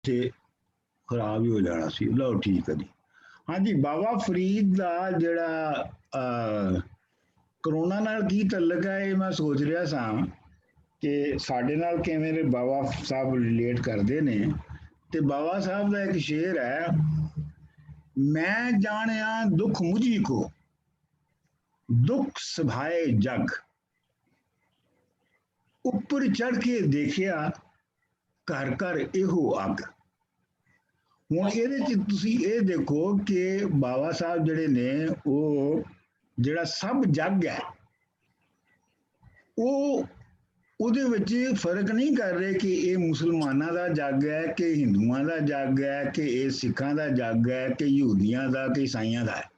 ਤੇ ਖਰਾਬ ਹੀ ਹੋ ਜਾਣਾ ਸੀ। ਲਓ ਠੀਕ ਹੈ ਜੀ। ਹਾਂਜੀ, ਬਾਬਾ ਫਰੀਦ ਦਾ ਜਿਹੜਾ ਕਰੋਨਾ ਨਾਲ ਕੀ ਤਲਕ ਹੈ, ਇਹ ਮੈਂ ਸੋਚ ਰਿਹਾ ਸਾਂ ਕਿ ਸਾਡੇ ਨਾਲ ਕਿਵੇਂ ਦੇ ਬਾਬਾ ਸਾਹਿਬ ਰਿਲੇਟ ਕਰਦੇ ਨੇ। ਤੇ ਬਾਬਾ ਸਾਹਿਬ ਦਾ ਇੱਕ ਸ਼ੇਰ ਹੈ, ਮੈਂ ਜਾਣਿਆ ਦੁੱਖ ਮੁਝੀ ਕੋ, ਦੁੱਖ ਸੁਭਾਏ ਜਗ, ਉੱਪਰ ਚੜ ਕੇ ਦੇਖਿਆ ਘਰ ਘਰ ਇਹੋ ਅੱਗ। ਹੁਣ ਇਹਦੇ ਚ ਤੁਸੀਂ ਇਹ ਦੇਖੋ ਕਿ ਬਾਬਾ ਸਾਹਿਬ ਜਿਹੜੇ ਨੇ ਉਹ ਜਿਹੜਾ ਸਭ ਜੱਗ ਹੈ ਉਹ ਉਹਦੇ ਵਿੱਚ ਫਰਕ ਨਹੀਂ ਕਰ ਰਹੇ ਕਿ ਇਹ ਮੁਸਲਮਾਨਾਂ ਦਾ ਜੱਗ ਹੈ ਕਿ ਹਿੰਦੂਆਂ ਦਾ ਜੱਗ ਹੈ ਕਿ ਇਹ ਸਿੱਖਾਂ ਦਾ ਜੱਗ ਹੈ ਕਿ ਯਹੂਦੀਆਂ ਦਾ ਕਿ ਈਸਾਈਆਂ ਦਾ ਹੈ।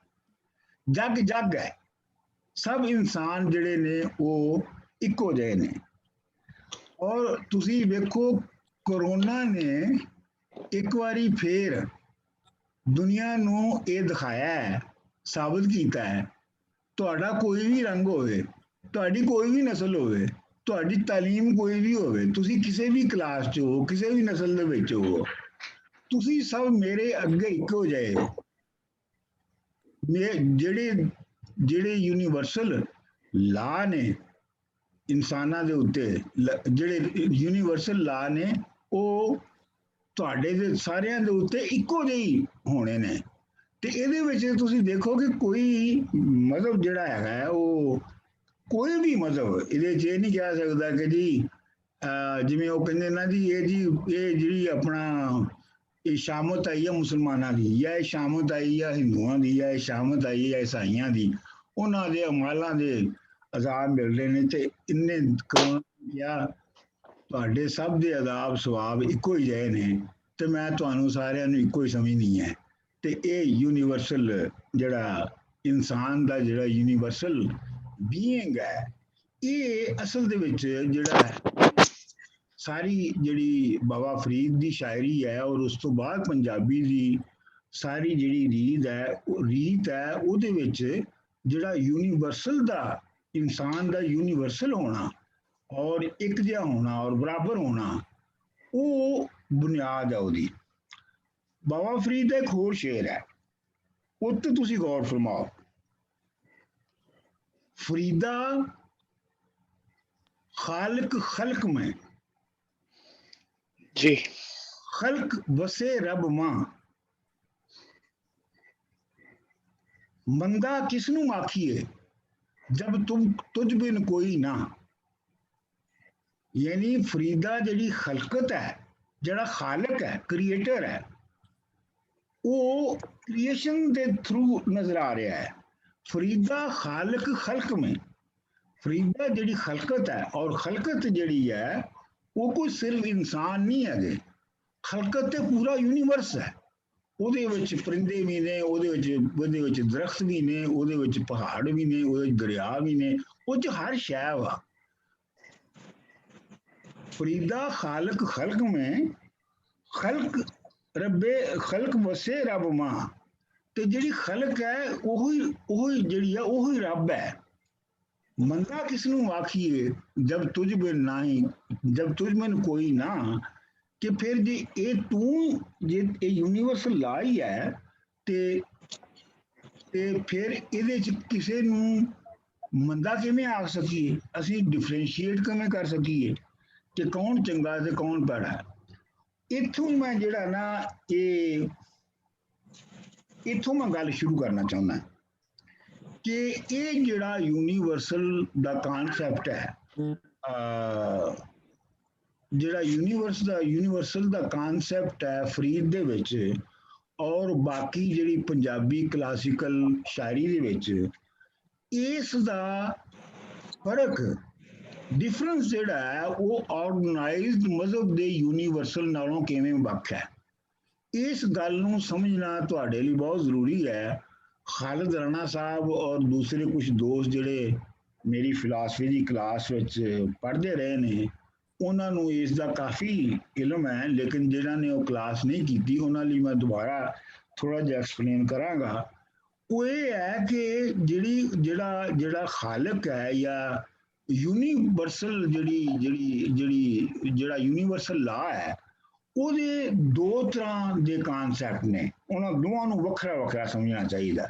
ਜੱਗ ਜੱਗ ਹੈ, ਸਭ ਇਨਸਾਨ ਜਿਹੜੇ ਨੇ ਉਹ ਇੱਕੋ ਜਿਹੇ ਨੇ। ਔਰ ਤੁਸੀਂ ਵੇਖੋ ਕਰੋਨਾ ਨੇ ਇੱਕ ਵਾਰੀ ਫੇਰ ਦੁਨੀਆ ਨੂੰ ਇਹ ਦਿਖਾਇਆ ਹੈ, ਸਾਬਤ ਕੀਤਾ ਹੈ, ਤੁਹਾਡਾ ਕੋਈ ਵੀ ਰੰਗ ਹੋਵੇ, ਤੁਹਾਡੀ ਕੋਈ ਵੀ ਨਸਲ ਹੋਵੇ, ਤੁਹਾਡੀ ਤਾਲੀਮ ਕੋਈ ਵੀ ਹੋਵੇ, ਤੁਸੀਂ ਕਿਸੇ ਵੀ ਕਲਾਸ 'ਚ ਹੋ, ਕਿਸੇ ਵੀ ਨਸਲ ਦੇ ਵਿੱਚ ਹੋ, ਤੁਸੀਂ ਸਭ ਮੇਰੇ ਅੱਗੇ ਇੱਕੋ ਜਿਹੇ ਹੋ। ਜਿਹੜੇ ਜਿਹੜੇ ਯੂਨੀਵਰਸਲ ਲਾ ਨੇ ਇਨਸਾਨਾਂ ਦੇ ਉੱਤੇ, ਜਿਹੜੇ ਯੂਨੀਵਰਸਲ ਲਾ ਨੇ ਉਹ ਤੁਹਾਡੇ ਦੇ ਸਾਰਿਆਂ ਦੇ ਉੱਤੇ ਇੱਕੋ ਜਿਹੇ ਹੋਣੇ ਨੇ। ਤੇ ਇਹਦੇ ਵਿੱਚ ਤੁਸੀਂ ਦੇਖੋ ਕਿ ਕੋਈ ਮਜ਼ਹਬ ਜਿਹੜਾ ਹੈਗਾ ਉਹ ਕੋਈ ਵੀ ਮਜ਼ਹਬ ਇਹਦੇ 'ਚ ਇਹ ਨਹੀਂ ਕਹਿ ਸਕਦਾ ਕਿ ਜੀ ਜਿਵੇਂ ਉਹ ਕਹਿੰਦੇ ਨਾ ਜੀ ਇਹ ਜਿਹੜੀ ਆਪਣਾ ਇਹ ਸ਼ਾਮਤ ਆਈ ਹੈ ਮੁਸਲਮਾਨਾਂ ਦੀ, ਜਾਂ ਇਹ ਸ਼ਾਮਤ ਆਈ ਹੈ ਹਿੰਦੂਆਂ ਦੀ, ਜਾਂ ਇਹ ਸ਼ਾਮਤ ਆਈ ਹੈ ਈਸਾਈਆਂ ਦੀ, ਉਹਨਾਂ ਦੇ ਅਮਾਲਾਂ ਦੇ ਅਜ਼ਾਬ ਮਿਲ ਰਹੇ ਨੇ। ਤੇ ਇੰਨੇ ਕਰੋਨਾ ਕਿਹਾ ਤੁਹਾਡੇ ਸਭ ਦੇ ਅਜ਼ਾਬ ਸਵਾਬ ਇੱਕੋ ਹੀ ਜਿਹੇ ਨੇ ਤੇ ਮੈਂ ਤੁਹਾਨੂੰ ਸਾਰਿਆਂ ਨੂੰ ਇੱਕੋ ਹੀ ਸਮਝਣੀ ਹੈ। ਤੇ ਇਹ ਯੂਨੀਵਰਸਲ ਜਿਹੜਾ ਇਨਸਾਨ ਦਾ ਜਿਹੜਾ ਯੂਨੀਵਰਸਲ ਬੀਇੰਗ ਹੈ, ਇਹ ਅਸਲ ਦੇ ਵਿੱਚ ਜਿਹੜਾ ਸਾਰੀ ਜਿਹੜੀ ਬਾਬਾ ਫਰੀਦ ਦੀ ਸ਼ਾਇਰੀ ਹੈ ਔਰ ਉਸ ਤੋਂ ਬਾਅਦ ਪੰਜਾਬੀ ਦੀ ਸਾਰੀ ਜਿਹੜੀ ਰੀਤ ਹੈ ਉਹਦੇ ਵਿੱਚ ਜਿਹੜਾ ਯੂਨੀਵਰਸਲ ਦਾ ਇਨਸਾਨ ਦਾ ਯੂਨੀਵਰਸਲ ਹੋਣਾ ਔਰ ਇੱਕ ਜਿਹਾ ਹੋਣਾ ਔਰ ਬਰਾਬਰ ਹੋਣਾ, ਉਹ ਬੁਨਿਆਦ ਹੈ ਉਹਦੀ। ਬਾਬਾ ਫਰੀਦ ਦਾ ਇੱਕ ਹੋਰ ਸ਼ੇਰ ਹੈ, ਉੱਤੇ ਤੁਸੀਂ ਗੌਰ ਫਰਮਾਓ। फरीदा खालिक खल्क में जी, खल्क बसे रब मां, मंदा किसनू आखिए जब तुझ बिन कोई ना। यानी फरीदा जिहड़ी खलकत है, जिहड़ा खालिक है, क्रिएटर है, वो क्रिएशन के थ्रू नजर आ रहा है। फरीदा खालिक खल्क में, फरीदा जिहड़ी खलकत है और खलकत जिहड़ी है वो कोई सिर्फ इंसान नहीं है, खलकत ते पूरा यूनीवर्स है। ਉਹਦੇ ਵਿੱਚ ਪਰਿੰਦੇ ਵੀ ਨੇ, ਉਹਦੇ ਵਿੱਚ ਦਰਖਤ ਵੀ ਨੇ, ਉਹਦੇ ਵਿੱਚ ਪਹਾੜ ਵੀ ਨੇ, ਉਹਦੇ ਵਿੱਚ ਦਰਿਆ ਵੀ ਨੇ, ਉਹ 'ਚ ਹਰ ਸ਼ੈ ਵਾ। फरीदा खालिक खल्क में खल्क रब्बे खल्क वसे रब मां, ते जिहड़ी खलक है ਉਹੀ ਜਿਹੜੀ ਹੈ ਉਹੀ ਰੱਬ ਹੈ। ਮੰਦਾ ਕਿਸ ਨੂੰ ਆਖੀਏ ਜਬ ਤੁਝ ਬਿਨ ਨਹੀਂ, ਜਬ ਤੁਝ ਬਿਨ ਕੋਈ ਨਾ। ਕਿ ਫਿਰ ਜੇ ਇਹ ਤੂੰ ਜੇ ਇਹ ਯੂਨੀਵਰਸਲ ਲਾ ਹੀ ਹੈ ਤੇ ਫਿਰ ਇਹਦੇ ਚ ਕਿਸੇ ਨੂੰ ਮੰਦਾ ਕਿਵੇਂ ਆਖ ਸਕੀਏ, ਅਸੀਂ ਡਿਫਰੈਂਸ਼ੀਏਟ ਕਿਵੇਂ ਕਰ ਸਕੀਏ ਕਿ ਕੌਣ ਚੰਗਾ ਤੇ ਕੌਣ ਭੈੜਾ। ਇੱਥੋਂ ਮੈਂ ਜਿਹੜਾ ਨਾ ਇੱਥੋਂ ਮੈਂ ਗੱਲ ਸ਼ੁਰੂ ਕਰਨਾ ਚਾਹੁੰਦਾ ਕਿ ਇਹ ਜਿਹੜਾ ਯੂਨੀਵਰਸਲ ਦਾ ਕਾਨਸੈਪਟ ਹੈ, ਜਿਹੜਾ ਯੂਨੀਵਰਸਲ ਦਾ ਕਾਨਸੈਪਟ ਹੈ ਫਰੀਦ ਦੇ ਵਿੱਚ ਔਰ ਬਾਕੀ ਜਿਹੜੀ ਪੰਜਾਬੀ ਕਲਾਸੀਕਲ ਸ਼ਾਇਰੀ ਦੇ ਵਿੱਚ, ਇਸ ਦਾ ਫਰਕ ਡਿਫਰੈਂਸ ਜਿਹੜਾ ਹੈ ਉਹ ਆਰਗੇਨਾਈਜ਼ਡ ਮਜ਼ਹਬ ਦੇ ਯੂਨੀਵਰਸਲ ਨਾਲੋਂ ਕਿਵੇਂ ਵੱਖ ਹੈ। ਇਸ ਗੱਲ ਨੂੰ ਸਮਝਣਾ ਤੁਹਾਡੇ ਲਈ ਬਹੁਤ ਜ਼ਰੂਰੀ ਹੈ। ਖਾਲਿਦ ਰਾਣਾ ਸਾਹਿਬ ਔਰ ਦੂਸਰੇ ਕੁਝ ਦੋਸਤ ਜਿਹੜੇ ਮੇਰੀ ਫਿਲਾਸਫੀ ਦੀ ਕਲਾਸ ਵਿੱਚ ਪੜ੍ਹਦੇ ਰਹੇ ਨੇ, ਉਹਨਾਂ ਨੂੰ ਇਸ ਦਾ ਕਾਫੀ ਇਲਮ ਹੈ, ਲੇਕਿਨ ਜਿਹਨਾਂ ਨੇ ਉਹ ਕਲਾਸ ਨਹੀਂ ਕੀਤੀ ਉਹਨਾਂ ਲਈ ਮੈਂ ਦੁਬਾਰਾ ਥੋੜਾ ਜਿਹਾ ਐਕਸਪਲੇਨ ਕਰਾਂਗਾ। ਉਹ ਇਹ ਹੈ ਕਿ ਜਿਹੜਾ ਖਾਲਿਕ ਹੈ ਜਾਂ ਯੂਨੀਵਰਸਲ ਜਿਹੜਾ ਯੂਨੀਵਰਸਲ ਲਾ ਹੈ, ਉਹਦੇ ਦੋ ਤਰ੍ਹਾਂ ਦੇ ਕਨਸੈਪਟ ਨੇ, ਉਹਨਾਂ ਦੋਵਾਂ ਨੂੰ ਵੱਖਰਾ ਵੱਖਰਾ ਸਮਝਣਾ ਚਾਹੀਦਾ।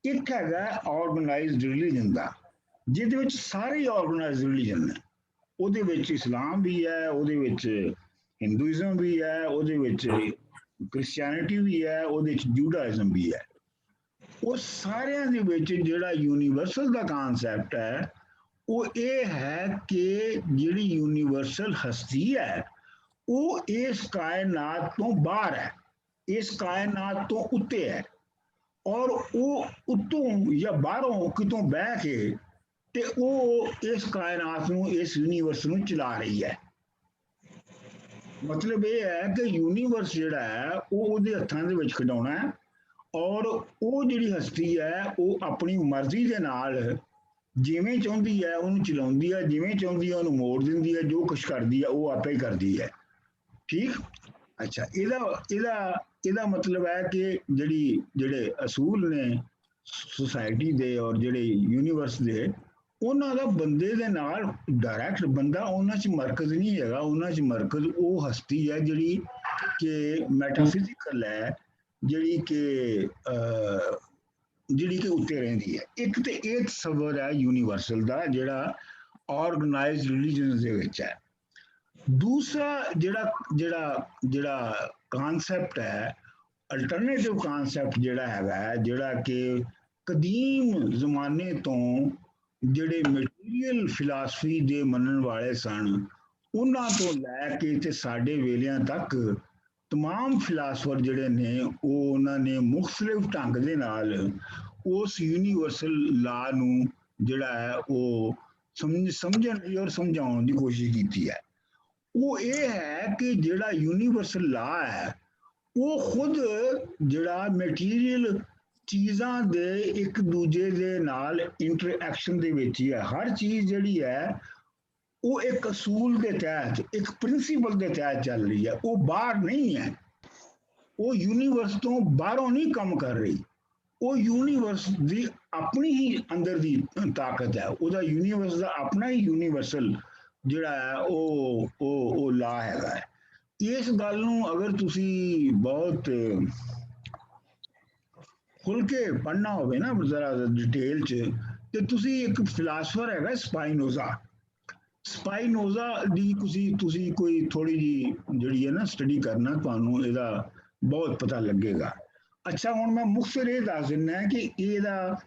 ਇੱਕ ਹੈਗਾ ਆਰਗੇਨਾਈਜ਼ਡ ਰਿਲੀਜਨ ਦਾ, ਜਿਹਦੇ ਵਿੱਚ ਸਾਰੇ ਆਰਗੇਨਾਈਜ਼ਡ ਰਿਲੀਜਨ ਨੇ, ਉਹਦੇ ਵਿੱਚ ਇਸਲਾਮ ਵੀ ਹੈ, ਉਹਦੇ ਵਿੱਚ ਹਿੰਦੂਇਜ਼ਮ ਵੀ ਹੈ, ਉਹਦੇ ਵਿੱਚ ਕ੍ਰਿਸਚੀਅਨਿਟੀ ਵੀ ਹੈ, ਉਹਦੇ ਵਿੱਚ ਜੂਡਾਇਜ਼ਮ ਵੀ ਹੈ। ਉਹ ਸਾਰਿਆਂ ਦੇ ਵਿੱਚ ਜਿਹੜਾ ਯੂਨੀਵਰਸਲ ਦਾ ਕਨਸੈਪਟ ਹੈ ਉਹ ਇਹ ਹੈ ਕਿ ਜਿਹੜੀ ਯੂਨੀਵਰਸਲ ਹਸਤੀ ਹੈ ਉਹ ਇਸ ਕਾਇਨਾਤ ਤੋਂ ਬਾਹਰ ਹੈ, ਇਸ ਕਾਇਨਾਤ ਤੋਂ ਉੱਤੇ ਹੈ, ਔਰ ਉਹ ਉੱਤੋਂ ਜਾਂ ਬਾਹਰੋਂ ਕਿਤੋਂ ਬਹਿ ਕੇ ਤੇ ਉਹ ਇਸ ਕਾਇਨਾਤ ਨੂੰ, ਇਸ ਯੂਨੀਵਰਸ ਨੂੰ ਚਲਾ ਰਹੀ ਹੈ। ਮਤਲਬ ਇਹ ਹੈ ਕਿ ਯੂਨੀਵਰਸ ਜਿਹੜਾ ਹੈ ਉਹ ਉਹਦੇ ਹੱਥਾਂ ਦੇ ਵਿੱਚ ਖਿਡੌਣਾ ਹੈ, ਔਰ ਉਹ ਜਿਹੜੀ ਹਸਤੀ ਹੈ ਉਹ ਆਪਣੀ ਮਰਜ਼ੀ ਦੇ ਨਾਲ ਜਿਵੇਂ ਚਾਹੁੰਦੀ ਹੈ ਉਹਨੂੰ ਚਲਾਉਂਦੀ ਹੈ, ਜਿਵੇਂ ਚਾਹੁੰਦੀ ਹੈ ਉਹਨੂੰ ਮੋੜ ਦਿੰਦੀ ਹੈ, ਜੋ ਕੁਛ ਕਰਦੀ ਹੈ ਉਹ ਆਪੇ ਕਰਦੀ ਹੈ। ਠੀਕ। ਅੱਛਾ, ਇਹਦਾ ਮਤਲਬ ਹੈ ਕਿ ਜਿਹੜੇ ਅਸੂਲ ਨੇ ਸੁਸਾਇਟੀ ਦੇ ਔਰ ਜਿਹੜੇ ਯੂਨੀਵਰਸ ਦੇ, ਉਹਨਾਂ ਦਾ ਬੰਦੇ ਦੇ ਨਾਲ ਡਾਇਰੈਕਟ ਬੰਦਾ ਉਹਨਾਂ 'ਚ ਮਰਕਜ਼ ਨਹੀਂ ਹੈਗਾ, ਉਹਨਾਂ 'ਚ ਮਰਕਜ਼ ਉਹ ਹਸਤੀ ਹੈ ਜਿਹੜੀ ਕਿ ਮੈਟਾਫਿਜ਼ੀਕਲ ਹੈ, ਜਿਹੜੀ ਕਿ ਉੱਤੇ ਰਹਿੰਦੀ ਹੈ। ਇੱਕ ਤੇ ਇਹ ਤਸੱਵਰ ਹੈ ਯੂਨੀਵਰਸਲ ਦਾ ਜਿਹੜਾ ਆਰਗੇਨਾਈਜ਼ਡ ਰਿਲੀਜਨ ਦੇ ਵਿੱਚ ਹੈ। ਦੂਸਰਾ ਜਿਹੜਾ ਕਨਸੈਪਟ ਹੈ, ਅਲਟਰਨੇਟਿਵ ਕਨਸੈਪਟ ਜਿਹੜਾ ਹੈਗਾ, ਜਿਹੜਾ ਕਿ ਕਦੀਮ ਜ਼ਮਾਨੇ ਤੋਂ ਜਿਹੜੇ ਮਟੀਰੀਅਲ ਫਿਲਾਸਫੀ ਦੇ ਮੰਨਣ ਵਾਲੇ ਸਨ, ਉਹਨਾਂ ਤੋਂ ਲੈ ਕੇ ਤੇ ਸਾਡੇ ਵੇਲਿਆਂ ਤੱਕ तमाम ਫਿਲਾਸਫਰ ਜਿਹੜੇ ਨੇ ਉਹ ਉਹਨਾਂ ਨੇ ਮੁਖਤਲਿਫ ਢੰਗ ਦੇ ਨਾਲ ਉਸ ਯੂਨੀਵਰਸਲ ਲਾ ਨੂੰ ਜਿਹੜਾ ਹੈ ਉਹ ਸਮਝਣ ਦੀ ਔਰ ਸਮਝਾਉਣ ਦੀ ਕੋਸ਼ਿਸ਼ ਕੀਤੀ ਹੈ। ਉਹ ਇਹ ਹੈ ਕਿ ਜਿਹੜਾ ਯੂਨੀਵਰਸਲ ਲਾ ਹੈ ਉਹ ਖੁਦ ਜਿਹੜਾ ਮਟੀਰੀਅਲ ਚੀਜ਼ਾਂ ਦੇ ਇੱਕ ਦੂਜੇ ਦੇ ਨਾਲ ਇੰਟਰਐਕਸ਼ਨ ਦੇ ਵਿੱਚ ਹੀ ਹੈ। ਹਰ ਚੀਜ਼ ਜਿਹੜੀ ਹੈ ਉਹ ਇੱਕ ਅਸੂਲ ਦੇ ਤਹਿਤ, ਇੱਕ ਪ੍ਰਿੰਸੀਪਲ ਦੇ ਤਹਿਤ ਚੱਲ ਰਹੀ ਹੈ, ਉਹ ਬਾਹਰ ਨਹੀਂ ਹੈ, ਉਹ ਯੂਨੀਵਰਸ ਤੋਂ ਬਾਹਰੋਂ ਨਹੀਂ ਕੰਮ ਕਰ ਰਹੀ, ਉਹ ਯੂਨੀਵਰਸ ਦੀ ਆਪਣੀ ਹੀ ਅੰਦਰ ਦੀ ਤਾਕਤ ਹੈ, ਉਹਦਾ ਯੂਨੀਵਰਸ ਦਾ ਆਪਣਾ ਹੀ ਯੂਨੀਵਰਸਲ ਜਿਹੜਾ ਹੈ ਉਹ ਲਾ ਹੈਗਾ ਹੈ। ਇਸ ਗੱਲ ਨੂੰ ਅਗਰ ਤੁਸੀਂ ਬਹੁਤ ਖੁੱਲ ਕੇ ਪੜ੍ਹਨਾ ਹੋਵੇ ਨਾ ਜ਼ਰਾ ਡਿਟੇਲ 'ਚ, ਤੇ ਤੁਸੀਂ ਇੱਕ ਫਿਲਾਸਫਰ ਹੈਗਾ ਸਪਾਈਨੋਜ਼ਾ ਦੀ ਤੁਸੀਂ ਕੋਈ ਥੋੜੀ ਜੀ ਜਿਹੜੀ ਹੈ ਨਾ ਸਟੱਡੀ ਕਰਨਾ, ਤੁਹਾਨੂੰ ਇਹਦਾ ਬਹੁਤ ਪਤਾ ਲੱਗੇਗਾ। ਅੱਛਾ, ਹੁਣ ਮੈਂ ਮੁਖਤਸਰ ਇਹ ਦੱਸ ਦਿੰਦਾ ਕਿ ਇਹਦਾ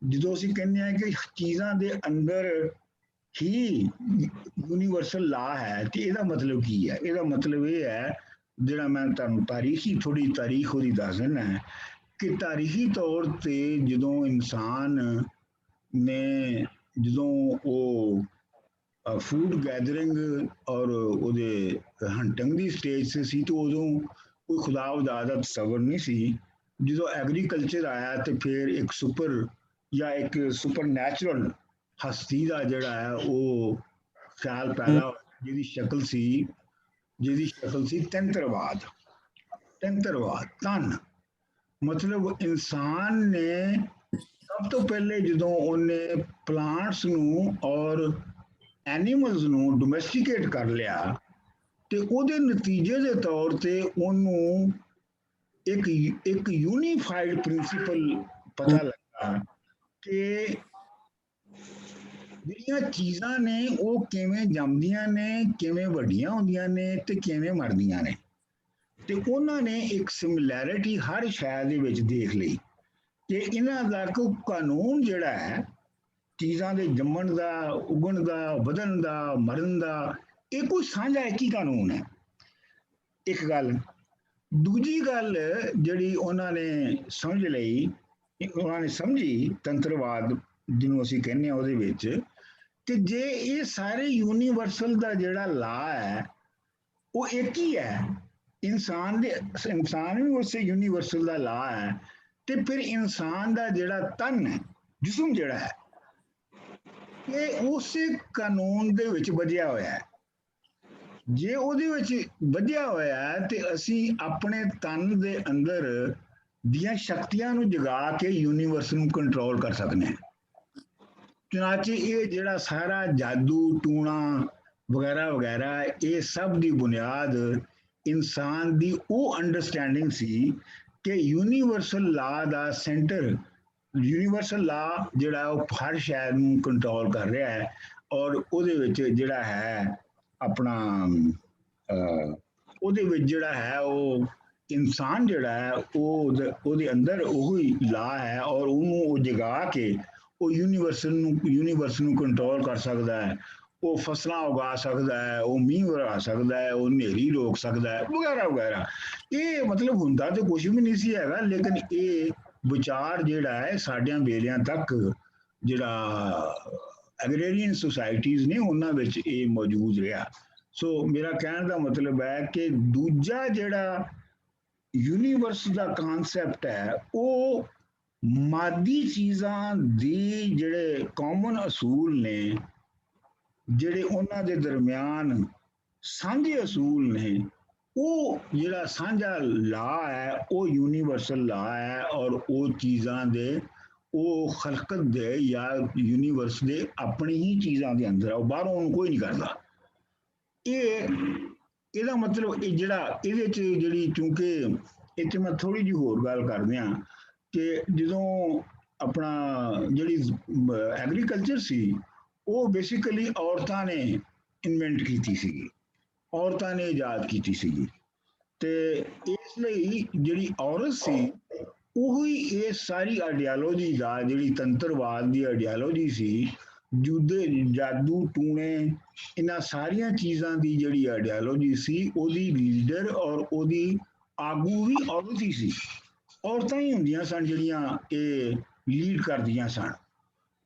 ਜਦੋਂ ਅਸੀਂ ਕਹਿੰਦੇ ਹਾਂ ਕਿ ਚੀਜ਼ਾਂ ਦੇ ਅੰਦਰ ਹੀ ਯੂਨੀਵਰਸਲ ਲਾ ਹੈ ਤੇ ਇਹਦਾ ਮਤਲਬ ਕੀ ਹੈ। ਇਹਦਾ ਮਤਲਬ ਇਹ ਹੈ, ਜਿਹੜਾ ਮੈਂ ਤੁਹਾਨੂੰ ਥੋੜੀ ਤਾਰੀਖ ਉਹਦੀ ਦੱਸ ਦਿੰਦਾ ਕਿ ਤਾਰੀਖੀ ਤੌਰ ਤੇ ਜਦੋਂ ਇਨਸਾਨ ਨੇ ਉਹ ਫੂਡ ਗੈਦਰਿੰਗ ਔਰ ਉਹਦੇ ਹੰਟਿੰਗ ਦੀ ਸਟੇਜ 'ਤੇ ਸੀ, ਤੇ ਉਦੋਂ ਕੋਈ ਖੁਦਾ ਖੁਦਾ ਦਾ ਤਸੱਵਰ ਨਹੀਂ ਸੀ। ਜਦੋਂ ਐਗਰੀਕਲਚਰ ਆਇਆ ਤੇ ਫਿਰ ਇੱਕ ਸੁਪਰ ਨੈਚੁਰਲ ਹਸਤੀ ਦਾ ਜਿਹੜਾ ਹੈ ਉਹ ਖਿਆਲ ਪੈਦਾ ਹੋਇਆ, ਜਿਹਦੀ ਸ਼ਕਲ ਸੀ ਤੰਤਰਵਾਦ। ਤਨ ਮਤਲਬ ਇਨਸਾਨ ਨੇ ਸਭ ਤੋਂ ਪਹਿਲੇ ਜਦੋਂ ਉਹਨੇ ਪਲਾਂਟਸ ਨੂੰ ਔਰ ਐਨੀਮਲਸ ਨੂੰ ਡੋਮੈਸਟੀਕੇਟ ਕਰ ਲਿਆ ਤੇ ਉਹਦੇ ਨਤੀਜੇ ਦੇ ਤੌਰ ਤੇ ਉਹਨੂੰ ਇੱਕ ਯੂਨੀਫਾਈਡ ਪ੍ਰਿੰਸੀਪਲ ਪਤਾ ਲੱਗਾ ਕਿ ਜਿਹੜੀਆਂ ਚੀਜ਼ਾਂ ਨੇ ਉਹ ਕਿਵੇਂ ਜੰਮਦੀਆਂ ਨੇ, ਕਿਵੇਂ ਵੱਡੀਆਂ ਹੁੰਦੀਆਂ ਨੇ ਤੇ ਕਿਵੇਂ ਮਰਦੀਆਂ ਨੇ, ਤੇ ਉਹਨਾਂ ਨੇ ਇੱਕ ਸਿਮਿਲੈਰਿਟੀ ਹਰ ਸ਼ੈ ਦੇ ਵਿੱਚ ਦੇਖ ਲਈ ਕਿ ਇਹਨਾਂ ਦਾ ਕੋਈ ਕਾਨੂੰਨ ਜਿਹੜਾ ਹੈ ਚੀਜ਼ਾਂ ਦੇ ਜੰਮਣ ਦਾ, ਉਗਣ ਦਾ, ਵਧਣ ਦਾ, ਮਰਨ ਦਾ, ਇਹ ਕੋਈ ਸਾਂਝਾ ਇੱਕ ਹੀ ਕਾਨੂੰਨ ਹੈ। ਇੱਕ ਗੱਲ। ਦੂਜੀ ਗੱਲ ਜਿਹੜੀ ਉਹਨਾਂ ਨੇ ਸਮਝ ਲਈ, ਉਹਨਾਂ ਨੇ ਸਮਝੀ ਤੰਤਰਵਾਦ ਜਿਹਨੂੰ ਅਸੀਂ ਕਹਿੰਦੇ ਹਾਂ ਉਹਦੇ ਵਿੱਚ, ਕਿ ਜੇ ਇਹ ਸਾਰੇ ਯੂਨੀਵਰਸਲ ਦਾ ਜਿਹੜਾ ਲਾ ਹੈ ਉਹ ਇੱਕ ਹੀ ਹੈ, ਇਨਸਾਨ ਵੀ ਉਸੇ ਯੂਨੀਵਰਸਲ ਦਾ ਲਾ ਹੈ, ਤੇ ਫਿਰ ਇਨਸਾਨ ਦਾ ਜਿਹੜਾ ਤਨ ਹੈ, ਜਿਸਮ ਜਿਹੜਾ ਹੈ, ਇਹ ਉਸੇ ਕਾਨੂੰਨ ਦੇ ਵਿੱਚ ਬੱਝਿਆ ਹੋਇਆ ਹੈ। ਜੇ ਉਹਦੇ ਵਿੱਚ ਬੱਝਿਆ ਹੋਇਆ ਹੈ ਤੇ ਅਸੀਂ ਆਪਣੇ ਤਨ ਦੇ ਅੰਦਰ ਦੀਆਂ ਸ਼ਕਤੀਆਂ ਨੂੰ ਜਗਾ ਕੇ ਯੂਨੀਵਰਸ ਨੂੰ ਕੰਟਰੋਲ ਕਰ ਸਕਦੇ ਹਾਂ। ਚੁਨਾਚੇ ਇਹ ਜਿਹੜਾ ਸਾਰਾ ਜਾਦੂ ਟੂਣਾ ਵਗੈਰਾ ਵਗੈਰਾ, ਇਹ ਸਭ ਦੀ ਬੁਨਿਆਦ ਇਨਸਾਨ ਦੀ ਉਹ ਅੰਡਰਸਟੈਂਡਿੰਗ ਸੀ ਕਿ ਯੂਨੀਵਰਸਲ ਲਾ ਦਾ ਸੈਂਟਰ, ਯੂਨੀਵਰਸਲ ਲਾ ਜਿਹੜਾ ਉਹ ਹਰ ਸ਼ੈ ਨੂੰ ਕੰਟਰੋਲ ਕਰ ਰਿਹਾ ਹੈ, ਔਰ ਉਹਦੇ ਵਿੱਚ ਜਿਹੜਾ ਹੈ ਆਪਣਾ ਉਹਦੇ ਵਿੱਚ ਜਿਹੜਾ ਹੈ ਉਹ ਇਨਸਾਨ ਜਿਹੜਾ ਹੈ ਉਹ ਉਹਦੇ ਅੰਦਰ ਉਹੀ ਲਾ ਹੈ, ਔਰ ਉਹਨੂੰ ਉਹ ਜਗਾ ਕੇ ਉਹ ਯੂਨੀਵਰਸ ਨੂੰ ਕੰਟਰੋਲ ਕਰ ਸਕਦਾ ਹੈ। ਉਹ ਫਸਲਾਂ ਉਗਾ ਸਕਦਾ ਹੈ, ਉਹ ਮੀਂਹ ਵਰਾ ਸਕਦਾ ਹੈ, ਉਹ ਹਨੇਰੀ ਰੋਕ ਸਕਦਾ ਹੈ, ਵਗੈਰਾ ਵਗੈਰਾ। ਇਹ ਮਤਲਬ ਹੁੰਦਾ ਤਾਂ ਕੁਝ ਵੀ ਨਹੀਂ ਸੀ ਹੈਗਾ, ਲੇਕਿਨ ਇਹ ਵਿਚਾਰ ਜਿਹੜਾ ਹੈ ਸਾਡਿਆਂ ਵੇਲਿਆਂ ਤੱਕ ਜਿਹੜਾ ਐਗਰੇਰੀਅਨ ਸੁਸਾਇਟੀਜ਼ ਨੇ ਉਹਨਾਂ ਵਿੱਚ ਇਹ ਮੌਜੂਦ ਰਿਹਾ। ਸੋ ਮੇਰਾ ਕਹਿਣ ਦਾ ਮਤਲਬ ਹੈ ਕਿ ਦੂਜਾ ਜਿਹੜਾ ਯੂਨੀਵਰਸ ਦਾ ਕਨਸੈਪਟ ਹੈ ਉਹ ਮਾਦੀ ਚੀਜ਼ਾਂ ਦੀ ਜਿਹੜੇ ਕਾਮਨ ਅਸੂਲ ਨੇ, ਜਿਹੜੇ ਉਹਨਾਂ ਦੇ ਦਰਮਿਆਨ ਸਾਂਝੇ ਅਸੂਲ ਨੇ, ਉਹ ਜਿਹੜਾ ਸਾਂਝਾ ਲਾ ਹੈ ਉਹ ਯੂਨੀਵਰਸਲ ਲਾ ਹੈ, ਔਰ ਉਹ ਚੀਜ਼ਾਂ ਦੇ ਉਹ ਖਲਕਤ ਦੇ ਜਾਂ ਯੂਨੀਵਰਸ ਦੇ ਆਪਣੀ ਹੀ ਚੀਜ਼ਾਂ ਦੇ ਅੰਦਰ ਆ, ਉਹ ਬਾਹਰੋਂ ਉਹਨੂੰ ਕੋਈ ਨਹੀਂ ਕਰਦਾ। ਇਹਦਾ ਮਤਲਬ ਇਹ ਜਿਹੜਾ ਇਹਦੇ ਚ ਜਿਹੜੀ, ਕਿਉਂਕਿ ਇੱਥੇ ਮੈਂ ਥੋੜੀ ਜਿਹੀ ਹੋਰ ਗੱਲ ਕਰਦੇ ਹਾਂ ਕਿ ਜਦੋਂ ਆਪਣਾ ਜਿਹੜੀ ਐਗਰੀਕਲਚਰ ਸੀ ਉਹ ਬੇਸਿਕਲੀ ਔਰਤਾਂ ਨੇ ਇਨਵੈਂਟ ਕੀਤੀ ਸੀਗੀ, ਔਰਤਾਂ ਨੇ ਇਜਾਦ ਕੀਤੀ ਸੀਗੀ, ਤੇ ਇਸ ਲਈ ਜਿਹੜੀ ਔਰਤ ਸੀ ਉਹੀ ਇਹ ਸਾਰੀ ਆਈਡੀਆਲੋਜੀ ਦਾ, ਜਿਹੜੀ ਤੰਤਰਵਾਦ ਦੀ ਆਈਡੀਆਲੋਜੀ ਸੀ, ਜਾਦੂ ਟੂਣੇ, ਇਹਨਾਂ ਸਾਰੀਆਂ ਚੀਜ਼ਾਂ ਦੀ ਜਿਹੜੀ ਆਈਡੀਆਲੋਜੀ ਸੀ, ਉਹਦੀ ਲੀਡਰ ਔਰ ਉਹਦੀ ਆਗੂ ਵੀ ਔਰਤ ਹੀ ਸੀ। ਔਰਤਾਂ ਹੀ ਹੁੰਦੀਆਂ ਸਨ ਜਿਹੜੀਆਂ ਇਹ ਲੀਡ ਕਰਦੀਆਂ ਸਨ।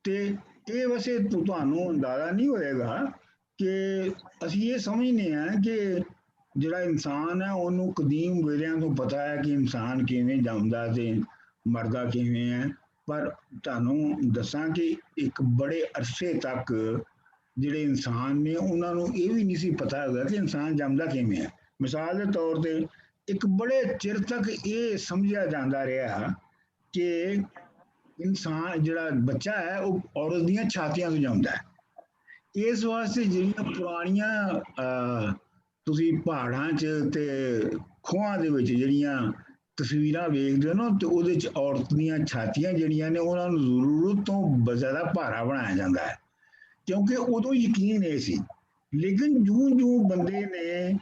ਤੇ ਇਹ ਵੈਸੇ ਤੁਹਾਨੂੰ ਅੰਦਾਜ਼ਾ ਨਹੀਂ ਹੋਏਗਾ ਕਿ ਅਸੀਂ ਇਹ ਸਮਝਦੇ ਹਾਂ ਕਿ ਜਿਹੜਾ ਇਨਸਾਨ ਹੈ ਉਹਨੂੰ ਕਦੀਮ ਵੇਲਿਆਂ ਤੋਂ ਪਤਾ ਹੈ ਕਿ ਇਨਸਾਨ ਕਿਵੇਂ ਜੰਮਦਾ ਤੇ ਮਰਦਾ ਕਿਵੇਂ ਹੈ, ਪਰ ਤੁਹਾਨੂੰ ਦੱਸਾਂ ਕਿ ਇੱਕ ਬੜੇ ਅਰਸੇ ਤੱਕ ਜਿਹੜੇ ਇਨਸਾਨ ਨੇ ਉਹਨਾਂ ਨੂੰ ਇਹ ਵੀ ਨਹੀਂ ਸੀ ਪਤਾ ਹੈਗਾ ਕਿ ਇਨਸਾਨ ਜੰਮਦਾ ਕਿਵੇਂ ਹੈ। ਮਿਸਾਲ ਦੇ ਤੌਰ ਤੇ ਇੱਕ ਬੜੇ ਚਿਰ ਤੱਕ ਇਹ ਸਮਝਿਆ ਜਾਂਦਾ ਰਿਹਾ ਕਿ ਇਨਸਾਨ ਜਿਹੜਾ ਬੱਚਾ ਹੈ ਉਹ ਔਰਤ ਦੀਆਂ ਛਾਤੀਆਂ ਤੋਂ ਜੰਮਦਾ ਹੈ। ਇਸ ਵਾਸਤੇ ਜਿਹੜੀਆਂ ਪੁਰਾਣੀਆਂ ਤੁਸੀਂ ਪਹਾੜਾਂ 'ਚ ਤੇ ਖੂਹਾਂ ਦੇ ਵਿੱਚ ਜਿਹੜੀਆਂ ਤਸਵੀਰਾਂ ਵੇਖਦੇ ਹੋ ਨਾ, ਤੇ ਉਹਦੇ 'ਚ ਔਰਤ ਦੀਆਂ ਛਾਤੀਆਂ ਜਿਹੜੀਆਂ ਨੇ ਉਹਨਾਂ ਨੂੰ ਜ਼ਰੂਰਤ ਤੋਂ ਜ਼ਿਆਦਾ ਭਾਰਾ ਬਣਾਇਆ ਜਾਂਦਾ ਹੈ, ਕਿਉਂਕਿ ਉਦੋਂ ਯਕੀਨ ਇਹ ਸੀ। ਲੇਕਿਨ ਜਿਉਂ-ਜਿਉਂ ਬੰਦੇ ਨੇ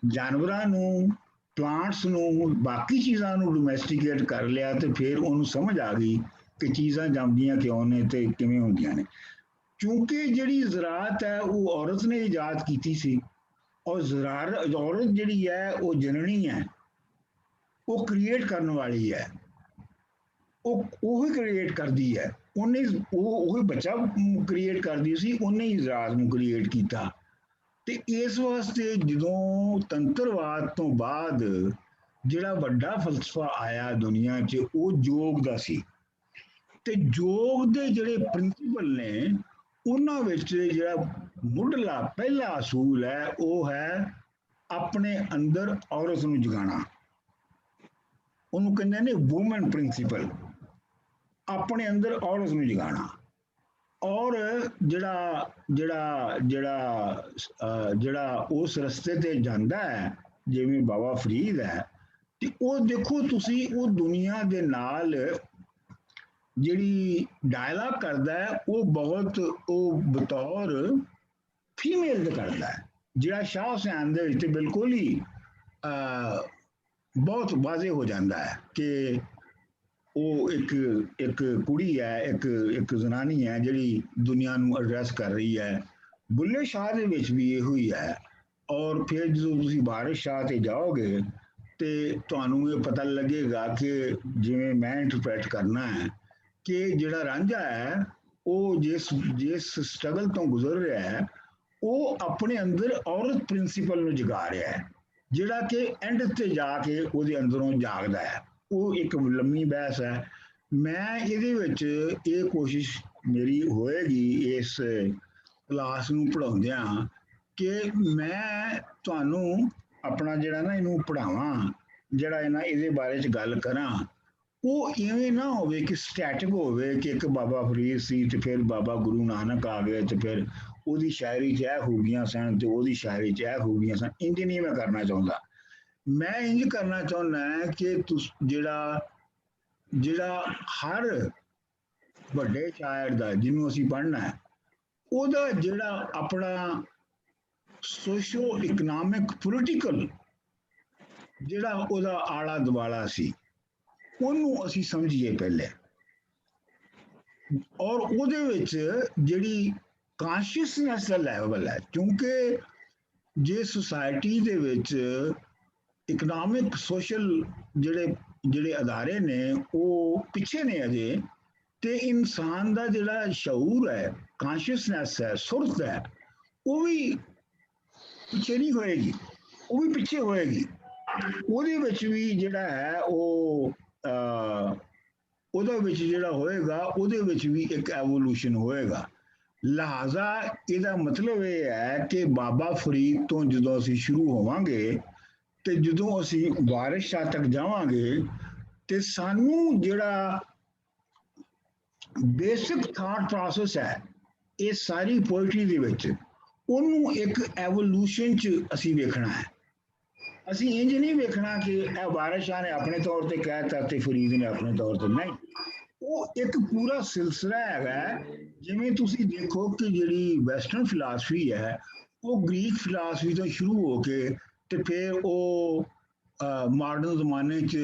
ਜਾਨਵਰਾਂ ਨੂੰ, ਪਲਾਂਟਸ ਨੂੰ, ਬਾਕੀ ਚੀਜ਼ਾਂ ਨੂੰ ਡੋਮੈਸਟੀਕੇਟ ਕਰ ਲਿਆ ਤੇ ਫਿਰ ਉਹਨੂੰ ਸਮਝ ਆ ਗਈ ਕਿ ਚੀਜ਼ਾਂ ਜੰਮਦੀਆਂ ਕਿਉਂ ਨੇ ਤੇ ਕਿਵੇਂ ਹੁੰਦੀਆਂ ਨੇ। ਕਿਉਂਕਿ ਜਿਹੜੀ ਜ਼ਰਾਅਤ ਹੈ ਉਹ ਔਰਤ ਨੇ ਇਜਾਦ ਕੀਤੀ ਸੀ, ਔਰ ਔਰਤ ਜਿਹੜੀ ਹੈ ਉਹ ਜਨਨੀ ਹੈ, ਉਹ ਕ੍ਰੀਏਟ ਕਰਨ ਵਾਲੀ ਹੈ, ਉਹ ਹੀ ਕ੍ਰੀਏਟ ਕਰਦੀ ਹੈ। ਉਹਨੇ ਉਹ ਬੱਚਾ ਕ੍ਰੀਏਟ ਕਰਦੀ ਸੀ, ਉਹਨੇ ਹੀ ਜ਼ਰਾਅਤ ਨੂੰ ਕ੍ਰੀਏਟ ਕੀਤਾ। ਤੇ ਇਸ ਵਾਸਤੇ ਜਦੋਂ ਤੰਤਰਵਾਦ ਤੋਂ ਬਾਅਦ ਜਿਹੜਾ ਵੱਡਾ ਫਲਸਫਾ ਆਇਆ ਦੁਨੀਆ 'ਚ ਉਹ ਯੋਗ ਦਾ ਸੀ, ਤੇ ਯੋਗ ਦੇ ਜਿਹੜੇ ਪ੍ਰਿੰਸੀਪਲ ਨੇ ਉਹਨਾਂ ਵਿੱਚ ਜਿਹੜਾ ਮੁੱਢਲਾ ਪਹਿਲਾ ਅਸੂਲ ਹੈ ਉਹ ਹੈ ਆਪਣੇ ਅੰਦਰ ਔਰਤ ਨੂੰ ਜਗਾਉਣਾ। ਉਹਨੂੰ ਕਹਿੰਦੇ ਨੇ ਵੂਮਨ ਪ੍ਰਿੰਸੀਪਲ, ਆਪਣੇ ਅੰਦਰ ਔਰਤ ਨੂੰ ਜਗਾਉਣਾ। ਔਰ ਜਿਹੜਾ ਉਸ ਰਸਤੇ ਤੇ ਜਾਂਦਾ ਹੈ ਜਿਵੇਂ ਬਾਬਾ ਫਰੀਦ ਹੈ, ਤੇ ਉਹ ਦੇਖੋ ਤੁਸੀਂ ਉਹ ਦੁਨੀਆ ਦੇ ਨਾਲ ਜਿਹੜੀ ਡਾਇਲਾਗ ਕਰਦਾ ਹੈ ਉਹ ਬਹੁਤ ਉਹ ਬਤੌਰ ਫੀਮੇਲ ਦੇ ਕਰਦਾ ਹੈ, ਜਿਹੜਾ ਸ਼ਾਹ ਹੁਸੈਨ ਦੇ ਵਿੱਚ ਬਿਲਕੁਲ ਹੀ ਬਹੁਤ ਵਾਜ਼ੇ ਹੋ ਜਾਂਦਾ ਹੈ ਕਿ ਉਹ ਇੱਕ ਕੁੜੀ ਹੈ, ਇੱਕ ਜ਼ਨਾਨੀ ਹੈ ਜਿਹੜੀ ਦੁਨੀਆ ਨੂੰ ਐਡਰੈਸ ਕਰ ਰਹੀ ਹੈ। ਬੁੱਲੇ ਸ਼ਾਹ ਦੇ ਵਿੱਚ ਵੀ ਇਹੋ ਹੀ ਹੈ। ਔਰ ਫਿਰ ਜਦੋਂ ਤੁਸੀਂ ਵਾਰਿਸ ਸ਼ਾਹ ਤੇ ਜਾਓਗੇ ਤੇ ਤੁਹਾਨੂੰ ਇਹ ਪਤਾ ਲੱਗੇਗਾ ਕਿ ਜਿਵੇਂ ਮੈਂ ਇੰਟਰਪ੍ਰੈਟ ਕਰਨਾ ਹੈ ਕਿ ਜਿਹੜਾ ਰਾਂਝਾ ਹੈ ਉਹ ਜਿਸ ਸਟਰਗਲ ਤੋਂ ਗੁਜ਼ਰ ਰਿਹਾ ਹੈ ਉਹ ਆਪਣੇ ਅੰਦਰ ਔਰਤ ਪ੍ਰਿੰਸੀਪਲ ਨੂੰ ਜਗਾ ਰਿਹਾ ਹੈ, ਜਿਹੜਾ ਕਿ ਐਂਡ ਤੇ ਜਾ ਕੇ ਉਹਦੇ ਅੰਦਰੋਂ ਜਾਗਦਾ ਹੈ। ਉਹ ਇੱਕ ਲੰਮੀ ਬਹਿਸ ਹੈ। ਮੈਂ ਇਹਦੇ ਵਿੱਚ ਇਹ ਕੋਸ਼ਿਸ਼ ਮੇਰੀ ਹੋਏਗੀ ਇਸ ਕਲਾਸ ਨੂੰ ਪੜ੍ਹਾਉਂਦਿਆਂ ਕਿ ਮੈਂ ਤੁਹਾਨੂੰ ਆਪਣਾ ਜਿਹੜਾ ਨਾ ਇਹਨੂੰ ਪੜ੍ਹਾਵਾਂ, ਜਿਹੜਾ ਇਹਦੇ ਬਾਰੇ 'ਚ ਗੱਲ ਕਰਾਂ, ਉਹ ਇਵੇਂ ਨਾ ਹੋਵੇ ਕਿ ਸਟੈਟਿਕ ਹੋਵੇ ਕਿ ਇੱਕ ਬਾਬਾ ਫਰੀਦ ਸੀ ਤੇ ਫਿਰ ਬਾਬਾ ਗੁਰੂ ਨਾਨਕ ਆ ਗਏ ਤੇ ਫਿਰ ਉਹਦੀ ਸ਼ਾਇਰੀ 'ਚ ਇਹ ਖੂਬੀਆਂ ਸਨ ਤੇ ਉਹਦੀ ਸ਼ਾਇਰੀ 'ਚ ਇਹ ਖੂਬੀਆਂ ਸਨ, ਇੰਜ ਨਹੀਂ ਮੈਂ ਕਰਨਾ ਚਾਹੁੰਦਾ। ਮੈਂ ਇੰਜ ਕਰਨਾ ਚਾਹੁੰਦਾ ਕਿ ਜਿਹੜਾ ਜਿਹੜਾ ਹਰ ਵੱਡੇ ਸ਼ਾਇਰ ਦਾ ਜਿਹਨੂੰ ਅਸੀਂ ਪੜ੍ਹਨਾ ਹੈ, ਉਹਦਾ ਜਿਹੜਾ ਆਪਣਾ ਸੋਸ਼ੋ ਇਕਨੋਮਿਕ ਪੋਲੀਟੀਕਲ ਜਿਹੜਾ ਉਹਦਾ ਆਲਾ ਦੁਆਲਾ ਸੀ, ਉਹਨੂੰ ਅਸੀਂ ਸਮਝੀਏ ਪਹਿਲੇ, ਔਰ ਉਹਦੇ ਵਿੱਚ ਜਿਹੜੀ ਕਾਂਸ਼ੀਅਸਨੈਸ ਦਾ ਲੈਵਲ ਹੈ, ਕਿਉਂਕਿ ਜੇ ਸੁਸਾਇਟੀ ਦੇ ਵਿੱਚ ਇਕਨੋਮਿਕ ਸੋਸ਼ਲ ਜਿਹੜੇ ਜਿਹੜੇ ਅਦਾਰੇ ਨੇ ਉਹ ਪਿੱਛੇ ਨੇ ਅਜੇ, ਤੇ ਇਨਸਾਨ ਦਾ ਜਿਹੜਾ ਸ਼ਊਰ ਹੈ, ਕਾਂਸ਼ੀਅਸਨੈਸ ਹੈ, ਸੁਰਤ ਹੈ, ਉਹ ਵੀ ਪਿੱਛੇ ਨਹੀਂ ਹੋਏਗੀ, ਉਹ ਵੀ ਪਿੱਛੇ ਹੋਏਗੀ। ਉਹਦੇ ਵਿੱਚ ਵੀ ਜਿਹੜਾ ਹੈ ਉਹ ਉਹਦੇ ਵਿੱਚ ਜਿਹੜਾ ਹੋਏਗਾ, ਉਹਦੇ ਵਿੱਚ ਵੀ ਇੱਕ ਐਵੋਲੂਸ਼ਨ ਹੋਏਗਾ। ਲਿਹਾਜ਼ਾ ਇਹਦਾ ਮਤਲਬ ਇਹ ਹੈ ਕਿ ਬਾਬਾ ਫਰੀਦ ਤੋਂ ਜਦੋਂ ਅਸੀਂ ਸ਼ੁਰੂ ਹੋਵਾਂਗੇ ਤੇ ਜਦੋਂ ਅਸੀਂ ਵਾਰਿਸ ਸ਼ਾਹ ਤੱਕ ਜਾਵਾਂਗੇ, ਤੇ ਸਾਨੂੰ ਜਿਹੜਾ ਬੇਸਿਕ ਥਾਟ ਪ੍ਰੋਸੈਸ ਹੈ ਇਹ ਸਾਰੀ ਪੋਇਟਰੀ ਦੇ ਵਿੱਚ, ਉਹਨੂੰ ਇੱਕ ਐਵੋਲੂਸ਼ਨ 'ਚ ਅਸੀਂ ਵੇਖਣਾ ਹੈ। ਅਸੀਂ ਇੰਜ ਨਹੀਂ ਵੇਖਣਾ ਕਿ ਇਹ ਵਾਰਿਸ ਸ਼ਾਹ ਨੇ ਆਪਣੇ ਤੌਰ ਤੇ ਕਹਿਤਾ ਤੇ ਫਰੀਦ ਨੇ ਆਪਣੇ ਤੌਰ ਤੇ, ਨਹੀਂ। ਉਹ ਇੱਕ ਪੂਰਾ ਸਿਲਸਿਲਾ ਹੈਗਾ। ਜਿਵੇਂ ਤੁਸੀਂ ਦੇਖੋ ਕਿ ਜਿਹੜੀ ਵੈਸਟਰਨ ਫਿਲਾਸਫੀ ਹੈ ਉਹ ਗ੍ਰੀਕ ਫਿਲਾਸਫੀ ਤੋਂ ਸ਼ੁਰੂ ਹੋ ਕੇ ਤੇ ਫਿਰ ਉਹ ਮਾਡਰਨ ਜ਼ਮਾਨੇ 'ਚ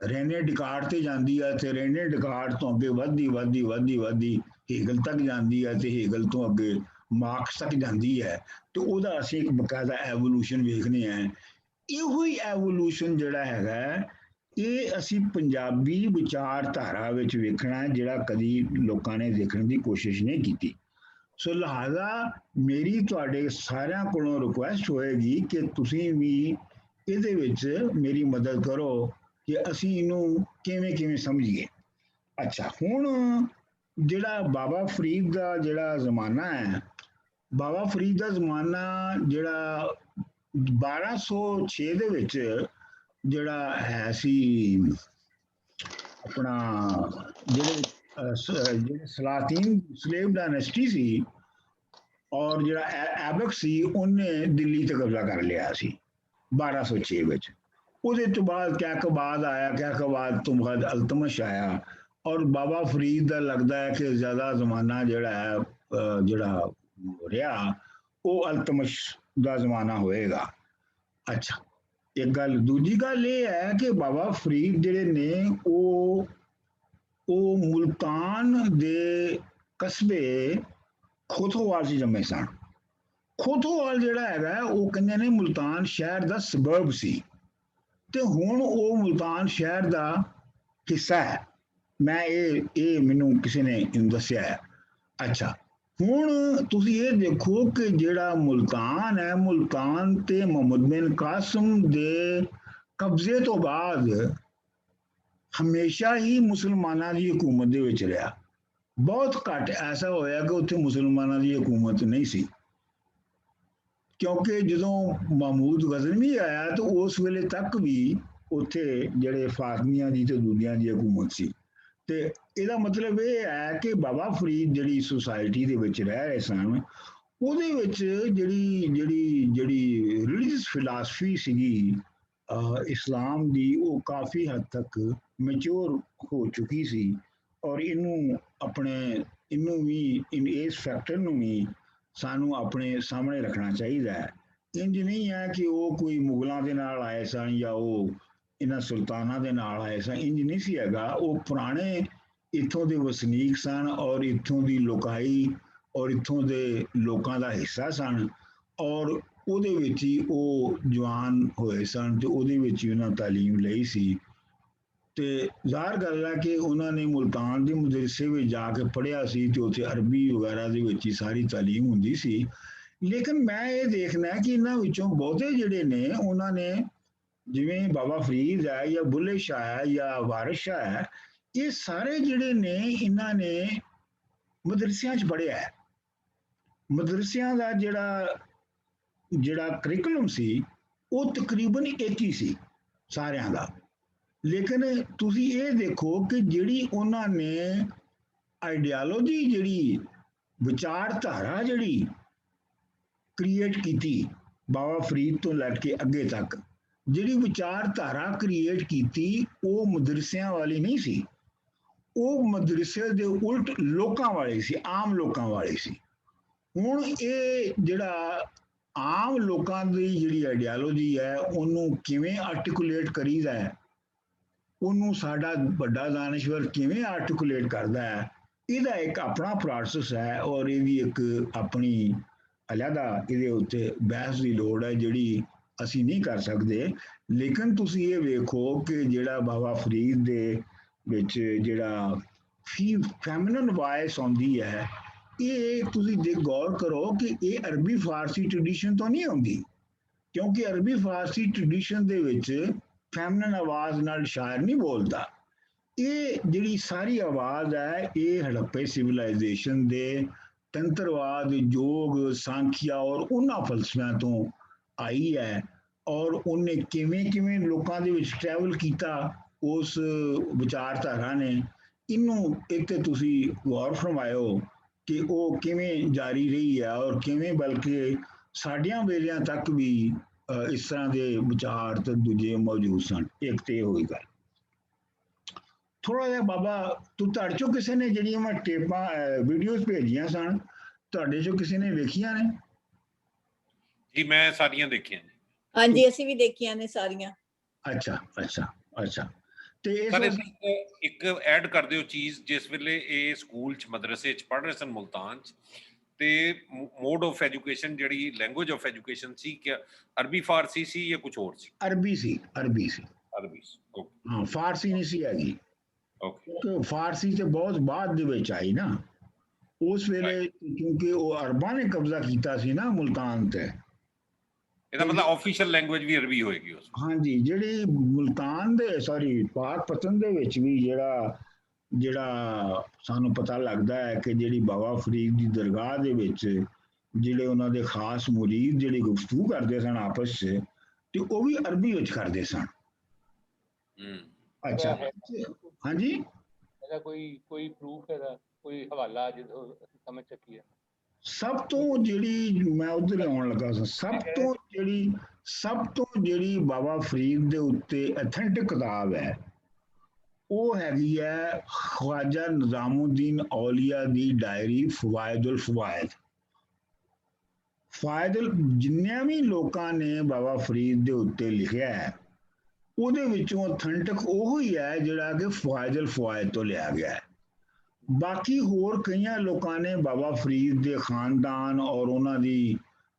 ਰੇਨੇ ਡਿਕਾਰਡ ਤੇ ਜਾਂਦੀ ਹੈ, ਤੇ ਰੇਨੇ ਡਿਕਾਰਡ ਤੋਂ ਅੱਗੇ ਵੱਧਦੀ ਹੇਗਲ ਤੱਕ ਜਾਂਦੀ ਹੈ, ਤੇ ਹੇਗਲ ਤੋਂ ਅੱਗੇ ਮਾਰਕਸ ਤੱਕ ਜਾਂਦੀ ਹੈ, ਤੇ ਉਹਦਾ ਅਸੀਂ ਇੱਕ ਬਕਾਇਦਾ ਐਵੋਲੂਸ਼ਨ ਵੇਖਦੇ ਹਾਂ। ਇਹੋ ਹੀ ਐਵੋਲੂਸ਼ਨ ਜਿਹੜਾ ਹੈਗਾ ਇਹ ਅਸੀਂ ਪੰਜਾਬੀ ਵਿਚਾਰਧਾਰਾ ਵਿੱਚ ਵੇਖਣਾ, ਜਿਹੜਾ ਕਦੀ ਲੋਕਾਂ ਨੇ ਦੇਖਣ ਦੀ ਕੋਸ਼ਿਸ਼ ਨਹੀਂ ਕੀਤੀ। ਸੋ ਲਿਹਾਜ਼ਾ ਮੇਰੀ ਤੁਹਾਡੇ ਸਾਰਿਆਂ ਕੋਲੋਂ ਰਿਕੁਐਸਟ ਹੋਏਗੀ ਕਿ ਤੁਸੀਂ ਵੀ ਇਹਦੇ ਵਿੱਚ ਮੇਰੀ ਮਦਦ ਕਰੋ ਕਿ ਅਸੀਂ ਇਹਨੂੰ ਕਿਵੇਂ ਕਿਵੇਂ ਸਮਝੀਏ। ਅੱਛਾ, ਹੁਣ ਜਿਹੜਾ ਬਾਬਾ ਫਰੀਦ ਦਾ ਜਿਹੜਾ ਜ਼ਮਾਨਾ ਹੈ, ਬਾਬਾ ਫਰੀਦ ਦਾ ਜ਼ਮਾਨਾ ਜਿਹੜਾ 1206 ਦੇ ਵਿੱਚ ਜਿਹੜਾ ਹੈ ਸੀ, ਆਪਣਾ ਜਿਹੜੇ ਸਲਾਤੀਨ ਸਲੇਵ ਡਾਇਨੈਸਟੀ ਸੀ, ਔਰ ਜਿਹੜਾ ਐਬਕ ਸੀ ਉਹਨੇ ਦਿੱਲੀ ਤੇ ਕਬਜ਼ਾ ਕਰ ਲਿਆ ਸੀ 1206 ਵਿੱਚ। ਉਹਦੇ ਤੋਂ ਬਾਅਦ ਕੈਕਬਾਦ ਆਇਆ, ਕੈਕਬਾਦ ਤੋਂ ਬਾਅਦ ਅਲਤਮਸ਼ ਆਇਆ, ਔਰ ਬਾਬਾ ਫਰੀਦ ਦਾ ਲੱਗਦਾ ਹੈ ਕਿ ਜ਼ਿਆਦਾ ਜ਼ਮਾਨਾ ਜਿਹੜਾ ਹੈ ਜਿਹੜਾ ਰਿਹਾ ਉਹ ਅਲਤਮਸ਼ ਦਾ ਜ਼ਮਾਨਾ ਹੋਏਗਾ। ਅੱਛਾ, ਇੱਕ ਗੱਲ। ਦੂਜੀ ਗੱਲ ਇਹ ਹੈ ਕਿ ਬਾਬਾ ਫਰੀਦ ਜਿਹੜੇ ਨੇ ਉਹ ਮੁਲਤਾਨ ਦੇ ਕਸਬੇ ਖੋਥੋਵਾਲ 'ਚ ਜੰਮੇ ਸਨ। ਖੋਥੋਵਾਲ ਜਿਹੜਾ ਹੈਗਾ ਉਹ ਕਹਿੰਦੇ ਨੇ ਮੁਲਤਾਨ ਸ਼ਹਿਰ ਦਾ ਸਬਰਬ ਸੀ, ਤੇ ਹੁਣ ਉਹ ਮੁਲਤਾਨ ਸ਼ਹਿਰ ਦਾ ਹਿੱਸਾ ਹੈ। ਮੈਂ ਇਹ ਮੈਨੂੰ ਕਿਸੇ ਨੇ ਦੱਸਿਆ ਹੈ। ਅੱਛਾ, ਹੁਣ ਤੁਸੀਂ ਇਹ ਦੇਖੋ ਕਿ ਜਿਹੜਾ ਮੁਲਤਾਨ ਹੈ, ਮੁਲਤਾਨ ਤੇ ਮੁਹੰਮਦ ਬਿਨ ਕਾਸਿਮ ਦੇ ਕਬਜ਼ੇ ਤੋਂ ਬਾਅਦ ਹਮੇਸ਼ਾ ਹੀ ਮੁਸਲਮਾਨਾਂ ਦੀ ਹਕੂਮਤ ਦੇ ਵਿੱਚ ਰਿਹਾ। ਬਹੁਤ ਘੱਟ ਐਸਾ ਹੋਇਆ ਕਿ ਉੱਥੇ ਮੁਸਲਮਾਨਾਂ ਦੀ ਹਕੂਮਤ ਨਹੀਂ ਸੀ, ਕਿਉਂਕਿ ਜਦੋਂ ਮਹਿਮੂਦ ਗਜ਼ਨਵੀ ਆਇਆ ਤਾਂ ਉਸ ਵੇਲੇ ਤੱਕ ਵੀ ਉੱਥੇ ਜਿਹੜੇ ਫਾਤਮੀਆਂ ਦੀ ਤੇ ਦੂਜਿਆਂ ਦੀ ਹਕੂਮਤ ਸੀ। ਤੇ ਇਹਦਾ ਮਤਲਬ ਇਹ ਹੈ ਕਿ ਬਾਬਾ ਫਰੀਦ ਜਿਹੜੀ ਸੁਸਾਇਟੀ ਦੇ ਵਿੱਚ ਰਹਿ ਰਹੇ ਸਨ, ਉਹਦੇ ਵਿੱਚ ਜਿਹੜੀ ਰਿਲੀਜੀਅਸ ਫਿਲਾਸਫੀ ਸੀਗੀ ਇਸਲਾਮ ਦੀ, ਉਹ ਕਾਫੀ ਹੱਦ ਤੱਕ ਮੈਚੁਰ ਹੋ ਚੁੱਕੀ ਸੀ, ਔਰ ਇਹਨੂੰ ਵੀ ਇਸ ਫੈਕਟਰ ਨੂੰ ਵੀ ਸਾਨੂੰ ਆਪਣੇ ਸਾਹਮਣੇ ਰੱਖਣਾ ਚਾਹੀਦਾ ਹੈ। ਇੰਜ ਨਹੀਂ ਹੈ ਕਿ ਉਹ ਕੋਈ ਮੁਗਲਾਂ ਦੇ ਨਾਲ ਆਏ ਸਨ ਜਾਂ ਉਹ ਇਹਨਾਂ ਸੁਲਤਾਨਾਂ ਦੇ ਨਾਲ ਆਏ ਸਨ, ਇੰਜ ਨਹੀਂ ਸੀ ਹੈਗਾ। ਉਹ ਪੁਰਾਣੇ ਇੱਥੋਂ ਦੇ ਵਸਨੀਕ ਸਨ, ਔਰ ਇੱਥੋਂ ਦੀ ਲੋਕਾਈ ਔਰ ਇੱਥੋਂ ਦੇ ਲੋਕਾਂ ਦਾ ਹਿੱਸਾ ਸਨ, ਔਰ ਉਹਦੇ ਵਿੱਚ ਹੀ ਉਹ ਜਵਾਨ ਹੋਏ ਸਨ, ਤੇ ਉਹਦੇ ਵਿੱਚ ਹੀ ਉਹਨਾਂ ਤਾਲੀਮ ਲਈ ਸੀ। ਤੇ ਜ਼ਾਹਰ ਗੱਲ ਹੈ ਕਿ ਉਹਨਾਂ ਨੇ ਮੁਲਤਾਨ ਦੇ ਮਦਰਸੇ ਵਿੱਚ ਜਾ ਕੇ ਪੜ੍ਹਿਆ ਸੀ, ਤੇ ਉੱਥੇ ਅਰਬੀ ਵਗੈਰਾ ਦੇ ਵਿੱਚ ਹੀ ਸਾਰੀ ਤਾਲੀਮ ਹੁੰਦੀ ਸੀ। ਲੇਕਿਨ ਮੈਂ ਇਹ ਦੇਖਣਾ ਕਿ ਇਹਨਾਂ ਵਿੱਚੋਂ ਬਹੁਤੇ ਜਿਹੜੇ ਨੇ ਉਹਨਾਂ ਨੇ, ਜਿਵੇਂ ਬਾਬਾ ਫਰੀਦ ਹੈ ਜਾਂ ਬੁੱਲੇ ਸ਼ਾਹ ਹੈ ਜਾਂ ਵਾਰਿਸ ਸ਼ਾਹ ਹੈ, ਇਹ ਸਾਰੇ ਜਿਹੜੇ ਨੇ ਇਹਨਾਂ ਨੇ ਮਦਰਸਿਆਂ 'ਚ ਪੜ੍ਹਿਆ ਹੈ। ਮਦਰਸਿਆਂ ਦਾ ਜਿਹੜਾ ਕਰਿਕੂਲਮ ਸੀ ਉਹ ਤਕਰੀਬਨ ਇੱਕ ਹੀ ਸੀ ਸਾਰਿਆਂ ਦਾ। ਲੇਕਿਨ ਤੁਸੀਂ ਇਹ ਦੇਖੋ ਕਿ ਜਿਹੜੀ ਉਹਨਾਂ ਨੇ ਆਈਡੀਆਲੋਜੀ, ਜਿਹੜੀ ਵਿਚਾਰਧਾਰਾ ਜਿਹੜੀ ਕ੍ਰੀਏਟ ਕੀਤੀ ਬਾਬਾ ਫਰੀਦ ਤੋਂ ਲੈ ਕੇ ਅੱਗੇ ਤੱਕ, ਜਿਹੜੀ ਵਿਚਾਰਧਾਰਾ ਕ੍ਰੀਏਟ ਕੀਤੀ ਉਹ ਮਦਰਸਿਆਂ ਵਾਲੀ ਨਹੀਂ ਸੀ, ਉਹ ਮਦਰਸੇ ਦੇ ਉਲਟ ਲੋਕਾਂ ਵਾਲੀ ਸੀ, ਆਮ ਲੋਕਾਂ ਵਾਲੀ ਸੀ। ਹੁਣ ਇਹ ਜਿਹੜਾ ਆਮ ਲੋਕਾਂ ਦੀ ਜਿਹੜੀ ਆਈਡੀਆਲੋਜੀ ਹੈ ਉਹਨੂੰ ਕਿਵੇਂ ਆਰਟੀਕੂਲੇਟ ਕਰੀਦਾ ਹੈ, ਉਹਨੂੰ ਸਾਡਾ ਵੱਡਾ ਦਾਨਿਸ਼ਵਰ ਕਿਵੇਂ ਆਰਟੀਕੂਲੇਟ ਕਰਦਾ ਹੈ, ਇਹਦਾ ਇੱਕ ਆਪਣਾ ਪ੍ਰੋਸੈਸ ਹੈ ਔਰ ਇਹਦੀ ਇੱਕ ਆਪਣੀ ਅਲੱਗਾ ਇਹਦੇ ਉੱਤੇ ਬਹਿਸ ਦੀ ਲੋੜ ਹੈ ਜਿਹੜੀ ਅਸੀਂ ਨਹੀਂ ਕਰ ਸਕਦੇ। ਲੇਕਿਨ ਤੁਸੀਂ ਇਹ ਵੇਖੋ ਕਿ ਜਿਹੜਾ ਬਾਬਾ ਫਰੀਦ ਦੇ ਵਿੱਚ ਜਿਹੜਾ ਫੈਮਿਨਨ ਵਾਇਸ ਆਉਂਦੀ ਹੈ, ਇਹ ਤੁਸੀਂ ਗੌਰ ਕਰੋ ਕਿ ਇਹ ਅਰਬੀ ਫਾਰਸੀ ਟ੍ਰੈਡੀਸ਼ਨ ਤੋਂ ਨਹੀਂ ਆਉਂਦੀ, ਕਿਉਂਕਿ ਅਰਬੀ ਫਾਰਸੀ ਟ੍ਰੈਡੀਸ਼ਨ ਦੇ ਵਿੱਚ ਫੈਮਿਨਨ ਆਵਾਜ਼ ਨਾਲ ਸ਼ਾਇਰ ਨਹੀਂ ਬੋਲਦਾ। ਇਹ ਜਿਹੜੀ ਸਾਰੀ ਆਵਾਜ਼ ਹੈ ਇਹ ਹੜੱਪੇ ਸਿਵਲਾਈਜੇਸ਼ਨ ਦੇ ਤੰਤਰਵਾਦ, ਯੋਗ, ਸਾਂਖਿਆ ਔਰ ਉਹਨਾਂ ਫਲਸਫਿਆਂ ਤੋਂ ਆਈ ਹੈ ਔਰ ਉਹਨੇ ਕਿਵੇਂ ਕਿਵੇਂ ਲੋਕਾਂ ਦੇ ਵਿੱਚ ਟਰੈਵਲ ਕੀਤਾ ਉਸ ਵਿਚਾਰਧਾਰਾ ਨੇ। ਇਹਨੂੰ ਇੱਕ ਤੇ ਤੁਸੀਂ ਗੌਰ ਫਰਮਾਇਓ ਕਿ ਉਹ ਕਿਵੇਂ ਜਾਰੀ ਰਹੀ ਹੈ ਔਰ ਕਿਵੇਂ ਬਲਕਿ ਸਾਡੀਆਂ ਵੇਲਿਆਂ ਤੱਕ ਵੀ ਇਸ ਤਰ੍ਹਾਂ ਦੇ ਵਿਚਾਰ ਤੇ ਦੂਜੇ ਮੌਜੂਦ ਸਨ। ਇੱਕ ਤੇ ਹੋਈ ਗੱਲ। ਥੋੜਾ ਜਿਹਾ ਬਾਬਾ ਤੁਹਾਡੇ ਚੋਂ ਕਿਸੇ ਨੇ ਜਿਹੜੀਆਂ ਮੈਂ ਟੇਪਾਂ ਵੀਡੀਓਜ਼ ਭੇਜੀਆਂ ਸਨ, ਤੁਹਾਡੇ ਚੋਂ ਕਿਸੇ ਨੇ ਵੇਖੀਆਂ ਨੇ? ਜੀ ਮੈਂ ਸਾਰੀਆਂ ਦੇਖੀਆਂ ਜੀ। ਹਾਂਜੀ ਅਸੀਂ ਵੀ ਦੇਖੀਆਂ ਨੇ ਸਾਰੀਆਂ। ਅੱਛਾ ਅੱਛਾ ਅੱਛਾ। ਤੇ ਇੱਕ ਐਡ ਕਰ ਦਿਓ ਚੀਜ਼, ਜਿਸ ਵੇਲੇ ਇਹ ਸਕੂਲ ਚ ਮਦਰਸੇ ਚ ਪੜ੍ਹ ਰਹੇ ਸਨ ਮੁਲਤਾਨ ਚ, ਤੇ ਮੋਡ ਆਫ ਐਜੂਕੇਸ਼ਨ ਜਿਹੜੀ ਲੈਂਗੁਏਜ ਆਫ ਐਜੂਕੇਸ਼ਨ ਸੀ ਕਿ ਅਰਬੀ ਫਾਰਸੀ ਸੀ ਜਾਂ ਕੁਝ ਹੋਰ ਸੀ? ਅਰਬੀ ਸੀ, ਅਰਬੀ ਸੀ। ਅਰਬੀ ਸੀ, ਓਕੇ। ਹਾਂ, ਫਾਰਸੀ ਨਹੀਂ ਸੀ ਹੈਗੀ, ਓਕੇ। ਫਾਰਸੀ ਤੇ ਬਹੁਤ ਬਾਅਦ ਦੇ ਵਿੱਚ ਆਈ ਨਾ, ਉਸ ਵੇਲੇ ਕਿਉਂਕਿ ਉਹ ਅਰਬਾਂ ਨੇ ਕਬਜ਼ਾ ਕੀਤਾ ਸੀ ਨਾ ਮੁਲਤਾਨ ਤੇ। ਇਹਦਾ ਮਤਲਬ ਆਫੀਸ਼ੀਅਲ ਲੈਂਗੁਏਜ ਵੀ ਅਰਬੀ ਹੋਏਗੀ ਉਸ। ਹਾਂਜੀ, ਜਿਹੜੀ ਮੁਲਤਾਨ ਦੇ ਪਾਕ ਪਤਨ ਦੇ ਵਿੱਚ ਵੀ ਜਿਹੜਾ ਸਾਨੂੰ ਪਤਾ ਲੱਗਦਾ ਹੈ ਕਿ ਜਿਹੜੀ ਬਾਬਾ ਫਰੀਦ ਦੀ ਦਰਗਾਹ ਦੇ ਵਿੱਚ ਜਿਹੜੇ ਉਹਨਾਂ ਦੇ ਖਾਸ ਮੁਰੀਦ ਜਿਹੜੇ ਗੁਫ਼ਤਗੂ ਕਰਦੇ ਸਨ ਆਪਸ 'ਚ, ਤੇ ਉਹ ਵੀ ਅਰਬੀ ਵਿੱਚ ਕਰਦੇ ਸਨ। ਅੱਛਾ, ਹਾਂਜੀ, ਇਹਦਾ ਕੋਈ ਪ੍ਰੂਫ, ਇਹਦਾ ਕੋਈ ਹਵਾਲਾ ਜਦੋਂ ਅਸੀਂ ਸਮਝ ਸਕੀਏ? ਸਭ ਤੋਂ ਜਿਹੜੀ ਮੈਂ ਉਧਰ ਆਉਣ ਲੱਗਾ ਸੀ, ਸਭ ਤੋਂ ਜਿਹੜੀ ਬਾਬਾ ਫਰੀਦ ਦੇ ਉੱਤੇ ਅਥੈਂਟਿਕ ਕਿਤਾਬ ਹੈ ਉਹ ਹੈਗੀ ਹੈ ਖਵਾਜਾ ਨਿਜ਼ਾਮੁਦੀਨ ਔਲੀਆ ਦੀ ਡਾਇਰੀ ਫਵਾਇਦੁਲ ਫਵਾਇਦ। ਜਿੰਨਿਆਂ ਵੀ ਲੋਕਾਂ ਨੇ ਬਾਬਾ ਫਰੀਦ ਦੇ ਉੱਤੇ ਲਿਖਿਆ ਹੈ ਉਹਦੇ ਵਿੱਚੋਂ ਅਥੈਂਟਿਕ ਉਹ ਹੀ ਹੈ ਜਿਹੜਾ ਕਿ ਫਵਾਇਦੁਲ ਫਵਾਇਦ ਤੋਂ ਲਿਆ ਗਿਆ ਹੈ। ਬਾਕੀ ਹੋਰ ਕਈਆਂ ਲੋਕਾਂ ਨੇ ਬਾਬਾ ਫਰੀਦ ਦੇ ਖਾਨਦਾਨ ਔਰ ਉਹਨਾਂ ਦੀ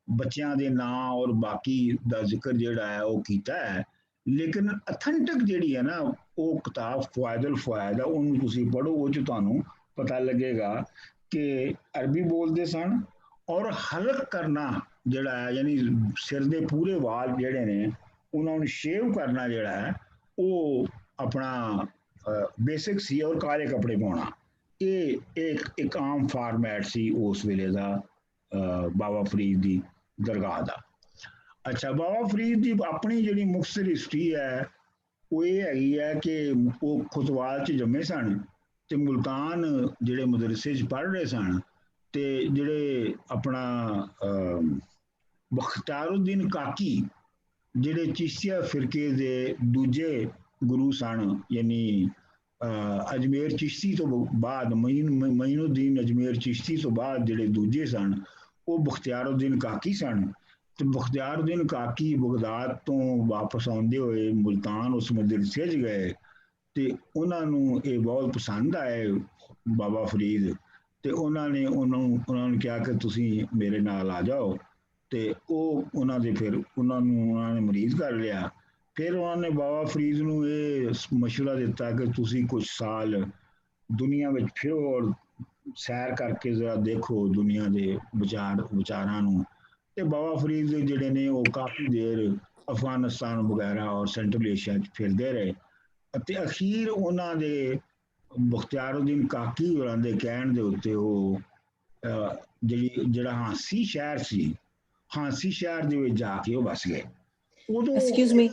ਬੱਚਿਆਂ ਦੇ ਨਾਂ ਔਰ ਬਾਕੀ ਦਾ ਜ਼ਿਕਰ ਜਿਹੜਾ ਹੈ ਉਹ ਕੀਤਾ ਹੈ, ਲੇਕਿਨ ਅਥੈਂਟਿਕ ਜਿਹੜੀ ਹੈ ਨਾ ਉਹ ਕਿਤਾਬ ਫਵਾਇਦੁਲ ਫਵਾਇਦ ਹੈ। ਉਹਨੂੰ ਤੁਸੀਂ ਪੜ੍ਹੋ, ਉਹ 'ਚ ਤੁਹਾਨੂੰ ਪਤਾ ਲੱਗੇਗਾ ਕਿ ਅਰਬੀ ਬੋਲਦੇ ਸਨ ਔਰ ਹਲਕ ਕਰਨਾ ਜਿਹੜਾ ਹੈ, ਯਾਨੀ ਸਿਰ ਦੇ ਪੂਰੇ ਵਾਲ ਜਿਹੜੇ ਨੇ ਉਹਨਾਂ ਨੂੰ ਸ਼ੇਵ ਕਰਨਾ ਜਿਹੜਾ ਹੈ ਉਹ ਆਪਣਾ ਬੇਸਿਕ ਸੀ, ਔਰ ਕਾਲੇ ਕੱਪੜੇ ਪਾਉਣਾ ਇਹ ਇੱਕ ਆਮ ਫਾਰਮੈਟ ਸੀ ਉਸ ਵੇਲੇ ਦਾ ਬਾਬਾ ਫਰੀਦ ਦੀ ਦਰਗਾਹ ਦਾ। ਅੱਛਾ, ਬਾਬਾ ਫਰੀਦ ਦੀ ਆਪਣੀ ਜਿਹੜੀ ਮੁਖਤਸਰ ਹਿਸਟਰੀ ਹੈ ਉਹ ਇਹ ਹੈਗੀ ਹੈ ਕਿ ਉਹ ਖੁਤਵਾਲ 'ਚ ਜੰਮੇ ਸਨ ਤੇ ਮੁਲਤਾਨ ਜਿਹੜੇ ਮਦਰਸੇ 'ਚ ਪੜ੍ਹ ਰਹੇ ਸਨ, ਤੇ ਜਿਹੜੇ ਆਪਣਾ ਬਖਤਿਆਰੁਦੀਨ ਕਾਕੀ ਜਿਹੜੇ ਚਿਸ਼ਤੀਆ ਫਿਰਕੇ ਦੇ ਦੂਜੇ ਗੁਰੂ ਸਨ, ਯਾਨੀ ਅਜਮੇਰ ਚਿਸ਼ਤੀ ਤੋਂ ਬਾਅਦ ਮਈਨੁਦੀਨ ਅਜਮੇਰ ਚਿਸ਼ਤੀ ਤੋਂ ਬਾਅਦ ਜਿਹੜੇ ਦੂਜੇ ਸਨ ਉਹ ਬਖਤਿਆਰੁਦੀਨ ਕਾਕੀ ਸਨ। ਤੇ ਬਖਤਿਆਰੁਦੀਨ ਕਾਕੀ ਬਗਦਾਦ ਤੋਂ ਵਾਪਸ ਆਉਂਦੇ ਹੋਏ ਮੁਲਤਾਨ ਉਸ ਮਦਰਸੇ 'ਚ ਗਏ ਤੇ ਉਹਨਾਂ ਨੂੰ ਇਹ ਬਹੁਤ ਪਸੰਦ ਆਏ ਬਾਬਾ ਫਰੀਦ, ਤੇ ਉਹਨਾਂ ਨੇ ਉਹਨਾਂ ਨੂੰ ਕਿਹਾ ਕਿ ਤੁਸੀਂ ਮੇਰੇ ਨਾਲ ਆ ਜਾਓ, ਤੇ ਉਹ ਉਹਨਾਂ ਨੇ ਮਰੀਜ਼ ਕਰ ਲਿਆ। ਫਿਰ ਉਹਨਾਂ ਨੇ ਬਾਬਾ ਫਰੀਦ ਨੂੰ ਇਹ ਮਸ਼ਵਰਾ ਦਿੱਤਾ ਕਿ ਤੁਸੀਂ ਕੁਝ ਸਾਲ ਦੁਨੀਆ ਵਿੱਚ ਫਿਰੋ ਔਰ ਸੈਰ ਕਰਕੇ ਜ਼ਰਾ ਦੇਖੋ ਦੁਨੀਆ ਦੇ ਵਿਚਾਰਾਂ ਨੂੰ। ਤੇ ਬਾਬਾ ਫਰੀਦ ਜਿਹੜੇ ਨੇ ਉਹ ਕਾਫੀ ਦੇਰ ਅਫਗਾਨਿਸਤਾਨ ਵਗੈਰਾ ਔਰ ਸੈਂਟਰਲ ਏਸ਼ੀਆ 'ਚ ਫਿਰਦੇ ਰਹੇ, ਅਤੇ ਅਖੀਰ ਉਹਨਾਂ ਦੇ ਬਖਤਿਆਰੁਦੀਨ ਕਾਕੀ ਹੋਰਾਂ ਦੇ ਕਹਿਣ ਦੇ ਉੱਤੇ ਉਹ ਜਿਹੜਾ ਹਾਂਸੀ ਸ਼ਹਿਰ ਸੀ, ਹਾਂਸੀ ਸ਼ਹਿਰ ਦੇ ਵਿੱਚ ਜਾ ਕੇ ਉਹ ਵਸ ਗਏ। ਉਦੋਂ ਐਕਸਕਿਊਜ਼ ਮੀ,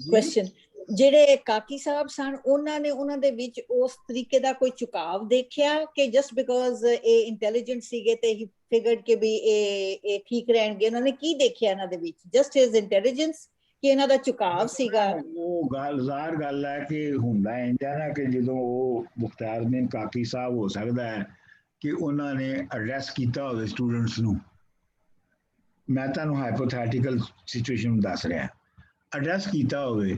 question, ਜਿਹੜੇ ਕਾਕੀ ਸਾਹਿਬ ਸਨ ਉਹਨਾਂ ਨੇ ਉਹਨਾਂ ਦੇ ਵਿੱਚ ਉਸ ਤਰੀਕੇ ਦਾ ਕੋਈ ਝੁਕਾਵ ਦੇਖਿਆ ਕਿ ਜਸਟ ਬਿਕੋਜ਼ ਇਹ ਇੰਟੈਲੀਜੈਂਟ ਸੀਗੇ ਤੇ ਹੀ ਫਿਗਰਡ ਕਿ ਵੀ ਇਹ ਠੀਕ ਰਹਿਣਗੇ? ਉਹਨਾਂ ਨੇ ਕੀ ਦੇਖਿਆ ਇਹਨਾਂ ਦੇ ਵਿੱਚ? ਜਸਟ ਹਿਸ ਇੰਟੈਲੀਜੈਂਸ ਕਿ ਇਹਨਾਂ ਦਾ ਝੁਕਾਵ ਸੀਗਾ? ਉਹ ਜ਼ਾਹਰ ਗੱਲ ਹੈ ਕਿ ਹੁੰਦਾ ਇੰਜ ਹੈ ਨਾ ਕਿ ਜਦੋਂ ਉਹ ਮੁਖਤਾਰਉদ্ਦੀਨ ਕਾਕੀ ਸਾਹਿਬ ਹੋ ਸਕਦਾ ਹੈ ਕਿ ਉਹਨਾਂ ਨੇ ਐਡਰੈਸ ਕੀਤਾ ਹੋਵੇ ਸਟੂਡੈਂਟਸ ਨੂੰ। ਮੈਂ ਤੁਹਾਨੂੰ ਹਾਈਪੋਥੈਟੀਕਲ ਸਿਚੁਏਸ਼ਨ ਦੱਸ ਰਿਹਾ, ਐਡਰੈਸ ਕੀਤਾ ਹੋਵੇ,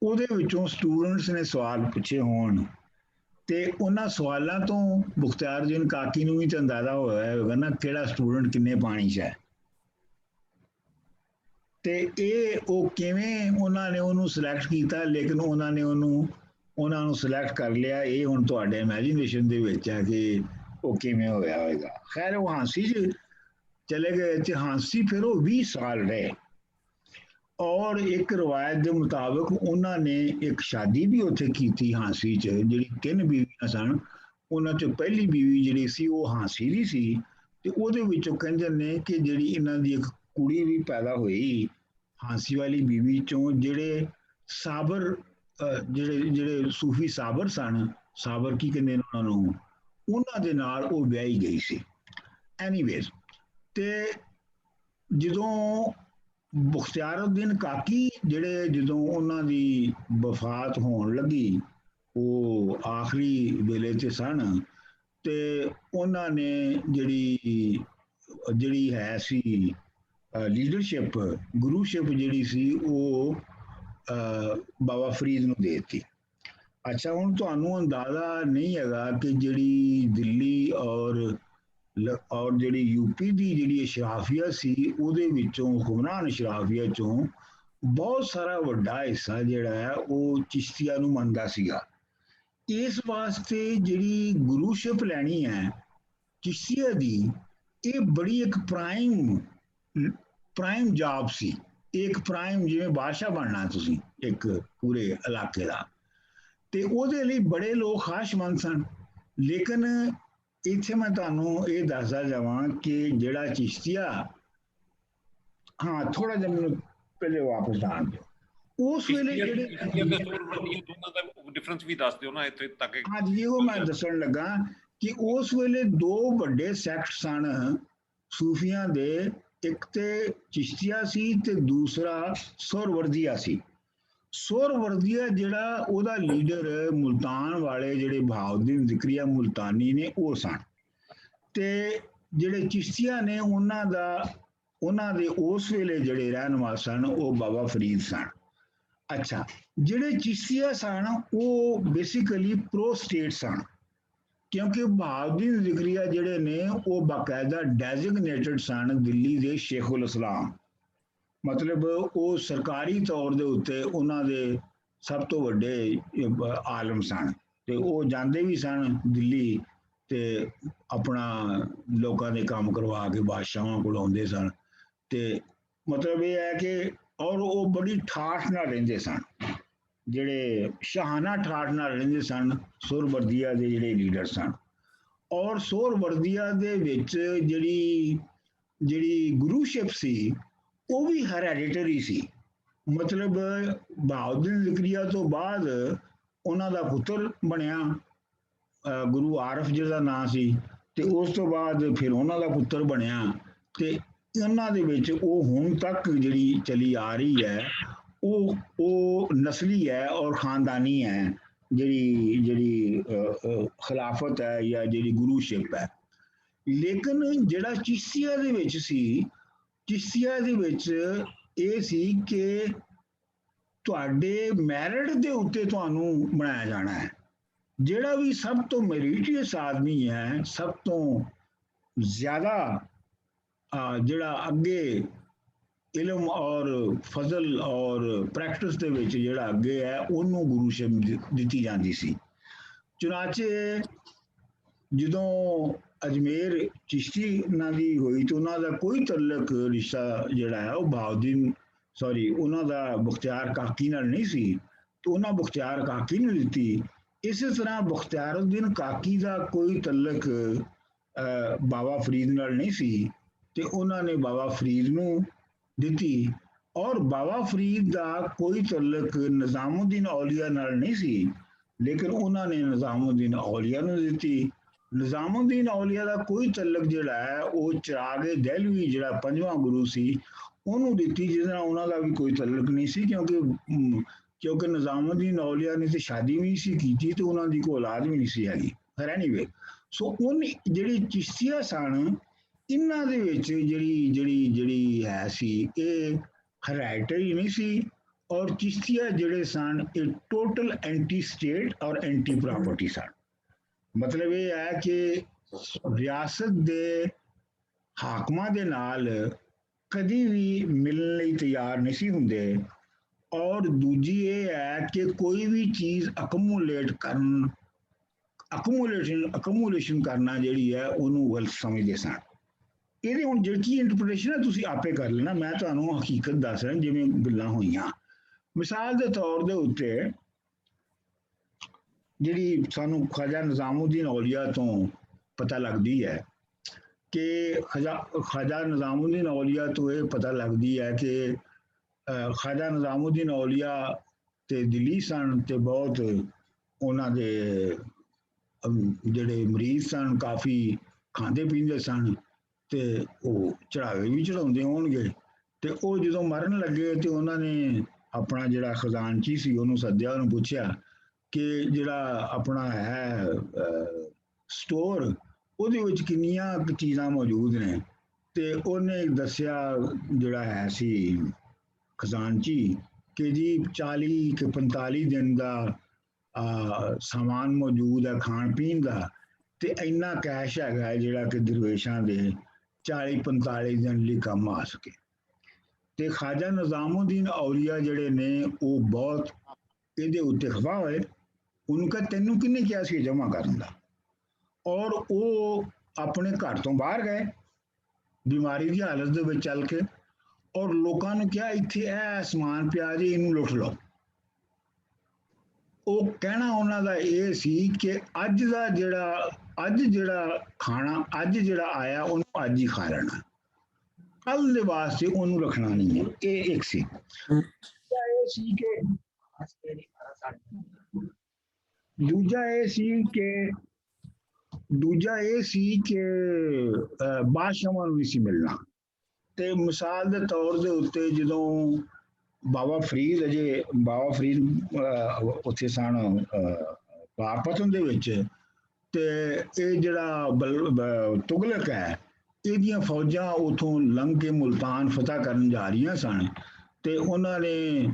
ਉਹਦੇ ਵਿੱਚੋਂ ਸਟੂਡੈਂਟਸ ਨੇ ਸਵਾਲ ਪੁੱਛੇ ਹੋਣ ਤੇ ਉਹਨਾਂ ਸਵਾਲਾਂ ਤੋਂ ਮੁਖਤਾਰਉদ্ਦੀਨ ਕਾਕੀ ਨੂੰ ਵੀ ਤਾਂ ਅੰਦਾਜ਼ਾ ਹੋਇਆ ਹੋਵੇਗਾ ਨਾ ਕਿਹੜਾ ਸਟੂਡੈਂਟ ਕਿੰਨੇ ਪਾਣੀ 'ਚ ਹੈ। ਤੇ ਇਹ ਉਹ ਕਿਵੇਂ ਉਹਨਾਂ ਨੇ ਉਹਨੂੰ ਸਿਲੈਕਟ ਕੀਤਾ, ਲੇਕਿਨ ਉਹਨਾਂ ਨੂੰ ਸਿਲੈਕਟ ਕਰ ਲਿਆ। ਇਹ ਹੁਣ ਤੁਹਾਡੇ ਇਮੈਜੀਨੇਸ਼ਨ ਦੇ ਵਿੱਚ ਹੈ ਕਿ ਉਹ ਕਿਵੇਂ ਹੋਇਆ ਹੋਵੇਗਾ। ਖੈਰ ਉਹ ਹਾਂਸੀ 'ਚ ਚਲੇ ਗਏ ਤੇ ਹਾਂਸੀ ਫਿਰ ਉਹ 20 ਸਾਲ ਰਹੇ ਔਰ ਇੱਕ ਰਵਾਇਤ ਦੇ ਮੁਤਾਬਕ ਉਹਨਾਂ ਨੇ ਇੱਕ ਸ਼ਾਦੀ ਵੀ ਉੱਥੇ ਕੀਤੀ ਹਾਂਸੀ 'ਚ, ਜਿਹੜੀ 3 ਬੀਵੀਆਂ ਸਨ। ਉਹਨਾਂ 'ਚੋਂ ਪਹਿਲੀ ਬੀਵੀ ਜਿਹੜੀ ਸੀ ਉਹ ਹਾਂਸੀ ਦੀ ਸੀ ਤੇ ਉਹਦੇ ਵਿੱਚੋਂ ਕਹਿੰਦੇ ਨੇ ਕਿ ਜਿਹੜੀ ਇਹਨਾਂ ਦੀ ਇੱਕ ਕੁੜੀ ਵੀ ਪੈਦਾ ਹੋਈ ਹਾਂਸੀ ਵਾਲੀ ਬੀਵੀ ਚੋਂ, ਜਿਹੜੇ ਸਾਬਰ ਜਿਹੜੇ ਸੂਫੀ ਸਾਬਰ ਸਨ, ਸਾਬਰ ਕੀ ਕਹਿੰਦੇ ਨੇ ਉਹਨਾਂ ਨੂੰ, ਉਹਨਾਂ ਦੇ ਨਾਲ ਉਹ ਵਿਆਹੀ ਗਈ ਸੀ। ਐਨੀਵੇਜ਼, ਤੇ ਜਦੋਂ ਮੁਖਤਾਰਉদ্ਦੀਨ ਕਾਕੀ ਜਿਹੜੇ ਜਦੋਂ ਉਹਨਾਂ ਦੀ ਵਫਾਤ ਹੋਣ ਲੱਗੀ, ਉਹ ਆਖਰੀ ਵੇਲੇ 'ਚ ਸਨ ਤੇ ਉਹਨਾਂ ਨੇ ਜਿਹੜੀ ਹੈ ਸੀ ਲੀਡਰਸ਼ਿਪ, ਗੁਰੂਸ਼ਿਪ ਜਿਹੜੀ ਸੀ ਉਹ ਬਾਬਾ ਫਰੀਦ ਨੂੰ ਦੇ ਦਿੱਤੀ। ਅੱਛਾ, ਹੁਣ ਤੁਹਾਨੂੰ ਅੰਦਾਜ਼ਾ ਨਹੀਂ ਹੈਗਾ ਕਿ ਜਿਹੜੀ ਦਿੱਲੀ ਔਰ ਜਿਹੜੀ ਯੂਪੀ ਦੀ ਜਿਹੜੀ ਅਸ਼ਰਾਫੀਆ ਸੀ ਉਹਦੇ ਵਿੱਚੋਂ, ਹੁਕਮਰਾਨ ਅਸ਼ਰਾਫੀਆ ਚੋਂ ਬਹੁਤ ਸਾਰਾ ਵੱਡਾ ਹਿੱਸਾ ਜਿਹੜਾ ਹੈ ਉਹ ਚਿਸ਼ਤੀਆ ਨੂੰ ਮੰਨਦਾ ਸੀਗਾ। ਇਸ ਵਾਸਤੇ ਜਿਹੜੀ ਗੁਰੂਸ਼ਿਪ ਲੈਣੀ ਹੈ ਚਿਸ਼ਤੀਆ ਦੀ, ਇਹ ਬੜੀ ਇੱਕ ਪ੍ਰਾਈਮ ਜੌਬ ਸੀ। ਇੱਕ ਪ੍ਰਾਈਮ, ਜਿਵੇਂ ਬਾਦਸ਼ਾਹ ਬਣਨਾ ਤੁਸੀਂ ਇੱਕ ਪੂਰੇ ਇਲਾਕੇ ਦਾ, ਤੇ ਉਹਦੇ ਲਈ ਬੜੇ ਲੋਕ ਖਾਸ਼ਮੰਦ ਸਨ। ਲੇਕਿਨ ਇੱਥੇ ਮੈਂ ਤੁਹਾਨੂੰ ਇਹ ਦੱਸਦਾ ਜਾਵਾਂ ਕਿ ਜਿਹੜਾ ਚਿਸ਼ਤੀਆ, ਹਾਂ ਥੋੜਾ ਜਿਹਾ ਮੈਨੂੰ ਪਹਿਲੇ ਵਾਪਸ ਜਾਣ ਦਿਓ, ਉਸ ਵੇਲੇ ਜਿਹੜੇ ਦੋਨਾਂ ਦਾ ਡਿਫਰੈਂਸ ਵੀ ਦੱਸ ਦਿਓ ਨਾ ਇੱਥੇ ਤੱਕ। ਹਾਂਜੀ, ਉਹ ਮੈਂ ਦੱਸਣ ਲੱਗਾ ਕਿ ਉਸ ਵੇਲੇ 2 ਵੱਡੇ ਸੈਕਟ ਸਨ ਸੂਫੀਆਂ ਦੇ, ਇੱਕ ਤੇ ਚਿਸ਼ਤੀਆ ਸੀ ਤੇ ਦੂਸਰਾ ਸੁਹਰਵਰਦੀਆ ਸੀ। ਸੁਹਰਵਰਦੀਆ ਜਿਹੜਾ ਉਹਦਾ ਲੀਡਰ ਮੁਲਤਾਨ ਵਾਲੇ ਜਿਹੜੇ ਬਹਾਉਦੀਨ ਜ਼ਿਕਰੀਆ ਮੁਲਤਾਨੀ ਨੇ ਉਹ ਸਨ, ਤੇ ਜਿਹੜੇ ਚਿਸ਼ਤੀਆ ਨੇ ਉਹਨਾਂ ਦੇ ਉਸ ਵੇਲੇ ਜਿਹੜੇ ਰਹਿਨੁਮਾ ਸਨ ਉਹ ਬਾਬਾ ਫਰੀਦ ਸਨ। ਅੱਛਾ, ਜਿਹੜੇ ਚਿਸ਼ਤੀਆ ਸਨ ਉਹ ਬੇਸਿਕਲੀ ਪ੍ਰੋ ਸਟੇਟ ਸਨ, ਕਿਉਂਕਿ ਬਹਾਉਦੀਨ ਜ਼ਿਕਰੀਆ ਜਿਹੜੇ ਨੇ ਉਹ ਬਾਕਾਇਦਾ ਡੈਜ਼ਿਗਨੇਟਡ ਸਨ ਦਿੱਲੀ ਦੇ ਸ਼ੇਖੁਲ ਇਸਲਾਮ, ਮਤਲਬ ਉਹ ਸਰਕਾਰੀ ਤੌਰ ਦੇ ਉੱਤੇ ਉਹਨਾਂ ਦੇ ਸਭ ਤੋਂ ਵੱਡੇ ਆਲਮ ਸਨ ਤੇ ਉਹ ਜਾਂਦੇ ਵੀ ਸਨ ਦਿੱਲੀ ਤੇ ਆਪਣਾ ਲੋਕਾਂ ਦੇ ਕੰਮ ਕਰਵਾ ਕੇ ਬਾਦਸ਼ਾਹਾਂ ਕੋਲ ਆਉਂਦੇ ਸਨ। ਤੇ ਮਤਲਬ ਇਹ ਹੈ ਕਿ ਔਰ ਉਹ ਬੜੀ ਠਾਠ ਨਾਲ ਰਹਿੰਦੇ ਸਨ, ਜਿਹੜੇ ਸ਼ਾਹਾਨਾ ਠਾਠ ਨਾਲ ਰਹਿੰਦੇ ਸਨ ਸੁਹਰਵਰਦੀਆ ਦੇ ਜਿਹੜੇ ਲੀਡਰ ਸਨ। ਔਰ ਸੁਹਰਵਰਦੀਆ ਦੇ ਵਿੱਚ ਜਿਹੜੀ ਗੁਰੂਸ਼ਿਪ ਸੀ ਉਹ ਵੀ ਹੈਰੈਡੀਟਰੀ ਸੀ, ਮਤਲਬ ਬਹਾਉਦੀਨ ਜ਼ਿਕਰੀਆ ਤੋਂ ਬਾਅਦ ਉਹਨਾਂ ਦਾ ਪੁੱਤਰ ਬਣਿਆ ਗੁਰੂ ਆਰਫ ਜਿਹਦਾ ਨਾਂ ਸੀ, ਤੇ ਉਸ ਤੋਂ ਬਾਅਦ ਫਿਰ ਉਹਨਾਂ ਦਾ ਪੁੱਤਰ ਬਣਿਆ, ਤੇ ਉਹਨਾਂ ਦੇ ਵਿੱਚ ਉਹ ਹੁਣ ਤੱਕ ਜਿਹੜੀ ਚਲੀ ਆ ਰਹੀ ਹੈ ਉਹ ਨਸਲੀ ਹੈ ਔਰ ਖਾਨਦਾਨੀ ਹੈ, ਜਿਹੜੀ ਖਿਲਾਫਤ ਹੈ ਜਾਂ ਜਿਹੜੀ ਗੁਰੂਸ਼ਿਪ ਹੈ। ਲੇਕਿਨ ਜਿਹੜਾ ਚਿਸ਼ਤੀਆ ਦੇ ਵਿੱਚ ਸੀ, ਚਿਸ਼ਤੀਆ ਦੇ ਵਿੱਚ ਇਹ ਸੀ ਕਿ ਤੁਹਾਡੇ ਮੈਰਿਟ ਦੇ ਉੱਤੇ ਤੁਹਾਨੂੰ ਬਣਾਇਆ ਜਾਣਾ ਹੈ। ਜਿਹੜਾ ਵੀ ਸਭ ਤੋਂ ਮੈਰੀਟੀਅਸ ਆਦਮੀ ਹੈ, ਸਭ ਤੋਂ ਜ਼ਿਆਦਾ ਜਿਹੜਾ ਅੱਗੇ ਇਲਮ ਔਰ ਫਜ਼ਲ ਔਰ ਪ੍ਰੈਕਟਿਸ ਦੇ ਵਿੱਚ ਜਿਹੜਾ ਅੱਗੇ ਹੈ ਉਹਨੂੰ ਗੁਰੂਸ਼ਿਪ ਦਿੱਤੀ ਜਾਂਦੀ ਸੀ। ਚੁਨਾਚੇ ਜਦੋਂ ਅਜਮੇਰ ਚਿਸ਼ਤੀ ਉਹਨਾਂ ਦੀ ਹੋਈ ਤੇ ਉਹਨਾਂ ਦਾ ਕੋਈ ਤਲਕ ਰਿਸ਼ਤਾ ਜਿਹੜਾ ਹੈ ਉਹ ਉਹਨਾਂ ਦਾ ਮੁਖਤਿਆਰ ਕਾਕੀ ਨਾਲ ਨਹੀਂ ਸੀ, ਤੇ ਉਹਨਾਂ ਮੁਖਤਿਆਰ ਕਾਕੀ ਨੂੰ ਦਿੱਤੀ। ਇਸੇ ਤਰ੍ਹਾਂ ਮੁਖਤਿਆਰਉদ্ਦੀਨ ਕਾਕੀ ਦਾ ਕੋਈ ਤਲਕ ਬਾਬਾ ਫਰੀਦ ਨਾਲ ਨਹੀਂ ਸੀ ਤੇ ਉਹਨਾਂ ਨੇ ਬਾਬਾ ਫਰੀਦ ਨੂੰ ਦਿੱਤੀ। ਔਰ ਬਾਬਾ ਫਰੀਦ ਦਾ ਕੋਈ ਤਲਕ ਨਿਜ਼ਾਮੁਦੀਨ ਔਲੀਆ ਨਾਲ ਨਹੀਂ ਸੀ, ਲੇਕਿਨ ਉਹਨਾਂ ਨੇ ਨਿਜ਼ਾਮੁਦੀਨ ਔਲੀਆ ਨੂੰ ਦਿੱਤੀ। ਨਿਜ਼ਾਮੁਦੀਨ ਔਲੀਆ ਦਾ ਕੋਈ ਤਲਕ ਜਿਹੜਾ ਹੈ ਉਹ ਚਿਰਾਗੇ ਦਹਿਲਵੀ ਜਿਹੜਾ ਪੰਜਵਾਂ ਗੁਰੂ ਸੀ ਉਹਨੂੰ ਦਿੱਤੀ, ਜਿਹਦੇ ਨਾਲ ਉਹਨਾਂ ਦਾ ਵੀ ਕੋਈ ਤਲਕ ਨਹੀਂ ਸੀ, ਕਿਉਂਕਿ ਨਿਜ਼ਾਮੁਦੀਨ ਔਲੀਆ ਨੇ ਤੇ ਸ਼ਾਦੀ ਵੀ ਨਹੀਂ ਸੀ ਕੀਤੀ ਤੇ ਉਹਨਾਂ ਦੀ ਕੋਈ ਔਲਾਦ ਵੀ ਨਹੀਂ ਸੀ ਹੈਗੀ। ਪਰ ਐਨੀਵੇ, ਸੋ ਉਹਨੇ ਜਿਹੜੀ ਚਿਸ਼ਤੀਆ ਸਨ, ਇਹਨਾਂ ਦੇ ਵਿੱਚ ਜਿਹੜੀ ਹੈ ਸੀ ਇਹ ਹੈਰਾਈਟਰੀ ਨਹੀਂ ਸੀ। ਔਰ ਚਿਸ਼ਤੀਆ ਜਿਹੜੇ ਸਨ ਇਹ ਟੋਟਲ ਐਂਟੀ ਸਟੇਟ ਔਰ ਐਂਟੀ ਪ੍ਰਾਪਰਟੀ ਸਨ। ਮਤਲਬ ਇਹ ਹੈ ਕਿ ਰਿਆਸਤ ਦੇ ਹਾਕਮਾਂ ਦੇ ਨਾਲ ਕਦੀ ਵੀ ਮਿਲਣ ਲਈ ਤਿਆਰ ਨਹੀਂ ਸੀ ਹੁੰਦੇ। ਔਰ ਦੂਜੀ ਇਹ ਹੈ ਕਿ ਕੋਈ ਵੀ ਚੀਜ਼ ਅਕਮੂਲੇਸ਼ਨ ਕਰਨਾ ਜਿਹੜੀ ਹੈ ਉਹਨੂੰ ਗਲਤ ਸਮਝਦੇ ਸਨ। ਇਹਦੀ ਹੁਣ ਜਿਹੜੀ ਇੰਟਰਪ੍ਰੀਟੇਸ਼ਨ ਹੈ ਤੁਸੀਂ ਆਪੇ ਕਰ ਲੈਣਾ, ਮੈਂ ਤੁਹਾਨੂੰ ਹਕੀਕਤ ਦੱਸ ਰਿਹਾ ਜਿਵੇਂ ਗੱਲਾਂ ਹੋਈਆਂ। ਮਿਸਾਲ ਦੇ ਤੌਰ ਦੇ ਉੱਤੇ ਜਿਹੜੀ ਸਾਨੂੰ ਖਾਜਾ ਨਿਜ਼ਾਮੁਦੀਨ ਔਲੀਆ ਤੋਂ ਪਤਾ ਲੱਗਦੀ ਹੈ ਕਿ ਖਾਜਾ ਨਿਜ਼ਾਮੁਦੀਨ ਔਲੀਆ ਤੋਂ ਇਹ ਪਤਾ ਲੱਗਦੀ ਹੈ ਕਿ ਖਾਜਾ ਨਿਜ਼ਾਮੁਦੀਨ ਔਲੀਆ ਤੇ ਦਿੱਲੀ ਸਨ ਤੇ ਬਹੁਤ ਉਹਨਾਂ ਦੇ ਜਿਹੜੇ ਮਰੀਜ਼ ਸਨ ਕਾਫੀ ਖਾਂਦੇ ਪੀਂਦੇ ਸਨ ਤੇ ਉਹ ਚੜਾਵੇ ਵੀ ਚੜਾਉਂਦੇ ਹੋਣਗੇ। ਤੇ ਉਹ ਜਦੋਂ ਮਰਨ ਲੱਗੇ ਤੇ ਉਹਨਾਂ ਨੇ ਆਪਣਾ ਜਿਹੜਾ ਖਜ਼ਾਨਚੀ ਸੀ ਉਹਨੂੰ ਸੱਦਿਆ, ਉਹਨੂੰ ਪੁੱਛਿਆ ਕਿ ਜਿਹੜਾ ਆਪਣਾ ਹੈ ਸਟੋਰ ਉਹਦੇ ਵਿੱਚ ਕਿੰਨੀਆਂ ਚੀਜ਼ਾਂ ਮੌਜੂਦ ਨੇ। ਤੇ ਉਹਨੇ ਦੱਸਿਆ ਜਿਹੜਾ ਹੈ ਸੀ ਖਜ਼ਾਨਚੀ ਕਿ ਜੀ 40 ਕਿ 45 ਦਿਨ ਦਾ ਸਾਮਾਨ ਮੌਜੂਦ ਹੈ ਖਾਣ ਪੀਣ ਦਾ, ਤੇ ਇੰਨਾ ਕੈਸ਼ ਹੈਗਾ ਜਿਹੜਾ ਕਿ ਦਰਵੇਸ਼ਾਂ ਦੇ 40-45 ਦਿਨ ਲਈ ਕੰਮ ਆ ਸਕੇ। ਤੇ ਖਾਜਾ ਨਿਜ਼ਾਮੁਦੀਨ ਔਲੀਆ ਜਿਹੜੇ ਨੇ ਉਹ ਬਹੁਤ ਇਹਦੇ ਉੱਤੇ ਖਫਾ ਹੋਏ। ਉਹਨੂੰ ਕਹ ਤੈਨੂੰ ਕਿਹਨੇ ਕਿਹਾ ਸੀ ਜਮ੍ਹਾਂ ਕਰਨ ਦਾ? ਔਰ ਉਹ ਆਪਣੇ ਘਰ ਤੋਂ ਬਾਹਰ ਗਏ ਬਿਮਾਰੀ ਦੀ ਹਾਲਤ ਦੇ ਵਿੱਚ ਚੱਲ ਕੇ, ਔਰ ਲੋਕਾਂ ਨੂੰ ਕਿਹਾ ਇੱਥੇ ਇਹ ਸਮਾਨ ਪਿਆ ਜੀ ਇਹਨੂੰ ਲੁੱਟ ਲਓ। ਉਹ ਕਹਿਣਾ ਉਹਨਾਂ ਦਾ ਇਹ ਸੀ ਕਿ ਅੱਜ ਜਿਹੜਾ ਖਾਣਾ ਅੱਜ ਜਿਹੜਾ ਆਇਆ ਉਹਨੂੰ ਅੱਜ ਹੀ ਖਾ ਲੈਣਾ, ਕੱਲ ਦੇ ਵਾਸਤੇ ਉਹਨੂੰ ਰੱਖਣਾ ਨਹੀਂ ਹੈ। ਇਹ ਇੱਕ ਸੀ। ਇਹ ਸੀ ਕਿ ਦੂਜਾ ਇਹ ਸੀ ਕਿ ਬਾਦਸ਼ਾਹਾਂ ਨੂੰ ਨਹੀਂ ਸੀ ਮਿਲਣਾ। ਤੇ ਮਿਸਾਲ ਦੇ ਤੌਰ ਦੇ ਉੱਤੇ ਜਦੋਂ ਬਾਬਾ ਫਰੀਦ ਉੱਥੇ ਸਨ ਪਾਕਪਤਨ ਦੇ ਵਿੱਚ, ਤੇ ਇਹ ਜਿਹੜਾ ਤੁਗਲਕ ਹੈ ਇਹਦੀਆਂ ਫੌਜਾਂ ਉਥੋਂ ਲੰਘ ਕੇ ਮੁਲਤਾਨ ਫਤਹ ਕਰਨ ਜਾ ਰਹੀਆਂ ਸਨ। ਤੇ ਉਹਨਾਂ ਨੇ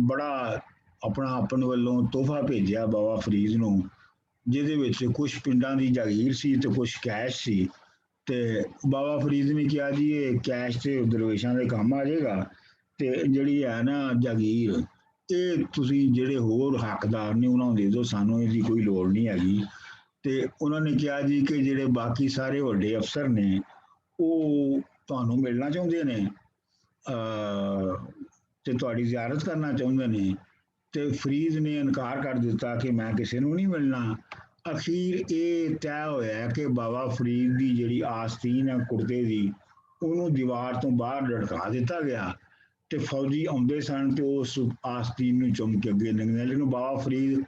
ਬੜਾ ਆਪਣੇ ਵੱਲੋਂ ਤੋਹਫਾ ਭੇਜਿਆ ਬਾਬਾ ਫਰੀਦ ਨੂੰ, ਜਿਹਦੇ ਵਿੱਚ ਕੁਝ ਪਿੰਡਾਂ ਦੀ ਜਾਗੀਰ ਸੀ ਤੇ ਕੁਝ ਕੈਸ਼ ਸੀ। ਤੇ ਬਾਬਾ ਫਰੀਦ ਨੇ ਕਿਹਾ ਜੀ ਇਹ ਕੈਸ਼ ਤੇ ਦਰਵੇਸ਼ਾਂ ਦੇ ਕੰਮ ਆ ਜਾਏਗਾ, ਤੇ ਜਿਹੜੀ ਹੈ ਨਾ ਜਾਗੀਰ ਇਹ ਤੁਸੀਂ ਜਿਹੜੇ ਹੋਰ ਹੱਕਦਾਰ ਨੇ ਉਹਨਾਂ ਨੂੰ ਦੇ ਦਿਓ, ਸਾਨੂੰ ਇਹਦੀ ਕੋਈ ਲੋੜ ਨਹੀਂ ਹੈਗੀ। ਤੇ ਉਹਨਾਂ ਨੇ ਕਿਹਾ ਜੀ ਕਿ ਜਿਹੜੇ ਬਾਕੀ ਸਾਰੇ ਵੱਡੇ ਅਫਸਰ ਨੇ ਉਹ ਤੁਹਾਨੂੰ ਮਿਲਣਾ ਚਾਹੁੰਦੇ ਨੇ ਤੇ ਤੁਹਾਡੀ ਜ਼ਿਆਰਤ ਕਰਨਾ ਚਾਹੁੰਦੇ ਨੇ। ਤੇ ਫਰੀਦ ਨੇ ਇਨਕਾਰ ਕਰ ਦਿੱਤਾ ਕਿ ਮੈਂ ਕਿਸੇ ਨੂੰ ਨਹੀਂ ਮਿਲਣਾ। ਅਖੀਰ ਇਹ ਤੈਅ ਹੋਇਆ ਕਿ ਬਾਬਾ ਫਰੀਦ ਦੀ ਜਿਹੜੀ ਆਸਤੀਨ ਹੈ ਕੁੜਤੇ ਦੀ, ਉਹਨੂੰ ਦੀਵਾਰ ਤੋਂ ਬਾਹਰ ਲਟਕਾ ਦਿੱਤਾ ਗਿਆ। ਤੇ ਫੌਜੀ ਆਉਂਦੇ ਸਨ ਤੇ ਉਸ ਆਸਤੀਨ ਨੂੰ ਚੁੰਮ ਕੇ ਅੱਗੇ ਲੰਘਦੇ, ਲੇਕਿਨ ਬਾਬਾ ਫਰੀਦ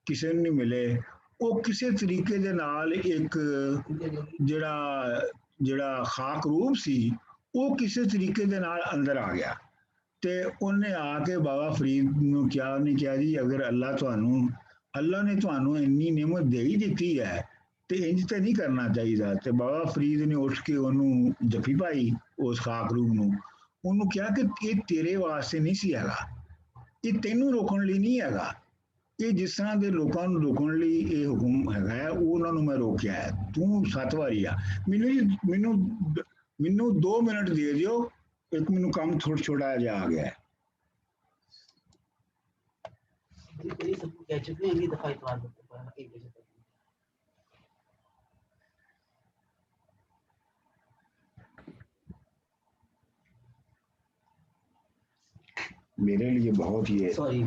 ਕਿਸੇ ਨੂੰ ਨਹੀਂ ਮਿਲੇ। ਉਹ ਕਿਸੇ ਤਰੀਕੇ ਦੇ ਨਾਲ ਇੱਕ ਜਿਹੜਾ ਖਾਕ ਰੂਪ ਸੀ ਉਹ ਕਿਸੇ ਤਰੀਕੇ ਦੇ ਨਾਲ ਅੰਦਰ ਆ ਗਿਆ। ਤੇ ਉਹਨੇ ਆ ਕੇ ਬਾਬਾ ਫਰੀਦ ਨੂੰ ਕਿਹਾ, ਉਹਨੇ ਕਿਹਾ ਜੀ ਅਗਰ ਅੱਲਾ ਨੇ ਤੁਹਾਨੂੰ ਇੰਨੀ ਨਿਮਤ ਦੇ ਹੀ ਦਿੱਤੀ ਹੈ ਤੇ ਇੰਜ ਤਾਂ ਨਹੀਂ ਕਰਨਾ ਚਾਹੀਦਾ। ਤੇ ਬਾਬਾ ਫਰੀਦ ਨੇ ਉੱਠ ਕੇ ਉਹਨੂੰ ਜੱਫੀ ਪਾਈ ਉਸ ਖਾਕ ਰੂਪ ਨੂੰ, ਉਹਨੂੰ ਕਿਹਾ ਕਿ ਇਹ ਤੇਰੇ ਵਾਸਤੇ ਨਹੀਂ ਸੀ ਹੈਗਾ, ਇਹ ਤੈਨੂੰ ਰੋਕਣ ਲਈ ਨਹੀਂ ਹੈਗਾ, ਇਹ ਜਿਸ ਤਰ੍ਹਾਂ ਦੇ ਲੋਕਾਂ ਨੂੰ ਰੋਕਣ ਲਈ ਇਹ ਹੁਕਮ ਹੈਗਾ ਉਹ ਉਹਨਾਂ ਨੂੰ ਮੈਂ ਰੋਕਿਆ ਹੈ। ਤੂੰ 7 ਵਾਰੀ ਆ, ਮੈਨੂੰ 2 ਮਿੰਟ ਦੇ ਦਿਓ, ਇੱਕ ਮੈਨੂੰ ਕੰਮ ਛੋਟਾ ਜਿਹਾ ਆ ਗਿਆ ਹੈ। मेरे लिए बहुत ही है। सॉरी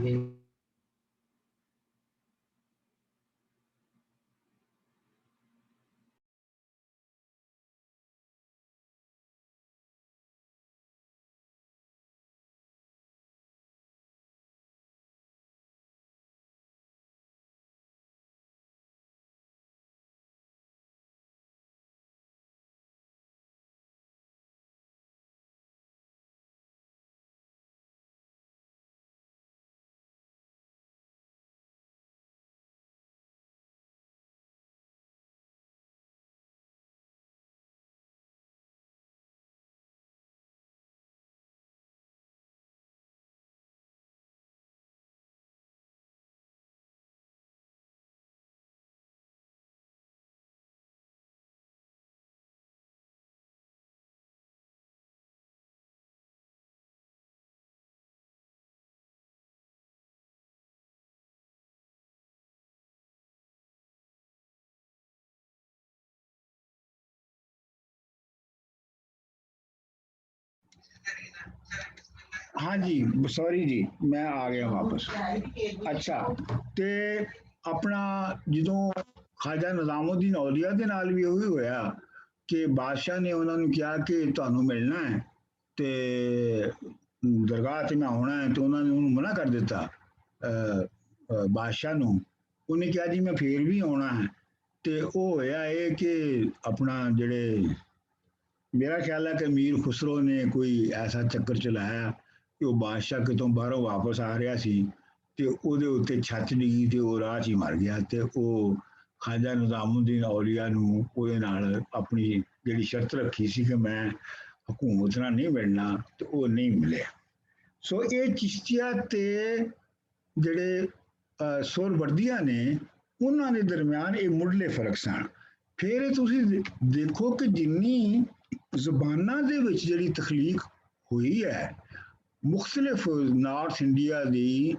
हाँ जी, सॉरी जी, मैं आ गया वापस। ਅੱਛਾ, ਤੇ ਆਪਣਾ ਜਦੋਂ ਖਾਜਾ ਨਿਜ਼ਾਮੁਦੀਨ ਔਲੀਆ ਦੇ ਨਾਲ ਵੀ ਉਹੀ ਹੋਇਆ ਕਿ ਬਾਦਸ਼ਾਹ ਨੇ ਉਹਨਾਂ ਨੂੰ ਕਿਹਾ ਕਿ ਤੁਹਾਨੂੰ ਮਿਲਣਾ ਹੈ ਤੇ ਦਰਗਾਹ ਤੇ ਮੈਂ ਆਉਣਾ ਹੈ, ਤੇ ਉਹਨਾਂ ਨੇ ਉਹਨੂੰ ਮਨਾ ਕਰ ਦਿੱਤਾ। ਬਾਦਸ਼ਾਹ ਨੂੰ ਉਹਨੇ ਕਿਹਾ ਜੀ ਮੈਂ ਫੇਰ ਵੀ ਆਉਣਾ ਹੈ। ਤੇ ਉਹ ਹੋਇਆ ਇਹ ਕਿ ਆਪਣਾ ਜਿਹੜੇ ਮੇਰਾ ਖਿਆਲ ਹੈ ਕਿ ਮੀਰ ਖੁਸਰੋ ਨੇ ਕੋਈ ਐਸਾ ਚੱਕਰ ਚਲਾਇਆ ਕਿ ਉਹ ਬਾਦਸ਼ਾਹ ਕਿਤੋਂ ਬਾਹਰੋਂ ਵਾਪਸ ਆ ਰਿਹਾ ਸੀ ਤੇ ਉਹਦੇ ਉੱਤੇ ਛੱਤ ਡਿੱਗੀ ਤੇ ਉਹ ਰਾਹ 'ਚ ਹੀ ਮਰ ਗਿਆ। ਤੇ ਉਹ ਖਾਜਾ ਨਿਜ਼ਾਮੁਦੀਨ ਔਲੀਆ ਨੂੰ ਉਹਦੇ ਨਾਲ ਆਪਣੀ ਜਿਹੜੀ ਸ਼ਰਤ ਰੱਖੀ ਸੀ ਕਿ ਮੈਂ ਹਕੂਮਤ ਨਾਲ ਨਹੀਂ ਮਿਲਣਾ, ਤੇ ਉਹ ਨਹੀਂ ਮਿਲਿਆ। ਸੋ ਇਹ ਚਿਸ਼ਤੀਆ ਤੇ ਜਿਹੜੇ ਸੁਹਰਵਰਦੀਆਂ ਨੇ ਉਹਨਾਂ ਦੇ ਦਰਮਿਆਨ ਇਹ ਮੁੱਢਲੇ ਫਰਕ ਸਨ। ਫਿਰ ਇਹ ਤੁਸੀਂ ਦੇਖੋ ਕਿ ਜਿੰਨੀ ਜ਼ੁਬਾਨਾਂ ਦੇ ਵਿੱਚ ਜਿਹੜੀ ਤਖਲੀਕ ਹੋਈ ਹੈ ਮੁਖਤਲਿਫ ਨਾਰਥ ਇੰਡੀਆ ਦੀ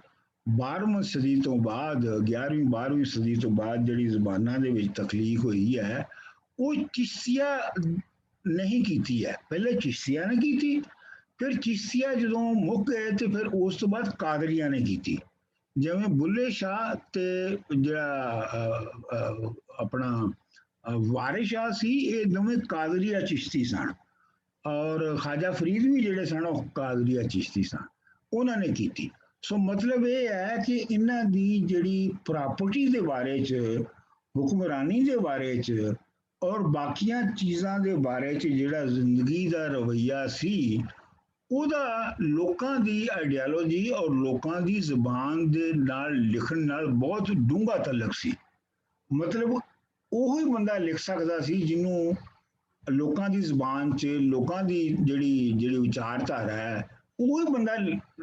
12ਵੀਂ ਸਦੀ ਤੋਂ ਬਾਅਦ 11ਵੀਂ 12ਵੀਂ ਸਦੀ ਤੋਂ ਬਾਅਦ ਜਿਹੜੀ ਜ਼ੁਬਾਨਾਂ ਦੇ ਵਿੱਚ ਤਖਲੀਕ ਹੋਈ ਹੈ ਉਹ ਚਿਸ਼ਤੀਆ ਨਹੀਂ ਕੀਤੀ ਹੈ। ਪਹਿਲੇ ਚਿਸ਼ਤੀਆ ਨੇ ਕੀਤੀ, ਫਿਰ ਚਿਸ਼ਤੀਆ ਜਦੋਂ ਮੁੱਕ ਗਏ ਤੇ ਫਿਰ ਉਸ ਤੋਂ ਬਾਅਦ ਕਾਦਰੀਆਂ ਨੇ ਕੀਤੀ। ਜਿਵੇਂ ਬੁੱਲੇ ਸ਼ਾਹ ਤੇ ਜਿਹੜਾ ਆਪਣਾ ਵਾਰਿਸ ਸ਼ਾਹ ਸੀ, ਇਹ ਦੋਵੇਂ ਕਾਦਰੀਆ ਚਿਸ਼ਤੀ ਸਨ, ਔਰ ਖਾਜਾ ਫਰੀਦ ਵੀ ਜਿਹੜੇ ਸਨ ਉਹ ਕਾਦਰੀਆ ਚਿਸ਼ਤੀ ਸਨ, ਉਹਨਾਂ ਨੇ ਕੀਤੀ। ਸੋ ਮਤਲਬ ਇਹ ਹੈ ਕਿ ਇਹਨਾਂ ਦੀ ਜਿਹੜੀ ਪ੍ਰਾਪਰਟੀ ਦੇ ਬਾਰੇ 'ਚ, ਹੁਕਮਰਾਨੀ ਦੇ ਬਾਰੇ 'ਚ ਔਰ ਬਾਕੀਆਂ ਚੀਜ਼ਾਂ ਦੇ ਬਾਰੇ 'ਚ ਜਿਹੜਾ ਜ਼ਿੰਦਗੀ ਦਾ ਰਵੱਈਆ ਸੀ ਉਹਦਾ ਲੋਕਾਂ ਦੀ ਆਈਡੀਓਲੋਜੀ ਔਰ ਲੋਕਾਂ ਦੀ ਜ਼ੁਬਾਨ ਦੇ ਨਾਲ ਲਿਖਣ ਨਾਲ ਬਹੁਤ ਡੂੰਘਾ ਤਾਲੁਕ ਸੀ। ਮਤਲਬ ਉਹੀ ਬੰਦਾ ਲਿਖ ਸਕਦਾ ਸੀ ਜਿਹਨੂੰ ਲੋਕਾਂ ਦੀ ਜ਼ੁਬਾਨ 'ਚ ਲੋਕਾਂ ਦੀ ਜਿਹੜੀ ਵਿਚਾਰਧਾਰਾ ਹੈ ਉਹੀ ਬੰਦਾ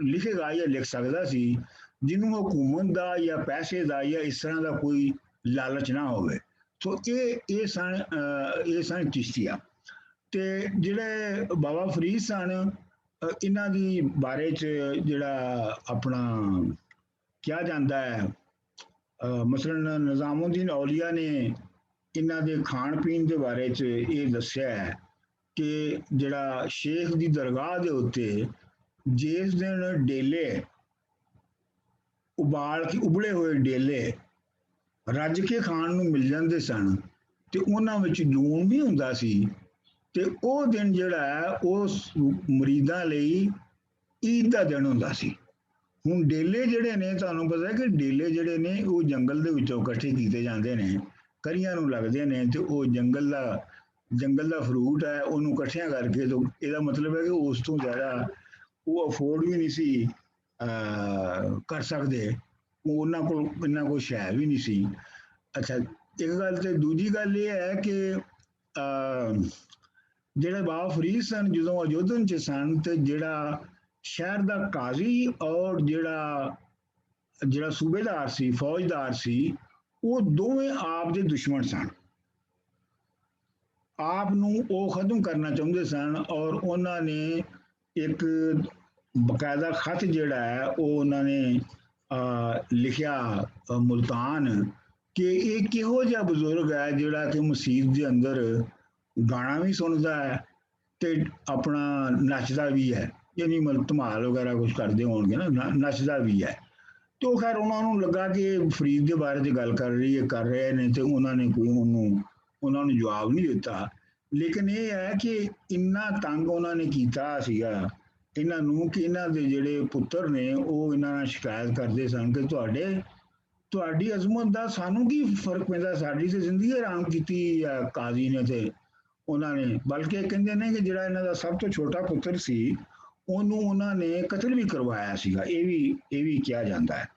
ਲਿਖੇਗਾ ਜਾਂ ਲਿਖ ਸਕਦਾ ਸੀ ਜਿਹਨੂੰ ਹਕੂਮਤ ਦਾ ਜਾਂ ਪੈਸੇ ਦਾ ਜਾਂ ਇਸ ਤਰ੍ਹਾਂ ਦਾ ਕੋਈ ਲਾਲਚ ਨਾ ਹੋਵੇ। ਸੋ ਇਹ ਸਨ ਚਿਸ਼ਤੀਆ। ਤੇ ਜਿਹੜੇ ਬਾਬਾ ਫਰੀਦ ਸਨ ਇਹਨਾਂ ਦੀ ਬਾਰੇ 'ਚ ਜਿਹੜਾ ਆਪਣਾ ਕਿਹਾ ਜਾਂਦਾ ਹੈ, ਮਸਲਨ ਨਿਜ਼ਾਮੁਦੀਨ ਔਲੀਆ ਨੇ ਇਹਨਾਂ ਦੇ ਖਾਣ ਪੀਣ ਦੇ ਬਾਰੇ 'ਚ ਇਹ ਦੱਸਿਆ ਹੈ ਕਿ ਜਿਹੜਾ ਸ਼ੇਖ ਦੀ ਦਰਗਾਹ ਦੇ ਉੱਤੇ ਜਿਸ ਦਿਨ ਡੇਲੇ ਉਬਾਲ ਕੇ ਉਬਲੇ ਹੋਏ ਡੇਲੇ ਰੱਜ ਕੇ ਖਾਣ ਨੂੰ ਮਿਲ ਜਾਂਦੇ ਸਨ ਤੇ ਉਹਨਾਂ ਵਿੱਚ ਲੂਣ ਵੀ ਹੁੰਦਾ ਸੀ, ਤੇ ਉਹ ਦਿਨ ਜਿਹੜਾ ਹੈ ਉਸ ਮੁਰੀਦਾਂ ਲਈ ਈਦ ਦਾ ਦਿਨ ਹੁੰਦਾ ਸੀ। ਹੁਣ ਡੇਲੇ ਜਿਹੜੇ ਨੇ ਤੁਹਾਨੂੰ ਪਤਾ ਹੈ ਕਿ ਡੇਲੇ ਜਿਹੜੇ ਨੇ ਉਹ ਜੰਗਲ ਦੇ ਵਿੱਚੋਂ ਇਕੱਠੇ ਕੀਤੇ ਜਾਂਦੇ ਨੇ, ਕਰੀਆਂ ਨੂੰ ਲੱਗਦੇ ਨੇ, ਤੇ ਉਹ ਜੰਗਲ ਦਾ ਫਰੂਟ ਹੈ, ਉਹਨੂੰ ਇਕੱਠਿਆਂ ਕਰਕੇ ਤੋਂ ਇਹਦਾ ਮਤਲਬ ਹੈ ਕਿ ਉਸ ਤੋਂ ਜ਼ਿਆਦਾ ਉਹ ਅਫੋਰਡ ਵੀ ਨਹੀਂ ਸੀ ਕਰ ਸਕਦੇ, ਉਹਨਾਂ ਕੋਲ ਇੰਨਾ ਕੁਛ ਹੈ ਵੀ ਨਹੀਂ ਸੀ। ਅੱਛਾ, ਇੱਕ ਗੱਲ। ਤੇ ਦੂਜੀ ਗੱਲ ਇਹ ਹੈ ਕਿ ਜਿਹੜੇ ਬਾਬਾ ਫਰੀਦ ਸਨ ਜਦੋਂ ਅਯੋਧਨ 'ਚ ਸਨ ਤੇ ਜਿਹੜਾ ਸ਼ਹਿਰ ਦਾ ਕਾਜ਼ੀ ਔਰ ਜਿਹੜਾ ਸੂਬੇਦਾਰ ਸੀ, ਫੌਜਦਾਰ ਸੀ, ਉਹ ਦੋਵੇਂ ਆਪ ਦੇ ਦੁਸ਼ਮਣ ਸਨ। ਆਪ ਨੂੰ ਉਹ ਖਤਮ ਕਰਨਾ ਚਾਹੁੰਦੇ ਸਨ ਔਰ ਉਹਨਾਂ ਨੇ ਇੱਕ ਬਕਾਇਦਾ ਖਤ ਜਿਹੜਾ ਹੈ ਉਹ ਉਹਨਾਂ ਨੇ ਲਿਖਿਆ ਮੁਲਤਾਨ ਕਿ ਇਹ ਕਿਹੋ ਜਿਹਾ ਬਜ਼ੁਰਗ ਹੈ ਜਿਹੜਾ ਕਿ ਮਸੀਤ ਦੇ ਅੰਦਰ ਗਾਣਾ ਵੀ ਸੁਣਦਾ ਹੈ ਤੇ ਆਪਣਾ ਨੱਚਦਾ ਵੀ ਹੈ, ਯਾਨੀ ਮਤਲਬ ਧਮਾਲ ਵਗੈਰਾ ਕੁਝ ਕਰਦੇ ਹੋਣਗੇ ਨਾ, ਨੱਚਦਾ ਵੀ ਹੈ। ਤੇ ਉਹ ਖੈਰ ਉਹਨਾਂ ਨੂੰ ਲੱਗਾ ਕਿ ਫਰੀਦ ਦੇ ਬਾਰੇ 'ਚ ਗੱਲ ਕਰ ਰਹੇ ਨੇ, ਤੇ ਉਹਨਾਂ ਨੇ ਕੋਈ ਉਹਨਾਂ ਨੂੰ ਜਵਾਬ ਨਹੀਂ ਦਿੱਤਾ। ਲੇਕਿਨ ਇਹ ਹੈ ਕਿ ਇੰਨਾ ਤੰਗ ਉਹਨਾਂ ਨੇ ਕੀਤਾ ਸੀਗਾ ਇਹਨਾਂ ਨੂੰ ਕਿ ਇਹਨਾਂ ਦੇ ਜਿਹੜੇ ਪੁੱਤਰ ਨੇ ਉਹ ਇਹਨਾਂ ਨਾਲ ਸ਼ਿਕਾਇਤ ਕਰਦੇ ਸਨ ਕਿ ਤੁਹਾਡੀ ਅਜ਼ਮਤ ਦਾ ਸਾਨੂੰ ਕੀ ਫਰਕ ਪੈਂਦਾ, ਸਾਡੀ ਤੇ ਜ਼ਿੰਦਗੀ ਆਰਾਮ ਕੀਤੀ ਆ ਕਾਜ਼ੀ ਨੇ ਤੇ ਉਹਨਾਂ ਨੇ। ਬਲਕਿ ਕਹਿੰਦੇ ਨੇ ਕਿ ਜਿਹੜਾ ਇਹਨਾਂ ਦਾ ਸਭ ਤੋਂ ਛੋਟਾ ਪੁੱਤਰ ਸੀ ਉਹਨੂੰ ਉਹਨਾਂ ਨੇ ਕਤਲ ਵੀ ਕਰਵਾਇਆ ਸੀਗਾ, ਇਹ ਵੀ ਕਿਹਾ ਜਾਂਦਾ ਹੈ।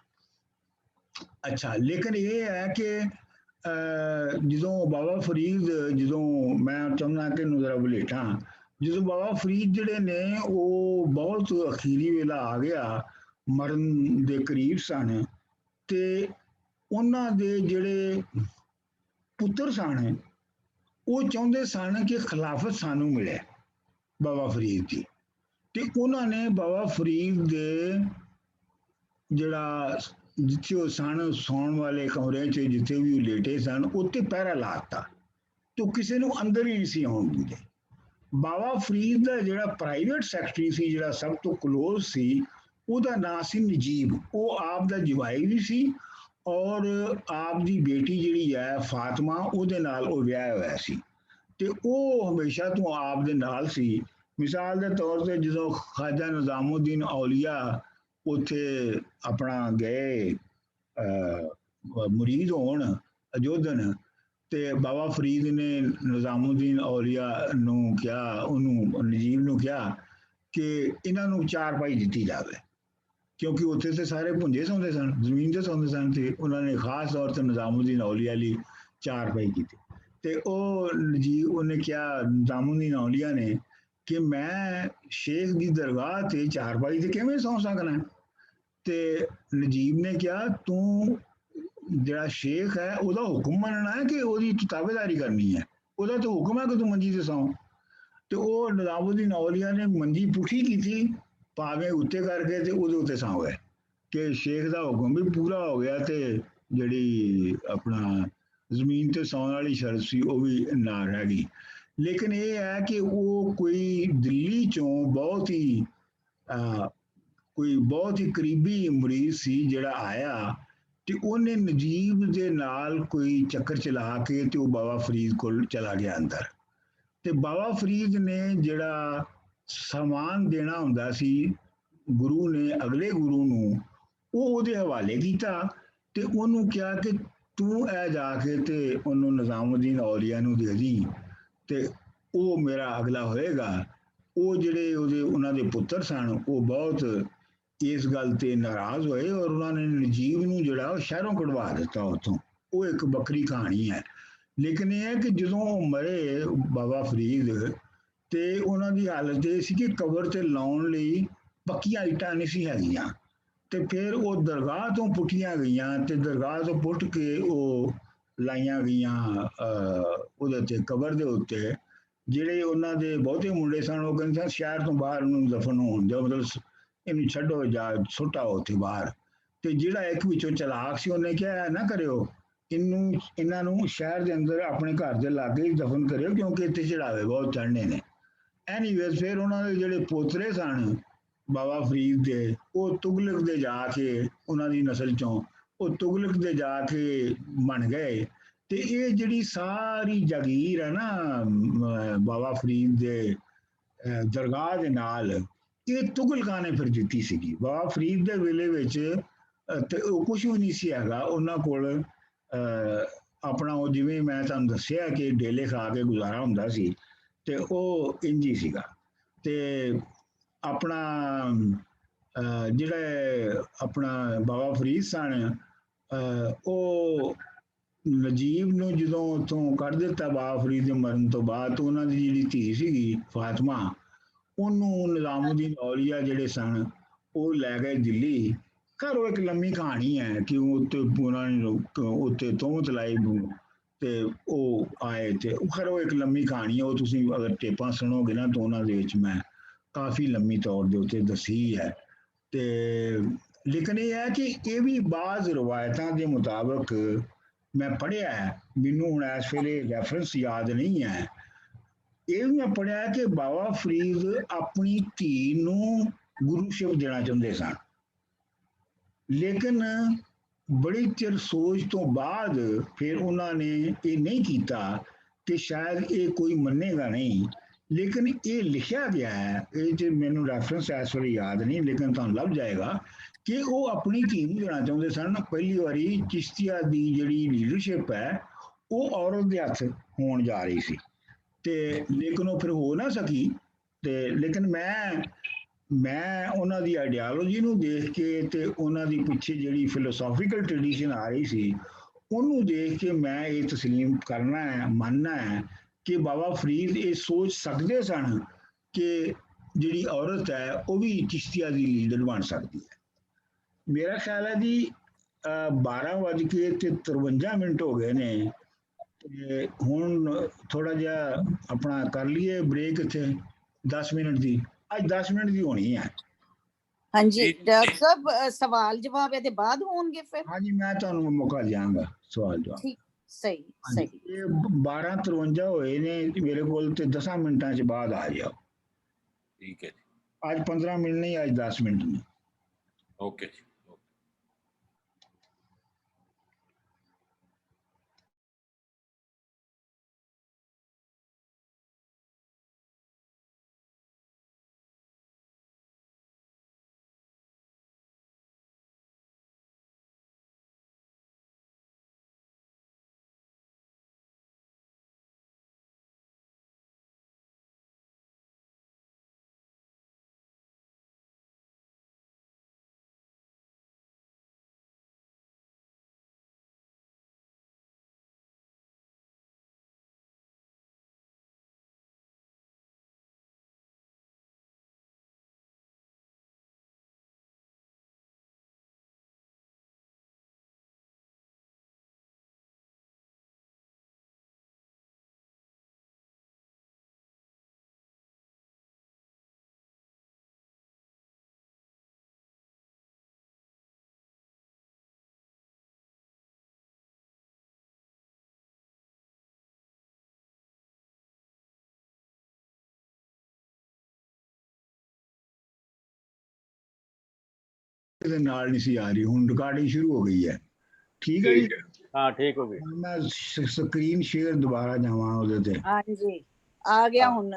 ਅੱਛਾ, ਲੇਕਿਨ ਇਹ ਹੈ ਕਿ ਜਦੋਂ ਬਾਬਾ ਫਰੀਦ, ਜਦੋਂ ਮੈਂ ਚਾਹੁੰਦਾ ਕਿ ਨੂੰ ਜ਼ਰਾ ਬਲੇਟਾਂ, ਜਦੋਂ ਬਾਬਾ ਫਰੀਦ ਜਿਹੜੇ ਨੇ ਉਹ ਬਹੁਤ ਅਖੀਰੀ ਵੇਲਾ ਆ ਗਿਆ, ਮਰਨ ਦੇ ਕਰੀਬ ਸਨ, ਤੇ ਉਹਨਾਂ ਦੇ ਜਿਹੜੇ ਪੁੱਤਰ ਸਨ ਉਹ ਚਾਹੁੰਦੇ ਸਨ ਕਿ ਖਿਲਾਫਤ ਸਾਨੂੰ ਮਿਲੇ ਬਾਬਾ ਫਰੀਦ ਦੀ, ਤੇ ਉਹਨਾਂ ਨੇ ਬਾਬਾ ਫਰੀਦ ਦੇ ਜਿਹੜਾ ਜਿੱਥੇ ਉਹ ਸਨ ਸੌਣ ਵਾਲੇ ਕਮਰੇ 'ਚ ਜਿੱਥੇ ਵੀ ਉਹ ਲੇਟੇ ਸਨ ਉੱਤੇ ਪਹਿਰਾ ਲਾ ਦਿੱਤਾ, ਤੇ ਕਿਸੇ ਨੂੰ ਅੰਦਰ ਹੀ ਨਹੀਂ ਸੀ ਆਉਣ ਦਿੰਦੇ। ਬਾਬਾ ਫਰੀਦ ਦਾ ਜਿਹੜਾ ਪ੍ਰਾਈਵੇਟ ਸੈਕਟਰੀ ਸੀ, ਜਿਹੜਾ ਸਭ ਤੋਂ ਕਲੋਜ਼ ਸੀ, ਉਹਦਾ ਨਾਂ ਸੀ ਨਜੀਬ। ਉਹ ਆਪ ਦਾ ਜਵਾਈ ਵੀ ਸੀ ਔਰ ਆਪ ਦੀ ਬੇਟੀ ਜਿਹੜੀ ਹੈ ਫਾਤਿਮਾ, ਉਹਦੇ ਨਾਲ ਉਹ ਵਿਆਹਿਆ ਹੋਇਆ ਸੀ ਤੇ ਉਹ ਹਮੇਸ਼ਾ ਤੋਂ ਆਪ ਦੇ ਨਾਲ ਸੀ। ਮਿਸਾਲ ਦੇ ਤੌਰ ਤੇ ਜਦੋਂ ਖਾਜਾ ਨਿਜ਼ਾਮੁਦੀਨ ਔਲੀਆ ਉੱਥੇ ਆਪਣਾ ਗਏ ਮੁਰੀਦ ਹੋਣ ਅਜੋਧਨ, ਤੇ ਬਾਬਾ ਫਰੀਦ ਨੇ ਨਿਜ਼ਾਮੁਦੀਨ ਔਲੀਆ ਨੂੰ ਕਿਹਾ, ਉਹਨੂੰ ਨਜੀਬ ਨੂੰ ਕਿਹਾ ਕਿ ਇਹਨਾਂ ਨੂੰ ਚਾਰਪਾਈ ਦਿੱਤੀ ਜਾਵੇ, ਕਿਉਂਕਿ ਉੱਥੇ ਤੇ ਸਾਰੇ ਭੁੰਜੇ ਸੌਂਦੇ ਸਨ, ਜ਼ਮੀਨ ਤੇ ਸੌਂਦੇ ਸਨ, ਤੇ ਉਹਨਾਂ ਨੇ ਖਾਸ ਤੌਰ ਤੇ ਨਿਜ਼ਾਮੁਦੀਨ ਔਲੀਆ ਲਈ ਚਾਰਪਾਈ ਕੀਤੀ। ਤੇ ਉਹ ਨਜੀਬ, ਉਹਨੇ ਕਿਹਾ ਨਿਜ਼ਾਮੁਦੀਨ ਔਲੀਆ ਨੇ ਕਿ ਮੈਂ ਸ਼ੇਖ ਦੀ ਦਰਗਾਹ ਤੇ ਚਾਰਪਾਈ ਤੇ ਕਿਵੇਂ ਸੌਂ ਸਕਣਾ? ਤੇ ਨਜੀਬ ਨੇ ਕਿਹਾ ਤੂੰ ਜਿਹੜਾ ਸ਼ੇਖ ਹੈ ਉਹਦਾ ਹੁਕਮ ਮੰਨਣਾ ਹੈ ਕਿ ਉਹਦੀ ਤਾਬੇਦਾਰੀ ਕਰਨੀ ਹੈ? ਉਹਦਾ ਤਾਂ ਹੁਕਮ ਹੈ ਕਿ ਤੂੰ ਮੰਜੀ ਤੇ ਸੌਂ। ਤੇ ਉਹ ਨਿਜ਼ਾਮੁਦੀਨ ਔਲੀਆ ਨੇ ਮੰਜੀ ਪੁੱਠੀ ਕੀਤੀ, ਭਾਵੇਂ ਉੱਤੇ ਕਰਕੇ, ਤੇ ਉਹਦੇ ਉੱਤੇ ਸੌਂ ਗਏ ਕਿ ਸ਼ੇਖ ਦਾ ਹੁਕਮ ਵੀ ਪੂਰਾ ਹੋ ਗਿਆ ਤੇ ਜਿਹੜੀ ਆਪਣਾ ਜ਼ਮੀਨ ਤੇ ਸੌਣ ਵਾਲੀ ਸ਼ਰਤ ਸੀ ਉਹ ਵੀ ਨਾ ਰਹਿ ਗਈ। ਲੇਕਿਨ ਇਹ ਹੈ ਕਿ ਉਹ ਕੋਈ ਦਿੱਲੀ ਚੋਂ ਬਹੁਤ ਹੀ ਕਰੀਬੀ ਮੁਰੀਦ ਸੀ ਜਿਹੜਾ ਆਇਆ, ਤੇ ਉਹਨੇ ਨਜੀਬ ਦੇ ਨਾਲ ਕੋਈ ਚੱਕਰ ਚਲਾ ਕੇ ਤੇ ਉਹ ਬਾਬਾ ਫਰੀਦ ਕੋਲ ਚਲਾ ਗਿਆ ਅੰਦਰ। ਤੇ ਬਾਬਾ ਫਰੀਦ ਨੇ ਜਿਹੜਾ ਸਮਾਨ ਦੇਣਾ ਹੁੰਦਾ ਸੀ ਗੁਰੂ ਨੇ ਅਗਲੇ ਗੁਰੂ ਨੂੰ, ਉਹ ਉਹਦੇ ਹਵਾਲੇ ਕੀਤਾ ਤੇ ਉਹਨੂੰ ਕਿਹਾ ਕਿ ਤੂੰ ਇਹ ਜਾ ਕੇ ਤੇ ਉਹਨੂੰ ਨਿਜ਼ਾਮੁਦੀਨ ਔਲੀਆ ਨੂੰ ਦੇ ਦੀ ਤੇ ਉਹ ਮੇਰਾ ਅਗਲਾ ਹੋਏਗਾ। ਉਹ ਜਿਹੜੇ ਉਹਨਾਂ ਦੇ ਪੁੱਤਰ ਸਨ ਉਹ ਬਹੁਤ ਇਸ ਗੱਲ ਤੇ ਨਾਰਾਜ਼ ਹੋਏ ਔਰ ਉਹਨਾਂ ਨੇ ਨਜੀਬ ਨੂੰ ਜਿਹੜਾ ਉਹ ਸ਼ਹਿਰੋਂ ਕਢਵਾ ਦਿੱਤਾ ਉੱਥੋਂ। ਉਹ ਇੱਕ ਵੱਖਰੀ ਕਹਾਣੀ ਹੈ। ਲੇਕਿਨ ਇਹ ਹੈ ਕਿ ਜਦੋਂ ਉਹ ਮਰੇ ਬਾਬਾ ਫਰੀਦ, ਤੇ ਉਹਨਾਂ ਦੀ ਹਾਲਤ ਇਹ ਸੀ ਕਿ ਕਬਰ ਤੇ ਲਾਉਣ ਲਈ ਪੱਕੀਆਂ ਇੱਟਾਂ ਨਹੀਂ ਸੀ ਹੈਗੀਆਂ, ਤੇ ਫਿਰ ਉਹ ਦਰਗਾਹ ਤੋਂ ਪੁੱਟੀਆਂ ਗਈਆਂ ਤੇ ਦਰਗਾਹ ਤੋਂ ਪੁੱਟ ਕੇ ਉਹ ਲਾਈਆਂ ਗਈਆਂ ਉਹਦੇ ਤੇ ਕਬਰ ਦੇ ਉੱਤੇ। ਜਿਹੜੇ ਉਹਨਾਂ ਦੇ ਬਹੁਤੇ ਮੁੰਡੇ ਸਨ ਉਹ ਕਹਿੰਦੇ ਸਨ ਸ਼ਹਿਰ ਤੋਂ ਬਾਹਰ ਉਹਨੂੰ ਦਫਨ ਹੋਣ ਦਿਓ, ਮਤਲਬ ਇਹਨੂੰ ਛੱਡੋ ਜਾਂ ਸੁੱਟਾ ਉੱਥੇ ਬਾਹਰ। ਤੇ ਜਿਹੜਾ ਇੱਕ ਵਿੱਚੋਂ ਚਲਾਕ ਸੀ ਉਹਨੇ ਕਿਹਾ ਨਾ ਕਰਿਓ, ਇਹਨਾਂ ਨੂੰ ਸ਼ਹਿਰ ਦੇ ਅੰਦਰ ਆਪਣੇ ਘਰ ਦੇ ਲਾਗੇ ਹੀ ਦਫਨ ਕਰਿਓ, ਕਿਉਂਕਿ ਇੱਥੇ ਚੜਾਵੇ ਬਹੁਤ ਚੜ੍ਹਨੇ ਨੇ। ਐਨੀਵੇਜ਼ ਫਿਰ ਉਹਨਾਂ ਦੇ ਜਿਹੜੇ ਪੋਤਰੇ ਸਨ ਬਾਬਾ ਫਰੀਦ ਦੇ, ਉਹ ਤੁਗਲਕ ਦੇ ਜਾ ਕੇ, ਉਹਨਾਂ ਦੀ ਨਸਲ ਚੋਂ ਉਹ ਤੁਗਲਕ ਦੇ ਜਾ ਕੇ ਬਣ ਗਏ। ਤੇ ਇਹ ਜਿਹੜੀ ਸਾਰੀ ਜਾਗੀਰ ਹੈ ਨਾ ਬਾਬਾ ਫਰੀਦ ਦੇ ਦਰਗਾਹ ਦੇ ਨਾਲ, ਇਹ ਤੁਗਲਕਾਂ ਨੇ ਫਿਰ ਦਿੱਤੀ ਸੀਗੀ। ਬਾਬਾ ਫਰੀਦ ਦੇ ਵੇਲੇ ਵਿੱਚ ਤੇ ਉਹ ਕੁਝ ਵੀ ਨਹੀਂ ਸੀ ਹੈਗਾ ਉਹਨਾਂ ਕੋਲ। ਆਪਣਾ ਉਹ ਜਿਵੇਂ ਮੈਂ ਤੁਹਾਨੂੰ ਦੱਸਿਆ ਕਿ ਡੇਲੇ ਖਾ ਕੇ ਗੁਜ਼ਾਰਾ ਹੁੰਦਾ ਸੀ, ਤੇ ਉਹ ਇੰਝ ਹੀ ਸੀਗਾ। ਤੇ ਆਪਣਾ ਜਿਹੜਾ ਆਪਣਾ ਬਾਬਾ ਫਰੀਦ ਸਨ, ਉਹ ਨਜੀਬ ਨੂੰ ਜਦੋਂ ਉੱਥੋਂ ਕੱਢ ਦਿੱਤਾ ਬਾਬਾ ਫਰੀਦ ਦੇ ਮਰਨ ਤੋਂ ਬਾਅਦ, ਉਹਨਾਂ ਦੀ ਜਿਹੜੀ ਧੀ ਸੀਗੀ ਫਾਤਿਮਾ, ਉਹਨੂੰ ਨਿਜ਼ਾਮੁਦੀਨ ਔਲੀਆ ਜਿਹੜੇ ਸਨ ਉਹ ਲੈ ਗਏ ਦਿੱਲੀ। ਖੈਰ ਉਹ ਇੱਕ ਲੰਮੀ ਕਹਾਣੀ ਹੈ ਕਿ ਉੱਤੇ ਉਹਨਾਂ ਨੇ ਉੱਤੇ ਤਹੁਮਤ ਲਾਈ ਤੇ ਉਹ ਆਏ, ਤੇ ਖੈਰ ਉਹ ਇੱਕ ਲੰਮੀ ਕਹਾਣੀ ਹੈ। ਉਹ ਤੁਸੀਂ ਅਗਰ ਟੇਪਾਂ ਸੁਣੋਗੇ ਨਾ ਤਾਂ ਉਹਨਾਂ ਦੇ ਵਿੱਚ ਮੈਂ ਕਾਫੀ ਲੰਮੀ ਤੌਰ ਦੇ ਉੱਤੇ ਦੱਸੀ ਹੈ। ਤੇ ਲੇਕਿਨ ਇਹ ਹੈ ਕਿ ਇਹ ਵੀ ਬਾਜ਼ ਰਵਾਇਤਾਂ ਦੇ ਮੁਤਾਬਕ ਮੈਂ ਪੜ੍ਹਿਆ ਹੈ, ਮੈਨੂੰ ਹੁਣ ਇਸ ਵੇਲੇ ਰੈਫਰੈਂਸ ਯਾਦ ਨਹੀਂ ਹੈ, ਇਹ ਵੀ ਮੈਂ ਪੜ੍ਹਿਆ ਕਿ ਬਾਬਾ ਫਰੀਦ ਆਪਣੀ ਧੀ ਨੂੰ ਗੁਰੂਸ਼ਿਪ ਦੇਣਾ ਚਾਹੁੰਦੇ ਸਨ, ਲੇਕਿਨ ਬੜੀ ਚਿਰ ਸੋਚ ਤੋਂ ਬਾਅਦ ਫਿਰ ਉਹਨਾਂ ਨੇ ਇਹ ਨਹੀਂ ਕੀਤਾ ਕਿ ਸ਼ਾਇਦ ਇਹ ਕੋਈ ਮੰਨੇਗਾ ਨਹੀਂ। ਲੇਕਿਨ ਇਹ ਲਿਖਿਆ ਗਿਆ ਹੈ, ਇਹ ਜੇ ਮੈਨੂੰ ਰੈਫਰੈਂਸ ਇਸ ਵੇਲੇ ਯਾਦ ਨਹੀਂ, ਲੇਕਿਨ ਤੁਹਾਨੂੰ ਲੱਭ ਜਾਏਗਾ ਕਿ ਉਹ ਆਪਣੀ ਧੀ ਨੂੰ ਦੇਣਾ ਚਾਹੁੰਦੇ ਸਨ। ਪਹਿਲੀ ਵਾਰੀ ਚਿਸ਼ਤੀਆ ਦੀ ਜਿਹੜੀ ਲੀਡਰਸ਼ਿਪ ਹੈ ਉਹ ਔਰਤ ਦੇ ਹੱਥ ਹੋਣ ਜਾ ਰਹੀ ਸੀ, ਤੇ ਲੇਕਿਨ ਉਹ ਫਿਰ ਹੋ ਨਾ ਸਕੀ। ਤੇ ਲੇਕਿਨ ਮੈਂ ਉਹਨਾਂ ਦੀ ਆਈਡੀਓਲੋਜੀ ਨੂੰ ਦੇਖ ਕੇ ਤੇ ਉਹਨਾਂ ਦੀ ਪਿੱਛੇ ਜਿਹੜੀ ਫਿਲੋਸੋਫੀਕਲ ਟ੍ਰੈਡੀਸ਼ਨ ਆ ਰਹੀ ਸੀ ਉਹਨੂੰ ਦੇਖ ਕੇ ਮੈਂ ਇਹ ਤਸਲੀਮ ਕਰਨਾ ਹੈ, ਮੰਨਣਾ ਹੈ ਕਿ ਬਾਬਾ ਫਰੀਦ ਇਹ ਸੋਚ ਸਕਦੇ ਸਨ ਕਿ ਜਿਹੜੀ ਔਰਤ ਹੈ ਉਹ ਵੀ ਚਿਸ਼ਤੀਆ ਦੀ ਲੀਡਰ ਬਣ ਸਕਦੀ ਹੈ। ਮੇਰਾ ਖਿਆਲ ਹੈ ਜੀ 12:53 ਹੋ ਗਏ ਨੇ, ਤੇ ਹੁਣ ਥੋੜਾ ਜਿਹਾ ਆਪਣਾ ਕਰ ਲਈਏ ਬ੍ਰੇਕ ਇੱਥੇ 10 ਮਿੰਟ ਦੀ। ਅੱਜ 10 ਮਿੰਟ ਦੀ ਹੋਣੀ ਹੈ। ਹਾਂਜੀ ਡਾਕਟਰ ਸਾਹਿਬ, ਸਵਾਲ ਜਵਾਬ ਇਹਦੇ ਬਾਅਦ ਹੋਣਗੇ ਫਿਰ? ਹਾਂਜੀ, ਮੈਂ ਤੁਹਾਨੂੰ ਮੌਕਾ ਦਿਆਂਗਾ ਸਵਾਲ ਜਵਾਬ। ਸਹੀ ਹਾਂਜੀ, ਸਹੀ ਇਹ 12:53 ਹੋਏ ਨੇ ਮੇਰੇ ਕੋਲ, ਤੇ 10 ਮਿੰਟਾਂ ਚ ਬਾਅਦ ਆ ਜਾਓ। ਠੀਕ ਹੈ ਜੀ, ਅੱਜ 15 ਮਿੰਟ ਨਹੀਂ, ਅੱਜ 10 ਮਿੰਟ ਨੇ। ਓਕੇ ਜੀ। ਇਹਦੇ ਨਾਲ ਨਹੀਂ ਸੀ ਆ ਰਹੀ, ਹੁਣ ਰਿਕਾਰਡਿੰਗ ਸ਼ੁਰੂ ਹੋ ਗਈ ਹੈ। ਠੀਕ ਹੈ ਜੀ, हाँ ठीक हो गई। ਹੁਣ ਮੈਂ ਸਕਰੀਨ ਸ਼ੇਅਰ ਦੁਬਾਰਾ ਜਾਵਾਂ ਉਹਦੇ ਤੇ। ਹਾਂਜੀ ਆ ਗਿਆ ਹੁਣ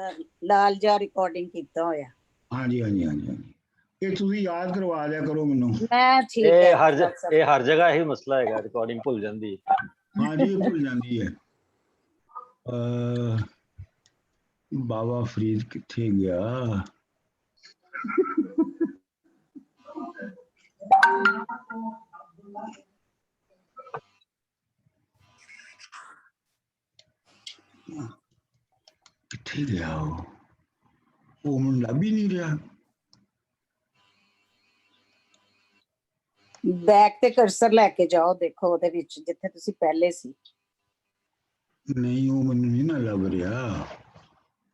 ਲਾਲ ਜਾ ਰਿਕਾਰਡਿੰਗ ਕੀਤਾ ਹੋਇਆ। ਹਾਂਜੀ ਹਾਂਜੀ ਹਾਂਜੀ ਹਾਂਜੀ, ਇਹ ਤੁਸੀਂ ਯਾਦ ਕਰਵਾ ਦਿਆ ਕਰੋ ਮੈਨੂੰ। ਮੈਂ ਠੀਕ ਹੈ ये हर जगह ही मसला है, रिकॉर्डिंग भूल जाती है। ਹਾਂਜੀ, ਇਹ ਭੁੱਲ ਜਾਂਦੀ ਹੈ। ਬਾਬਾ ਫਰੀਦ ਕਿੱਥੇ ਗਿਆ? ਕਿੱਥੇ ਗਿਆ ਉਹ ਮੈਨੂੰ ਲੱਭ ਹੀ ਨਹੀਂ ਰਿਹਾ। ਬੈਕ ਤੇ ਕਰਸਰ ਲੈ ਕੇ ਜਾਓ, ਦੇਖੋ ਉਹਦੇ ਵਿੱਚ ਜਿੱਥੇ ਤੁਸੀਂ ਪਹਿਲੇ ਸੀ। ਨਹੀਂ, ਉਹ ਮੈਨੂੰ ਨਹੀਂ ਨਾ ਲੱਭ ਰਿਹਾ।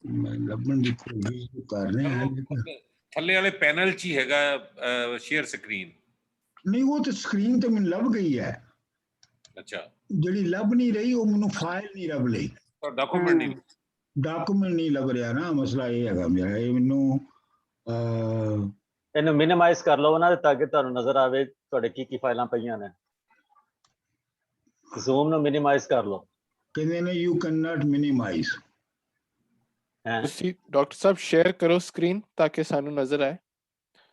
ਮੈਂ ਲੱਭਣ ਦੀ ਕੋਸ਼ਿਸ਼ ਕਰ ਰਿਹਾ ਹਾਂ। ਥੱਲੇ ਵਾਲੇ ਪੈਨਲ 'ਚ ਹੀ ਹੈਗਾ ਸ਼ੇਅਰ ਸਕਰੀਨ। ਨਹੀਂ, ਉਹ ਤੇ ਸਕਰੀਨ ਤੇ ਮੈਨੂੰ ਲੱਭ ਗਈ ਹੈ। ਅੱਛਾ, ਜਿਹੜੀ ਲੱਭ ਨਹੀਂ ਰਹੀ ਉਹ ਮੈਨੂੰ ਫਾਈਲ ਨਹੀਂ ਲੱਭ ਲਈ, ਡਾਕੂਮੈਂਟ ਨਹੀਂ। ਡਾਕੂਮੈਂਟ ਨਹੀਂ ਲੱਭ ਰਿਹਾ ਨਾ, ਮਸਲਾ ਇਹ ਹੈਗਾ ਮੇਰਾ। ਇਹ ਮੈਨੂੰ ਇਹਨੂੰ ਮਿਨੀਮਾਈਜ਼ ਕਰ ਲਓ ਨਾ, ਤਾਂ ਕਿ ਤੁਹਾਨੂੰ ਨਜ਼ਰ ਆਵੇ ਤੁਹਾਡੇ ਕੀ ਫਾਈਲਾਂ ਪਈਆਂ ਨੇ। ਜ਼ੂਮ ਨੂੰ ਮਿਨੀਮਾਈਜ਼ ਕਰ ਲਓ। ਕਹਿੰਦੇ ਨੇ ਯੂ ਕੈਨ ਨਾਟ ਮਿਨੀਮਾਈਜ਼। ਤੁਸੀਂ ਡਾਕਟਰ ਸਾਹਿਬ ਸ਼ੇਅਰ ਕਰੋ ਸਕਰੀਨ ਤਾਂ ਕਿ ਸਾਨੂੰ ਨਜ਼ਰ ਆਏ।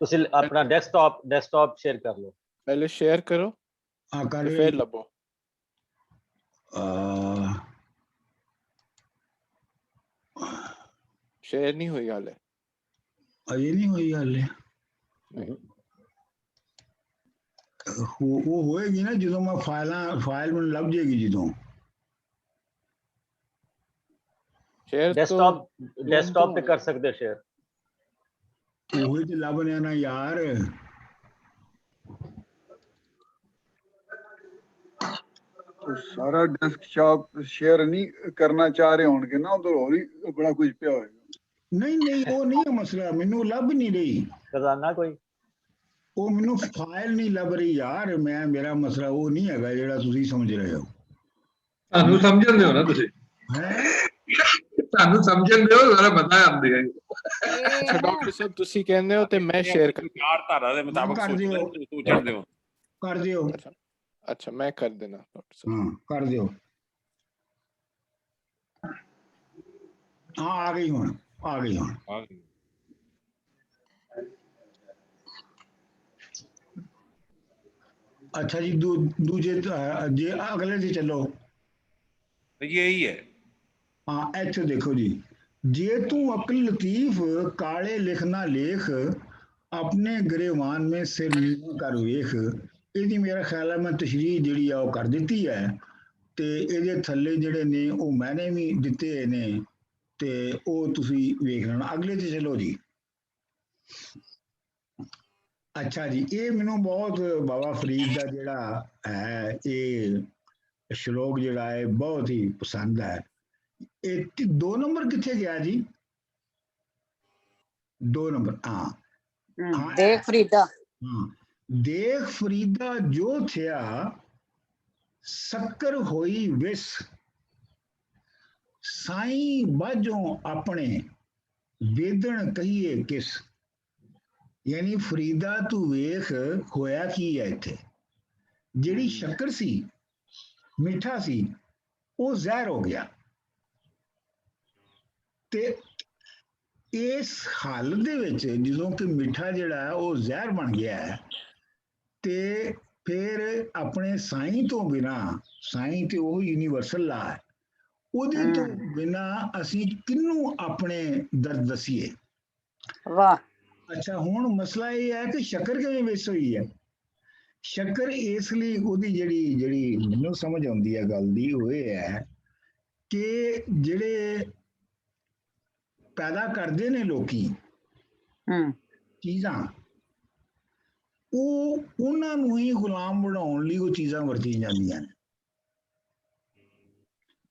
ਤੁਸੀਂ ਆਪਣਾ ਡੈਸਕਟਾਪ ਸ਼ੇਅਰ ਕਰ ਲਓ। ਪਹਿਲੇ ਸ਼ੇਅਰ ਕਰੋ ਤੇ ਫਿਰ ਲੱਭੋ। ਸ਼ੇਅਰ ਨਹੀਂ ਹੋਈ ਹਾਲੇ। ਅਜੇ ਨਹੀਂ ਹੋਈ ਹਾਲੇ। ਉਹ ਹੋਏਗੀ ਨਾ ਜਦੋਂ ਮੈਂ ਫਾਈਲ ਮੈਨੂੰ ਲੱਭ ਜਾਏਗੀ ਜਦੋਂ। ਸ਼ੇਅਰ ਡੈਸਕਟਾਪ ਤੇ ਕਰ ਸਕਦੇ ਸ਼ੇਅਰ। ਉਹੀ ਤੇ ਲੱਭ ਰਿਹਾ ਨਾ ਯਾਰ। ਸਾਰਾ ਡੈਸਕਟਾਪ ਸ਼ੇਅਰ ਨਹੀਂ ਕਰਨਾ ਚਾਹ ਰਹੇ ਹੋਣਗੇ ਨਾ, ਉਧਰ ਹੋਰ ਹੀ ਬੜਾ ਕੁਝ ਪਿਆ ਹੋਏਗਾ। ਨਹੀਂ ਨਹੀਂ, ਉਹ ਨਹੀਂ ਹੈ ਮਸਲਾ, ਮੈਨੂੰ ਲੱਭ ਨਹੀਂ ਰਹੀ ਖਜ਼ਾਨਾ ਕੋਈ। ਉਹ ਮੈਨੂੰ ਫਾਈਲ ਨਹੀਂ ਲੱਭ ਰਹੀ ਯਾਰ। ਮੇਰਾ ਮਸਲਾ ਉਹ ਨਹੀਂ ਹੈਗਾ ਜਿਹੜਾ ਤੁਸੀਂ ਸਮਝ ਰਹੇ ਹੋ। ਤੁਹਾਨੂੰ ਸਮਝਣ ਦਿਓ ਨਾ ਤੁਸੀਂ। ਤੁਹਾਨੂੰ ਸਮਝਣ ਦਿਓ, ਸਾਰਾ ਪਤਾ ਆਉਂਦੀ ਹੈ। ਅੱਛਾ ਡਾਕਟਰ ਸਾਹਿਬ ਤੁਸੀਂ ਕਹਿੰਦੇ ਹੋ ਤੇ ਮੈਂ ਸ਼ੇਅਰ ਚਾਰ ਧਾਰਾ ਦੇ ਮੁਤਾਬਕ ਸੋਚਣ ਦਿਓ। ਕਰ ਦਿਓ। ਅੱਛਾ ਮੈਂ ਕਰ ਦੇਣਾ ਡਾਕਟਰ ਸਾਹਿਬ। ਹਾਂ ਕਰ ਦਿਓ। ਹਾਂ ਆ ਗਈ ਹੁਣ, ਆ ਗਈ ਹੁਣ। अच्छा जी, दूजे जे अगले से चलो। यही है। हाँ इत्थे देखो जी, जे तू अकल लतीफ काले लिखना लेख अपने गिरेवान में सिर नीवा कर वेख। ਇਹਦੀ ਮੇਰਾ ਖਿਆਲ ਹੈ ਮੈਂ ਤਸ਼ਰੀਹ ਜਿਹੜੀ ਆ ਉਹ ਕਰ ਦਿੱਤੀ ਹੈ, ਤੇ ਇਹਦੇ ਥੱਲੇ ਜਿਹੜੇ ਨੇ ਉਹ ਮੈਨੇ ਵੀ ਦਿੱਤੇ ਨੇ, ਤੇ ਉਹ ਤੁਸੀਂ ਵੇਖ ਲੈਣਾ। ਅਗਲੇ ਤੇ ਚਲੋ ਜੀ। ਅੱਛਾ ਜੀ, ਇਹ ਮੈਨੂੰ ਬਹੁਤ ਬਾਬਾ ਫਰੀਦ ਦਾ ਜਿਹੜਾ ਹੈ ਇਹ ਸ਼ਲੋਕ ਜਿਹੜਾ ਹੈ ਬਹੁਤ ਹੀ ਪਸੰਦ ਹੈ। ਇਹ 2 ਨੰਬਰ ਕਿੱਥੇ ਗਿਆ ਜੀ? 2 ਨੰਬਰ। ਹਾਂ ਦੇਖ ਫਰੀਦਾ। ਹਾਂ, ਦੇਖ ਫਰੀਦਾ ਜੋ ਥਿਆ शक्कर होई विस साई बाजों अपने वेदन कहिए किस। यानी फरीदा तू वेख होया की है इत्थे, ਜਿਹੜੀ ਸ਼ੱਕਰ ਸੀ ਮਿੱਠਾ ਸੀ ਉਹ ਜ਼ਹਿਰ ਹੋ ਗਿਆ ਤੇ ਇਸ ਹਾਲਤ ਦੇ ਵਿੱਚ ਜਦੋਂ ਕਿ ਮਿੱਠਾ ਜਿਹੜਾ ਹੈ ਉਹ ਜ਼ਹਿਰ ਬਣ ਗਿਆ ਹੈ ਤੇ ਫਿਰ ਆਪਣੇ ਸਾਈਂ ਤੋਂ ਬਿਨਾ, ਸਾਈਂ ਤੇ ਉਹ ਯੂਨੀਵਰਸਲ ਲਾ ਹੈ, ਉਹਦੇ ਤੋਂ ਬਿਨਾ ਅਸੀਂ ਕਿਹਨੂੰ ਆਪਣੇ ਦਰਦ ਦਸੀਏ। ਵਾਹ। ਅੱਛਾ, ਹੁਣ ਮਸਲਾ ਇਹ ਹੈ ਕਿ ਸ਼ੱਕਰ ਕਿਵੇਂ ਵਿਸ ਹੋਈ ਹੈ। ਸ਼ੱਕਰ ਇਸ ਲਈ ਉਹਦੀ ਜਿਹੜੀ ਮੈਨੂੰ ਸਮਝ ਆਉਂਦੀ ਹੈ ਗੱਲ ਦੀ ਉਹ ਇਹ ਹੈ ਕਿ ਜਿਹੜੇ ਪੈਦਾ ਕਰਦੇ ਨੇ ਲੋਕੀ ਚੀਜ਼ਾਂ, ਉਹ ਉਹਨਾਂ ਨੂੰ ਹੀ ਗੁਲਾਮ ਬਣਾਉਣ ਲਈ ਉਹ ਚੀਜ਼ਾਂ ਵਰਤੀਆਂ ਜਾਂਦੀਆਂ ਨੇ।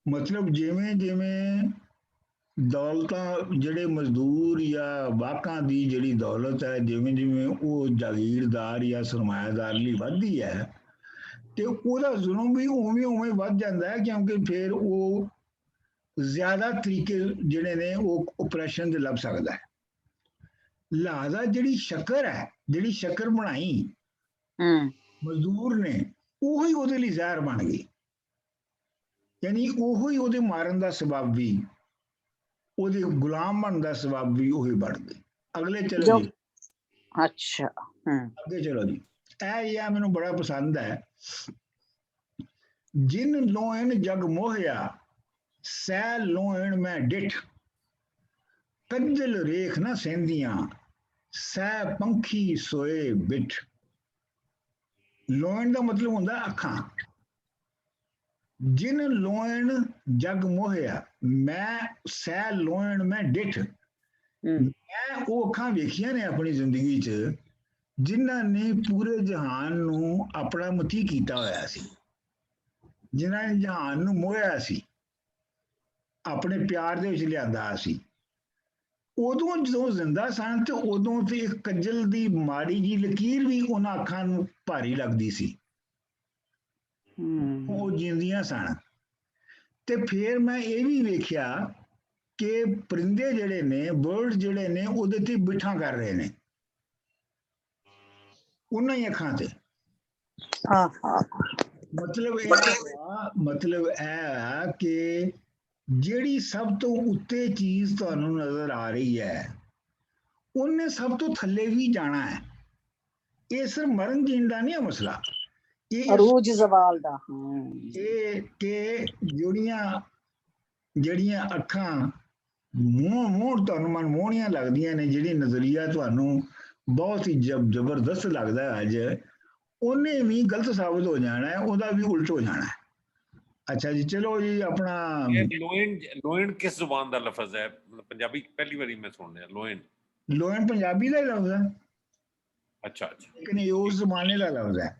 ਮਤਲਬ ਜਿਵੇਂ ਜਿਵੇਂ ਦੌਲਤਾਂ, ਜਿਹੜੇ ਮਜ਼ਦੂਰ ਜਾਂ ਵਾਕਾਂ ਦੀ ਜਿਹੜੀ ਦੌਲਤ ਹੈ, ਜਿਵੇਂ ਜਿਵੇਂ ਉਹ ਜਾਗੀਰਦਾਰ ਜਾਂ ਸਰਮਾਇਆਦਾਰ ਲਈ ਵੱਧਦੀ ਹੈ ਤੇ ਉਹਦਾ ਜ਼ੁਲਮ ਵੀ ਉਵੇਂ ਉਵੇਂ ਵੱਧ ਜਾਂਦਾ ਹੈ, ਕਿਉਂਕਿ ਫਿਰ ਉਹ ਜ਼ਿਆਦਾ ਤਰੀਕੇ ਜਿਹੜੇ ਨੇ ਉਹ ਓਪਰੇਸ਼ਨ ਦੇ ਲੱਭ ਸਕਦਾ ਹੈ। ਲਿਹਾਜ਼ਾ ਜਿਹੜੀ ਸ਼ੱਕਰ ਹੈ, ਜਿਹੜੀ ਸ਼ੱਕਰ ਬਣਾਈ ਮਜ਼ਦੂਰ ਨੇ, ਉਹੀ ਉਹਦੇ ਲਈ ਜ਼ਹਿਰ ਬਣ ਗਈ। ਯਾਨੀ ਉਹੀ ਉਹਦੇ ਮਾਰਨ ਦਾ ਸਬਬ ਵੀ, ਉਹਦੇ ਗੁਲਾਮ ਬਣਨ ਦਾ ਸਬਬ ਵੀ ਉਹੀ ਬਣ ਗਈ। ਅਗਲੇ ਚਲੋ ਜੀ। ਅੱਛਾ, ਅੱਗੇ ਚਲੋ ਜੀ। ਇਹ ਮੈਨੂੰ ਬੜਾ ਪਸੰਦ ਹੈ। ਜਿਨ ਲੋਇਨ ਜਗ ਮੋਹਿਆ ਸੈ ਲੋਇਨ ਮੈਂ ਡਿਠ, ਕੱਜਲ ਰੇਖ ਨਾ ਸਹਿੰਦੀਆਂ ਸੈ ਪੰਖੀ ਸੋਏ ਬਿਠ। ਲੋਇਨ ਦਾ ਮਤਲਬ ਹੁੰਦਾ ਅੱਖਾਂ। ਜਿਨ ਲੋਇਨ ਜਗ ਮੋਹਿਆ, ਮੈਂ ਸੈ ਲੋਇਨ ਮੈਂ ਡਿਠ, ਮੈਂ ਉਹ ਅੱਖਾਂ ਵੇਖੀਆਂ ਨੇ ਆਪਣੀ ਜ਼ਿੰਦਗੀ 'ਚ ਜਿਨ੍ਹਾਂ ਨੇ ਪੂਰੇ ਜਹਾਨ ਨੂੰ ਆਪਣਾ ਮਤੀ ਕੀਤਾ ਹੋਇਆ ਸੀ, ਜਿਨ੍ਹਾਂ ਨੇ ਜਹਾਨ ਨੂੰ ਮੋਹਿਆ ਸੀ, ਆਪਣੇ ਪਿਆਰ ਦੇ ਵਿੱਚ ਲਿਆਂਦਾ ਸੀ। ਉਦੋਂ ਜਦੋਂ ਜ਼ਿੰਦਾ ਸਨ ਤੇ ਉਦੋਂ ਤੇ ਇੱਕ ਕੱਜਲ ਦੀ ਮਾੜੀ ਜੀ ਲਕੀਰ ਵੀ ਉਹਨਾਂ ਅੱਖਾਂ ਨੂੰ ਭਾਰੀ ਲੱਗਦੀ ਸੀ, ਉਹ ਜਿੰਦੀਆਂ ਸਨ। ਤੇ ਫਿਰ ਮੈਂ ਇਹ ਵੀ ਵੇਖਿਆ ਕਿ ਪਰਿੰਦੇ ਜਿਹੜੇ ਨੇ, ਬਰਡ ਜਿਹੜੇ ਨੇ, ਉਹਦੇ ਤੇ ਬਿਠਾਂ ਕਰ ਰਹੇ ਨੇ ਉਹਨਾਂ ਹੀ ਅੱਖਾਂ ਤੇ। ਮਤਲਬ ਇਹ ਹੈ ਕਿ ਜਿਹੜੀ ਸਭ ਤੋਂ ਉੱਤੇ ਚੀਜ਼ ਤੁਹਾਨੂੰ ਨਜ਼ਰ ਆ ਰਹੀ ਹੈ, ਉਹਨੇ ਸਭ ਤੋਂ ਥੱਲੇ ਵੀ ਜਾਣਾ ਹੈ। ਇਹ ਸਿਰਫ ਮਰਨ ਜੀਣ ਦਾ ਨਹੀਂ ਹੈ ਮਸਲਾ, ਇਹ ਅਰੂਜ ਜ਼ਵਾਲ ਦਾ। ਇਹ ਕਿ ਜਿਹੜੀਆਂ ਅੱਖਾਂ ਮੂੰਹ ਤੁਹਾਨੂੰ ਮਨਮੋਹਣੀਆਂ ਲੱਗਦੀਆਂ ਨੇ, ਜਿਹੜੀ ਨਜ਼ਰੀਆ ਤੁਹਾਨੂੰ ਬਹੁਤ ਹੀ ਜ਼ਬਰਦਸਤ ਲੱਗਦਾ ਹੈ ਅੱਜ, ਉਹਨੇ ਵੀ ਗਲਤ ਸਾਬਤ ਹੋ ਜਾਣਾ ਹੈ, ਉਹਦਾ ਵੀ ਉਲਟ ਹੋ ਜਾਣਾ ਹੈ। ਅੱਛਾ ਜੀ, ਚਲੋ ਜੀ। ਆਪਣਾ ਲੋਇਨ ਕਿਸ ਜ਼ੁਬਾਨ ਦਾ ਲਫ਼ਜ਼ ਹੈ? ਪੰਜਾਬੀ ਪਹਿਲੀ ਵਾਰੀ ਮੈਂ ਸੁਣ ਰਿਹਾ। ਲੋਇਨ ਪੰਜਾਬੀ ਦਾ ਹੀ ਲਫ਼ਜ਼ ਹੈ। ਅੱਛਾ, ਲੇਕਿਨ ਇਹ ਉਸ ਜ਼ਮਾਨੇ ਦਾ ਲਫ਼ਜ਼ ਹੈ।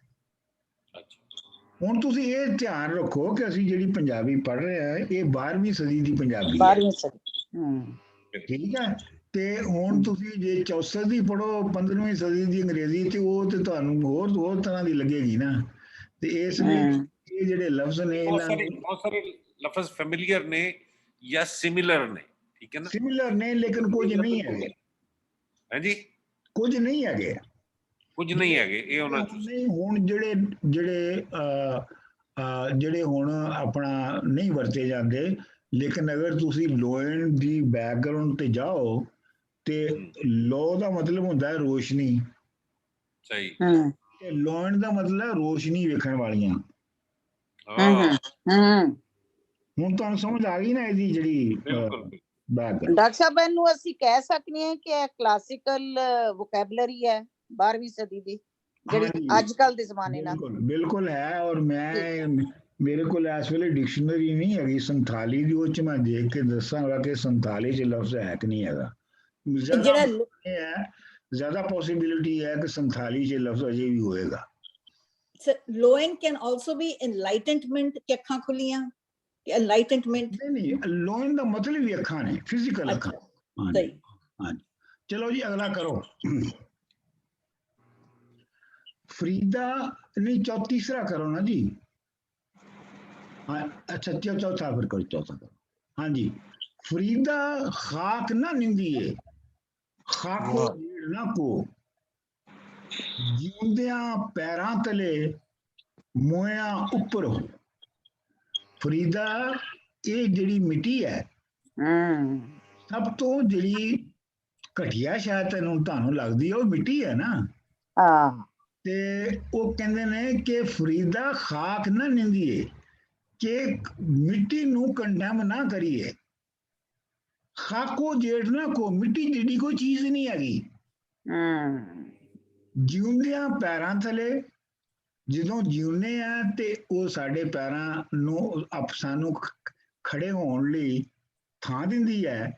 ਹੁਣ ਤੁਸੀਂ ਇਹ ਧਿਆਨ ਰੱਖੋ ਕਿ ਅਸੀਂ ਜਿਹੜੀ ਪੰਜਾਬੀ ਪੜ੍ਹ ਰਹੇ ਹਾਂ ਇਹ 12ਵੀਂ ਸਦੀ ਦੀ ਪੰਜਾਬੀ ਹੈ। 12ਵੀਂ ਸਦੀ। ਠੀਕ ਹੈ। ਤੇ ਹੁਣ ਤੁਸੀਂ ਜੇ 64 ਦੀ ਪੜ੍ਹੋ 15ਵੀਂ ਸਦੀ ਦੀ ਅੰਗਰੇਜ਼ੀ, ਤੇ ਉਹ ਤੇ ਤੁਹਾਨੂੰ ਹੋਰ ਤਰ੍ਹਾਂ ਦੀ ਲੱਗੇਗੀ ਨਾ। ਤੇ ਇਸ ਲਈ ਇਹ ਜਿਹੜੇ ਲਫ਼ਜ਼ ਨੇ, ਬਹੁਤ ਸਾਰੇ ਲਫ਼ਜ਼ ਫੈਮਿਲੀਅਰ ਨੇ ਜਾਂ ਸਿਮਿਲਰ ਨੇ, ਠੀਕ ਹੈ ਨਾ? ਸਿਮਿਲਰ ਨੇ, ਲੇਕਿਨ ਕੁਝ ਨਹੀਂ ਹੈਗੇ। ਹਾਂਜੀ, ਕੁਝ ਨਹੀਂ ਹੈਗੇ। ਇਹ ਉਹਨਾਂ ਨਹੀਂ, ਹੁਣ ਜਿਹੜੇ ਹੁਣ ਆਪਣਾ ਨਹੀਂ ਵਰਤੇ ਜਾਂਦੇ, ਲੇਕਿਨ ਅਗਰ ਤੁਸੀਂ ਲੋਇਨ ਦੀ ਬੈਕਗ੍ਰਾਉਂਡ ਤੇ ਜਾਓ ਤੇ ਲੋ ਦਾ ਮਤਲਬ ਹੁੰਦਾ ਹੈ ਰੋਸ਼ਨੀ। ਸਹੀ। ਤੇ ਲੋਇਨ ਦਾ ਮਤਲਬ ਹੈ ਰੋਸ਼ਨੀ ਵੇਖਣ ਵਾਲੀਆਂ। ਹੁਣ ਤੁਹਾਨੂੰ ਸਮਝ ਆ ਗਈ ਨਾ ਇਹਦੀ ਜਿਹੜੀ ਬੈਕਗ੍ਰਾਉਂਡ। ਡਾਕਟਰ ਸਾਹਿਬ, ਇਹਨੂੰ ਅਸੀਂ ਕਹਿ ਸਕਦੇ ਹਾਂ ਕਿ ਇਹ ਕਲਾਸਿਕਲ ਵੋਕੈਬਲਰੀ ਹੈ 12ਵੀਂ ਸਦੀ ਦੀ, ਜਿਹੜੀ ਅੱਜ ਕੱਲ ਦੇ ਜ਼ਮਾਨੇ ਨਾਲ। ਬਿਲਕੁਲ ਹੈ। ਔਰ ਮੇਰੇ ਕੋਲ ਇਸ ਵੇਲੇ ਡਿਕਸ਼ਨਰੀ ਨਹੀਂ ਹੈਗੀ ਸੰਥਾਲੀ ਦੀ, ਉਹ 'ਚ ਮੈਂ ਦੇਖ ਕੇ ਦੱਸਾਂਗਾ ਕਿ ਸੰਥਾਲੀ 'ਚ ਲਫ਼ਜ਼ ਹੈ ਕਿ ਨਹੀਂ ਹੈਗਾ। ਜ਼ਿਆਦਾ ਪੋਸਿਬਿਲਿਟੀ ਹੈ ਕਿ ਸੰਥਾਲੀ 'ਚ ਲਫ਼ਜ਼ ਅਜੇ ਵੀ ਹੋਏਗਾ। ਲੋਇਨ ਕੈਨ ਆਲਸੋ ਬੀ ਐਨਲਾਈਟਨਮੈਂਟ, ਕਿ ਅੱਖਾਂ ਖੁੱਲੀਆਂ, ਐਨਲਾਈਟਨਮੈਂਟ। ਨਹੀਂ, ਲੋਇਨ ਦਾ ਮਤਲਬ ਵੀ ਅੱਖਾਂ ਨੇ, ਫਿਜ਼ੀਕਲ ਅੱਖਾਂ। ਹਾਂਜੀ। ਚਲੋ ਜੀ, ਅਗਲਾ ਕਰੋ। ਫਰੀਦਾ ਨਹੀਂ, ਤੀਸਰਾ ਕਰੋ ਨਾ ਜੀ। हाँ, अच्छा चौथा फिर करो, चौथा करो। हाँ जी, फरीदा खाक ना निंदिए, खाको ढेर ना को, ਜਿਉਂਦਿਆਂ ਪੈਰਾਂ ਤਲੇ ਮੋਇਆਂ ਉੱਪਰ ਹੋ। ਫਰੀਦਾ ਇਹ ਜਿਹੜੀ ਮਿੱਟੀ ਹੈ ਸਭ ਤੋਂ ਜਿਹੜੀ ਘਟੀਆ ਸ਼ਾਇਦ ਤੁਹਾਨੂੰ ਲੱਗਦੀ ਹੈ, ਉਹ ਮਿੱਟੀ ਹੈ ਨਾ। ਤੇ ਉਹ ਕਹਿੰਦੇ ਨੇ ਕਿ ਫਰੀਦਾ ਖਾਕ ਨਾ ਨਿੰਦੀਏ, ਕਿ ਮਿੱਟੀ ਨੂੰ ਕੰਡੈਮ ਨਾ ਕਰੀਏ। ਖਾਕੋ ਜੇਠ ਨਾ ਕੋ, ਮਿੱਟੀ ਜਿਹੜੀ ਕੋਈ ਚੀਜ਼ ਨਹੀਂ ਹੈਗੀ। ਜਿਉਂਦਿਆਂ ਪੈਰਾਂ ਥਲੇ, ਜਦੋਂ ਜਿਉਂਦੇ ਆ ਤੇ ਉਹ ਸਾਡੇ ਪੈਰਾਂ ਨੂੰ ਸਾਨੂੰ ਖੜੇ ਹੋਣ ਲਈ ਥਾਂ ਦਿੰਦੀ ਹੈ।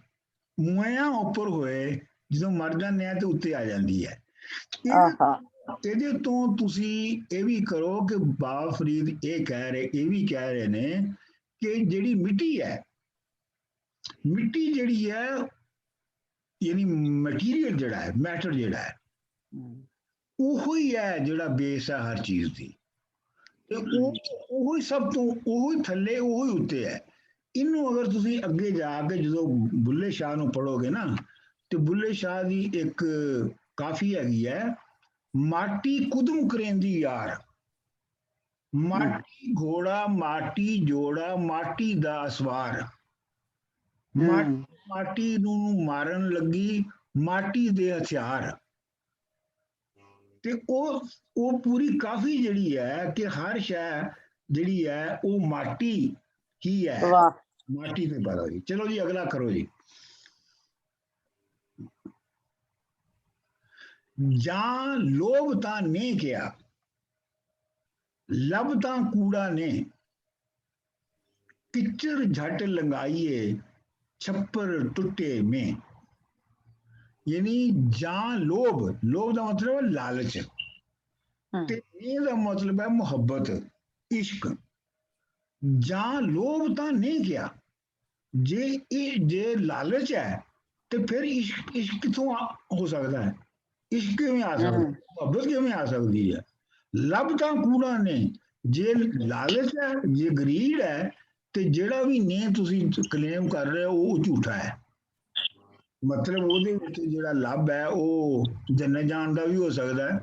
ਮੋਇਆਂ ਉੱਪਰ ਹੋਏ, ਜਦੋਂ ਮਰ ਜਾਂਦੇ ਆ ਤੇ ਉੱਤੇ ਆ ਜਾਂਦੀ ਹੈ। ਇਹਦੇ ਤੋਂ ਤੁਸੀਂ ਇਹ ਵੀ ਕਰੋ ਕਿ ਬਾਬਾ ਫਰੀਦ ਇਹ ਵੀ ਕਹਿ ਰਹੇ ਨੇ ਕਿ ਜਿਹੜੀ ਮਿੱਟੀ ਹੈ, ਮਿੱਟੀ ਜਿਹੜੀ ਹੈ ਯਾਨੀ ਮਟੀਰੀਅਲ ਜਿਹੜਾ ਹੈ, ਮੈਟਰ ਜਿਹੜਾ ਹੈ, ਉਹੋ ਹੀ ਹੈ ਜਿਹੜਾ ਬੇਸ ਹੈ ਹਰ ਚੀਜ਼ ਦੀ। ਤੇ ਉਹੀ ਸਭ ਤੋਂ, ਉਹੀ ਥੱਲੇ, ਉਹੀ ਉੱਤੇ ਹੈ। ਇਹਨੂੰ ਅਗਰ ਤੁਸੀਂ ਅੱਗੇ ਜਾ ਕੇ ਜਦੋਂ ਬੁੱਲੇ ਸ਼ਾਹ ਨੂੰ ਪੜ੍ਹੋਗੇ ਨਾ, ਤੇ ਬੁੱਲੇ ਸ਼ਾਹ ਦੀ ਇੱਕ ਕਾਫੀ ਹੈਗੀ ਹੈ, ਮਾਟੀ ਕੁਦਮ ਕਰੇਂਦੀ ਯਾਰ, ਮਾਟੀ ਘੋੜਾ ਮਾਟੀ ਜੋੜਾ, ਮਾਟੀ ਦਾ ਅਸਵਾਰ। ਮਾਟੀ ਨੂੰ ਮਾਰਨ ਲੱਗੀ ਮਾਟੀ ਦੇ ਹਥਿਆਰ। ਤੇ ਉਹ ਪੂਰੀ ਕਾਫੀ ਜਿਹੜੀ ਹੈ ਕਿ ਹਰ ਸ਼ੈ ਜਿਹੜੀ ਹੈ ਉਹ ਮਾਟੀ ਹੀ ਹੈ, ਮਾਟੀ ਤੇ ਪੈਦਾ ਹੋਈ। ਚਲੋ ਜੀ ਅਗਲਾ ਕਰੋ ਜੀ। ਜਾਂ ਲੋਭ ਤਾਂ ਨੇ ਕਿਹਾ, ਲਬ ਤਾਂ ਕੂੜਾ ਨੇ, ਕਿਚਰ ਝਟ ਲੰਗਾਈਏ, ਛੱਪਰ ਟੁੱਟੇ में। यानी ਜਾਂ ਲੋਭ, ਲੋਭ ਦਾ ਮਤਲਬ ਹੈ ਲਾਲਚ, ਤੇ ਇਹ ਦਾ ਮਤਲਬ ਹੈ ਮੁਹੱਬਤ, ਇਸ਼ਕ। ਜਾਂ ਲੋਭ ਤਾਂ ਨਹੀਂ ਕਿਹਾ, ਜੇ ਲਾਲਚ ਹੈ ਤੇ ਫਿਰ ਇਸ਼ਕ ਕਿੱਥੋਂ ਹੋ ਸਕਦਾ ਹੈ? ਇਸ਼ਕ ਕਿਵੇਂ ਆ ਸਕਦਾ, ਮੁਹੱਬਤ ਕਿਵੇਂ ਆ ਸਕਦੀ ਹੈ? ਲੱਭ ਤਾਂ ਕੂੜਾ ਨੇ, ਜੇ ਲਾਲਚ ਹੈ, ਜੇ ਗਰੀਡ ਹੈ, ਤੇ ਜਿਹੜਾ ਵੀ ਨੇ ਤੁਸੀਂ ਕਲੇਮ ਕਰ ਰਹੇ ਹੋ ਉਹ ਝੂਠਾ ਹੈ। ਮਤਲਬ ਉਹਦੇ ਵਿੱਚ ਜਿਹੜਾ ਲੱਭ ਹੈ ਉਹ ਜੰਨਤ ਜਾਣ ਦਾ ਵੀ ਹੋ ਸਕਦਾ ਹੈ,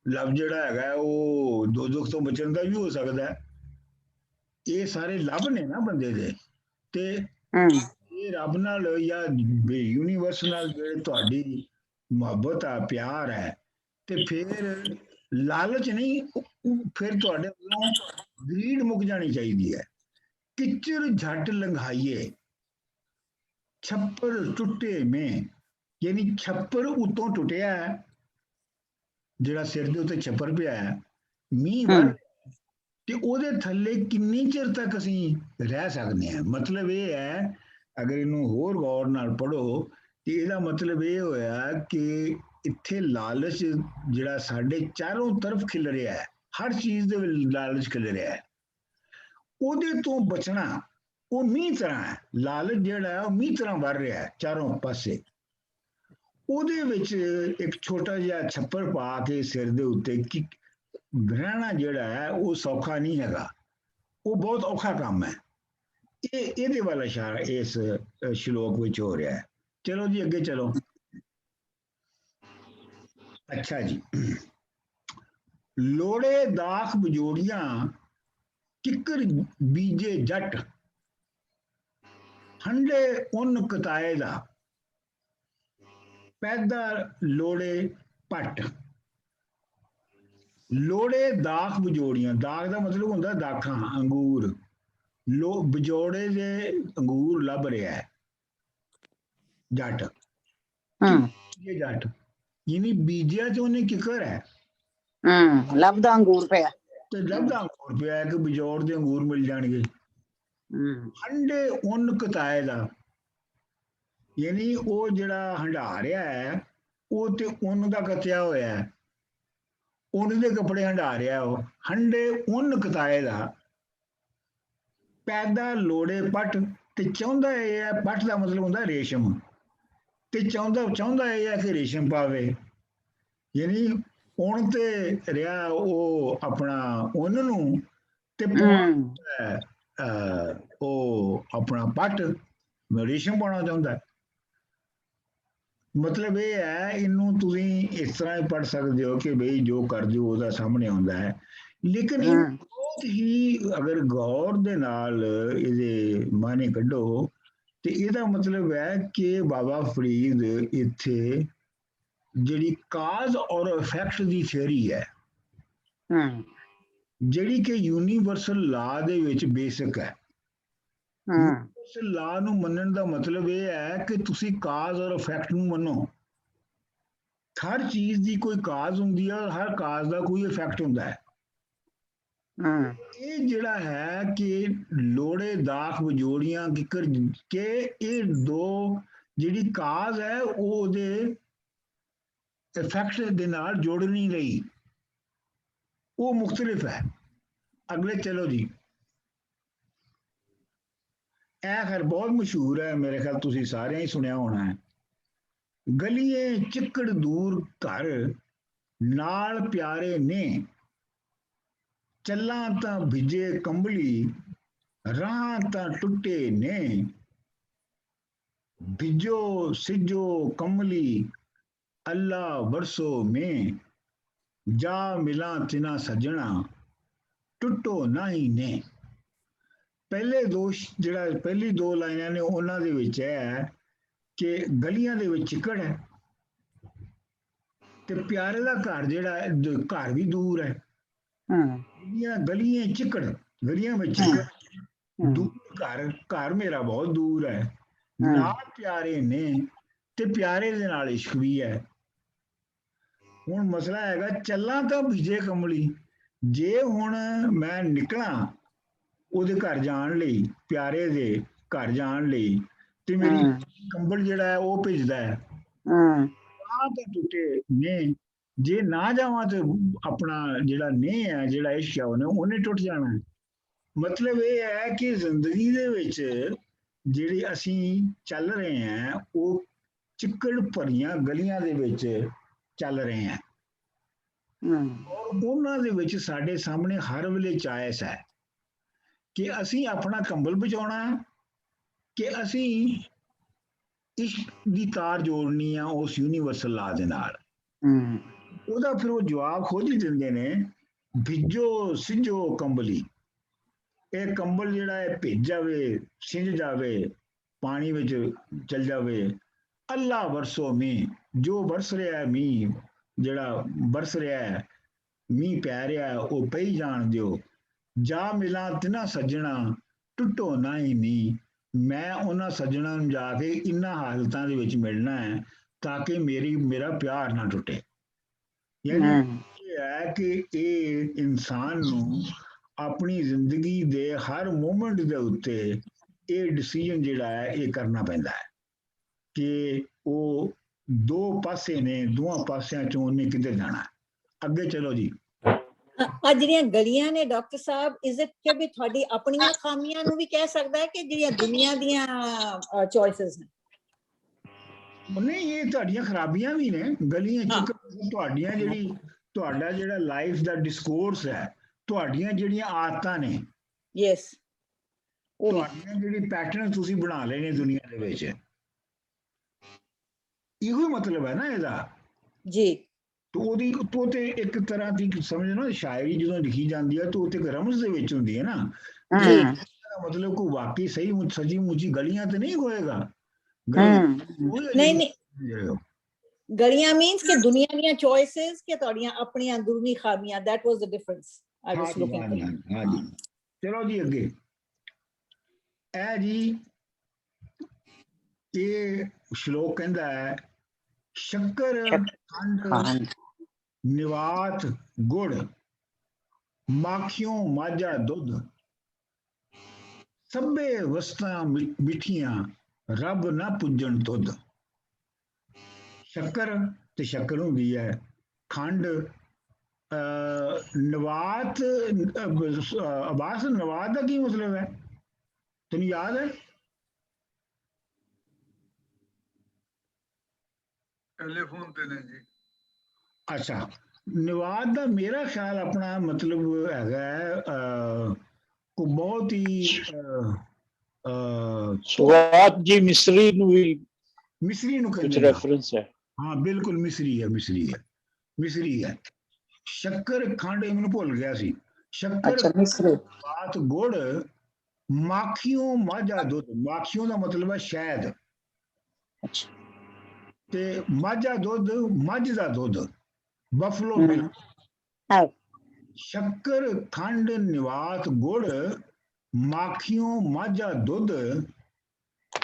ਲੱਭ ਜਿਹੜਾ ਹੈਗਾ ਉਹ ਦੋਜ਼ਖ ਤੋਂ ਬਚਣ ਦਾ ਵੀ ਹੋ ਸਕਦਾ ਹੈ। ਇਹ ਸਾਰੇ ਲੱਭ ਨੇ ਨਾ ਬੰਦੇ ਦੇ। ਤੇ ਇਹ ਰੱਬ ਨਾਲ ਜਾਂ ਯੂਨੀਵਰਸ ਨਾਲ ਜਿਹੜੇ ਤੁਹਾਡੀ ਮੁਹੱਬਤ ਆ, ਪਿਆਰ ਹੈ, ਤੇ ਫਿਰ ਲਾਲਚ ਨਹੀਂ, ਫਿਰ ਤੁਹਾਡੇ ਵੱਲੋਂ ਗਰੀਡ ਮੁੱਕ ਜਾਣੀ ਚਾਹੀਦੀ ਹੈ। ਕਿਚਰ ਝਟ ਲੰਘਾਈਏ, ਛੱਪਰ ਟੁੱਟੇ में, ਯਾਨੀ ਛੱਪਰ ਉਤੋਂ ਟੁੱਟਿਆ ਹੈ, ਜਿਹੜਾ ਸਿਰ ਦੇ ਉੱਤੇ ਛੱਪਰ ਪਿਆ ਹੈ, ਮੀਂਹ ਵਰ, ਤੇ ਉਹਦੇ ਥੱਲੇ ਕਿੰਨੀ ਚਿਰ ਤੱਕ ਅਸੀਂ ਰਹਿ ਸਕਦੇ ਹਾਂ। ਮਤਲਬ ਇਹ ਹੈ, ਅਗਰ ਇਹਨੂੰ ਹੋਰ ਗੌਰ ਨਾਲ ਪੜ੍ਹੋ ਤੇ ਇਹਦਾ ਮਤਲਬ ਇਹ ਹੋਇਆ ਕਿ ਇੱਥੇ ਲਾਲਚ ਜਿਹੜਾ ਸਾਡੇ ਚਾਰੋਂ ਤਰਫ ਖਿਲ ਰਿਹਾ ਹੈ, ਹਰ ਚੀਜ਼ ਦੇ ਵਿੱਚ ਲਾਲਚ ਖਿਲ ਰਿਹਾ ਹੈ, ਉਹਦੇ ਤੋਂ ਬਚਣਾ ਉਹ ਮੀਂਹ ਤਰ੍ਹਾਂ ਹੈ। ਲਾਲਚ ਜਿਹੜਾ ਹੈ ਉਹ ਮੀਂਹ ਤਰ੍ਹਾਂ ਵਰ ਰਿਹਾ ਹੈ ਚਾਰੋਂ ਪਾਸੇ। ਉਹਦੇ ਵਿੱਚ ਇੱਕ ਛੋਟਾ ਜਿਹਾ ਛੱਪਰ ਪਾ ਕੇ ਸਿਰ ਦੇ ਉੱਤੇ ਰਹਿਣਾ ਜਿਹੜਾ ਹੈ ਉਹ ਸੌਖਾ ਨਹੀਂ ਹੈਗਾ, ਉਹ ਬਹੁਤ ਔਖਾ ਕੰਮ ਹੈ। ਇਹਦੇ ਵੱਲ ਇਸ਼ਾਰਾ ਇਸ ਸ਼ਲੋਕ ਵਿੱਚ ਹੋ ਰਿਹਾ ਹੈ। ਚਲੋ ਜੀ ਅੱਗੇ ਚਲੋ। ਅੱਛਾ ਜੀ, ਲੋੜੇ ਦਾਖ ਬਜੋੜੀਆਂ, ਕਿੱਕਰ ਬੀਜੇ ਜੱਟ, ਹੰਡੇ ਉਨ ਕਤਾਏ ਦਾ, ਪੈਦਾ ਲੋੜੇ ਪੱਟ। ਲੋੜੇ ਦਾਖ ਬਜੋੜੀਆਂ, ਦਾਖ ਦਾ ਮਤਲਬ ਹੁੰਦਾ ਦਾਖਾਂ, ਅੰਗੂਰ। ਬਜੋੜੇ ਦੇ ਅੰਗੂਰ ਲੱਭ ਰਿਹਾ ਹੈ ਜੱਟ, ਇਹ ਜੱਟ ਯਾਨੀ ਬੀਜਿਆ ਤੇ ਉਹਨੇ ਕਿੱਕਰ ਹੈ, ਲੱਭਦਾ ਅੰਗੂਰ ਪਿਆ, ਤੇ ਲੱਭਦਾ ਅੰਗੂਰ ਪਿਆ ਕਿ ਬਜੋੜ ਦੇ ਅੰਗੂਰ ਮਿਲ ਜਾਣਗੇ। ਹੰਡੇ ਉਨ ਕਤਾਏ ਦਾ, ਯਾਨੀ ਉਹ ਜਿਹੜਾ ਹੰਢਾ ਰਿਹਾ ਹੈ ਉਹ ਤੇ ਉਨ ਦਾ ਕੱਤਿਆ ਹੋਇਆ ਹੈ, ਉਨ ਦੇ ਕੱਪੜੇ ਹੰਢਾ ਰਿਹਾ ਉਹ। ਹੰਡੇ ਉਨ ਕਤਾਏ ਦਾ, ਪੈਦਾ ਲੋੜੇ ਪੱਟ, ਤੇ ਚਾਹੁੰਦਾ ਇਹ ਹੈ, ਪੱਟ ਦਾ ਮਤਲਬ ਹੁੰਦਾ ਰੇਸ਼ਮ, ਤੇ ਚਾਹੁੰਦਾ ਇਹ ਹੈ ਕਿ ਰੇਸ਼ਮ ਪਾਵੇ। ਯਾਨੀ ਉਣ ਤੇ ਰਿਹਾ ਉਹ ਆਪਣਾ ਉਨ ਨੂੰ, ਤੇ ਉਹ ਆਪਣਾ ਪੱਟ ਰੇਸ਼ਮ ਪਾਉਣਾ ਚਾਹੁੰਦਾ ਹੈ। ਮਤਲਬ ਇਹ ਹੈ, ਇਹਨੂੰ ਤੁਸੀਂ ਇਸ ਤਰ੍ਹਾਂ ਹੀ ਪੜ੍ਹ ਸਕਦੇ ਹੋ ਕਿ ਬਈ ਜੋ ਕਰਦੇ ਹੋ ਉਹਦਾ ਸਾਹਮਣੇ ਆਉਂਦਾ ਹੈ, ਲੇਕਿਨ ਇਹ ਬਹੁਤ ਹੀ ਅਗਰ ਗੌਰ ਦੇ ਨਾਲ ਇਹਦੇ ਮਾਇਨੇ ਕੱਢੋ ਤੇ ਇਹਦਾ ਮਤਲਬ ਹੈ ਕਿ ਬਾਬਾ ਫਰੀਦ ਇੱਥੇ ਜਿਹੜੀ ਕਾਜ਼ ਔਰ ਇਫੈਕਟ ਦੀ ਥਿਊਰੀ ਹੈ, ਜਿਹੜੀ ਕਿ ਯੂਨੀਵਰਸਲ ਲਾ ਦੇ ਵਿੱਚ ਬੇਸਿਕ ਹੈ। ਯੂਨੀਵਰਸਲ ਲਾ ਨੂੰ ਮੰਨਣ ਦਾ ਮਤਲਬ ਇਹ ਹੈ ਕਿ ਤੁਸੀਂ ਕਾਜ਼ ਔਰ ਇਫੈਕਟ ਨੂੰ ਮੰਨੋ। ਹਰ ਚੀਜ਼ ਦੀ ਕੋਈ ਕਾਜ਼ ਹੁੰਦੀ ਹੈ, ਹਰ ਕਾਜ਼ ਦਾ ਕੋਈ ਇਫੈਕਟ ਹੁੰਦਾ ਹੈ। ਇਹ ਜਿਹੜਾ ਹੈ ਕਿ ਲੋੜੇ ਦਾਖ ਵਜੋੜੀਆਂ ਕਿਕਰ ਕਿ ਇਹ ਦੋ ਜਿਹੜੀ ਕਾਜ਼ ਹੈ ਉਹ ਉਹਦੇ ਇਫੈਕਟ ਦੇ ਨਾਲ ਜੋੜਨੀ ਲਈ ਉਹ ਮੁਖਤਲਿਫ ਹੈ। ਅਗਲੇ ਚਲੋ ਜੀ, ਇਹ ਖੈਰ ਬਹੁਤ ਮਸ਼ਹੂਰ ਹੈ, ਮੇਰੇ ਖਿਆਲ ਤੁਸੀਂ ਸਾਰਿਆਂ ਹੀ ਸੁਣਿਆ ਹੋਣਾ ਹੈ। ਗਲੀਏ ਚਿੱਕੜ ਦੂਰ ਘਰ ਨਾਲ ਪਿਆਰੇ ਨੇ, ਚੱਲਾਂ ਤਾਂ ਭਿੱਜੇ ਕੰਬਲੀ ਰਾਹਾਂ ਤਾਂ ਟੁੱਟੇ ਨੇ, ਭਿੱਜੋ ਸਿੱਜੋ ਕੰਬਲੀ ਅੱਲਾ ਵਰਸੋ में, ਜਾ ਮਿਲਾਂ ਤਿਨਾ ਸੱਜਣਾ ਟੁੱਟੋ ਨਹੀਂ ਨੇ। ਪਹਿਲੇ ਜਿਹੜਾ ਪਹਿਲੀ ਦੋ ਲਾਈਨਾਂ ਨੇ ਉਹਨਾਂ ਦੇ ਵਿੱਚ ਹੈ ਕਿ ਗਲੀਆਂ ਦੇ ਵਿੱਚ ਚਿੱਕੜ ਹੈ ਤੇ ਪਿਆਰੇ ਦਾ ਘਰ ਜਿਹੜਾ ਹੈ, ਘਰ ਵੀ ਦੂਰ ਹੈ। ਗਲੀਆਂ ਚਿੱਕੜ, ਗਲੀਆਂ ਵਿੱਚ ਚਿੱਕੜ, ਦੂਰ ਘਰ ਮੇਰਾ ਬਹੁਤ ਦੂਰ ਹੈ, ਨਾਲ ਪਿਆਰੇ ਨੇ ਤੇ ਪਿਆਰੇ ਦੇ ਨਾਲ ਇਸ਼ਕ ਵੀ ਹੈ। ਹੁਣ ਮਸਲਾ ਹੈਗਾ ਚੱਲਾਂ ਤਾਂ ਭਿੱਜੇ ਕੰਬਲੀ, ਜੇ ਹੁਣ ਮੈਂ ਨਿਕਲਾਂ ਉਹਦੇ ਘਰ ਜਾਣ ਲਈ, ਪਿਆਰੇ ਦੇ ਘਰ ਜਾਣ ਲਈ, ਤੇ ਮੇਰੀ ਕੰਬਲ ਜਿਹੜਾ ਹੈ ਉਹ ਭਿੱਜਦਾ ਹੈ, ਤਾਂ ਟੁੱਟੇ ਨੇ, ਜੇ ਨਾ ਜਾਵਾਂ ਤੇ ਆਪਣਾ ਜਿਹੜਾ ਨੇ ਹੈ, ਜਿਹੜਾ ਇਸ਼ਕ ਹੈ ਉਹਨੇ ਟੁੱਟ ਜਾਣਾ। ਮਤਲਬ ਇਹ ਹੈ ਕਿ ਜ਼ਿੰਦਗੀ ਦੇ ਵਿੱਚ ਜਿਹੜੀ ਅਸੀਂ ਚੱਲ ਰਹੇ ਹਾਂ ਉਹ ਚਿੱਕੜ ਭਰੀਆਂ ਗਲੀਆਂ ਦੇ ਵਿੱਚ ਚੱਲ ਰਹੇ ਹਾਂ, ਔਰ ਉਹਨਾਂ ਦੇ ਵਿੱਚ ਸਾਡੇ ਸਾਹਮਣੇ ਹਰ ਵੇਲੇ ਚਾਇਸ ਹੈ ਕਿ ਅਸੀਂ ਆਪਣਾ ਕੰਬਲ ਬਚਾਉਣਾ ਕਿ ਅਸੀਂ ਇਸ਼ਕ ਦੀ ਤਾਰ ਜੋੜਨੀ ਆ ਉਸ ਯੂਨੀਵਰਸਲ ਲਾ ਦੇ ਨਾਲ। ਉਹਦਾ ਫਿਰ ਉਹ ਜਵਾਬ ਖੁਦ ਹੀ ਦਿੰਦੇ ਨੇ, ਭਿੱਜੋ ਸਿੱਜੋ ਕੰਬਲੀ, ਇਹ ਕੰਬਲ ਜਿਹੜਾ ਹੈ ਭਿੱਜ ਜਾਵੇ, ਸਿੰਜ ਜਾਵੇ, ਪਾਣੀ ਵਿੱਚ ਚਲ ਜਾਵੇ। ਅੱਲਾ ਵਰਸੋ ਮੀਂਹ, ਜੋ ਬਰਸ ਰਿਹਾ ਹੈ ਮੀਂਹ, ਜਿਹੜਾ ਬਰਸ ਰਿਹਾ ਹੈ ਮੀਂਹ ਪੈ ਰਿਹਾ ਉਹ ਪਈ ਜਾਣ ਦਿਓ। ਜਾ ਮਿਲਾਂ ਤਿਨਾ ਸੱਜਣਾ ਟੁੱਟੋ ਨਾ ਹੀ ਨੀ, ਮੈਂ ਉਹਨਾਂ ਸੱਜਣਾ ਨੂੰ ਜਾ ਕੇ ਇਨ੍ਹਾਂ ਹਾਲਤਾਂ ਦੇ ਵਿੱਚ ਮਿਲਣਾ ਹੈ ਤਾਂ ਕਿ ਮੇਰਾ ਪਿਆਰ ਨਾ ਟੁੱਟੇ। ਯਾਨੀ ਇਹ ਹੈ ਕਿ ਇਹ ਇਨਸਾਨ ਨੂੰ ਆਪਣੀ ਜ਼ਿੰਦਗੀ ਦੇ ਹਰ ਮੂਮੈਂਟ ਦੇ ਉੱਤੇ ਇਹ ਡਿਸੀਜਨ ਜਿਹੜਾ ਹੈ ਇਹ ਕਰਨਾ ਪੈਂਦਾ ਹੈ ਕਿ ਉਹ ਦੋ ਪਾਸੇ ਨੇ, ਦੋਵਾਂ ਪਾਸਿਆਂ ਚੋਂ ਉਹਨੇ ਕਿੱਧਰ ਜਾਣਾ। ਅੱਗੇ ਚਲੋ ਜੀ। ਆ ਜਿਹੜੀਆਂ ਗਲੀਆਂ ਨੇ ਡਾਕਟਰ ਸਾਹਿਬ, ਇਜ਼ ਇਟ ਕਿ ਵੀ ਤੁਹਾਡੀ ਆਪਣੀਆਂ ਖਾਮੀਆਂ ਨੂੰ ਵੀ ਕਹਿ ਸਕਦਾ ਹੈ ਕਿ ਜਿਹੜੀਆਂ ਦੁਨੀਆ ਦੀਆਂ ਚੋਇਸਸ ਨੇ? ਨਹੀਂ, ਇਹ ਤੁਹਾਡੀਆਂ ਖਰਾਬੀਆਂ ਵੀ ਨੇ। ਗਲੀਆਂ ਤੁਹਾਡੀਆਂ ਤੁਹਾਡਾ ਜਿਹੜਾ ਲਾਈਫ ਦਾ ਡਿਸਕੋਰਸ ਹੈ, ਤੁਹਾਡੀਆਂ ਜਿਹੜੀਆਂ ਆਦਤਾਂ ਨੇ, ਯੈਸ, ਤੁਹਾਡੀਆਂ ਜਿਹੜੀ ਪੈਟਰਨ ਤੁਸੀਂ ਬਣਾ ਲਏ ਨੇ ਦੁਨੀਆ ਦੇ ਵਿੱਚ, ਇਹੋ ਮਤਲਬ ਹੈ ਨਾ ਇਹਦਾ ਜੀ। तो ते एक तरह की समझो ना, शायरी जो लिखी जाती है तो एक रमज दे विच हुंदी है ना, मतलब कोई वाकई सही सची मुची गलियां तो नहीं होएगा। नहीं, गलियां मींस के दुनिया दी चॉइसेस के तोड़ियां अपनी अंदरूनी खामियां, that was the difference I was looking at. हां जी, चलो जी अगे। ए जी ये श्लोक कहंदा है, शक्कर खंड निवात गुड़ माखियों माझा दुध, सभे वस्तां मिठियां रब ना पुजन तुद। शक्कर ते शक्कर हुंदी है, खंड नवात, अब्बास नवात का की मतलब है, तुम याद है? टेलीफोन ते ने जी। अच्छा, नवाद का मेरा ख्याल अपना मतलब है को बहुत ही ਸਵਾਦ ਜੀ ਮਿਸਰੀ ਨੂੰ ਵੀ ਮਿਸਰੀ ਨੂੰ ਕੁਝ ਕਹਿੰਦੇ ਨੇ। ਰੈਫਰੈਂਸ ਹੈ। ਹਾਂ ਬਿਲਕੁਲ ਮਿਸਰੀ ਹੈ, ਮਿਸਰੀ ਹੈ, ਮਿਸਰੀ ਹੈ। ਸ਼ੱਕਰ ਖੰਡ ਇਹ ਮੈਨੂੰ ਭੁੱਲ ਗਿਆ ਸੀ। ਸ਼ੱਕਰ ਅੱਛਾ ਮਿਸਰੀ ਬਾਤ ਗੁੜ ਮਾਖੀਓ ਮਾਝਾ ਦੁੱਧ। ਮਾਖੀਓ ਦਾ ਮਤਲਬ ਹੈ ਸ਼ਹਿਦ, ਅੱਛਾ ਤੇ ਮਾਝਾ ਦੁੱਧ ਮੱਝ ਦਾ ਦੁੱਧ, ਬਫਲੋ ਹਮ, ਮਿਲਕ। ਹਾਂ ਸ਼ੱਕਰ ਖੰਡ ਨਿਵਾਤ ਗੁੜ ਮਾਖੀਓ ਮਾਝਾ ਦੁੱਧ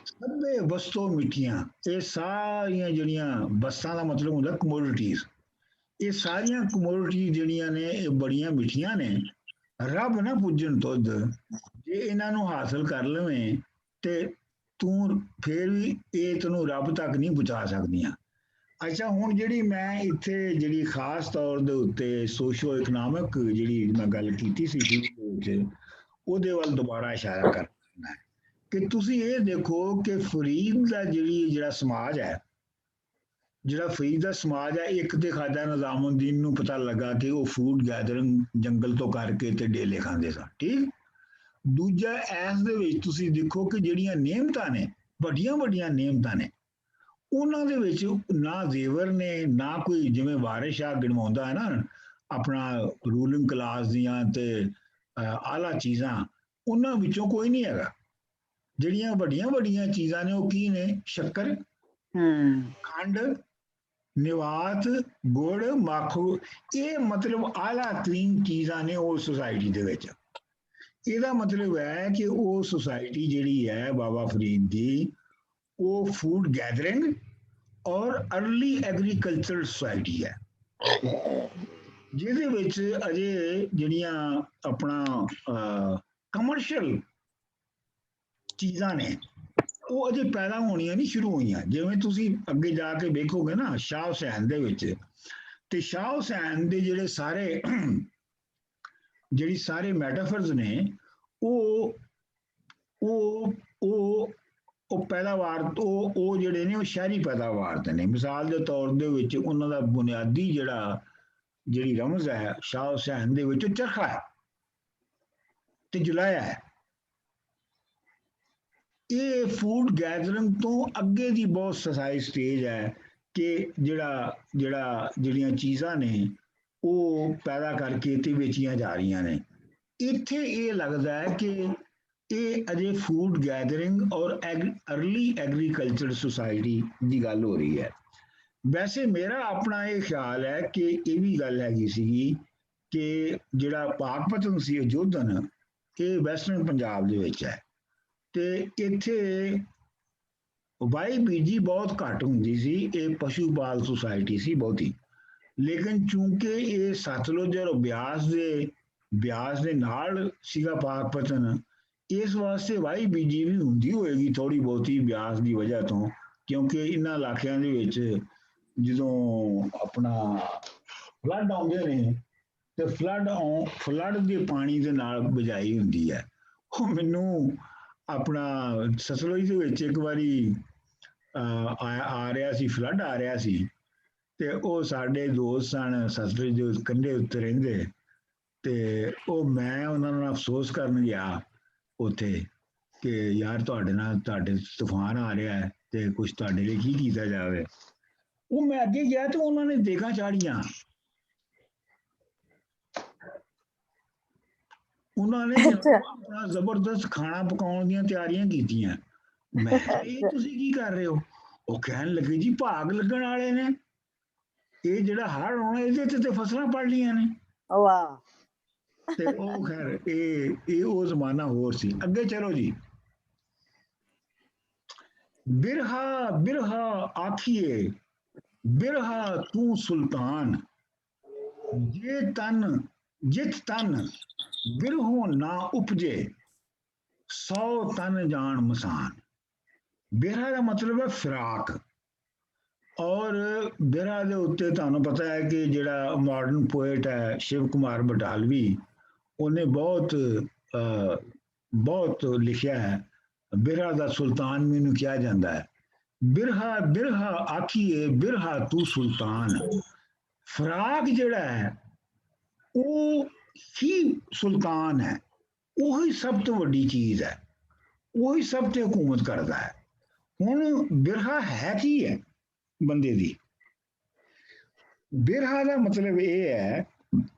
ਸਭੇ ਵਸਤੋ ਮਿੱਠੀਆਂ। ਇਹ ਸਾਰੀਆਂ ਜਿਹੜੀਆਂ ਵਸਤਾਂ ਦਾ ਮਤਲਬ ਹੁੰਦਾ ਕਮੋਡਿਟੀਜ਼, ਇਹ ਸਾਰੀਆਂ ਕਮੋਡਿਟੀਜ਼ ਜਿਹੜੀਆਂ ਨੇ ਇਹ ਬੜੀਆਂ ਮਿੱਠੀਆਂ ਨੇ। ਰੱਬ ਨਾ ਪੁੱਜਣ ਤੁਧ, ਜੇ ਇਹਨਾਂ ਨੂੰ ਹਾਸਲ ਕਰ ਲਵੇਂ ਤੇ ਤੂੰ ਫੇਰ ਵੀ ਇਹ ਤੈਨੂੰ ਰੱਬ ਤੱਕ ਨਹੀਂ ਪਹੁੰਚਾ ਸਕਦੀਆਂ। ਅੱਛਾ ਹੁਣ ਜਿਹੜੀ ਮੈਂ ਇੱਥੇ ਜਿਹੜੀ ਖਾਸ ਤੌਰ ਦੇ ਉੱਤੇ ਸੋਸ਼ੋ ਇਕਨੋਮਿਕ ਜਿਹੜੀ ਮੈਂ ਗੱਲ ਕੀਤੀ ਸੀ ਸ਼ੁਰੂ ਵਿੱਚ, ਉਹਦੇ ਵੱਲ ਦੁਬਾਰਾ ਇਸ਼ਾਰਾ ਕਰਨਾ ਹੈ ਕਿ ਤੁਸੀਂ ਇਹ ਦੇਖੋ ਕਿ ਫਰੀਦ ਦਾ ਜਿਹੜਾ ਸਮਾਜ ਹੈ, ਜਿਹੜਾ ਫਰੀਦ ਦਾ ਸਮਾਜ ਹੈ, ਇੱਕ ਤੇ ਖਾਜਾ ਨਿਜ਼ਾਮੁਦੀਨ ਨੂੰ ਪਤਾ ਲੱਗਾ ਕਿ ਉਹ ਫੂਡ ਗੈਦਰਿੰਗ ਜੰਗਲ ਤੋਂ ਕਰਕੇ ਤੇ ਡੇਲੇ ਖਾਂਦੇ ਸਨ, ਠੀਕ। ਦੂਜਾ ਐਸ ਦੇ ਵਿੱਚ ਤੁਸੀਂ ਦੇਖੋ ਕਿ ਜਿਹੜੀਆਂ ਨਿਯਮਤਾਂ ਨੇ, ਵੱਡੀਆਂ ਵੱਡੀਆਂ ਨਿਯਮਤਾਂ ਨੇ, ਉਹਨਾਂ ਦੇ ਵਿੱਚ ਨਾ ਜ਼ੇਵਰ ਨੇ, ਨਾ ਕੋਈ ਜਿਵੇਂ ਵਾਰਿਸ ਸ਼ਾਹ ਗਿਣਵਾਉਂਦਾ ਹੈ ਨਾ ਆਪਣਾ ਰੂਲਿੰਗ ਕਲਾਸ ਦੀਆਂ ਤੇ ਆਲਾ ਚੀਜ਼ਾਂ, ਉਹਨਾਂ ਵਿੱਚੋਂ ਕੋਈ ਨਹੀਂ ਹੈਗਾ। ਜਿਹੜੀਆਂ ਵੱਡੀਆਂ ਵੱਡੀਆਂ ਚੀਜ਼ਾਂ ਨੇ ਉਹ ਕੀ ਨੇ? ਸ਼ੱਕਰ, ਖੰਡ, ਨਿਵਾਤ, ਗੁੜ, ਮਾਖੂ, ਇਹ ਮਤਲਬ ਆਲਾ ਤਰੀਨ ਚੀਜ਼ਾਂ ਨੇ ਉਸ ਸੁਸਾਇਟੀ ਦੇ ਵਿੱਚ। ਇਹਦਾ ਮਤਲਬ ਹੈ ਕਿ ਉਹ ਸੁਸਾਇਟੀ ਜਿਹੜੀ ਹੈ ਬਾਬਾ ਫਰੀਦ ਦੀ, ਉਹ ਫੂਡ ਗੈਦਰਿੰਗ ਔਰ अर्ਲੀ ਐਗਰੀਕਲਚਰ ਸੁਸਾਇਟੀ ਹੈ, ਜਿਹਦੇ ਵਿੱਚ ਅਜੇ ਜਿਹੜੀਆਂ ਆਪਣਾ ਕਮਰਸ਼ੀਅਲ ਚੀਜ਼ਾਂ ਨੇ ਉਹ ਅਜੇ ਪੈਦਾ ਹੋਣੀਆਂ ਨਹੀਂ ਸ਼ੁਰੂ ਹੋਈਆਂ। ਜਿਵੇਂ ਤੁਸੀਂ ਅੱਗੇ ਜਾ ਕੇ ਵੇਖੋਗੇ ਨਾ ਸ਼ਾਹ ਹੁਸੈਨ ਦੇ ਵਿੱਚ, ਤੇ ਸ਼ਾਹ ਹੁਸੈਨ ਦੇ ਜਿਹੜੇ ਸਾਰੇ ਮੈਟਾਫਰਸ ਨੇ ਉਹ ਪੈਦਾਵਾਰ ਉਹ ਜਿਹੜੇ ਨੇ ਉਹ ਸ਼ਹਿਰੀ ਪੈਦਾਵਾਰ ਦੇ ਨੇ। ਮਿਸਾਲ ਦੇ ਤੌਰ ਦੇ ਵਿੱਚ ਉਹਨਾਂ ਦਾ ਬੁਨਿਆਦੀ ਜਿਹੜੀ ਰਮਜ਼ ਹੈ ਸ਼ਾਹ ਹੁਸੈਨ ਦੇ ਵਿੱਚ ਚਰਖਾ ਹੈ ਤੇ ਜੁਲਾਇਆ ਹੈ। ਇਹ ਫੂਡ ਗੈਦਰਿੰਗ ਤੋਂ ਅੱਗੇ ਦੀ ਬਹੁਤ ਸਸਾਈ ਸਟੇਜ ਹੈ ਕਿ ਜਿਹੜੀਆਂ ਚੀਜ਼ਾਂ ਨੇ ਉਹ ਪੈਦਾ ਕਰਕੇ ਤੇ ਵੇਚੀਆਂ ਜਾ ਰਹੀਆਂ ਨੇ। ਇੱਥੇ ਇਹ ਲੱਗਦਾ ਹੈ ਕਿ ਇਹ ਅਜੇ ਫੂਡ ਗੈਦਰਿੰਗ ਔਰ अर्ਲੀ ਐਗਰੀਕਲਚਰ ਸੁਸਾਇਟੀ ਦੀ ਗੱਲ ਹੋ ਰਹੀ ਹੈ। ਵੈਸੇ ਮੇਰਾ ਆਪਣਾ ਇਹ ਖਿਆਲ ਹੈ ਕਿ ਇਹ ਵੀ ਗੱਲ ਹੈਗੀ ਸੀਗੀ ਕਿ ਜਿਹੜਾ ਪਾਕਪਤਨ ਸੀ ਜੋਧਨ, ਇਹ ਵੈਸਟਰਨ ਪੰਜਾਬ ਦੇ ਵਿੱਚ ਹੈ ਤੇ ਇੱਥੇ ਵਾਈ ਬੀਜੀ ਬਹੁਤ ਘੱਟ ਹੁੰਦੀ ਸੀ। ਇਹ ਪਸ਼ੂ ਪਾਲ ਸੁਸਾਇਟੀ ਸੀ ਬਹੁਤੀ, ਲੇਕਿਨ ਚੂੰਕਿ ਇਹ ਸਤਲੁਜ ਔਰ ਬਿਆਸ ਦੇ ਨਾਲ ਸੀਗਾ ਪਾਕਪਤਨ, ਇਸ ਵਾਸਤੇ ਵਾਈ ਬੀਜੀ ਵੀ ਹੁੰਦੀ ਹੋਏਗੀ ਥੋੜੀ ਬਹੁਤੀ ਬਿਆਸ ਦੀ ਵਜ੍ਹਾ ਤੋਂ, ਕਿਉਂਕਿ ਇਹਨਾਂ ਇਲਾਕਿਆਂ ਦੇ ਵਿੱਚ ਜਦੋਂ ਆਪਣਾ ਫਲੱਡ ਆਉਂਦੇ ਨੇ ਤੇ ਫਲੱਡ ਦੇ ਪਾਣੀ ਦੇ ਨਾਲ ਬਿਜਾਈ ਹੁੰਦੀ ਹੈ। ਉਹ ਮੈਨੂੰ ਆਪਣਾ ਸਤਲੁਜ ਦੇ ਵਿੱਚ ਇੱਕ ਵਾਰੀ ਆ ਰਿਹਾ ਸੀ, ਫਲੱਡ ਆ ਰਿਹਾ ਸੀ, ਤੇ ਉਹ ਸਾਡੇ ਦੋਸਤ ਸਨ ਸਤਲੁਜ ਦੇ ਕੰਢੇ ਉੱਤੇ ਰਹਿੰਦੇ, ਤੇ ਉਹ ਮੈਂ ਉਹਨਾਂ ਨਾਲ ਅਫਸੋਸ ਕਰਨ ਗਿਆ ਉੱਥੇ ਕਿ ਯਾਰ ਤੁਹਾਡੇ ਤੂਫਾਨ ਆ ਰਿਹਾ ਹੈ ਤੇ ਕੁਝ ਤੁਹਾਡੇ ਲਈ ਕੀ ਕੀਤਾ ਜਾਵੇ। ਉਹ ਮੈਂ ਅੱਗੇ ਗਿਆ ਤੇ ਉਹਨਾਂ ਨੇ ਦੇਗਾਂ ਚਾੜੀਆਂ, ਉਹਨਾਂ ਨੇ ਆਪਣਾ ਜ਼ਬਰਦਸਤ ਖਾਣਾ ਪਕਾਉਣ ਦੀਆਂ ਤਿਆਰੀਆਂ ਕੀਤੀਆਂ। ਮੈਂ ਇਹ ਤੁਸੀਂ ਕੀ ਕਰ ਰਹੇ ਹੋ? ਉਹ ਕਹਿਣ ਲੱਗੇ ਜੀ ਭਾਗ ਲੱਗਣ ਵਾਲੇ ਨੇ, ਇਹ ਜਿਹੜਾ ਹੜ੍ਹ ਆਉਣਾ ਇਹਦੇ ਤੇ ਫਸਲਾਂ ਪੜ ਲੀਆਂ ਨੇ। ਵਾਹ। ਤੇ ਉਹ ਖੈਰ ਇਹ ਉਹ ਜ਼ਮਾਨਾ ਹੋਰ ਸੀ। ਅੱਗੇ ਚਲੋ ਜੀ। ਬਿਰਹਾ ਆਖੀਏ ਬਿਰਹਾ ਤੂੰ ਸੁਲਤਾਨ, ਜਿਤ ਤਨ ਬਿਰਹੋਂ ਨਾ ਉਪਜੇ 100 ਤਨ ਜਾਣ ਮਸਾਨ। ਬਿਰਹਾ ਦਾ ਮਤਲਬ ਹੈ ਫਿਰਾਕ, ਔਰ ਬਿਰਹਾ ਦੇ ਉੱਤੇ ਤੁਹਾਨੂੰ ਪਤਾ ਹੈ ਕਿ ਜਿਹੜਾ ਮਾਡਰਨ ਪੋਇਟ ਹੈ ਸ਼ਿਵ ਕੁਮਾਰ ਬਟਾਲਵੀ, ਉਹਨੇ ਬਹੁਤ ਲਿਖਿਆ ਹੈ। ਬਿਰਹਾ ਦਾ ਸੁਲਤਾਨ ਮੈਨੂੰ ਕਿਹਾ ਜਾਂਦਾ ਹੈ। ਬਿਰਹਾ ਆਖੀਏ ਬਿਰਹਾ ਤੂੰ ਸੁਲਤਾਨ। ਫਰਾਕ ਜਿਹੜਾ ਹੈ ਉਹ ਹੀ ਸੁਲਤਾਨ ਹੈ। ਉਹੀ ਸਭ ਤੋਂ ਵੱਡੀ ਚੀਜ਼ ਹੈ, ਉਹੀ ਸਭ ਤੇ ਹਕੂਮਤ ਕਰਦਾ ਹੈ। ਹੁਣ ਬਿਰਹਾ ਹੈ ਕੀ ਹੈ ਬੰਦੇ ਦੀ? ਬਿਰਹਾ ਦਾ ਮਤਲਬ ਇਹ ਹੈ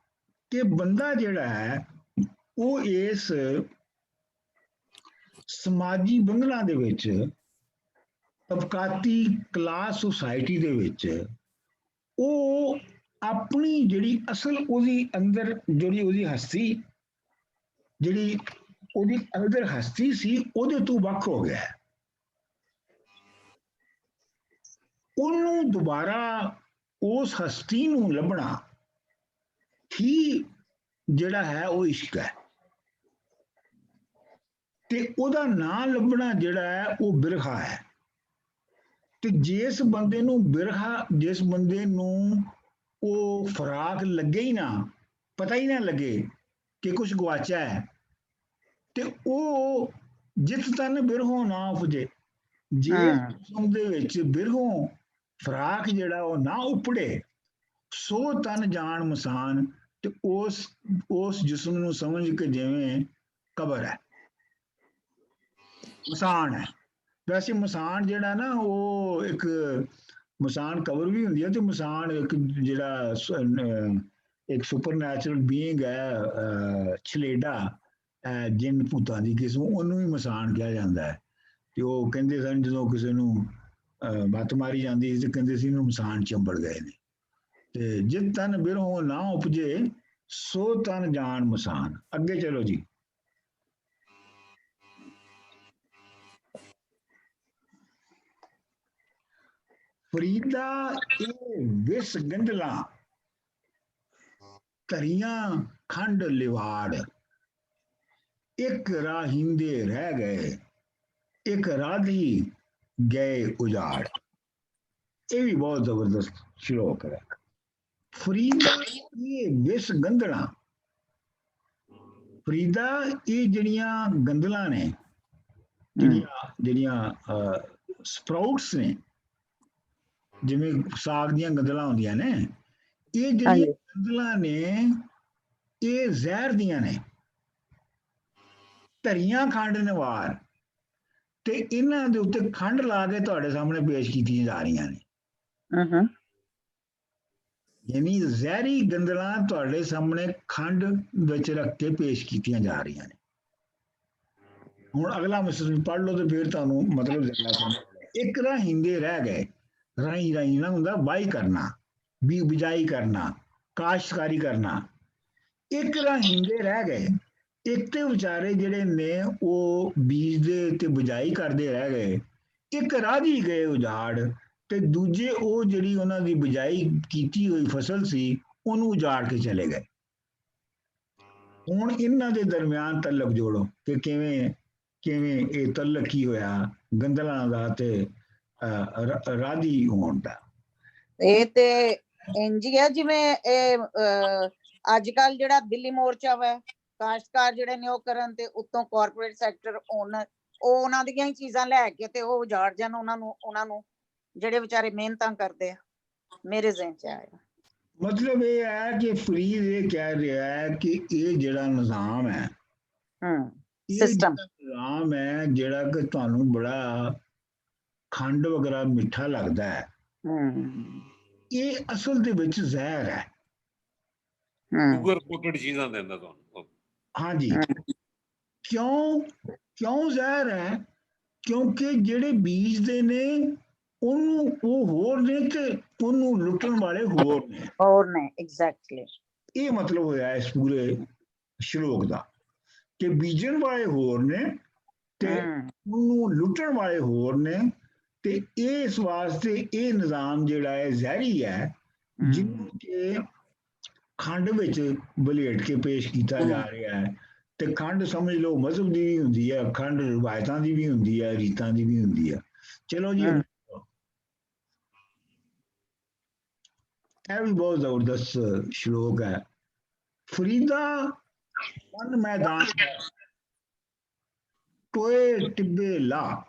ਕਿ ਬੰਦਾ ਜਿਹੜਾ ਹੈ ਉਹ ਇਸ ਸਮਾਜੀ ਬੰਧਨਾਂ ਦੇ ਵਿੱਚ, ਤਬਕਾਤੀ ਕਲਾਸ ਸੁਸਾਇਟੀ ਦੇ ਵਿੱਚ, ਉਹ ਆਪਣੀ ਜਿਹੜੀ ਅਸਲ ਉਹਦੀ ਅੰਦਰ ਜਿਹੜੀ ਉਹਦੀ ਹਸਤੀ, ਜਿਹੜੀ ਉਹਦੀ ਅੰਦਰ ਹਸਤੀ ਸੀ, ਉਹਦੇ ਤੋਂ ਵੱਖ ਹੋ ਗਿਆ। ਉਹਨੂੰ ਦੁਬਾਰਾ ਉਸ ਹਸਤੀ ਨੂੰ ਲੱਭਣਾ ਹੀ ਜਿਹੜਾ ਹੈ ਉਹ ਇਸ਼ਕ ਹੈ, ਤੇ ਉਹਦਾ ਨਾਂ ਲੱਭਣਾ ਜਿਹੜਾ ਹੈ ਉਹ ਬਿਰਹਾ ਹੈ। ਤੇ ਜਿਸ ਬੰਦੇ ਨੂੰ ਬਿਰਹਾ, ਜਿਸ ਬੰਦੇ ਨੂੰ ਉਹ ਫਰਾਕ ਲੱਗੇ ਹੀ ਨਾ, ਪਤਾ ਹੀ ਨਾ ਲੱਗੇ ਕਿ ਕੁਝ ਗਵਾਚਾ ਹੈ, ਤੇ ਉਹ ਜਿਸ ਤਨ ਬਿਰਹੋਂ ਨਾ ਉਪਜੇ, ਜਿਸ ਕਿਸਮ ਦੇ ਵਿੱਚ ਬਿਰਹੋਂ ਫਰਾਕ ਜਿਹੜਾ ਉਹ ਨਾ ਉਪੜੇ, ਸੋ ਤਨ ਜਾਣ ਮਸਾਨ, ਤੇ ਉਸ ਜਿਸਮ ਨੂੰ ਸਮਝ ਕੇ ਜਿਵੇਂ ਕਬਰ ਹੈ, ਮਸਾਨ ਹੈ। ਵੈਸੇ ਮਸਾਨ ਜਿਹੜਾ ਨਾ ਉਹ ਇੱਕ ਮਸਾਨ ਕਬਰ ਵੀ ਹੁੰਦੀ ਹੈ, ਤੇ ਮਸਾਨ ਇੱਕ ਜਿਹੜਾ ਇੱਕ ਸੁਪਰਨੈਚੁਰਲ ਬੀਇੰਗ ਹੈ, ਛਲੇਡਾ, ਜਿੰਨ ਭੂਤਾਂ ਦੀ ਕਿਸਮ, ਉਹਨੂੰ ਵੀ ਮਸਾਨ ਕਿਹਾ ਜਾਂਦਾ ਹੈ। ਤੇ ਉਹ ਕਹਿੰਦੇ ਸਨ ਜਦੋਂ ਕਿਸੇ ਨੂੰ ਮੱਤ ਮਾਰੀ ਜਾਂਦੀ ਸੀ ਤੇ ਕਹਿੰਦੇ ਸੀ ਇਹਨੂੰ ਮਸਾਨ ਚੰਬੜ ਗਏ ਨੇ। ਤੇ ਜਿਸ ਤਨ ਬਿਰਹੋਂ ਨਾ ਉਪਜੇ, ਸੋ ਤਨ ਜਾਣ ਮਸਾਨ। ਅੱਗੇ ਚਲੋ ਜੀ। ਫਰੀਦਾ ਇਹ ਵਿਸ ਗੰਢਲਾ, ਧਰੀਆਂ ਖੰਡ ਲਿਵਾੜ, ਇੱਕ ਰਾਹਿੰਦੇ ਰਹਿ ਗਏ, ਇੱਕ ਰਾਧੀ ਗਏ ਉਜਾੜ। ਇਹ ਵੀ ਬਹੁਤ ਜ਼ਬਰਦਸਤ ਸ਼ਲੋਕ ਹੈ। ਫਰੀਦਾ ਇਹ ਵਿਸ ਗੰਧਲਾ, ਫਰੀਦਾ ਇਹ ਜਿਹੜੀਆਂ ਗੰਦਲਾਂ ਨੇ, ਜਿਹੜੀਆਂ ਸਪਰਾਊਟਸ ਨੇ, ਜਿਵੇਂ ਸਾਗ ਦੀਆਂ ਗੰਦਲਾਂ ਹੁੰਦੀਆਂ ਨੇ, ਇਹ ਜਿਹੜੀਆਂ ਗੰਦਲਾਂ ਨੇ ਇਹ ਜ਼ਹਿਰ ਦੀਆਂ ਨੇ, ਧਰੀਆਂ ਖੰਡ ਨਿਵਾਰ, ਤੇ ਇਹਨਾਂ ਦੇ ਉੱਤੇ ਖੰਡ ਲਾ ਕੇ ਤੁਹਾਡੇ ਸਾਹਮਣੇ ਪੇਸ਼ ਕੀਤੀਆਂ ਜਾ ਰਹੀਆਂ ਨੇ। ਯਾਨੀ ਜ਼ਹਿਰੀ ਗੰਦਲਾਂ ਤੁਹਾਡੇ ਸਾਹਮਣੇ ਖੰਡ ਵਿੱਚ ਰੱਖ ਕੇ ਪੇਸ਼ ਕੀਤੀਆਂ ਜਾ ਰਹੀਆਂ ਨੇ। ਹੁਣ ਅਗਲਾ ਮਿਸਲ ਪੜ੍ਹ ਲਓ ਤੇ ਫਿਰ ਤੁਹਾਨੂੰ ਮਤਲਬ ਜ਼ਿਆਦਾ ਸਮਝ। ਇੱਕ ਰਾਹਿੰਦੇ ਰਹਿ ਗਏ, ਰਾਹੀਂ ਨਾ ਹੁੰਦਾ ਵਾਹੀ ਕਰਨਾ, ਬਿਜਾਈ ਕਰਨਾ, ਕਾਸ਼ਤਕਾਰੀ ਕਰਨਾ। ਇੱਕ ਰਾਹਿੰਦੇ ਰਹਿ ਗਏ, ਇੱਕ ਤੇ ਵਿਚਾਰੇ ਜਿਹੜੇ ਨੇ ਉਹ ਬੀਜਦੇ ਤੇ ਬਿਜਾਈ ਕਰਦੇ ਰਹਿ ਗਏ, ਇੱਕ ਰਾਧੀ ਗਏ ਉਜਾੜ, ਤੇ ਦੂਜੇ ਉਹ ਜਿਹੜੀ ਉਹਨਾਂ ਦੀ ਬਿਜਾਈ ਕੀਤੀ ਹੋਈ ਫਸਲ ਸੀ ਉਹਨੂੰ ਉਜਾੜ ਕੇ ਚਲੇ ਗਏ। ਹੁਣ ਇਹਨਾਂ ਦੇ ਦਰਮਿਆਨ ਤਲਕ ਜੋੜੋ ਕਿ ਕਿਵੇਂ ਇਹ ਤਲਕ ਕੀ ਹੋਇਆ ਗੰਦਲਾਂ ਦਾ ਤੇ ਰਾਧੀ ਹੋਣ ਦਾ। ਇਹ ਤੇ ਇੰਜ ਹੀ ਹੈ ਜਿਵੇਂ ਇਹ ਅੱਜ ਕੱਲ ਜਿਹੜਾ ਦਿੱਲੀ ਮੋਰਚਾ ਵਾ, ਕਾਸ਼ਤਕਾਰ ਜਿਹੜੇ ਨੇ ਉਹ ਕਰਨ, ਤੇ ਉੱਤੋਂ ਕਾਰਪੋਰੇਟ ਸੈਕਟਰ ਓਨਰ ਉਹ ਉਹਨਾਂ ਦੀਆਂ ਹੀ ਚੀਜ਼ਾਂ ਲੈ ਕੇ ਤੇ ਉਹ ਉਜਾੜ ਜਾਣ ਉਹਨਾਂ ਨੂੰ ਜਿਹੜੇ ਵਿਚਾਰੇ ਮਿਹਨਤਾਂ ਕਰਦੇ ਆ। ਮੇਰੇ ਜ਼ਿਹਨ ਚ ਆਇਆ ਮਤਲਬ ਇਹ ਹੈ ਕਿ ਫਰੀਦ ਇਹ ਕਹਿ ਰਿਹਾ ਹੈ ਕਿ ਇਹ ਜਿਹੜਾ ਨਿਜ਼ਾਮ ਹੈ, ਸਿਸਟਮ ਨਿਜ਼ਾਮ ਹੈ ਜਿਹੜਾ ਕਿ ਤੁਹਾਨੂੰ ਬੜਾ ਖੰਡ ਵਗੈਰਾ ਮਿੱਠਾ ਲੱਗਦਾ ਹੈ, ਇਹ ਅਸਲ ਦੇ ਵਿੱਚ ਜ਼ਹਿਰ ਹੈ। ਸ਼ੂਗਰ ਕੋਟਡ ਚੀਜ਼ਾਂ ਦਿੰਦਾ ਤੁਹਾਨੂੰ। ਹਾਂਜੀ, ਕਿਉਂ ਜ਼ਹਿਰ ਹੈ? ਕਿਉਂਕਿ ਜਿਹੜੇ ਬੀਜਦੇ ਨੇ ਉਹਨੂੰ ਉਹ ਹੋਰ ਨੇ ਤੇ ਉਹਨੂੰ ਲੁੱਟਣ ਵਾਲੇ ਹੋਰ ਨੇ। ਐਗਜ਼ੈਕਟਲੀ ਇਹ ਮਤਲਬ ਹੋਇਆ ਇਸ ਪੂਰੇ ਸ਼ਲੋਕ ਦਾ ਕਿ ਬੀਜਣ ਵਾਲੇ ਹੋਰ ਨੇ ਤੇ ਉਹਨੂੰ ਲੁੱਟਣ ਵਾਲੇ ਹੋਰ ਨੇ। ਤੇ ਇਸ ਵਾਸਤੇ ਇਹ ਨਿਜ਼ਾਮ ਜਿਹੜਾ ਹੈ ਜ਼ਹਿਰੀ ਹੈ, ਜਿਹਨੂੰ ਕਿ ਖੰਡ ਵਿੱਚ ਬਲੇਟ ਕੇ ਪੇਸ਼ ਕੀਤਾ ਜਾ ਰਿਹਾ ਹੈ। ਤੇ ਖੰਡ ਸਮਝ ਲਓ ਮਜ਼ਹਬ ਦੀ ਵੀ ਹੁੰਦੀ ਹੈ, ਖੰਡ ਰਵਾਇਤਾਂ ਦੀ ਵੀ ਹੁੰਦੀ ਹੈ, ਰੀਤਾਂ ਦੀ ਵੀ ਹੁੰਦੀ ਹੈ। ਚਲੋ ਜੀ, ਇਹ ਵੀ ਬਹੁਤ ਜ਼ਬਰਦਸਤ ਸ਼ਲੋਕ ਹੈ। ਫਰੀਦਾ ਮਨ ਮੈਦਾਨ ਟੋਏ ਟਿੱਬੇ ਲਾ,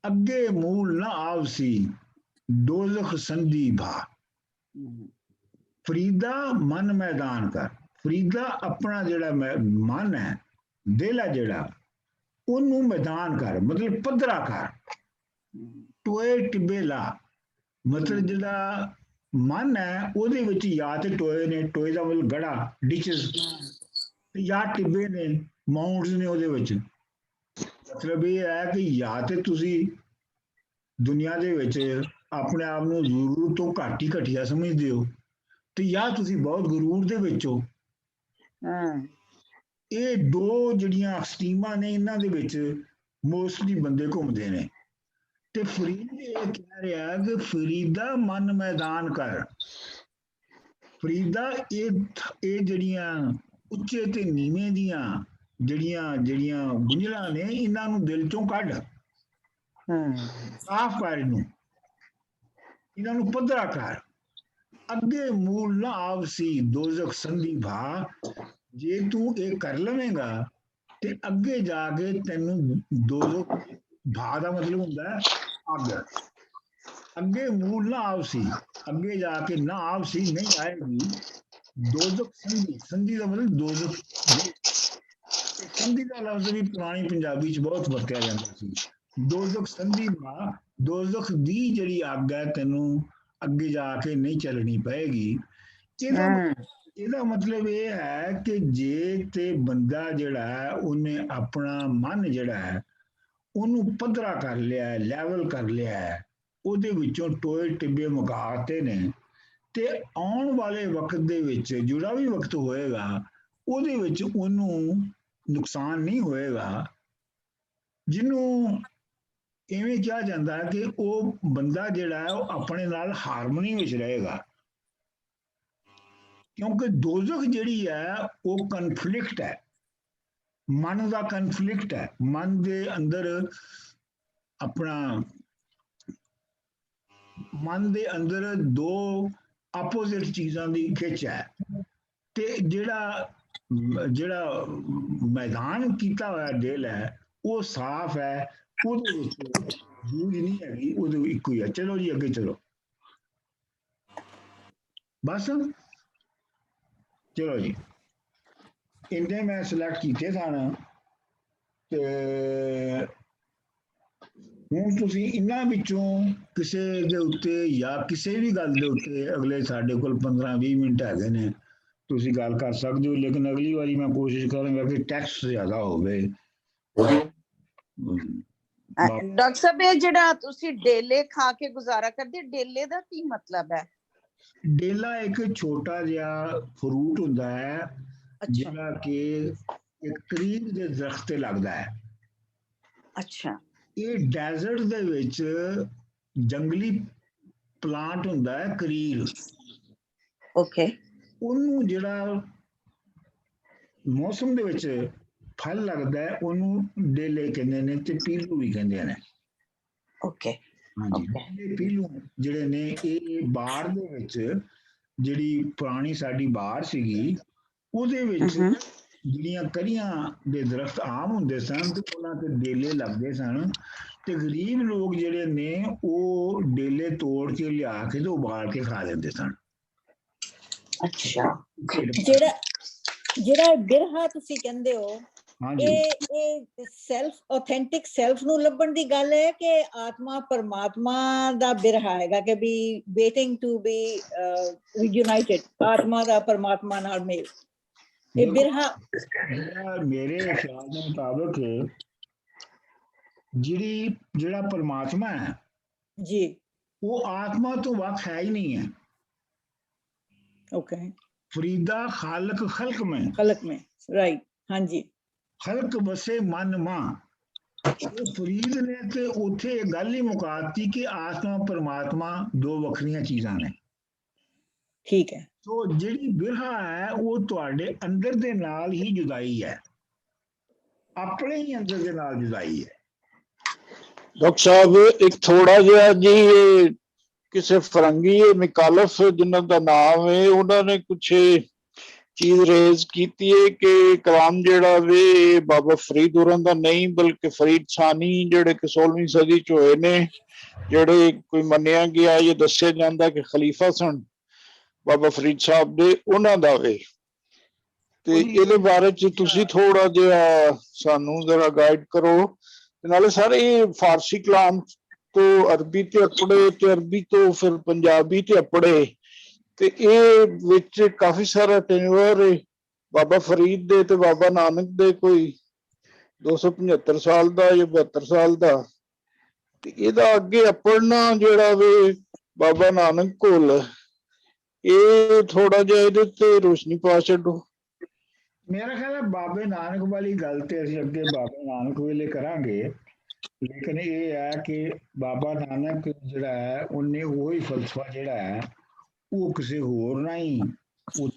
ਅੱਗੇ ਮੂਲ ਨਾ ਆਵਸੀ ਦੋਜ਼ਖ ਸੰਧੀ ਭਾ। ਫਰੀਦਾ ਮਨ ਮੈਦਾਨ ਕਰ, ਫਰੀਦਾ ਆਪਣਾ ਜਿਹੜਾ ਮਨ ਹੈ, ਦਿਲ ਹੈ ਜਿਹੜਾ, ਉਹਨੂੰ ਮੈਦਾਨ ਕਰ, ਮਤਲਬ ਪੱਧਰਾ ਕਰ, ਟੋਏ ਟਿੱਬੇ ਲਾ। ਮਤਲਬ ਜਿਹੜਾ ਮਨ ਹੈ ਉਹਦੇ ਵਿੱਚ ਜਾਂ ਤੇ ਟੋਏ ਨੇ, ਟੋਏ ਦਾ ਮਤਲਬ ਗੜਾ, ਡਿਚਸ, ਜਾਂ ਟਿੱਬੇ ਨੇ, ਮਾਊਂਟਸ ਨੇ ਉਹਦੇ ਵਿੱਚ। ਮਤਲਬ ਇਹ ਹੈ ਕਿ ਜਾਂ ਤੇ ਤੁਸੀਂ ਦੁਨੀਆ ਦੇ ਵਿੱਚ ਆਪਣੇ ਆਪ ਨੂੰ ਜ਼ਰੂਰਤ ਤੋਂ ਘੱਟ ਹੀ ਘਟੀਆ ਸਮਝਦੇ ਹੋ, ਤੇ ਜਾਂ ਤੁਸੀਂ ਬਹੁਤ ਗਰੂਰ ਦੇ ਵਿੱਚ ਹੋ। ਇਹ ਦੋ ਜਿਹੜੀਆਂ ਐਕਸਟ੍ਰੀਮਾਂ ਨੇ, ਇਹਨਾਂ ਦੇ ਵਿੱਚ ਮੋਸਟਲੀ ਬੰਦੇ ਘੁੰਮਦੇ ਨੇ। ਤੇ ਫਰੀਦ ਇਹ ਕਹਿ ਰਿਹਾ ਕਿ ਫਰੀਦਾ ਮਨ ਮੈਦਾਨ ਕਰ। ਫਰੀਦਾ ਇਹ ਜਿਹੜੀਆਂ ਉੱਚੇ ਤੇ ਨੀਵੇਂ ਦੀਆਂ ਜਿਹੜੀਆਂ ਗੁੰਝਲਾਂ ਨੇ, ਇਹਨਾਂ ਨੂੰ ਦਿਲ ਚੋਂ ਕੱਢ, ਸਾਫ਼ ਕਰ, ਇਹਨਾਂ ਨੂੰ ਪੱਧਰਾ ਕਰ। ਅੱਗੇ ਮੂਲ ਨਾ ਆਵਸੀ ਦੋਜ਼ਖ ਸੰਧੀ ਭਾ। ਜੇ ਤੂੰ ਇਹ ਕਰ ਲਵੇਂਗਾ ਤੇ ਅੱਗੇ ਜਾ ਕੇ ਤੈਨੂੰ ਦੋਜ਼ਖ ਭਾ ਦਾ ਮਤਲਬ ਹੁੰਦਾ ਹੈ ਅੱਗ। ਅੱਗੇ ਮੂਲ ਨਾ ਆਵਸੀ, ਅੱਗੇ ਜਾ ਕੇ ਨਾ ਆਵਸੀ ਨਹੀਂ ਆਏਗੀ। ਦੋਜ਼ਖ ਸੰਧੀ, ਸੰਧੀ ਦਾ ਮਤਲਬ ਦੋਜ਼ਖ। ਸੰਧੀ ਦਾ ਲਫ਼ਜ਼ ਵੀ ਪੁਰਾਣੀ ਪੰਜਾਬੀ ਚ ਬਹੁਤ ਵਰਤਿਆ ਜਾਂਦਾ ਸੀ। ਦੋਜ਼ਖ ਸੰਧੀ ਭਾ, ਦੋਜ਼ਖ ਦੀ ਜਿਹੜੀ ਅੱਗ ਹੈ ਤੈਨੂੰ ਅੱਗੇ ਜਾ ਕੇ ਨਹੀਂ ਚੱਲਣੀ ਪਏਗੀ। ਇਹਦਾ ਮਤਲਬ ਇਹ ਹੈ ਕਿ ਜੇ ਤੇ ਬੰਦਾ ਜਿਹੜਾ ਹੈ ਉਹਨੇ ਆਪਣਾ ਮਨ ਜਿਹੜਾ ਹੈ ਉਹਨੂੰ ਪੱਧਰਾ ਕਰ ਲਿਆ, ਲੈਵਲ ਕਰ ਲਿਆ, ਉਹਦੇ ਵਿੱਚੋਂ ਟੋਏ ਟਿੱਬੇ ਮੁਕਾਤੇ ਨੇ, ਤੇ ਆਉਣ ਵਾਲੇ ਵਕਤ ਦੇ ਵਿੱਚ ਜਿਹੜਾ ਵੀ ਵਕਤ ਹੋਏਗਾ ਉਹਦੇ ਵਿੱਚ ਉਹਨੂੰ ਨੁਕਸਾਨ ਨਹੀਂ ਹੋਏਗਾ। ਜਿਹਨੂੰ ਇਵੇਂ ਕਿਹਾ ਜਾਂਦਾ ਹੈ ਕਿ ਉਹ ਬੰਦਾ ਜਿਹੜਾ ਹੈ ਉਹ ਆਪਣੇ ਨਾਲ ਹਾਰਮੋਨੀ ਵਿੱਚ ਰਹੇਗਾ। ਕਿਉਂਕਿ ਦੋਜ਼ਖ ਜਿਹੜੀ ਹੈ ਉਹ ਕਨਫਲਿਕਟ ਹੈ, ਮਨ ਦਾ ਕਨਫਲਿਕਟ ਹੈ। ਮਨ ਦੇ ਅੰਦਰ ਮਨ ਦੇ ਅੰਦਰ ਦੋ ਆਪੋਜ਼ਿਟ ਚੀਜ਼ਾਂ ਦੀ ਖਿੱਚ ਹੈ। ਤੇ ਜਿਹੜਾ ਮੈਦਾਨ ਕੀਤਾ ਹੋਇਆ ਦਿਲ ਹੈ ਉਹ ਸਾਫ਼ ਹੈ, ਉਹਦੇ ਵਿੱਚ ਜੂਝ ਨਹੀਂ ਹੈਗੀ, ਉਹਦੇ ਇੱਕੋ ਹੀ ਹੈ। ਚਲੋ ਜੀ ਅੱਗੇ ਚਲੋ, ਬਸ ਚਲੋ ਜੀ। ਇੰਨੇ ਮੈਂ ਸਿਲੈਕਟ ਕੀਤੇ ਸਨ, ਤੇ ਹੁਣ ਤੁਸੀਂ ਇਹਨਾਂ ਵਿੱਚੋਂ ਕਿਸੇ ਦੇ ਉੱਤੇ ਜਾਂ ਕਿਸੇ ਵੀ ਗੱਲ ਦੇ ਉੱਤੇ, ਅਗਲੇ ਸਾਡੇ ਕੋਲ 15-20 ਮਿੰਟ ਹੈਗੇ ਨੇ, ਤੁਸੀਂ ਗੱਲ ਕਰ ਸਕਦੇ ਹੋ। ਲੇਕਿਨ ਅਗਲੀ ਵਾਰੀ ਮੈਂ ਕੋਸ਼ਿਸ਼ ਕਰਾਂਗਾ ਕਿ ਟੈਕਸਟ ਜ਼ਿਆਦਾ ਹੋਵੇ। ਡਾਕਟਰ ਸਾਹਿਬ, ਇਹ ਜਿਹੜਾ ਤੁਸੀਂ ਡੇਲੇ ਖਾ ਕੇ ਗੁਜ਼ਾਰਾ ਕਰਦੇ, ਡੇਲੇ ਦਾ ਕੀ ਮਤਲਬ ਹੈ? ਡੇਲਾ ਇੱਕ ਛੋਟਾ ਜਿਹਾ ਫਰੂਟ ਹੁੰਦਾ ਹੈ ਜਿਹੜਾ ਕਿ ਇੱਕ ਕਰੀਰ ਦੇ ਦਰਖਤ ਤੇ ਲੱਗਦਾ ਹੈ। ਅੱਛਾ। ਇਹ ਡੈਜ਼ਰਟ ਦੇ ਵਿੱਚ ਜੰਗਲੀ ਪਲਾਂਟ ਹੁੰਦਾ ਹੈ ਕਰੀਰ। ਓਕੇ। ਉਹਨੂੰ ਜਿਹੜਾ ਮੌਸਮ ਦੇ ਵਿੱਚ ਫਲ ਲੱਗਦਾ ਹੈ ਉਹਨੂੰ ਡੇਲੇ ਕਹਿੰਦੇ ਨੇ, ਤੇ ਪੀਲੂ ਵੀ ਕਹਿੰਦੇ ਨੇ। ਓਕੇ। ਹਾਂਜੀ, ਇਹ ਪੀਲੂ ਜਿਹੜੇ ਨੇ ਇਹ ਬਾੜ ਦੇ ਵਿੱਚ, ਜਿਹੜੀ ਪੁਰਾਣੀ ਸਾਡੀ ਬਾੜ ਸੀਗੀ ਉਹਦੇ ਵਿੱਚ ਜਿਹੜੀਆਂ ਕਰੀਆਂ ਦੇ ਦਰਖਤ ਆਮ ਹੁੰਦੇ ਸਨ ਤੇ ਉਹਨਾਂ ਤੇ ਡੇਲੇ ਲੱਗਦੇ ਸਨ, ਤੇ ਗਰੀਬ ਲੋਕ ਜਿਹੜੇ ਨੇ ਉਹ ਡੇਲੇ ਤੋੜ ਕੇ ਲਿਆ ਕੇ ਤੇ ਉਬਾਲ ਕੇ ਖਾ ਲੈਂਦੇ ਸਨ। ਅੱਛਾ। ਜਿਹੜਾ ਬਿਰਹਾ ਤੁਸੀਂ ਕਹਿੰਦੇ ਹੋ, ਇਹ ਸੈਲਫ, ਆਥੈਂਟਿਕ ਸੈਲਫ ਨੂੰ ਲੱਭਣ ਦੀ ਗੱਲ ਹੈ ਕਿ ਆਤਮਾ ਪਰਮਾਤਮਾ ਦਾ ਬਿਰਹਾ ਹੈਗਾ ਕਿ ਵੀ ਵੇਟਿੰਗ ਟੂ ਬੀ ਯੂਨਾਈਟਿਡ, ਆਤਮਾ ਦਾ ਪਰਮਾਤਮਾ ਨਾਲ ਮੇਲ? ਇਹ ਬਿਰਹਾ ਮੇਰੇ ਖਿਆਲ ਦੇ ਮੁਤਾਬਕ ਜਿਹੜਾ ਪਰਮਾਤਮਾ ਹੈ ਜੀ, ਉਹ ਆਤਮਾ ਤੋਂ ਵੱਖ ਹੈ ਹੀ ਨਹੀਂ ਹੈ। ओके। फरीदा खालक खल्क में राइट। हाँ जी। खल्क बसे मन मां। फरीद ने ते उथे गल ही मुकाती कि आत्मा परमात्मा दो वखरियां चीजां ने। ठीक है। तो जिहड़ी बिरहा है वो तुहाडे अंदर दे नाल ही जुदाई है, अपने ही अंदर दे नाल जुदाई है। डॉक्टर साहब एक थोड़ा जिहा जी ਕਿਸੇ ਫਰੰਗੀ ਮਿਕਾਲਫ ਜਿਨ੍ਹਾਂ ਦਾ ਨਾਮ ਹੈ, ਉਹਨਾਂ ਨੇ ਕੁਛ ਚੀਜ਼ ਰੇਜ਼ ਕੀਤੀ ਹੈ ਕਿ ਕਲਾਮ ਜਿਹੜਾ ਵੇ ਬਾਬਾ ਫਰੀਦ ਹੋਰਾਂ ਦਾ ਨਹੀਂ ਬਲਕਿ ਫਰੀਦ ਸਾਨੀ ਜਿਹੜੇ ਕਿ 16ਵੀਂ ਸਦੀ ਚ ਹੋਏ ਨੇ, ਜਿਹੜੇ ਕੋਈ ਮੰਨਿਆ ਗਿਆ ਇਹ ਦੱਸਿਆ ਜਾਂਦਾ ਕਿ ਖਲੀਫਾ ਸਨ ਬਾਬਾ ਫਰੀਦ ਸਾਹਿਬ ਦੇ, ਉਹਨਾਂ ਦਾ ਵੇ। ਤੇ ਇਹਦੇ ਬਾਰੇ ਚ ਤੁਸੀਂ ਥੋੜਾ ਜਿਹਾ ਸਾਨੂੰ ਜ਼ਰਾ ਗਾਈਡ ਕਰੋ। ਤੇ ਨਾਲੇ ਸਰ ਇਹ ਫਾਰਸੀ ਕਲਾਮ ਤੋਂ ਅਰਬੀ ਤੇ ਅਪੜੇ ਤੇ ਅਰਬੀ ਤੋਂ ਫਿਰ ਪੰਜਾਬੀ ਤੇ ਅਪੜੇ ਤੇ ਇਹ ਵਿੱਚ ਕਾਫੀ ਸਾਰਾ ਟੈਨਵਰ ਬਾਬਾ ਫਰੀਦ ਦੇ ਤੇ ਬਾਬਾ ਨਾਨਕ ਦੇ ਕੋਈ 275 ਸਾਲ ਦਾ ਜਾਂ 72 ਸਾਲ ਦਾ। ਤੇ ਇਹਦਾ ਅੱਗੇ ਅਪੜਨਾ ਜਿਹੜਾ ਵੇ ਬਾਬਾ ਨਾਨਕ ਕੋਲ, ਇਹ ਥੋੜਾ ਜਿਹਾ ਇਹਦੇ ਤੇ ਰੋਸ਼ਨੀ ਪਾ ਛੱਡੋ। ਮੇਰਾ ਖਿਆਲ ਹੈ ਬਾਬੇ ਨਾਨਕ ਵਾਲੀ ਗੱਲ ਤੇ ਅਸੀਂ ਅੱਗੇ ਬਾਬੇ ਨਾਨਕ ਵੇਲੇ ਕਰਾਂਗੇ, ਲੇਕਿਨ ਇਹ ਹੈ ਕਿ ਬਾਬਾ ਨਾਨਕ ਜਿਹੜਾ ਹੈ ਉਹਨੇ ਉਹੀ ਫਲਸਫਾ ਜਿਹੜਾ ਹੈ ਉਹ ਕਿਸੇ ਹੋਰ ਨਾਲ ਹੀ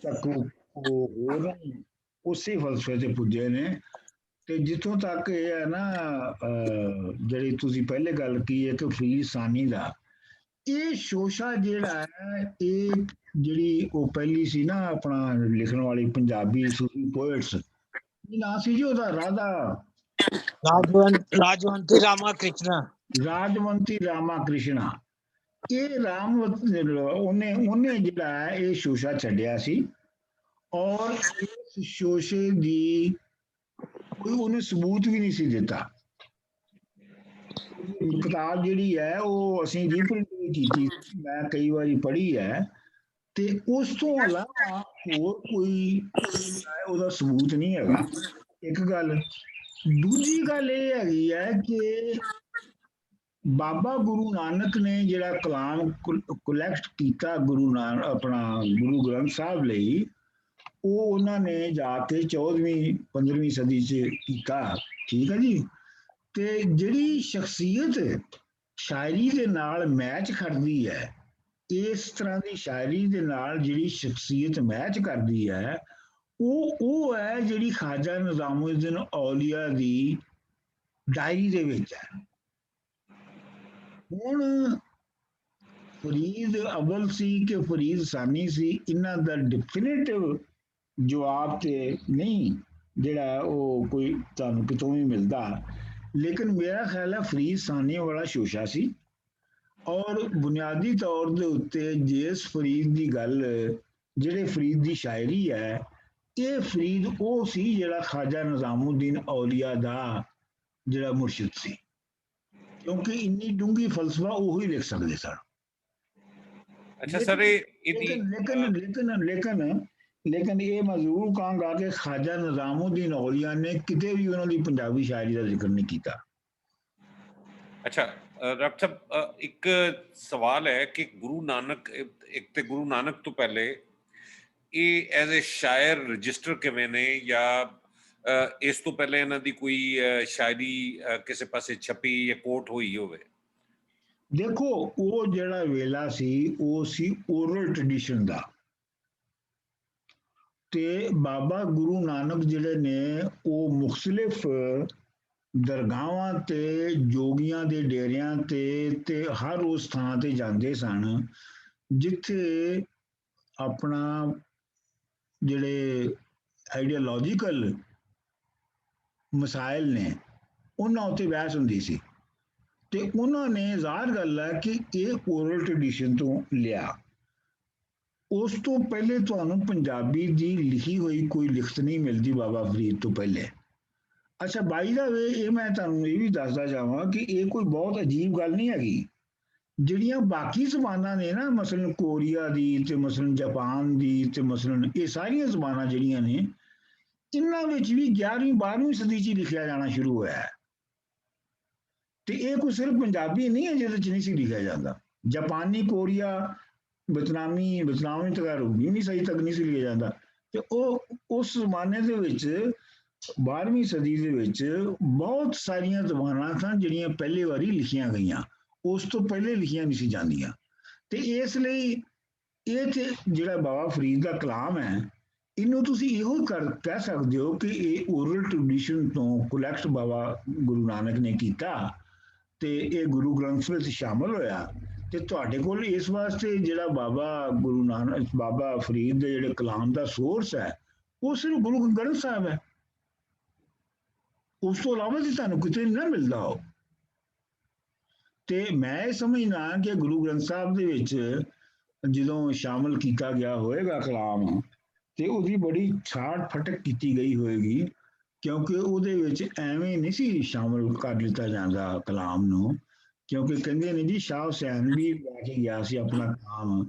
ਤੱਕ ਉਹ ਹੋਰ ਨਹੀਂ ਉਸੇ ਫਲਸਫੇ ਤੇ ਪੁੱਜੇ ਨੇ। ਤੇ ਜਿੱਥੋਂ ਤੱਕ ਇਹ ਹੈ ਨਾ ਜਿਹੜੀ ਤੁਸੀਂ ਪਹਿਲੇ ਗੱਲ ਕੀ ਹੈ ਕਿ ਫਰੀਦ ਸਾਨੀ ਦਾ ਇਹ ਸ਼ੋਸ਼ਾ ਜਿਹੜਾ ਹੈ, ਇਹ ਜਿਹੜੀ ਉਹ ਪਹਿਲੀ ਸੀ ਨਾ ਆਪਣਾ ਲਿਖਣ ਵਾਲੀ ਪੰਜਾਬੀ ਸੂਫੀ ਪੋਇਟਸ, ਕੀ ਨਾਂ ਸੀ ਜੀ ਉਹਦਾ? ਰਾਜਵੰਤੀ ਰਾਮਾ ਕ੍ਰਿਸ਼ਨਾ। ਰਾਜਵੰਤੀ ਰਾਮਾ ਕ੍ਰਿਸ਼ਨਾ। ਇਹ ਉਹਨੇ ਜਿਹੜਾ ਹੈ ਇਹ ਸ਼ੋਸ਼ਾ ਛੱਡਿਆ ਸੀ ਔਰ ਇਸ ਸ਼ੋਸ਼ੇ ਦੀ ਕੋਈ ਉਹਨੇ ਸਬੂਤ ਵੀ ਨਹੀਂ ਸੀ ਦਿੱਤਾ। ਕਿਤਾਬ ਜਿਹੜੀ ਹੈ ਉਹ ਅਸੀਂ ਰੀਪ੍ਰਿੰਟ ਵੀ ਕੀਤੀ, ਮੈਂ ਕਈ ਵਾਰੀ ਪੜ੍ਹੀ ਹੈ, ਤੇ ਉਸ ਤੋਂ ਇਲਾਵਾ ਹੋਰ ਕੋਈ ਉਹਦਾ ਸਬੂਤ ਨਹੀਂ ਹੈਗਾ। ਇੱਕ ਗੱਲ। ਦੂਜੀ ਗੱਲ ਇਹ ਹੈਗੀ ਹੈ ਕਿ ਬਾਬਾ ਗੁਰੂ ਨਾਨਕ ਨੇ ਜਿਹੜਾ ਕਲਾਮ ਕੁਲੈਕਟ ਕੀਤਾ ਗੁਰੂ ਨਾਨਕ ਆਪਣਾ ਗੁਰੂ ਗ੍ਰੰਥ ਸਾਹਿਬ ਲਈ, ਉਹ ਉਹਨਾਂ ਨੇ ਜਾ ਕੇ 14ਵੀਂ 15ਵੀਂ ਸਦੀ 'ਚ ਕੀਤਾ। ਠੀਕ ਹੈ ਜੀ। ਤੇ ਜਿਹੜੀ ਸ਼ਖਸੀਅਤ ਸ਼ਾਇਰੀ ਦੇ ਨਾਲ ਮੈਚ ਕਰਦੀ ਹੈ, ਇਸ ਤਰ੍ਹਾਂ ਦੀ ਸ਼ਾਇਰੀ ਦੇ ਨਾਲ ਜਿਹੜੀ ਸ਼ਖਸੀਅਤ ਮੈਚ ਕਰਦੀ ਹੈ, ਉਹ ਹੈ ਜਿਹੜੀ ਖਾਜਾ ਨਿਜ਼ਾਮੁਦੀਨ ਔਲੀਆ ਦੀ ਡਾਇਰੀ ਦੇ ਵਿੱਚ ਹੈ। ਹੁਣ ਫਰੀਦ ਅਵਲ ਸੀ ਕਿ ਫਰੀਦ ਸਾਨੀ ਸੀ, ਇਹਨਾਂ ਦਾ ਡਿਫੀਨਿਟਿਵ ਜਵਾਬ ਤੇ ਨਹੀਂ ਜਿਹੜਾ ਉਹ ਕੋਈ ਤੁਹਾਨੂੰ ਕਿਤੋਂ ਵੀ ਮਿਲਦਾ, ਲੇਕਿਨ ਮੇਰਾ ਖਿਆਲ ਹੈ ਫਰੀਦ ਸਾਨੀ ਵਾਲਾ ਸ਼ੋਸ਼ਾ ਸੀ। ਔਰ ਬੁਨਿਆਦੀ ਤੌਰ ਦੇ ਉੱਤੇ ਜਿਸ ਫਰੀਦ ਦੀ ਗੱਲ, ਜਿਹੜੇ ਫਰੀਦ ਦੀ ਸ਼ਾਇਰੀ ਹੈ, ਇਹ ਫਰੀਦ ਉਹ ਸੀ ਜਿਹੜਾ ਖਾਜਾ ਨਿਜ਼ਾਮੁਦੀਨ ਔਲੀਆ ਦਾ ਜਿਹੜਾ ਮੁਰਸ਼ਿਦ ਸੀ, ਕਿਉਂਕਿ ਇੰਨੀ ਡੂੰਘੀ ਫਲਸਫਾ ਉਹ ਹੀ ਲਿਖ ਸਕਦੇ ਸਨ। ਅੱਛਾ ਸਰ, ਲੇਕਿਨ ਇਹ ਮੈਂ ਜ਼ਰੂਰ ਕਹਾਂਗਾ ਕਿ ਖਾਜਾ ਨਿਜ਼ਾਮੁਦੀਨ ਔਲੀਆ ਨੇ ਕਿਤੇ ਵੀ ਉਹਨਾਂ ਦੀ ਪੰਜਾਬੀ ਸ਼ਾਇਰੀ ਦਾ ਜ਼ਿਕਰ ਨਹੀਂ ਕੀਤਾ। ਅੱਛਾ ਡਾਕਟਰ ਸਾਹਿਬ, ਇੱਕ ਸਵਾਲ ਹੈ ਕਿ ਗੁਰੂ ਨਾਨਕ, ਇੱਕ ਤੇ ਗੁਰੂ ਨਾਨਕ ਤੋਂ ਪਹਿਲੇ ਇਹ ਐਜ਼ ਏ ਸ਼ਾਇਰ ਰਜਿਸਟਰ ਕਿਵੇਂ ਨੇ, ਜਾਂ ਇਸ ਤੋਂ ਪਹਿਲੇ ਇਹਨਾਂ ਦੀ ਕੋਈ ਸ਼ਾਇਰੀ ਕਿਸੇ ਪਾਸੇ ਛਪੀ ਜਾਂ ਕੋਟ ਹੋਈ ਹੋਵੇ? ਦੇਖੋ, ਉਹ ਜਿਹੜਾ ਵੇਲਾ ਸੀ ਉਹ ਸੀ ਓਰਲ ਟ੍ਰੈਡੀਸ਼ਨ ਦਾ, ਤੇ ਬਾਬਾ ਗੁਰੂ ਨਾਨਕ ਜਿਹੜੇ ਨੇ ਉਹ ਮੁਖਤਲਿਫ ਦਰਗਾਹਾਂ ਤੇ ਜੋਗੀਆਂ ਦੇ ਡੇਰਿਆਂ ਤੇ ਹਰ ਉਸ ਥਾਂ ਤੇ ਜਾਂਦੇ ਸਨ ਜਿੱਥੇ ਆਪਣਾ ਜਿਹੜੇ ਆਈਡੀਓਲੋਜੀਕਲ ਮਸਾਇਲ ਨੇ ਉਹਨਾਂ ਉੱਤੇ ਬਹਿਸ ਹੁੰਦੀ ਸੀ, ਤੇ ਉਹਨਾਂ ਨੇ ਜ਼ਾਹਰ ਗੱਲ ਹੈ ਕਿ ਇਹ ਓਰਲ ਟ੍ਰੈਡੀਸ਼ਨ ਤੋਂ ਲਿਆ। ਉਸ ਤੋਂ ਪਹਿਲੇ ਤੁਹਾਨੂੰ ਪੰਜਾਬੀ ਦੀ ਲਿਖੀ ਹੋਈ ਕੋਈ ਲਿਖਤ ਨਹੀਂ ਮਿਲਦੀ ਬਾਬਾ ਫਰੀਦ ਤੋਂ ਪਹਿਲੇ। ਅੱਛਾ, ਬਾਈ ਦਾ ਵੇ ਇਹ ਮੈਂ ਤੁਹਾਨੂੰ ਇਹ ਵੀ ਦੱਸਦਾ ਜਾਵਾਂ ਕਿ ਇਹ ਕੋਈ ਬਹੁਤ ਅਜੀਬ ਗੱਲ ਨਹੀਂ ਹੈਗੀ। ਜਿਹੜੀਆਂ ਬਾਕੀ ਜ਼ਬਾਨਾਂ ਨੇ ਨਾ, ਮਸਲਨ ਕੋਰੀਆ ਦੀ ਤੇ ਮਸਲਨ ਜਾਪਾਨ ਦੀ ਤੇ ਮਸਲਨ ਇਹ ਸਾਰੀਆਂ ਜ਼ਬਾਨਾਂ ਜਿਹੜੀਆਂ ਨੇ, ਇਹਨਾਂ ਵਿੱਚ ਵੀ 11ਵੀਂ 12ਵੀਂ ਸਦੀ 'ਚ ਲਿਖਿਆ ਜਾਣਾ ਸ਼ੁਰੂ ਹੋਇਆ ਹੈ। ਤੇ ਇਹ ਕੋਈ ਸਿਰਫ ਪੰਜਾਬੀ ਨਹੀਂ ਹੈ ਜਿਹਦੇ 'ਚ ਨਹੀਂ ਸੀ ਲਿਖਿਆ ਜਾਂਦਾ। ਜਾਪਾਨੀ, ਕੋਰੀਆ, ਬਤਨਾਮੀ ਤੱਕ ਰੂਬੀ ਸਹੀ ਤੱਕ ਨਹੀਂ ਸੀ ਲਿਖਿਆ ਜਾਂਦਾ। ਤੇ ਉਹ ਉਸ ਜ਼ਮਾਨੇ ਦੇ ਵਿੱਚ 12ਵੀਂ ਸਦੀ ਦੇ ਵਿੱਚ ਬਹੁਤ ਸਾਰੀਆਂ ਜ਼ਬਾਨਾਂ ਸਨ ਜਿਹੜੀਆਂ ਪਹਿਲੇ ਵਾਰੀ ਲਿਖੀਆਂ ਗਈਆਂ, ਉਸ ਤੋਂ ਪਹਿਲੇ ਲਿਖੀਆਂ ਨਹੀਂ ਸੀ ਜਾਂਦੀਆਂ। ਤੇ ਇਸ ਲਈ ਇਹ ਤੇ ਜਿਹੜਾ ਬਾਬਾ ਫਰੀਦ ਦਾ ਕਲਾਮ ਹੈ, ਇਹਨੂੰ ਤੁਸੀਂ ਇਹੋ ਕਹਿ ਸਕਦੇ ਹੋ ਕਿ ਇਹ ਓਰਲ ਟ੍ਰੈਡੀਸ਼ਨ ਤੋਂ ਕੁਲੈਕਟ ਬਾਬਾ ਗੁਰੂ ਨਾਨਕ ਨੇ ਕੀਤਾ ਤੇ ਇਹ ਗੁਰੂ ਗ੍ਰੰਥ ਵਿੱਚ ਸ਼ਾਮਲ ਹੋਇਆ। ਤੇ ਤੁਹਾਡੇ ਕੋਲ ਇਸ ਵਾਸਤੇ ਜਿਹੜਾ ਬਾਬਾ ਗੁਰੂ ਨਾਨਕ, ਬਾਬਾ ਫਰੀਦ ਦੇ ਜਿਹੜੇ ਕਲਾਮ ਦਾ ਸੋਰਸ ਹੈ, ਉਹ ਸਿਰਫ ਗੁਰੂ ਗ੍ਰੰਥ ਸਾਹਿਬ ਹੈ। ਉਸ ਤੋਂ ਇਲਾਵਾ ਤੁਹਾਨੂੰ ਕਿਤੇ ਨਾ ਮਿਲਦਾ ਹੋ। ਤੇ ਮੈਂ ਇਹ ਸਮਝਦਾ ਕਿ ਗੁਰੂ ਗ੍ਰੰਥ ਸਾਹਿਬ ਦੇ ਵਿੱਚ ਜਦੋਂ ਸ਼ਾਮਲ ਕੀਤਾ ਗਿਆ ਹੋਏਗਾ ਕਲਾਮ, ਤੇ ਉਹਦੀ ਬੜੀ ਛਾੜ ਫਟਕ ਕੀਤੀ ਗਈ ਹੋਏਗੀ, ਕਿਉਂਕਿ ਉਹਦੇ ਵਿੱਚ ਐਵੇਂ ਨਹੀਂ ਸੀ ਸ਼ਾਮਲ ਕਰ ਲਿੱਤਾ ਜਾਂਦਾ ਕਲਾਮ ਨੂੰ, ਕਿਉਂਕਿ ਕਹਿੰਦੇ ਨੇ ਜੀ ਸ਼ਾਹ ਹੁਸੈਨ ਵੀ ਲੈ ਕੇ ਗਿਆ ਸੀ ਆਪਣਾ ਕਲਾਮ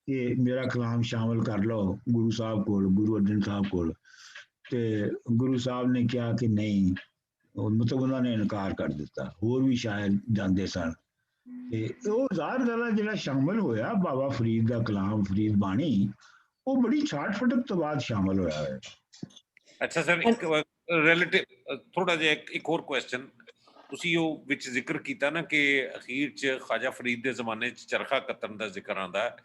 ਕਿ ਮੇਰਾ ਕਲਾਮ ਸ਼ਾਮਲ ਕਰ ਲਓ ਗੁਰੂ ਸਾਹਿਬ ਕੋਲ, ਗੁਰੂ ਅਰਜਨ ਸਾਹਿਬ ਕੋਲ, ਤੇ ਗੁਰੂ ਸਾਹਿਬ ਨੇ ਕਿਹਾ ਕਿ ਨਹੀਂ, ਮਤਲਬ ਉਹਨਾਂ ਨੇ ਇਨਕਾਰ ਕਰ ਦਿੱਤਾ। ਹੋਰ ਵੀ ਸ਼ਾਇਰ ਜਾਂਦੇ ਸਨ, ਤੇ ਉਹ ਜ਼ਾਹਰ ਗੱਲ ਹੈ ਜਿਹੜਾ ਸ਼ਾਮਲ ਹੋਇਆ ਬਾਬਾ ਫਰੀਦ ਦਾ ਕਲਾਮ, ਫਰੀਦ ਬਾਣੀ, ਉਹ ਬੜੀ ਛਾਟ ਫਟਕ ਤੋਂ ਬਾਅਦ ਸ਼ਾਮਲ ਹੋਇਆ ਹੈ। ਅੱਛਾ ਸਰ, ਇੱਕ ਰਿਲੇਟਿਵ ਥੋੜਾ ਜਿਹਾ ਇੱਕ ਹੋਰ ਕੁਐਸਚਨ, ਤੁਸੀਂ ਉਹ ਵਿੱਚ ਜ਼ਿਕਰ ਕੀਤਾ ਨਾ ਕਿ ਅਖੀਰ 'ਚ ਖਾਜਾ ਫਰੀਦ ਦੇ ਜ਼ਮਾਨੇ 'ਚ ਚਰਖਾ ਕੱਤਣ ਦਾ ਜ਼ਿਕਰ ਆਉਂਦਾ ਹੈ,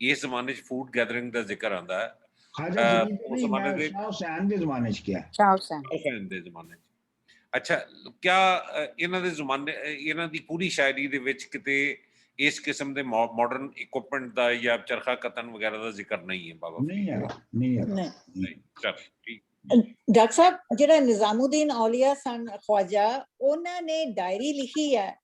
ਇਸ ਜ਼ਮਾਨੇ 'ਚ ਫੂਡ ਗੈਦਰਿੰਗ ਦਾ ਜ਼ਿਕਰ ਆਉਂਦਾ ਹੈ। ਖਾਜਾ ਫਰੀਦ ਉਸ ਜ਼ਮਾਨੇ ਦੇ ਸ਼ਾਹ ਹੁਸੈਨ ਦੇ ਜ਼ਮਾਨੇ 'ਚ ਕਿਹਾ, ਸ਼ਾਹ ਹੁਸੈਨ ਹੁਸੈਨ ਦੇ ਜ਼ਮਾਨੇ 'ਚ। ਅੱਛਾ, ਕਿਆ ਇਹਨਾਂ ਦੇ ਜ਼ਮਾਨੇ, ਇਹਨਾਂ ਦੀ ਪੂਰੀ ਸ਼ਾਇਰੀ ਦੇ ਵਿੱਚ ਕਿਤੇ ਇਸ ਕਿਸਮ ਦੇ ਮਾਡਰਨ ਇਕਵਿਪਮੈਂਟ ਦਾ ਜਾਂ ਚਰਖਾ ਕੱਤਣ ਵਗੈਰਾ ਦਾ ਜ਼ਿਕਰ ਨਹੀਂ ਹੈ ਬਾਬਾ? ਨਹੀਂ ਹੈਗਾ, ਨਹੀਂ ਹੈਗਾ। ਨਹੀਂ, ਚਲ ਠੀਕ। ਡਾਕਟਰ ਸਾਹਿਬ, ਜਿਹੜਾ ਨਿਜ਼ਾਮੁਦੀਨ ਔਲੀਆ ਸਨ ਖਵਾਜਾ, ਉਹਨਾਂ ਨੇ ਡਾਇਰੀ ਲਿਖੀ ਹੈ,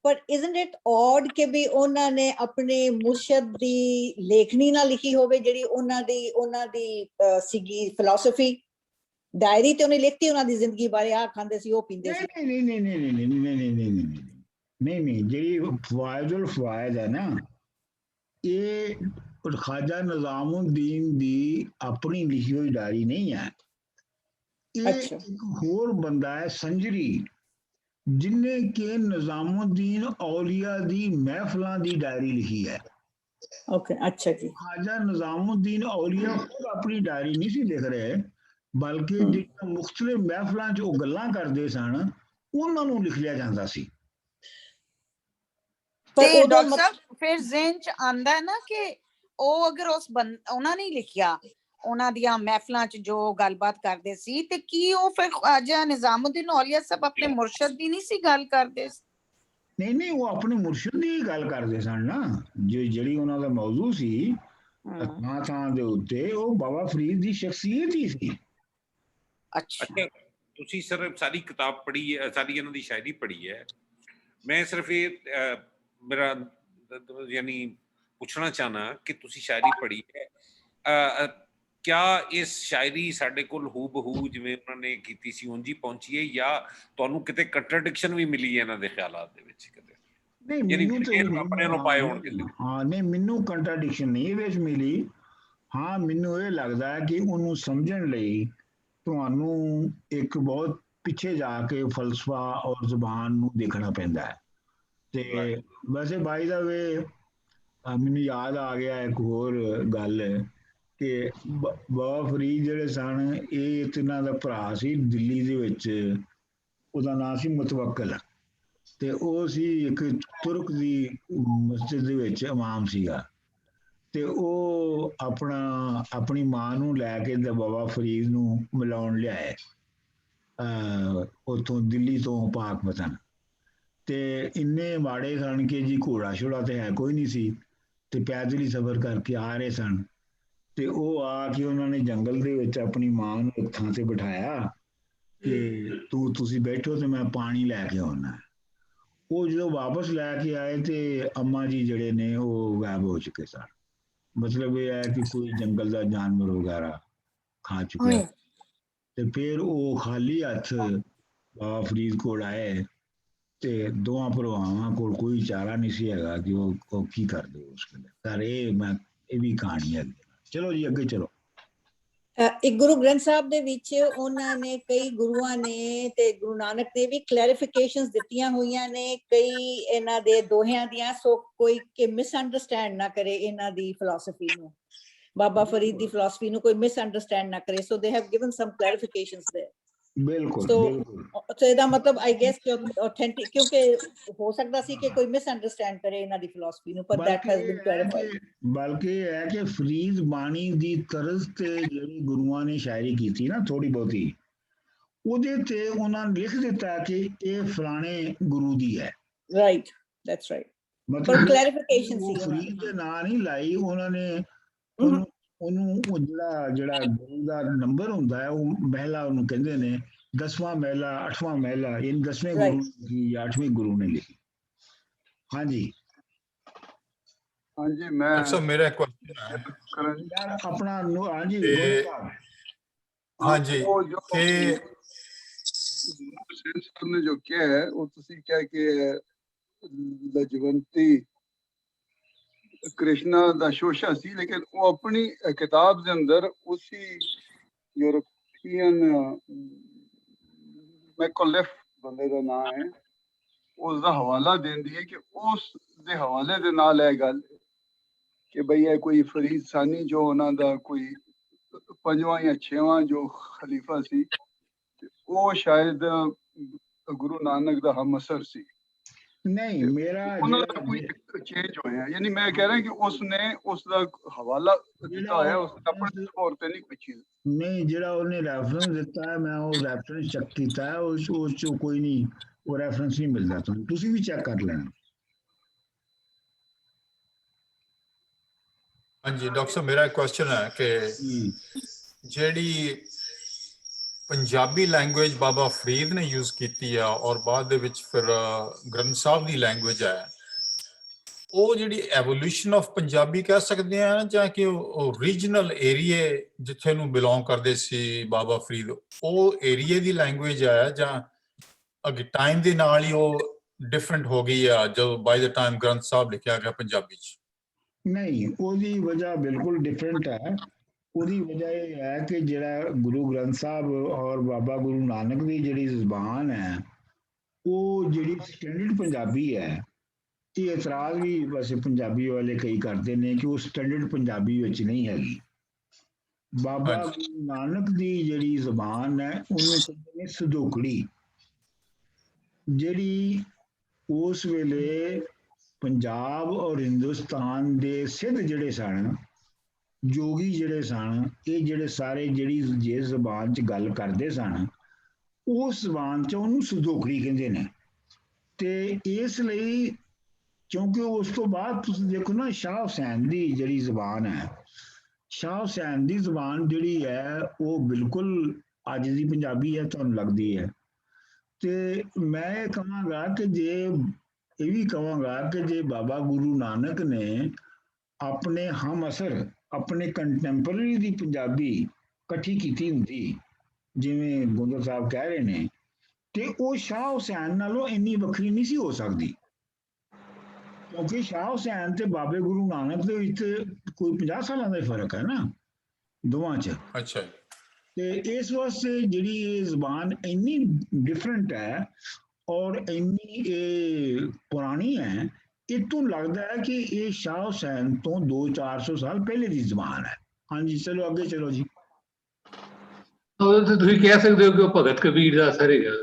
ਪਰ isn't it odd ਕਿ ਵੀ ਉਹਨਾਂ ਨੇ ਆਪਣੇ ਮੁਰਸ਼ਦ ਦੀ ਲੇਖਣੀ ਨਾਲ ਲਿਖੀ ਹੋਵੇ, ਜਿਹੜੀ ਉਹਨਾਂ ਦੀ ਸੀਗੀ ਫਿਲਾਸਫੀ। ਡਾਇਰੀ ਤੇ ਉਹਨੇ ਲਿਖਤੀ ਉਹਨਾਂ ਦੀ ਜ਼ਿੰਦਗੀ ਬਾਰੇ, ਆ ਖਾਂਦੇ ਸੀ, ਉਹ ਪੀਂਦੇ ਸੀ। ਨਹੀਂ ਨਹੀਂ ਨਹੀਂ ਨਹੀਂ ਨਹੀਂ ਨਹੀਂ ਨਹੀਂ ਨਹੀਂ ਨਹੀਂ ਨਹੀਂ ਨਹੀਂ, ਜਿਹੜੀ ਫਵਾਇਦੁਲ ਫਵਾਇਦ ਹੈ ਨਾ, ਇਹ ਖਾਜਾ ਨਿਜ਼ਾਮੁਦੀਨ ਦੀ ਆਪਣੀ ਲਿਖੀ ਹੋਈ ਡਾਇਰੀ ਨਹੀਂ ਹੈ। ਇਹ ਇੱਕ ਹੋਰ ਬੰਦਾ ਹੈ ਸੰਜਰੀ, ਜਿਨੇ ਕਿ ਨਿਜ਼ਾਮੁਦੀਨ ਔਲੀਆ ਦੀ ਮਹਿਫਲਾਂ ਦੀ ਡਾਇਰੀ ਲਿਖੀ ਹੈ। ਓਕੇ, ਅੱਛਾ ਜੀ। ਖਾਜਾ ਨਿਜ਼ਾਮੁਦੀਨ ਔਲੀਆ ਖੁਦ ਆਪਣੀ ਡਾਇਰੀ ਨਹੀਂ ਸੀ ਲਿਖ ਰਹੇ, ਬਲਕਿ ਜਿਹੜੀਆਂ ਮੁਖਤਲਿਫ ਮਹਿਫਲਾਂ 'ਚ ਉਹ ਗੱਲਾਂ ਕਰਦੇ ਸਨ, ਉਹਨਾਂ ਨੂੰ ਲਿਖ ਲਿਆ ਜਾਂਦਾ ਸੀ। ਤੇ ਡਾਕਟਰ ਸਾਹਿਬ ਫਿਰ ਜ਼ਿਹਨ 'ਚ ਆਉਂਦਾ ਹੈ ਨਾ ਕਿ ਉਹ ਅਗਰ ਉਹਨਾਂ ਨੇ ਲਿਖਿਆ, ਉਹਨਾਂ ਦੀਆਂ ਮਹਿਫਲਾਂ 'ਚ ਜੋ ਗੱਲਬਾਤ ਕਰਦੇ ਸੀ, ਤੇ ਕੀ ਉਹ ਫਿਰ ਖਾਜਾ ਨਿਜ਼ਾਮੁਦੀਨ ਔਲੀਆ ਸਾਹਿਬ ਆਪਣੇ ਮੁਰਸ਼ਦ ਦੀ ਨਹੀਂ ਸੀ ਗੱਲ ਕਰਦੇ? ਨਹੀਂ ਨਹੀਂ, ਉਹ ਆਪਣੇ ਮੁਰਸ਼ਿਦ ਦੀ ਗੱਲ ਕਰਦੇ ਸਨ ਨਾ, ਜਿਹੜੀ ਉਹਨਾਂ ਦਾ ਮੌਜੂ ਸੀ ਥਾਂ ਥਾਂ ਦੇ ਉੱਤੇ, ਉਹ ਬਾਬਾ ਫਰੀਦ ਦੀ ਸ਼ਖਸੀਅਤ ਹੀ ਸੀ। ਅੱਛਾ, ਤੁਸੀਂ ਸਰ ਸਾਰੀ ਕਿਤਾਬ ਪੜ੍ਹੀ ਹੈ, ਸਾਰੀ ਇਹਨਾਂ ਦੀ ਸ਼ਾਇਰੀ ਪੜ੍ਹੀ ਹੈ। ਮੈਂ ਸਿਰਫ ਇਹ ਮੇਰਾ ਯਾਨੀ ਪੁੱਛਣਾ ਚਾਹਨਾ ਕਿ ਤੁਸੀਂ ਸ਼ਾਇਰੀ ਪੜ੍ਹੀ ਹੈ, ਕਿਆ ਇਸ ਸ਼ਾਇਰੀ ਸਾਡੇ ਕੋਲ ਹੂ ਬਹੂ ਜਿਵੇਂ ਉਹਨਾਂ ਨੇ ਕੀਤੀ ਸੀ ਉਂਝ ਹੀ ਪਹੁੰਚੀ ਹੈ, ਜਾਂ ਤੁਹਾਨੂੰ ਕਿਤੇ ਕੰਟਰਡਿਕਸ਼ਨ ਵੀ ਮਿਲੀ ਹੈ ਇਹਨਾਂ ਦੇ ਖਿਆਲਾਤ ਦੇ ਵਿੱਚ ਕਿਤੇ? ਨਹੀਂ, ਮੈਨੂੰ ਤਾਂ ਆਪਣੇ ਨੂੰ ਪਾਏ ਹੋਣ ਕਿਤੇ? ਹਾਂ, ਨਹੀਂ, ਮੈਨੂੰ ਕੰਟਰਡਿਕਸ਼ਨ ਨਹੀਂ ਇਹਦੇ ਵਿੱਚ ਮਿਲੀ। ਹਾਂ, ਮੈਨੂੰ ਇਹ ਲੱਗਦਾ ਹੈ ਕਿ ਉਹਨੂੰ ਸਮਝਣ ਲਈ ਤੁਹਾਨੂੰ ਇੱਕ ਬਹੁਤ ਪਿੱਛੇ ਜਾ ਕੇ ਫਲਸਫਾ ਔਰ ਜ਼ੁਬਾਨ ਨੂੰ ਦੇਖਣਾ ਪੈਂਦਾ ਹੈ। ਤੇ ਵੈਸੇ ਬਾਈ ਦਾ ਵੇ ਮੈਨੂੰ ਯਾਦ ਆ ਗਿਆ ਇੱਕ ਹੋਰ ਗੱਲ ਕਿ ਬਾਬਾ ਫਰੀਦ ਜਿਹੜੇ ਸਨ, ਇਹ ਇਹਨਾਂ ਦਾ ਭਰਾ ਸੀ ਦਿੱਲੀ ਦੇ ਵਿੱਚ, ਉਹਦਾ ਨਾਮ ਸੀ ਮੁਤਵੱਕਲ, ਤੇ ਉਹ ਸੀ ਇੱਕ ਤੁਰਕ ਦੀ ਮਸਜਿਦ ਦੇ ਵਿੱਚ ਇਮਾਮ ਸੀਗਾ, ਤੇ ਉਹ ਆਪਣੀ ਮਾਂ ਨੂੰ ਲੈ ਕੇ ਬਾਬਾ ਫਰੀਦ ਨੂੰ ਮਿਲਾਉਣ ਲਿਆਏ ਉੱਥੋਂ ਦਿੱਲੀ ਤੋਂ ਪਾਕਪਤਨ। ਤੇ ਇੰਨੇ ਮਾੜੇ ਸਨ ਕਿ ਜੀ ਘੋੜਾ ਛੋੜਾ ਤੇ ਹੈ ਕੋਈ ਨਹੀਂ ਸੀ, ਤੇ ਪੈਦਲ ਹੀ ਸਫ਼ਰ ਕਰਕੇ ਆ ਰਹੇ ਸਨ। ਤੇ ਉਹ ਆ ਕੇ ਉਹਨਾਂ ਨੇ ਜੰਗਲ ਦੇ ਵਿੱਚ ਆਪਣੀ ਮਾਂ ਨੂੰ ਇੱਕ ਥਾਂ ਤੇ ਬਿਠਾਇਆ ਕਿ ਤੁਸੀਂ ਬੈਠੋ ਤੇ ਮੈਂ ਪਾਣੀ ਲੈ ਕੇ ਆਉਣਾ। ਉਹ ਜਦੋਂ ਵਾਪਸ ਲੈ ਕੇ ਆਏ ਤੇ ਅੰਮਾ ਜੀ ਜਿਹੜੇ ਨੇ ਉਹ ਗਾਇਬ ਹੋ ਚੁੱਕੇ ਸਨ। ਮਤਲਬ ਇਹ ਹੈ ਕਿ ਕੋਈ ਜੰਗਲ ਦਾ ਜਾਨਵਰ ਵਗੈਰਾ ਖਾ ਚੁੱਕਿਆ। ਤੇ ਫਿਰ ਉਹ ਖਾਲੀ ਹੱਥ ਬਾਬਾ ਫਰੀਦ ਕੋਲ ਆਏ, ਤੇ ਦੋਵਾਂ ਭਰਾਵਾਂ ਕੋਲ ਕੋਈ ਚਾਰਾ ਨਹੀਂ ਸੀ ਹੈਗਾ ਕਿ ਉਹ ਕੀ ਕਰਦੇ ਉਸ ਵੇਲੇ। ਪਰ ਇਹ ਵੀ ਕਹਾਣੀ ਹੈ। ਚਲੋ ਜੀ ਅੱਗੇ ਚਲੋ। ਇੱਕ ਗੁਰੂ ਗ੍ਰੰਥ ਸਾਹਿਬ ਦੇ ਵਿੱਚ ਉਹਨਾਂ ਨੇ, ਕਈ ਗੁਰੂਆਂ ਨੇ ਤੇ ਗੁਰੂ ਨਾਨਕ ਨੇ ਵੀ ਕਲੈਰੀਫਿਕੇਸ਼ਨਸ ਦਿੱਤੀਆਂ ਹੋਈਆਂ ਨੇ ਕਈ ਇਹਨਾਂ ਦੇ ਦੋਹਿਆਂ ਦੀਆਂ, ਸੋ ਕੋਈ ਕਿ ਮਿਸਅੰਡਰਸਟੈਂਡ ਨਾ ਕਰੇ ਇਹਨਾਂ ਦੀ ਫਿਲਾਸਫੀ ਨੂੰ, ਬਾਬਾ ਫਰੀਦ ਦੀ ਫਿਲਾਸਫੀ ਨੂੰ ਕੋਈ ਮਿਸਅੰਡਰਸਟੈਂਡ ਨਾ ਕਰੇ। ਸੋ ਦੇ ਹੈਵ ਗਿਵਨ ਸਮ ਕਲੈਰੀਫਿਕੇਸ਼ਨਸ ਦੇयर। ਬਿਲਕੁਲ ਸੋ ਇਹਦਾ ਮਤਲਬ ਆਈ ਗੈਸ ਕਿ ਆਥੈਂਟਿਕ, ਕਿਉਂਕਿ ਹੋ ਸਕਦਾ ਸੀ ਕਿ ਕੋਈ ਮਿਸਅੰਡਰਸਟੈਂਡ ਕਰੇ ਇਹਨਾਂ ਦੀ ਫਿਲਾਸਫੀ ਨੂੰ, ਪਰ ਦੈਟ ਹੈਜ਼ ਬੀਨ ਕਲੈਰੀਫਾਈਡ। ਬਲਕਿ ਇਹ ਹੈ ਕਿ ਫਰੀਦ ਬਾਣੀ ਦੀ ਤਰਜ਼ ਤੇ ਜਿਹੜੀ ਗੁਰੂਆਂ ਨੇ ਸ਼ਾਇਰੀ ਕੀਤੀ ਨਾ ਥੋੜੀ ਬਹੁਤੀ, ਉਹਦੇ ਤੇ ਉਹਨਾਂ ਨੇ ਲਿਖ ਦਿੱਤਾ ਕਿ ਇਹ ਫਲਾਣੇ ਗੁਰੂ ਦੀ ਹੈ। Right, that's right. ਮਤਲਬ ਕਲੈਰੀਫਿਕੇਸ਼ਨ ਸੀ, ਫਰੀਦ ਦੇ ਨਾਂ ਨਹੀਂ ਲਾਈ ਉਹਨਾਂ ਨੇ। ਉਹਨੂੰ ਜਿਹੜਾ ਗੁਰੂ ਦਾ ਨੰਬਰ ਹੁੰਦਾ ਹੈ, ਉਹ ਮਹਿਲਾ ਉਹਨੂੰ ਕਹਿੰਦੇ ਨੇ, 10ਵਾਂ ਮਹਿਲਾ 8ਵਾਂ ਮਹਿਲਾ, ਇਹ 10ਵੇਂ ਗੁਰੂ ਦੀ ਜਾਂ 8ਵੇਂ ਗੁਰੂ ਨੇ ਲਿਖੀ। ਹਾਂਜੀ ਹਾਂਜੀ, ਮੈਂ ਮੇਰਾ ਕੁਐਸਚਨ ਕਰਨ ਜੀ ਯਾਰ ਆਪਣਾ ਹਾਂਜੀ ਤੇ ਗੋਲ ਸਾਹਿਬ ਹਾਂਜੀ ਉਹ ਜੋ ਕਿ ਹੁਸੈਨ ਸਾਹਿਬ ਨੇ ਜੋ ਕਿਹਾ ਹੈ ਉਹ ਤੁਸੀਂ ਕਿਹਾ ਕਿ ਲਜਵੰਤੀ कृष्णा दा शोशा सी, लेकिन वो अपनी किताब के अंदर उसी यूरोपियन मैकोलेफ बंदे का नाम है उसका हवाला देंदी है कि उस दे हवाले दे नाल है गल कि भई है कोई फरीद सानी जो उन्हां दा कोई 5वां या 6वां जो खलीफा सी वो शायद गुरु नानक दा हमअसर सी। नहीं मेरा कोई चेंज होया, यानी मैं कह रहा कि उसने उसका हवाला दिता है, उसने अपने तौर पे नहीं कोई चीज नहीं जेड़ा उन्हें रेफरेंस दिता है मैं वो रेफरेंस चेक कीता है उस कोई नहीं वो रेफरेंस नहीं मिलता तुम तुसी भी चेक कर लेना। हाँ जी डॉक्टर साहब मेरा क्वेश्चन है कि जेड़ी पंजाबी लैंग्वेज बाबा फरीद ने यूज की है और बाद दे विच फिर ग्रंथ साहब की लैंग्वेज है वो जिहड़ी एवोल्यूशन ऑफ पंजाबी कह सकते हैं जां कि ओरिजिनल एरिए जिथे नूं बिलोंग करते सी बाबा फरीद वो एरिए की लैंग्वेज है जां अगे टाइम के नाल ही वो डिफरेंट हो गई है जो बाय द टाइम ग्रंथ साहब लिखा गया पंजाबी च? नहीं ओदी वजह बिल्कुल डिफरेंट है। ਉਹਦੀ ਵਜ੍ਹਾ ਇਹ ਹੈ ਕਿ ਜਿਹੜਾ ਗੁਰੂ ਗ੍ਰੰਥ ਸਾਹਿਬ ਔਰ ਬਾਬਾ ਗੁਰੂ ਨਾਨਕ ਦੀ ਜਿਹੜੀ ਜ਼ੁਬਾਨ ਹੈ ਉਹ ਜਿਹੜੀ ਸਟੈਂਡਰਡ ਪੰਜਾਬੀ ਹੈ ਇਹ ਇਤਰਾਜ਼ ਵੀ ਵੈਸੇ ਪੰਜਾਬੀ ਵਾਲੇ ਕਈ ਕਰਦੇ ਨੇ ਕਿ ਉਹ ਸਟੈਂਡਰਡ ਪੰਜਾਬੀ ਵਿੱਚ ਨਹੀਂ ਹੈਗੀ। ਬਾਬਾ ਗੁਰੂ ਨਾਨਕ ਦੀ ਜਿਹੜੀ ਜ਼ੁਬਾਨ ਹੈ ਉਹਨੂੰ ਕਹਿੰਦੇ ਨੇ ਸਦੋਕੜੀ ਜਿਹੜੀ ਉਸ ਵੇਲੇ ਪੰਜਾਬ ਔਰ ਹਿੰਦੁਸਤਾਨ ਦੇ ਸਿੱਧ ਜਿਹੜੇ ਸਨ जोगी ਜਿਹੜੇ ਸਨ ਇਹ ਜਿਹੜੇ ਸਾਰੇ ਜਿਹੜੀ ਜੇ ਜ਼ਬਾਨ 'ਚ ਗੱਲ ਕਰਦੇ ਸਨ ਉਸ ਜ਼ਬਾਨ 'ਚ ਉਹਨੂੰ ਸਦੋਕੜੀ ਕਹਿੰਦੇ ਨੇ। ਤੇ ਇਸ ਲਈ ਕਿਉਂਕਿ ਉਸ ਤੋਂ ਬਾਅਦ ਤੁਸੀਂ ਦੇਖੋ ਨਾ ਸ਼ਾਹ ਹੁਸੈਨ ਦੀ ਜਿਹੜੀ ਜ਼ਬਾਨ ਹੈ ਸ਼ਾਹ ਹੁਸੈਨ ਦੀ ਜ਼ਬਾਨ ਜਿਹੜੀ ਹੈ ਉਹ ਬਿਲਕੁਲ ਅੱਜ ਦੀ ਪੰਜਾਬੀ ਹੈ ਤੁਹਾਨੂੰ ਲੱਗਦੀ ਹੈ। ਤੇ ਮੈਂ ਇਹ ਕਹਾਂਗਾ ਕਿ ਜੇ ਇਹ ਵੀ ਕਹਾਂਗਾ ਕਿ ਜੇ ਬਾਬਾ ਗੁਰੂ ਨਾਨਕ ਨੇ ਆਪਣੇ ਹਮਅਸਰ ਆਪਣੇ ਕੰਟੈਂਪਰਰੀ ਦੀ ਪੰਜਾਬੀ ਇਕੱਠੀ ਕੀਤੀ ਹੁੰਦੀ ਜਿਵੇਂ ਗੋਂਦਲ ਸਾਹਿਬ ਕਹਿ ਰਹੇ ਨੇ ਤੇ ਉਹ ਸ਼ਾਹ ਹੁਸੈਨ ਨਾਲੋਂ ਇੰਨੀ ਵੱਖਰੀ ਨਹੀਂ ਸੀ ਹੋ ਸਕਦੀ ਕਿਉਂਕਿ ਸ਼ਾਹ ਹੁਸੈਨ ਤੇ ਬਾਬੇ ਗੁਰੂ ਨਾਨਕ ਦੇ ਵਿੱਚ ਕੋਈ 50 ਸਾਲਾਂ ਦਾ ਫਰਕ ਹੈ ਨਾ ਦੋਵਾਂ 'ਚ। ਅੱਛਾ ਤੇ ਇਸ ਵਾਸਤੇ ਜਿਹੜੀ ਇਹ ਜ਼ਬਾਨ ਇੰਨੀ ਡਿਫਰੈਂਟ ਹੈ ਔਰ ਇੰਨੀ ਇਹ ਪੁਰਾਣੀ ਹੈ इतों लगता है कि ये शाह हुसैन तो 200-400 साल पहले की जबान है। हाँ जी चलो अगे चलो जी। ਤੁਸੀਂ ਕਹਿ ਸਕਦੇ ਹੋ ਕਿ ਉਹ ਭਗਤ ਕਬੀਰ ਦਾ ਅਸਰ ਹੈਗਾ।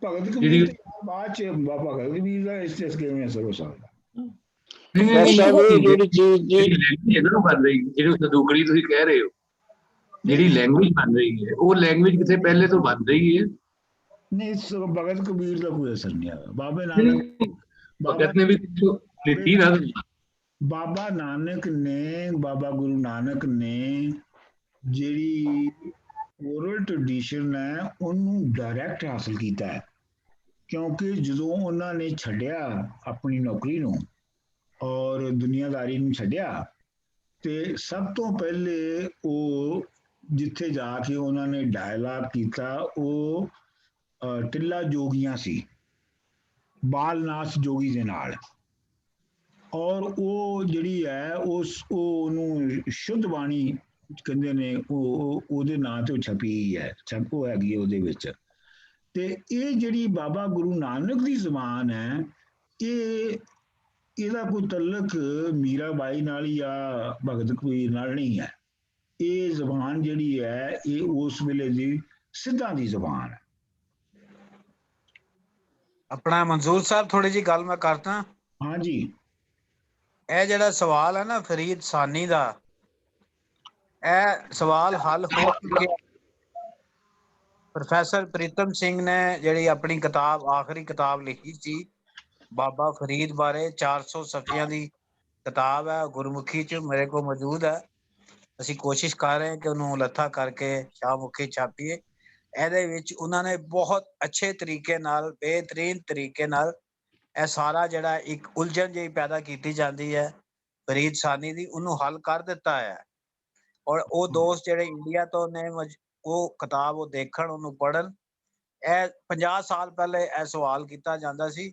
ਭਗਤ ਕਬੀਰ ਦੇ ਬਾਅਦ ਚ ਬਾਬਾ ਭਗਤ ਕਬੀਰ ਦਾ ਇਸ ਕਿਵੇਂ ਅਸਰ ਹੋ ਸਕਦਾ? ਜਿਹੜੀ ਚੀਜ਼ ਇਹਨਾਂ ਬਣ ਰਹੀ ਜਿਹੜੀ ਸਦੂਕੜੀ ਤੁਸੀਂ ਕਹਿ ਰਹੇ ਹੋ ਜਿਹੜੀ ਲੈਂਗੁਏਜ ਬਣ ਰਹੀ ਹੈ ਉਹ ਲੈਂਗੁਏਜ ਕਿਸੇ ਪਹਿਲੇ ਤੋਂ ਬਣ ਰਹੀ ਹੈ। ਨਹੀਂ ਭਗਤ ਕਬੀਰ ਦਾ ਕੋਈ ਅਸਰ ਨਹੀਂ ਆਇਆ ਬਾਬੇ ਨਾਨਕ भगत ने भी लिखी ना बाबा नानक ने बाबा गुरु नानक ने ਜਿਹੜੀ oral tradition ਹੈ ਉਹਨੂੰ ਡਾਇਰੈਕਟ ਹਾਸਲ ਕੀਤਾ ਹੈ ਕਿਉਂਕਿ ਜਦੋਂ ਉਹਨਾਂ ਨੇ ਛੱਡਿਆ ਆਪਣੀ ਨੌਕਰੀ ਨੂੰ ਔਰ ਦੁਨੀਆਦਾਰੀ ਨੂੰ ਛੱਡਿਆ ਤੇ ਸਭ ਤੋਂ ਪਹਿਲੇ ਉਹ ਜਿੱਥੇ ਜਾ ਕੇ ਉਹਨਾਂ ਨੇ ਡਾਇਲਾਗ ਕੀਤਾ ਉਹ ਟਿੱਲਾ ਜੋਗੀਆਂ ਸੀ ਬਾਲਨਾਥ ਜੋਗੀ ਦੇ ਨਾਲ ਔਰ ਉਹ ਜਿਹੜੀ ਹੈ ਉਹਨੂੰ ਸ਼ੁੱਧ ਬਾਣੀ ਕਹਿੰਦੇ ਨੇ ਉਹਦੇ ਨਾਂ ਤੇ ਛਪੀ ਹੈ ਛਪੋ ਹੈਗੀ ਉਹਦੇ ਵਿੱਚ। ਤੇ ਇਹ ਜਿਹੜੀ ਬਾਬਾ ਗੁਰੂ ਨਾਨਕ ਦੀ ਜ਼ਬਾਨ ਹੈ ਇਹਦਾ ਕੋਈ ਤਲਕ ਮੀਰਾਬਾਈ ਨਾਲ ਜਾਂ ਭਗਤ ਕਬੀਰ ਨਾਲ ਨਹੀਂ ਹੈ। ਇਹ ਜ਼ਬਾਨ ਜਿਹੜੀ ਹੈ ਇਹ ਉਸ ਵੇਲੇ ਦੀ ਸਿੱਧਾਂ ਦੀ ਜ਼ਬਾਨ ਹੈ। अपना मंजूर साहब थोड़ी जी गल मैं करता। हाँ जी ਇਹ ਜਿਹੜਾ ਸਵਾਲ ਹੈ ਨਾ ਫਰੀਦ ਸਾਨੀ ਦਾ ਇਹ ਸਵਾਲ ਹੱਲ ਹੋ ਚੁੱਕਿਆ। ਪ੍ਰੋਫੈਸਰ ਪ੍ਰੀਤਮ ਸਿੰਘ ਨੇ ਜਿਹੜੀ ਆਪਣੀ ਕਿਤਾਬ ਆਖਰੀ ਕਿਤਾਬ ਲਿਖੀ ਸੀ ਬਾਬਾ ਫਰੀਦ ਬਾਰੇ 400 ਸਫ਼ਿਆਂ ਦੀ ਕਿਤਾਬ ਹੈ ਗੁਰਮੁਖੀ ਚ ਮੇਰੇ ਕੋਲ ਮੌਜੂਦ ਹੈ। ਅਸੀਂ ਕੋਸ਼ਿਸ਼ ਕਰ ਰਹੇ ਹਾਂ ਕਿ ਉਹਨੂੰ ਲੱਥਾ ਕਰਕੇ ਸ਼ਾਹਮੁਖੀ ਛਾਪੀਏ। ਇਹਦੇ ਵਿੱਚ ਉਹਨਾਂ ਨੇ ਬਹੁਤ ਅੱਛੇ ਤਰੀਕੇ ਨਾਲ ਬਿਹਤਰੀਨ ਤਰੀਕੇ ਨਾਲ ਇਹ ਸਾਰਾ ਜਿਹੜਾ ਇੱਕ ਉਲਝਣ ਜਿਹੀ ਪੈਦਾ ਕੀਤੀ ਜਾਂਦੀ ਹੈ ਫਰੀਦ ਸਾਨੀ ਦੀ, ਉਹਨੂੰ ਹੱਲ ਕਰ ਦਿੱਤਾ ਹੈ। ਔਰ ਉਹ ਦੋਸਤ ਜਿਹੜੇ ਇੰਡੀਆ ਤੋਂ ਨੇ ਉਹ ਕਿਤਾਬ ਉਹ ਦੇਖਣ, ਉਹਨੂੰ ਪੜ੍ਹਨ। ਇਹ 50 ਸਾਲ ਪਹਿਲੇ ਇਹ ਸਵਾਲ ਕੀਤਾ ਜਾਂਦਾ ਸੀ,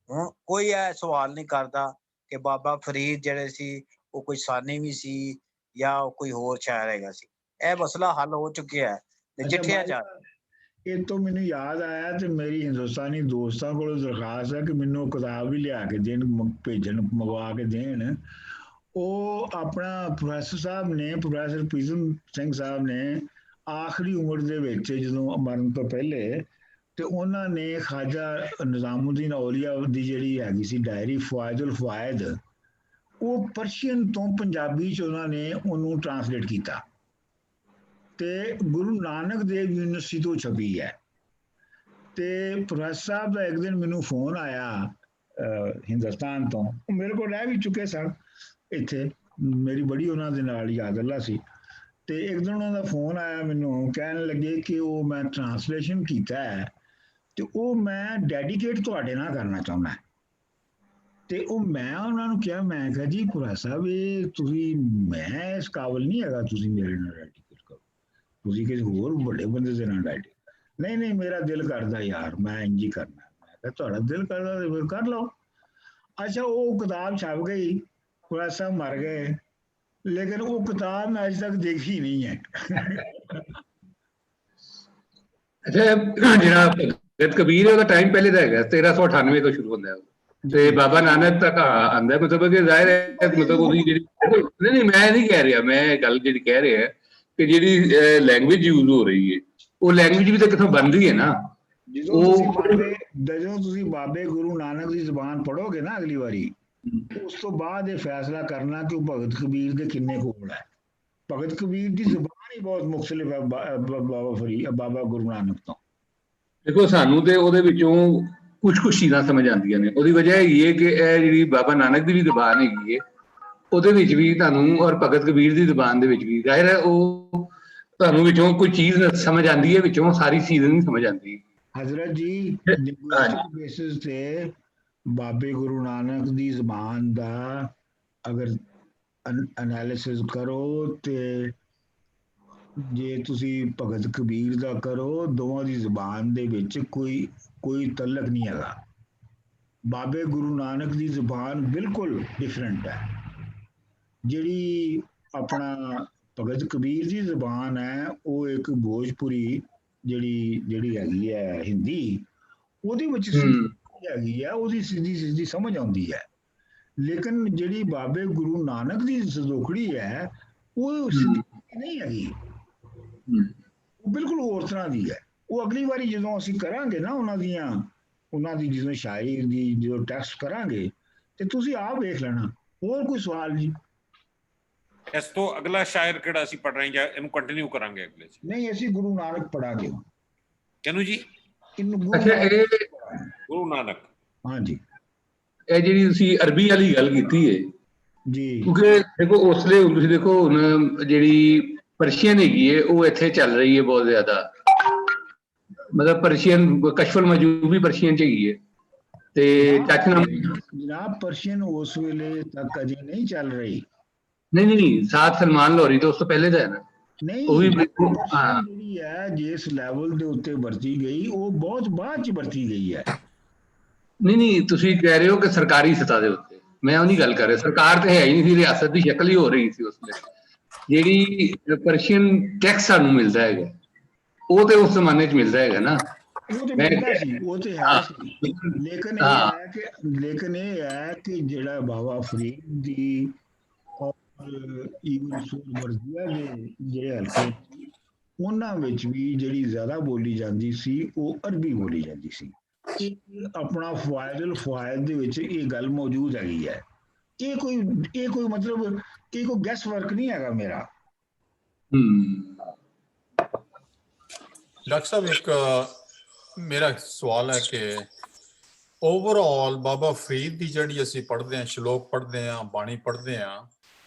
ਹੁਣ ਕੋਈ ਇਹ ਸਵਾਲ ਨਹੀਂ ਕਰਦਾ ਕਿ ਬਾਬਾ ਫਰੀਦ ਜਿਹੜੇ ਸੀ ਉਹ ਕੋਈ ਸਾਨੀ ਵੀ ਸੀ ਜਾਂ ਉਹ ਕੋਈ ਹੋਰ ਸ਼ਾਇਰ ਹੈਗਾ ਸੀ। ਇਹ ਮਸਲਾ ਹੱਲ ਹੋ ਚੁੱਕਿਆ ਹੈ ਤੇ ਜਿੱਠਿਆ ਜਾ ਰਿਹਾ। ਇਹ ਤੋਂ ਮੈਨੂੰ ਯਾਦ ਆਇਆ ਤੇ ਮੇਰੀ ਹਿੰਦੁਸਤਾਨੀ ਦੋਸਤਾਂ ਕੋਲੋਂ ਦਰਖਾਸਤ ਹੈ ਕਿ ਮੈਨੂੰ ਕਿਤਾਬ ਵੀ ਲਿਆ ਕੇ ਦੇਣ, ਭੇਜਣ, ਮੰਗਵਾ ਕੇ ਦੇਣ। ਉਹ ਆਪਣਾ ਪ੍ਰੋਫੈਸਰ ਸਾਹਿਬ ਨੇ, ਪ੍ਰੋਫੈਸਰ ਪ੍ਰੀਤਮ ਸਿੰਘ ਸਾਹਿਬ ਨੇ ਆਖਰੀ ਉਮਰ ਦੇ ਵਿੱਚ ਜਦੋਂ ਮਰਨ ਤੋਂ ਪਹਿਲੇ, ਤੇ ਉਹਨਾਂ ਨੇ ਖਾਜਾ ਨਿਜ਼ਾਮੁਦੀਨ ਔਲੀਆ ਦੀ ਜਿਹੜੀ ਹੈਗੀ ਸੀ ਡਾਇਰੀ ਫਵਾਇਦੁਲ ਫਵਾਇਦ, ਉਹ ਪਰਸ਼ੀਅਨ ਤੋਂ ਪੰਜਾਬੀ ਚ ਉਹਨਾਂ ਨੇ ਉਹਨੂੰ ਟਰਾਂਸਲੇਟ ਕੀਤਾ ਤੇ ਗੁਰੂ ਨਾਨਕ ਦੇਵ ਯੂਨੀਵਰਸਿਟੀ ਤੋਂ ਛਪੀ ਹੈ। ਤੇ ਪ੍ਰੋਫੈਸਰ ਸਾਹਿਬ ਦਾ ਇੱਕ ਦਿਨ ਮੈਨੂੰ ਫੋਨ ਆਇਆ ਹਿੰਦੁਸਤਾਨ ਤੋਂ, ਉਹ ਮੇਰੇ ਕੋਲ ਰਹਿ ਵੀ ਚੁੱਕੇ ਸਨ ਇੱਥੇ, ਮੇਰੀ ਬੜੀ ਉਹਨਾਂ ਦੇ ਨਾਲ ਯਾਦ ਅੱਲਾ ਸੀ। ਤੇ ਇੱਕ ਦਿਨ ਉਹਨਾਂ ਦਾ ਫੋਨ ਆਇਆ ਮੈਨੂੰ, ਕਹਿਣ ਲੱਗੇ ਕਿ ਉਹ ਮੈਂ ਟਰਾਂਸਲੇਸ਼ਨ ਕੀਤਾ ਹੈ ਤੇ ਉਹ ਮੈਂ ਡੈਡੀਕੇਟ ਤੁਹਾਡੇ ਨਾਲ ਕਰਨਾ ਚਾਹੁੰਦਾ। ਤੇ ਉਹ ਮੈਂ ਉਹਨਾਂ ਨੂੰ ਕਿਹਾ, ਮੈਂ ਕਿਹਾ ਜੀ ਪ੍ਰੋਫੈਸਰ ਸਾਹਿਬ ਇਹ ਤੁਸੀਂ, ਮੈਂ ਇਸ ਕਾਬਲ ਨਹੀਂ ਹੈਗਾ ਤੁਸੀਂ ਮੇਰੇ ਨਾਲ ਡੈਡੀਕੇਟ ਕਰੋ, ਤੁਸੀਂ ਕਿਸੇ ਹੋਰ ਵੱਡੇ ਬੰਦੇ ਦੇ ਨਾਲ ਡੈਡੀਕੇਟ। ਨਹੀਂ ਨਹੀਂ ਮੇਰਾ ਦਿਲ ਕਰਦਾ ਯਾਰ, ਮੈਂ ਇੰਝ ਹੀ ਕਰਨਾ। ਮੈਂ ਕਿਹਾ ਤੁਹਾਡਾ ਦਿਲ ਕਰਦਾ ਤੇ ਫਿਰ ਕਰ ਲਓ। ਅੱਛਾ ਉਹ ਕਿਤਾਬ ਛਪ ਗਈ, ਪ੍ਰੋਫੈਸਰ ਸਾਹਿਬ ਮਰ ਗਏ, ਲੇਕਿਨ ਉਹ ਕਿਤਾਬ ਮੈਂ ਅੱਜ ਤੱਕ ਦੇਖੀ ਨਹੀਂ ਹੈ। ਅੱਛਾ ਜਿਹੜਾ ਭਗਤ ਕਬੀਰ ਹੈ ਉਹਦਾ ਟਾਈਮ ਪਹਿਲੇ ਦਾ ਹੈਗਾ, 1398 ਤੋਂ ਸ਼ੁਰੂ ਹੁੰਦਾ ਹੈ ਤੇ ਬਾਬਾ ਨਾਨਕ ਤੱਕ ਆਂਦਾ। ਮਤਲਬ ਕਿ ਜ਼ਾਹਿਰ ਹੈ ਮਤਲਬ ਉਹਦੀ ਜਿਹੜੀ, ਨਹੀਂ ਮੈਂ ਨਹੀਂ ਕਹਿ ਰਿਹਾ, ਮੈਂ ਗੱਲ ਜਿਹੜੀ ਕਹਿ ਰਿਹਾ ਕਿ ਜਿਹੜੀ ਲੈਂਗੁਏਜ ਯੂਜ਼ ਹੋ ਰਹੀ ਹੈ ਉਹ ਲੈਂਗੁਏਜ ਵੀ ਤਾਂ ਕਿੱਥੋਂ ਬਣ ਰਹੀ ਹੈ ਨਾ। ਜਦੋਂ ਤੁਸੀਂ ਬਾਬੇ ਗੁਰੂ ਨਾਨਕ ਦੀ ਜ਼ੁਬਾਨ ਪੜ੍ਹੋਗੇ ਨਾ ਅਗਲੀ ਵਾਰੀ, ਉਸ ਤੋਂ ਬਾਅਦ ਇਹ ਫੈਸਲਾ ਕਰਨਾ ਕਿ ਉਹ ਭਗਤ ਕਬੀਰ ਦੇ ਕਿੰਨੇ ਕੋਲ ਹੈ। ਭਗਤ ਕਬੀਰ ਦੀ ਜ਼ੁਬਾਨ ਹੀ ਬਹੁਤ ਮੁਖਤਲਿਫ ਹੈ ਬਾਬਾ ਗੁਰੂ ਨਾਨਕ ਤੋਂ। ਦੇਖੋ ਸਾਨੂੰ ਤੇ ਉਹਦੇ ਵਿੱਚੋਂ ਕੁਝ ਚੀਜ਼ਾਂ ਸਮਝ ਆਉਂਦੀਆਂ ਨੇ। ਉਹਦੀ ਵਜ੍ਹਾ ਹੈਗੀ ਹੈ ਕਿ ਇਹ ਜਿਹੜੀ ਬਾਬਾ ਨਾਨਕ ਦੀ ਵੀ ਜ਼ੁਬਾਨ ਹੈਗੀ ਹੈ, ਉਹਦੇ ਵਿੱਚ ਵੀ ਤੁਹਾਨੂੰ, ਔਰ ਭਗਤ ਕਬੀਰ ਦੀ ਜ਼ੁਬਾਨ ਦੇ ਵਿੱਚ ਵੀ ਜ਼ਾਹਿਰ ਹੈ ਉਹ ਤੁਹਾਨੂੰ ਵਿੱਚੋਂ ਕੋਈ ਚੀਜ਼ ਸਮਝ ਆਉਂਦੀ ਹੈ, ਵਿੱਚੋਂ ਸਾਰੀ ਚੀਜ਼ ਨਹੀਂ ਸਮਝ ਆਉਂਦੀ। ਹਜ਼ਰਤ ਜੀ ਲਿੰਗੁਇਸਟਿਕ ਬੇਸਿਸ ਤੇ ਬਾਬੇ ਗੁਰੂ ਨਾਨਕ ਦੀ ਜ਼ੁਬਾਨ ਦਾ ਅਗਰ ਐਨਾਲਿਸਿਸ ਕਰੋ ਤੇ ਜੇ ਤੁਸੀਂ ਭਗਤ ਕਬੀਰ ਦਾ ਕਰੋ, ਦੋਵਾਂ ਦੀ ਜ਼ੁਬਾਨ ਦੇ ਵਿੱਚ ਕੋਈ ਤਲਕ ਨਹੀਂ ਹੈਗਾ। ਬਾਬੇ ਗੁਰੂ ਨਾਨਕ ਦੀ ਜ਼ੁਬਾਨ ਬਿਲਕੁਲ ਡਿਫਰੈਂਟ ਹੈ। ਜਿਹੜੀ ਆਪਣਾ ਭਗਤ ਕਬੀਰ ਦੀ ਜ਼ੁਬਾਨ ਹੈ ਉਹ ਇੱਕ ਭੋਜਪੁਰੀ ਜਿਹੜੀ ਹੈਗੀ ਹੈ ਹਿੰਦੀ, ਉਹਦੇ ਵਿੱਚ ਹੈਗੀ ਹੈ, ਉਹਦੀ ਸਿੱਧੀ ਸਮਝ ਆਉਂਦੀ ਹੈ। ਲੇਕਿਨ ਜਿਹੜੀ ਬਾਬੇ ਗੁਰੂ ਨਾਨਕ ਦੀ ਸਦੋਖੜੀ ਹੈ ਉਹ ਸਿੱਧੀ ਨਹੀਂ ਹੈਗੀ, ਉਹ ਬਿਲਕੁਲ ਹੋਰ ਤਰ੍ਹਾਂ ਦੀ ਹੈ। ਉਹ ਅਗਲੀ ਵਾਰੀ ਜਦੋਂ ਅਸੀਂ ਕਰਾਂਗੇ ਨਾ ਉਹਨਾਂ ਦੀ ਜਦੋਂ ਸ਼ਾਇਰੀ ਦੀ ਜਦੋਂ ਟੈਕਸਟ ਕਰਾਂਗੇ ਤੇ ਤੁਸੀਂ ਆਪ ਵੇਖ ਲੈਣਾ। ਹੋਰ ਕੋਈ ਸਵਾਲ ਜੀ? ਇਸ ਤੋਂ ਅਗਲਾ ਸ਼ਾਇਰ ਕਿਹੜਾ ਅਸੀਂ ਪੜ ਰਹੇ ਜਾਂ ਇਹਨੂੰ ਕੰਟੀਨਿਊ ਕਰਾਂਗੇ ਅਗਲੇ ਚ? ਨਹੀਂ, ਅਸੀਂ ਗੁਰੂ ਨਾਨਕ ਪੜਾਂਗੇ। ਕਿਹਨੂੰ ਜੀ? ਅੱਛਾ ਇਹ ਗੁਰੂ ਨਾਨਕ। ਹਾਂਜੀ, ਇਹ ਜਿਹੜੀ ਤੁਸੀਂ ਅਰਬੀ ਵਾਲੀ ਗੱਲ ਕੀਤੀ ਹੈ ਜੀ, ਕਿਉਂਕਿ ਦੇਖੋ ਉਸਲੇ ਤੁਸੀਂ ਦੇਖੋ ਹੁਣ ਜਿਹੜੀ ਪਰਸ਼ੀਅਨ ਹੈਗੀ ਹੈ ਉਹ ਇੱਥੇ ਚੱਲ ਰਹੀ ਹੈ ਬਹੁਤ ਜ਼ਿਆਦਾ। ਮਤਲਬ ਪਰਸ਼ੀਅਨ ਕਸ਼ਫੁਲ ਮਜੂਬੀ ਪਰਸ਼ੀਅਨ ਚ ਹੈਗੀ ਹੈ ਤੇ ਜਨਾਬ ਪਰਸ਼ੀਅਨ ਉਸ ਵੇਲੇ ਤੱਕ ਅਜੇ ਨਹੀਂ ਚੱਲ ਰਹੀ। ਨਹੀਂ ਸਾਥ ਸਲਮਾਨ ਲਾਹੌਰੀ ਤੋਂ ਉਸ ਤੋਂ ਪਹਿਲੇ ਦਾ ਹੈ ਨਾ। ਨਹੀਂ, ਉਹ ਵੀ ਜਿਹੜੀ ਹੈ ਜਿਸ ਲੈਵਲ ਦੇ ਉੱਤੇ ਵਰਤੀ ਗਈ ਉਹ ਬਹੁਤ ਬਾਅਦ ਚ ਵਰਤੀ ਗਈ ਹੈ। ਨਹੀਂ ਤੁਸੀਂ ਕਹਿ ਰਹੇ ਹੋ ਕਿ ਸਰਕਾਰੀ ਸਤਹ ਦੇ ਉੱਤੇ, ਮੈਂ ਉਹ ਨਹੀਂ ਗੱਲ ਕਰ ਰਿਹਾ। ਸਰਕਾਰ ਤੇ ਹੈ ਹੀ ਨਹੀਂ ਸੀ, ਰਿਆਸਤ ਦੀ ਸ਼ਕਲ ਹੀ ਹੋ ਰਹੀ ਸੀ ਉਸ ਵੇਲੇ। ਜਿਹੜੀ ਪਰਸ਼ੀਅਨ ਟੈਕਸ ਸਾਨੂੰ ਮਿਲਦਾ ਹੈਗਾ ਉਹ ਤੇ ਉਸ ਜ਼ਮਾਨੇ ਚ ਮਿਲਦਾ ਹੈਗਾ ਨਾ। ਉਹ ਤੇ ਮਿਲਦਾ ਸੀ, ਉਹ ਤੇ ਹੈ ਸੀ। ਲੇਕਿਨ ਇਹ ਹੈ ਕਿ ਜਿਹੜਾ ਬਾਬਾ ਫਰੀਦ ਦੀ ਈਵਨ ਮਰਜ਼ੀਆ ਦੇ ਜਿਹੜੇ ਹਲਕੇ ਉਹਨਾਂ ਵਿੱਚ ਵੀ ਜਿਹੜੀ ਜ਼ਿਆਦਾ ਬੋਲੀ ਜਾਂਦੀ ਸੀ ਉਹ ਅਰਬੀ ਬੋਲੀ ਜਾਂਦੀ ਸੀ। ਆਪਣਾ ਫਵਾਇਦੁਲ ਫਵਾਇਦ ਦੇ ਵਿੱਚ ਇਹ ਗੱਲ ਮੌਜੂਦ ਹੈਗੀ ਹੈ। ਇਹ ਕੋਈ ਮਤਲਬ ਕਿ ਕੋਈ ਗੈਸ ਵਰਕ ਨਹੀਂ ਹੈਗਾ ਮੇਰਾ। ਡਾਕਟਰ ਸਾਹਿਬ ਇੱਕ ਮੇਰਾ ਸਵਾਲ ਹੈ ਕਿ ਓਵਰਆਲ ਬਾਬਾ ਫਰੀਦ ਦੀ ਜਿਹੜੀ ਅਸੀਂ ਪੜ੍ਹਦੇ ਹਾਂ, ਸ਼ਲੋਕ ਪੜ੍ਹਦੇ ਹਾਂ, ਬਾਣੀ ਪੜ੍ਹਦੇ ਹਾਂ,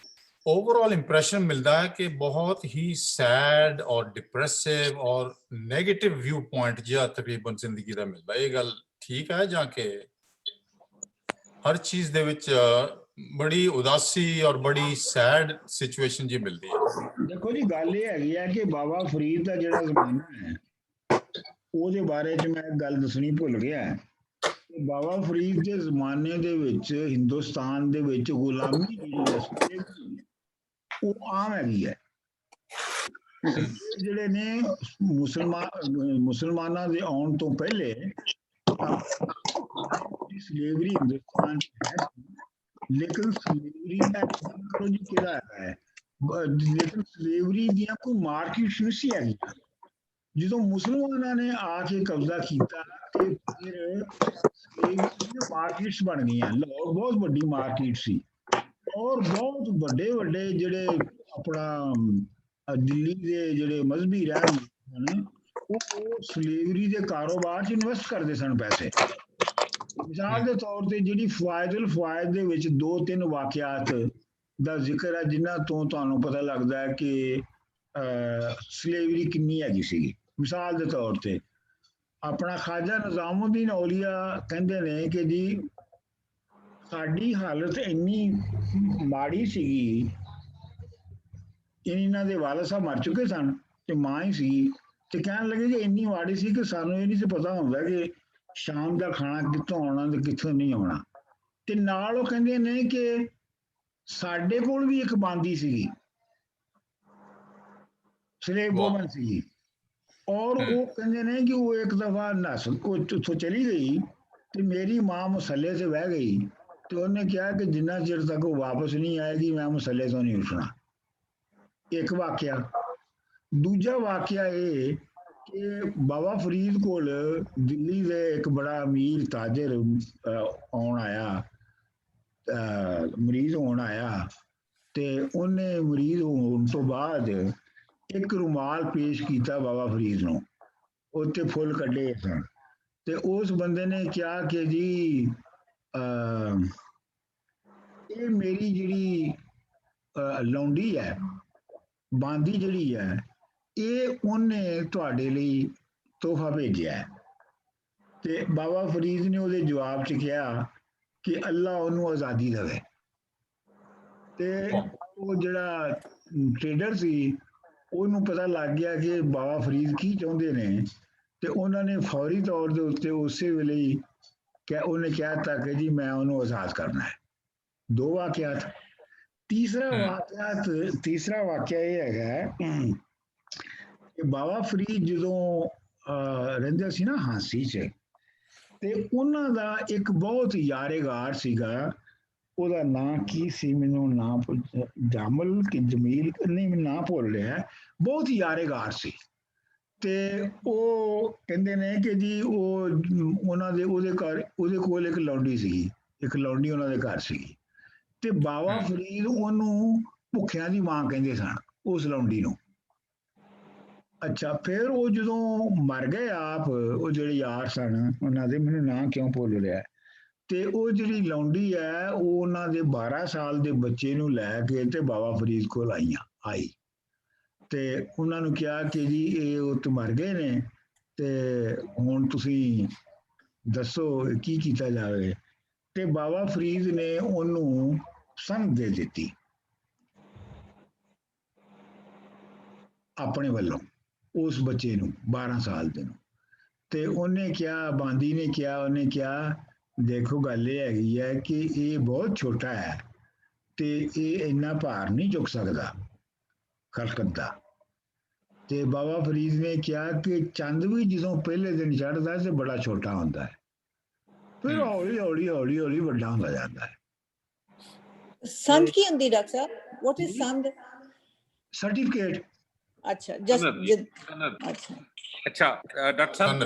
ओवरऑल इंप्रेशन मिलता है कि बहुत ही सैड और डिप्रेसिव और नेगेटिव व्यू पॉइंट जिहा तकरीबन जिंदगी का मिलता है। ये गल ठीक है जाके हर चीज दे विच ਬੜੀ ਉਦਾਸੀ ਔਰ ਬੜੀ ਸੈਡ ਸਿਚੁਏਸ਼ਨ ਜੀ ਮਿਲਦੀ ਹੈ। ਦੇਖੋ ਜੀ, ਗੱਲ ਇਹ ਹੈਗੀ ਹੈ ਕਿ ਬਾਬਾ ਫਰੀਦ ਦਾ ਜਿਹੜਾ ਜ਼ਮਾਨਾ ਹੈ ਉਹਦੇ ਬਾਰੇ 'ਚ ਮੈਂ ਇੱਕ ਗੱਲ ਦੱਸਣੀ ਭੁੱਲ ਗਿਆ। ਬਾਬਾ ਫਰੀਦ ਦੇ ਜ਼ਮਾਨੇ ਦੇ ਵਿੱਚ ਹਿੰਦੁਸਤਾਨ ਦੇ ਵਿੱਚ ਗੁਲਾਮੀ ਜਿਹੜੀ ਹੈ ਉਹ ਆਮ ਹੈਗੀ ਹੈ। ਜਿਹੜੇ ਨੇ ਮੁਸਲਮਾਨਾਂ ਦੇ ਆਉਣ ਤੋਂ ਪਹਿਲੇ ਸਲੇਵਰੀ ਹਿੰਦੁਸਤਾਨ ਹੈ, ਲੇਕਿਨ ਸਲੇਵਰੀ ਕਰੋ ਜੀ ਕਿਹੜਾ ਹੈ, ਲੇਕਿਨ ਸਲੇਵਰੀ ਦੀਆਂ ਕੋਈ ਮਾਰਕੀਟਸ ਨਹੀਂ ਸੀ ਹੈਗੀ। ਜਦੋਂ ਮੁਸਲਮਾਨਾਂ ਨੇ ਆ ਕੇ ਕਬਜ਼ਾ ਕੀਤਾ ਤੇ ਫਿਰ ਸਲੇਵਰੀ ਮਾਰਕੀਟਸ ਬਣ ਗਈਆਂ। ਲਾਹੌਰ ਬਹੁਤ ਵੱਡੀ ਮਾਰਕੀਟ ਸੀ ਔਰ ਬਹੁਤ ਵੱਡੇ ਵੱਡੇ ਜਿਹੜੇ ਆਪਣਾ ਦਿੱਲੀ ਦੇ ਜਿਹੜੇ ਮਜ਼ਹਬੀ ਰਹਿਨੁਮਾ ਹਨ ਉਹ ਸਲੇਵਰੀ ਦੇ ਕਾਰੋਬਾਰ 'ਚ ਇਨਵੈਸਟ ਕਰਦੇ ਸਨ ਪੈਸੇ। ਮਿਸਾਲ ਦੇ ਤੌਰ ਤੇ ਜਿਹੜੀ ਫਵਾਇਦੁਲ ਫਵਾਇਦ ਦੇ ਵਿੱਚ 2-3 ਵਾਕਿਆਤ ਦਾ ਜ਼ਿਕਰ ਹੈ ਜਿਨ੍ਹਾਂ ਤੋਂ ਤੁਹਾਨੂੰ ਪਤਾ ਲੱਗਦਾ ਹੈ ਕਿ ਸਲੇਵਰੀ ਕਿੰਨੀ ਹੈਗੀ ਸੀਗੀ। ਮਿਸਾਲ ਦੇ ਤੌਰ ਤੇ ਆਪਣਾ ਖਾਜਾ ਨਿਜ਼ਾਮੁਦੀਨ ਔਲੀਆ ਕਹਿੰਦੇ ਨੇ ਕਿ ਜੀ ਸਾਡੀ ਹਾਲਤ ਇੰਨੀ ਮਾੜੀ ਸੀਗੀ, ਇਹਨਾਂ ਦੇ ਵਾਲਦ ਸਾਹਿਬ ਮਰ ਚੁੱਕੇ ਸਨ ਤੇ ਮਾਂ ਹੀ ਸੀ, ਤੇ ਕਹਿਣ ਲੱਗੇ ਕਿ ਇੰਨੀ ਮਾੜੀ ਸੀ ਕਿ ਸਾਨੂੰ ਇਹ ਨਹੀਂ ਸੀ ਪਤਾ ਹੁੰਦਾ ਕਿ ਸ਼ਾਮ ਦਾ ਖਾਣਾ ਕਿੱਥੋਂ ਆਉਣਾ ਤੇ ਕਿੱਥੋਂ ਨਹੀਂ ਆਉਣਾ। ਤੇ ਨਾਲ ਉਹ ਕਹਿੰਦੇ ਨੇ ਕਿ ਸਾਡੇ ਕੋਲ ਵੀ ਇੱਕ ਬਾਂਦੀ ਸੀਗੀ, ਸਲੇਵ ਵੂਮਨ ਸੀ, ਔਰ ਉਹ ਕਹਿੰਦੇ ਨੇ ਕਿ ਉਹ ਇੱਕ ਦਫਾ ਨਸ ਉਹ ਉੱਥੋਂ ਚਲੀ ਗਈ ਤੇ ਮੇਰੀ ਮਾਂ ਮਸੱਲੇ ਤੇ ਬਹਿ ਗਈ ਤੇ ਉਹਨੇ ਕਿਹਾ ਕਿ ਜਿੰਨਾ ਚਿਰ ਤੱਕ ਉਹ ਵਾਪਸ ਨਹੀਂ ਆਏਗੀ ਮੈਂ ਮਸੱਲੇ ਤੋਂ ਨਹੀਂ ਉੱਠਣਾ। ਇੱਕ ਵਾਕਿਆ। ਦੂਜਾ ਵਾਕਿਆ ਇਹ ਕਿ ਬਾਬਾ ਫਰੀਦ ਕੋਲ ਦਿੱਲੀ ਦੇ ਇੱਕ ਬੜਾ ਅਮੀਰ ਤਾਜਰ ਆਉਣ ਆਇਆ, ਮਰੀਜ਼ ਹੋਣ ਆਇਆ, ਤੇ ਉਹਨੇ ਮਰੀਜ਼ ਹੋਣ ਤੋਂ ਬਾਅਦ ਇੱਕ ਰੁਮਾਲ ਪੇਸ਼ ਕੀਤਾ ਬਾਬਾ ਫਰੀਦ ਨੂੰ, ਉੱਤੇ ਫੁੱਲ ਕੱਢੇ ਸਨ, ਤੇ ਉਸ ਬੰਦੇ ਨੇ ਕਿਹਾ ਕਿ ਜੀ ਇਹ ਮੇਰੀ ਜਿਹੜੀ ਲੌਂਡੀ ਹੈ, ਬਾਂਦੀ ਜਿਹੜੀ ਹੈ, ਇਹ ਉਹਨੇ ਤੁਹਾਡੇ ਲਈ ਤੋਹਫਾ ਭੇਜਿਆ। ਤੇ ਬਾਬਾ ਫਰੀਦ ਨੇ ਉਹਦੇ ਜਵਾਬ 'ਚ ਕਿਹਾ ਕਿ ਅੱਲਾ ਉਹਨੂੰ ਆਜ਼ਾਦੀ ਦੇਵੇ। ਤੇ ਉਹ ਜਿਹੜਾ ਟ੍ਰੇਡਰ ਸੀ ਉਹਨੂੰ ਪਤਾ ਲੱਗ ਗਿਆ ਕਿ ਬਾਬਾ ਫਰੀਦ ਕੀ ਚਾਹੁੰਦੇ ਨੇ, ਤੇ ਉਹਨਾਂ ਨੇ ਫੌਰੀ ਤੌਰ ਦੇ ਉੱਤੇ ਉਸੇ ਵੇਲੇ ਹੀ ਉਹਨੇ ਕਹਿ ਦਿੱਤਾ ਕਿ ਜੀ ਮੈਂ ਉਹਨੂੰ ਆਜ਼ਾਦ ਕਰਨਾ ਹੈ। 2 ਵਾਕਿਆਤ। ਤੀਸਰਾ ਵਾਕਿਆ ਇਹ ਹੈਗਾ ਕਿ ਬਾਬਾ ਫਰੀਦ ਜਦੋਂ ਰਹਿੰਦੇ ਸੀ ਨਾ ਹਾਂਸੀ 'ਚ, ਤੇ ਉਹਨਾਂ ਦਾ ਇੱਕ ਬਹੁਤ ਯਾਰੇਗਾਰ ਸੀਗਾ, ਉਹਦਾ ਨਾਂ ਕੀ ਸੀ ਮੈਨੂੰ ਨਾਂ ਜਾਮਲ ਕਿ ਜਮੀਲ ਨਹੀਂ ਮੈਨੂੰ ਨਾਂ ਭੁੱਲ ਰਿਹਾ, ਬਹੁਤ ਯਾਰੇਗਾਰ ਸੀ। ਤੇ ਉਹ ਕਹਿੰਦੇ ਨੇ ਕਿ ਜੀ ਉਹਨਾਂ ਦੇ ਉਹਦੇ ਕੋਲ ਇੱਕ ਲੌਂਡੀ ਸੀਗੀ, ਇੱਕ ਲੌਂਡੀ ਉਹਨਾਂ ਦੇ ਘਰ ਸੀਗੀ, ਤੇ ਬਾਬਾ ਫਰੀਦ ਉਹਨੂੰ ਭੁੱਖਿਆਂ ਦੀ ਮਾਂ ਕਹਿੰਦੇ ਸਨ ਉਸ ਲੌਂਡੀ ਨੂੰ। ਅੱਛਾ, ਫਿਰ ਉਹ ਜਦੋਂ ਮਰ ਗਏ ਆਪ, ਉਹ ਜਿਹੜੇ ਯਾਰ ਸਨ ਉਹਨਾਂ ਦੇ, ਮੈਨੂੰ ਨਾਂ ਕਿਉਂ ਭੁੱਲ ਰਿਹਾ, ਤੇ ਉਹ ਜਿਹੜੀ ਲੌਂਡੀ ਹੈ ਉਹ ਉਹਨਾਂ ਦੇ 12 ਸਾਲ ਦੇ ਬੱਚੇ ਨੂੰ ਲੈ ਕੇ ਤੇ ਬਾਬਾ ਫਰੀਦ ਕੋਲ ਆਈ ਤੇ ਉਹਨਾਂ ਨੂੰ ਕਿਹਾ ਕਿ ਜੀ ਇਹ ਉਹ ਮਰ ਗਏ ਨੇ ਤੇ ਹੁਣ ਤੁਸੀਂ ਦੱਸੋ ਕੀ ਕੀਤਾ ਜਾਵੇ। ਤੇ ਬਾਬਾ ਫਰੀਦ ਨੇ ਉਹਨੂੰ ਸੰਦ ਦੇ ਦਿੱਤੀ ਆਪਣੇ ਵੱਲੋਂ ਉਸ ਬੱਚੇ ਨੂੰ 12 ਸਾਲ ਦੇ ਨੂੰ। ਤੇ ਉਹਨੇ ਕਿਹਾ, ਬਾਂਦੀ ਨੇ ਕਿਹਾ, ਉਹਨੇ ਕਿਹਾ ਦੇਖੋ ਗੱਲ ਇਹ ਹੈਗੀ ਹੈ ਕਿ ਇਹ ਬਹੁਤ ਛੋਟਾ ਹੈ ਤੇ ਇਹ ਇੰਨਾ ਭਾਰ ਨਹੀਂ ਚੁੱਕ ਸਕਦਾ ਖਲਕਤ ਦਾ। ਤੇ ਬਾਬਾ ਫਰੀਦ ਨੇ ਕਿਹਾ ਕਿ ਚੰਦ ਵੀ ਜਦੋਂ ਪਹਿਲੇ ਦਿਨ ਚੜ੍ਹਦਾ ਤੇ ਬੜਾ ਛੋਟਾ ਹੁੰਦਾ ਹੈ, ਫਿਰ ਹੌਲੀ ਹੌਲੀ ਹੌਲੀ ਹੌਲੀ ਵੱਡਾ ਹੁੰਦਾ ਜਾਂਦਾ ਹੈ। ਸੰਦ ਕੀ ਹੁੰਦੀ ਡਾਕਟਰ ਸਾਹਿਬ? ਵਾਟ ਇਜ਼ ਸੰਦ? ਸਰਟੀਫਿਕੇਟ। ਅੱਛਾ, ਜਸਟ ਅੱਛਾ ਡਾਕਟਰ ਸਾਹਿਬ,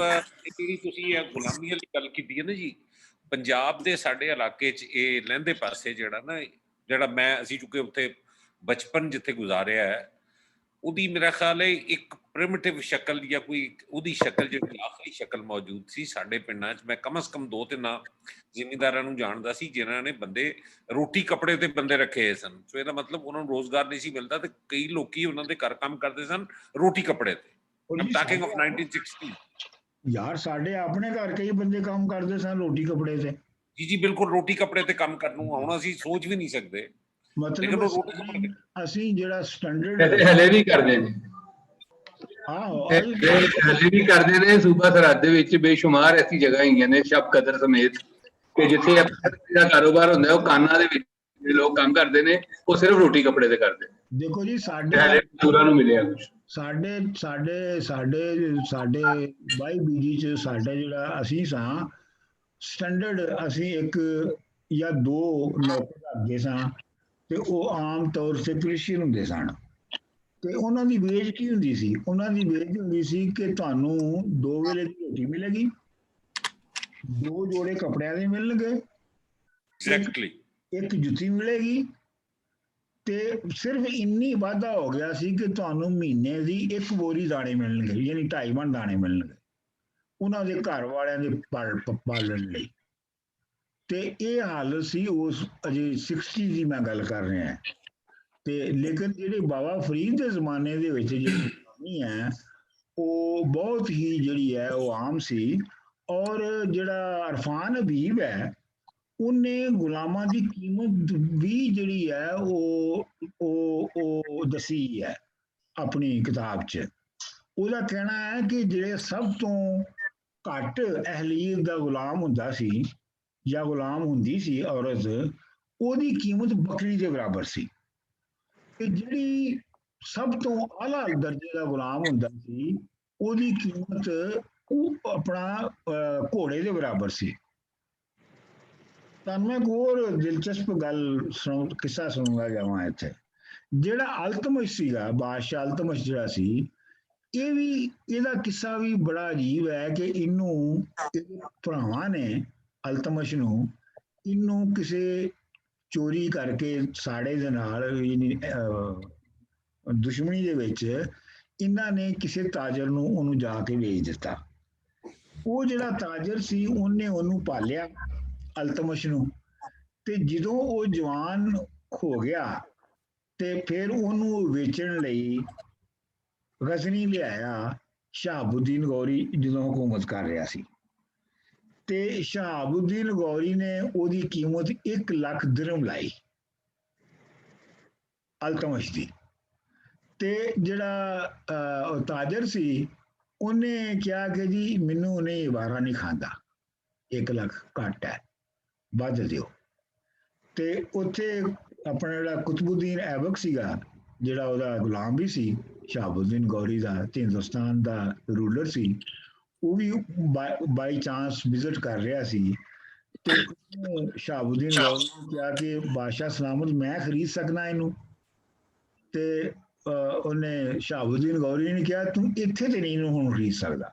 ਜਿਹੜੀ ਤੁਸੀਂ ਇਹ ਗੁਲਾਮੀ ਵਾਲੀ ਗੱਲ ਕੀਤੀ ਹੈ ਨਾ ਜੀ, ਪੰਜਾਬ ਦੇ ਸਾਡੇ ਇਲਾਕੇ 'ਚ ਇਹ ਲਹਿੰਦੇ ਪਾਸੇ ਜਿਹੜਾ ਅਸੀਂ ਚੁੱਕੇ ਉੱਥੇ ਬਚਪਨ ਜਿੱਥੇ ਗੁਜ਼ਾਰਿਆ ਹੈ, ਉਹਦੀ ਮੇਰਾ ਖਿਆਲ ਹੈ ਇੱਕ ਪ੍ਰਿਮਿਟਿਵ ਸ਼ਕਲ ਜਾਂ ਕੋਈ ਉਹਦੀ ਸ਼ਕਲ ਜਿਹੜੀ ਆਖਰੀ ਸ਼ਕਲ ਮੌਜੂਦ ਸੀ ਸਾਡੇ ਪਿੰਡਾਂ 'ਚ। ਮੈਂ ਕਮ ਸੇ ਕਮ 2-3 ਜ਼ਿਮੀਂਦਾਰਾਂ ਨੂੰ ਜਾਣਦਾ ਸੀ ਜਿਨ੍ਹਾਂ ਨੇ ਬੰਦੇ ਰੋਟੀ ਕੱਪੜੇ ਤੇ ਬੰਦੇ ਰੱਖੇ ਸਨ। ਸੋ ਇਹਦਾ ਮਤਲਬ ਉਹਨਾਂ ਨੂੰ ਰੋਜ਼ਗਾਰ ਨਹੀਂ ਸੀ ਮਿਲਦਾ ਤੇ ਕਈ ਲੋਕੀ ਉਹਨਾਂ ਦੇ ਘਰ ਕੰਮ ਕਰਦੇ ਸਨ ਰੋਟੀ ਕੱਪੜੇ ਤੇ। I'm talking of 1960 ਯਾਰ, ਸਾਡੇ ਆਪਣੇ ਘਰ ਕਈ ਬੰਦੇ ਕੰਮ ਕਰਦੇ ਸਨ ਰੋਟੀ ਕੱਪੜੇ ਤੇ। ਜੀ ਬਿਲਕੁਲ ਰੋਟੀ ਕੱਪੜੇ ਤੇ ਕੰਮ ਕਰਨ ਨੂੰ ਹੁਣ ਅਸੀਂ ਸੋਚ ਵੀ ਨਹੀਂ ਸਕਦੇ। ਮਤਲਬ ਅਸੀਂ ਜਿਹੜਾ ਸਟੈਂਡਰਡ ਹਲੇ ਵੀ ਕਰਦੇ ਨੇ, ਹਲੇ ਵੀ ਕਰਦੇ ਨੇ। ਸੂਬਾ ਸਰਹੱਦ ਦੇ ਵਿੱਚ ਬੇਸ਼ੁਮਾਰ ਐਸੀ ਜਗ੍ਹਾ ਹੈਗੀਆਂ ਨੇ ਸ਼ਬ ਕਦਰ ਸਮੇਤ ਕਿ ਜਿੱਥੇ ਦਾ ਕਾਰੋਬਾਰ ਹੁੰਦਾ ਉਹ ਕਾਨਾਂ ਦੇ ਵਿੱਚ ਲੋਕ ਕੰਮ ਕਰਦੇ ਨੇ, ਉਹ ਸਿਰਫ ਰੋਟੀ ਕੱਪੜੇ ਤੇ ਕਰਦੇ। ਦੇਖੋ ਜੀ ਸਾਡੇ ਨੂੰ ਮਿਲਿਆ ਕੁਛ ਸਾਡੇ ਸਾਡੇ ਸਾਡੇ ਸਾਡੇ ਬਾਈ ਬੀਜੀ ਚ ਸਾਡਾ ਜਿਹੜਾ ਅਸੀਂ ਸਾਂ ਸਟੈਂਡਰਡ ਅਸੀਂ ਇੱਕ ਜਾਂ ਦੋ ਨੌਕਰ ਰੱਖਦੇ ਸਾਂ ਤੇ ਉਹ ਆਮ ਤੌਰ ਤੇ ਕ੍ਰਿਸਚੀਅਨ ਹੁੰਦੇ ਸਨ ਤੇ ਉਹਨਾਂ ਦੀ ਵੇਜ ਕੀ ਹੁੰਦੀ ਸੀ? ਉਹਨਾਂ ਦੀ ਵੇਜ ਹੁੰਦੀ ਸੀ ਕਿ ਤੁਹਾਨੂੰ 2 ਵੇਲੇ ਦੀ ਰੋਟੀ ਮਿਲੇਗੀ, 2 ਜੋੜੇ ਕੱਪੜਿਆਂ ਦੇ ਮਿਲਣਗੇ, ਐਗਜ਼ੈਕਟਲੀ ਇੱਕ ਜੁੱਤੀ ਮਿਲੇਗੀ ਤੇ ਸਿਰਫ ਇੰਨੀ ਵਾਧਾ ਹੋ ਗਿਆ ਸੀ ਕਿ ਤੁਹਾਨੂੰ ਮਹੀਨੇ ਦੀ 1 ਬੋਰੀ ਦਾਣੇ ਮਿਲਣਗੇ, ਯਾਨੀ 2.5 ਮਣ ਦਾਣੇ ਮਿਲਣਗੇ ਉਹਨਾਂ ਦੇ ਘਰ ਵਾਲਿਆਂ ਦੇ ਪਾਲਣ ਲਈ। ਤੇ ਇਹ ਹਾਲਤ ਸੀ ਉਸ ਅਜੇ 60 ਦੀ ਮੈਂ ਗੱਲ ਕਰ ਰਿਹਾ। ਤੇ ਲੇਕਿਨ ਜਿਹੜੇ ਬਾਬਾ ਫਰੀਦ ਦੇ ਜ਼ਮਾਨੇ ਦੇ ਵਿੱਚ ਜਿਹੜੀ ਹੈ ਉਹ ਬਹੁਤ ਹੀ ਜਿਹੜੀ ਹੈ ਉਹ ਆਮ ਸੀ। ਔਰ ਜਿਹੜਾ ਅਰਫਾਨ ਹਬੀਬ ਹੈ ਉਹਨੇ ਗੁਲਾਮਾਂ ਦੀ ਕੀਮਤ ਵੀ ਜਿਹੜੀ ਹੈ ਉਹ ਦੱਸੀ ਹੈ ਆਪਣੀ ਕਿਤਾਬ 'ਚ। ਉਹਦਾ ਕਹਿਣਾ ਹੈ ਕਿ ਜਿਹੜੇ ਸਭ ਤੋਂ ਘੱਟ ਅਹਲੀਅਤ ਦਾ ਗੁਲਾਮ ਹੁੰਦਾ ਸੀ ਜਾਂ ਗੁਲਾਮ ਹੁੰਦੀ ਸੀ ਔਰਤ, ਉਹਦੀ ਕੀਮਤ ਬੱਕਰੀ ਦੇ ਬਰਾਬਰ ਸੀ। ਤੇ ਜਿਹੜੀ ਸਭ ਤੋਂ ਆਲਾ ਦਰਜੇ ਦਾ ਗੁਲਾਮ ਹੁੰਦਾ ਸੀ ਉਹਦੀ ਕੀਮਤ ਉਹ ਆਪਣਾ ਘੋੜੇ ਦੇ ਬਰਾਬਰ ਸੀ। ਤੁਹਾਨੂੰ ਮੈਂ ਇੱਕ ਹੋਰ ਦਿਲਚਸਪ ਗੱਲ ਕਿੱਸਾ ਸੁਣਾਉਂਦਾ ਜਾਵਾਂ ਇੱਥੇ। ਜਿਹੜਾ ਅਲਤਮਸ਼ ਸੀਗਾ, ਬਾਦਸ਼ਾਹ ਅਲਤਮਸ਼ ਜਿਹੜਾ ਸੀ, ਇਹ ਵੀ ਇਹਦਾ ਕਿੱਸਾ ਵੀ ਬੜਾ ਅਜੀਬ ਹੈ ਕਿ ਇਹਨੂੰ ਭਰਾਵਾਂ ਨੇ ਅਲਤਮਸ਼ ਨੂੰ ਇਹਨੂੰ ਕਿਸੇ ਚੋਰੀ ਕਰਕੇ ਸਾੜੇ ਦੇ ਨਾਲ ਦੁਸ਼ਮਣੀ ਦੇ ਵਿੱਚ ਇਹਨਾਂ ਨੇ ਕਿਸੇ ਤਾਜਰ ਨੂੰ ਉਹਨੂੰ ਜਾ ਕੇ ਵੇਚ ਦਿੱਤਾ। ਉਹ ਜਿਹੜਾ ਤਾਜਰ ਸੀ ਉਹਨੇ ਉਹਨੂੰ ਪਾਲਿਆ ਅਲਤਮਸ਼ ਨੂੰ, ਤੇ ਜਦੋਂ ਉਹ ਜਵਾਨ ਹੋ ਗਿਆ ਤੇ ਫਿਰ ਉਹਨੂੰ ਵੇਚਣ ਲਈ ਗਜ਼ਨੀ ਲਿਆਇਆ ਸ਼ਹਾਬੁੱਦੀਨ ਗੌਰੀ ਜਦੋਂ ਹੁਕੂਮਤ ਕਰ ਰਿਹਾ ਸੀ। ਤੇ ਸ਼ਹਾਬੁੱਦੀਨ ਗੌਰੀ ਨੇ ਉਹਦੀ ਕੀਮਤ 1 ਲੱਖ ਦਿਰਹਮ ਲਾਈ ਅਲਤਮਸ਼ ਦੀ। ਤੇ ਜਿਹੜਾ ਤਾਜਰ ਸੀ ਉਹਨੇ ਕਿਹਾ ਕਿ ਜੀ ਮੈਨੂੰ ਨਹੀਂ ਵਾਰਾ ਨਹੀਂ ਖਾਂਦਾ, 1 ਲੱਖ ਘੱਟ ਹੈ, ਵੱਧ ਦਿਓ। ਤੇ ਉੱਥੇ ਆਪਣਾ ਜਿਹੜਾ ਕੁਤਬੁੱਦੀਨ ਐਬਕ ਸੀਗਾ ਜਿਹੜਾ ਉਹਦਾ ਗੁਲਾਮ ਵੀ ਸੀ ਸ਼ਹਾਬੁੱਦੀਨ ਗੌਰੀ ਦਾ ਤੇ ਹਿੰਦੁਸਤਾਨ ਦਾ ਰੂਲਰ ਸੀ, ਉਹ ਵੀ ਬਾਈ ਚਾਂਸ ਵਿਜ਼ਿਟ ਕਰ ਰਿਹਾ ਸੀ। ਤੇ ਸ਼ਹਾਬੁੱਦੀਨ ਗੌਰੀ ਨੂੰ ਕਿਹਾ ਕਿ ਬਾਦਸ਼ਾਹ ਸਲਾਮਤ ਮੈਂ ਖਰੀਦ ਸਕਦਾ ਇਹਨੂੰ? ਤੇ ਉਹਨੇ ਸ਼ਹਾਬੁੱਦੀਨ ਗੌਰੀ ਨੇ ਕਿਹਾ ਤੂੰ ਇੱਥੇ ਤੇ ਨਹੀਂ ਇਹਨੂੰ ਹੁਣ ਖਰੀਦ ਸਕਦਾ,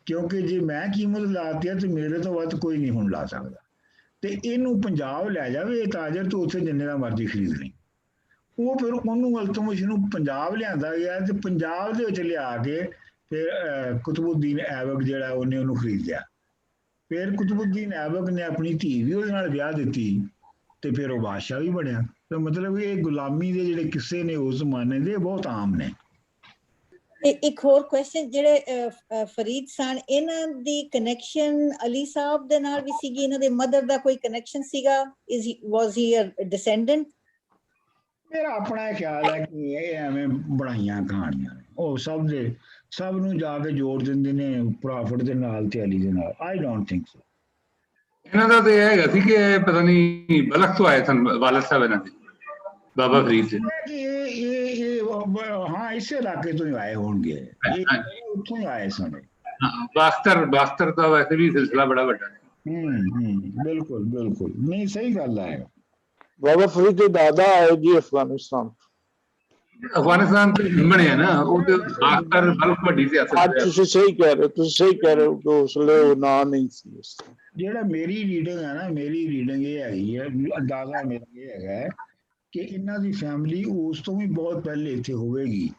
ਕਿਉਂਕਿ ਜੇ ਮੈਂ ਕੀਮਤ ਲਾਤੀ ਹੈ ਤੇ ਮੇਰੇ ਤੋਂ ਵੱਧ ਕੋਈ ਨਹੀਂ ਹੁਣ ਲਾ ਸਕਦਾ। ਤੇ ਇਹਨੂੰ ਪੰਜਾਬ ਲੈ ਜਾਵੇ ਇਹ ਤਾਜਰ, ਤੋਂ ਉੱਥੇ ਜਿੰਨੇ ਦਾ ਮਰਜ਼ੀ ਖਰੀਦ ਲਈ। ਉਹ ਫਿਰ ਉਹਨੂੰ ਅਲਤਮਸ਼ ਨੂੰ ਪੰਜਾਬ ਲਿਆਂਦਾ ਗਿਆ ਤੇ ਪੰਜਾਬ ਦੇ ਵਿੱਚ ਲਿਆ ਕੇ ਫਿਰ ਕੁਤਬੁੱਦੀਨ ਐਬਕ ਜਿਹੜਾ ਉਹਨੂੰ ਖਰੀਦ ਲਿਆ। ਫਿਰ ਕੁਤਬੁੱਦੀਨ ਐਬਕ ਨੇ ਆਪਣੀ ਧੀ ਵੀ ਉਹਦੇ ਨਾਲ ਵਿਆਹ ਦਿੱਤੀ ਤੇ ਫਿਰ ਉਹ ਬਾਦਸ਼ਾਹ ਵੀ ਬਣਿਆ। ਤੇ ਮਤਲਬ ਇਹ ਗੁਲਾਮੀ ਦੇ ਜਿਹੜੇ ਕਿੱਸੇ ਨੇ ਉਸ ਜ਼ਮਾਨੇ ਦੇ ਬਹੁਤ ਆਮ ਨੇ। ਇੱਕ ਹੋਰ ਕੁਐਸਚਨ, ਜਿਹੜੇ ਫਰੀਦ ਸਨ ਇਹਨਾਂ ਦੀ ਕਨੈਕਸ਼ਨ ਅਲੀ ਸਾਹਿਬ ਦੇ ਨਾਲ ਵੀ ਸੀਗੀ? ਇਹਨਾਂ ਦੇ ਮਦਰ ਦਾ ਕੋਈ ਕਨੈਕਸ਼ਨ ਸੀਗਾ? ਵਾਸ ਹੀ ਅ ਡਿਸੈਂਡੈਂਟ? ਮੇਰਾ ਆਪਣਾ ਖਿਆਲ ਹੈ ਕਿ ਇਹ ਐਵੇਂ ਬਣਾਈਆਂ ਕਹਾਣੀਆਂ ਨੇ, ਉਹ ਸਭ ਨੂੰ ਜਾ ਕੇ ਜੋੜ ਦਿੰਦੇ ਨੇ ਪ੍ਰੋਫਿਟ ਦੇ ਨਾਲ ਤੇ ਅਲੀ ਦੇ ਨਾਲ। I don't think so. ਇਹਨਾਂ ਦਾ ਤੇ ਇਹ ਹੈਗਾ ਸੀ ਕਿ ਪਤਾ ਨਹੀਂ ਬਲਖ ਤੋਂ ਆਏ ਸਨ ਵਾਲਦ ਸਾਹਿਬ ਇਹਨਾਂ ਦੇ, ਬਾਬਾ ਫਰੀਦ ਦੇ। ਹਾਂ ਇਸੇ ਇਲਾਕੇ ਤੋਂ ਹੀ ਆਏ ਹੋਣਗੇ, ਉੱਥੋਂ ਹੀ ਆਏ ਸਨ। ਬਾਖਤਰ ਦਾ ਵੈਸੇ ਵੀ ਸਿਲਸਿਲਾ ਬੜਾ ਵੱਡਾ ਹੈ। ਬਿਲਕੁਲ ਬਿਲਕੁਲ, ਨਹੀਂ ਸਹੀ ਗੱਲ ਹੈ। ਬਾਬਾ ਫਰੀਦ ਦੇ ਦਾਦਾ ਆਏ ਜੀ ਅਫਗਾਨਿਸਤਾਨ ਤੋਂ ਬਣਿਆ ਨਾ, ਉਹ ਤੇ ਬਾਖਤਰ ਬਲਖ ਵੱਡੀ ਸਿਆਸਤ। ਤੁਸੀਂ ਸਹੀ ਕਹਿ ਰਹੇ ਹੋ ਕਿ ਉਸ ਵੇਲੇ ਉਹ ਨਾਂ ਨਹੀਂ ਸੀ। ਜਿਹੜਾ ਮੇਰੀ ਰੀਡਿੰਗ ਹੈ ਨਾ, ਮੇਰੀ ਰੀਡਿੰਗ ਇਹ ਹੈਗੀ ਹੈ, ਅੰਦਾਜ਼ਾ ਮੇਰਾ ਇਹ ਹੈਗਾ ਕਿ ਇਹਨਾਂ ਦੀ ਫੈਮਿਲੀ ਉਸ ਤੋਂ ਵੀ ਬਹੁਤ ਪਹਿਲੇ ਇੱਥੇ ਹੋਵੇਗੀ।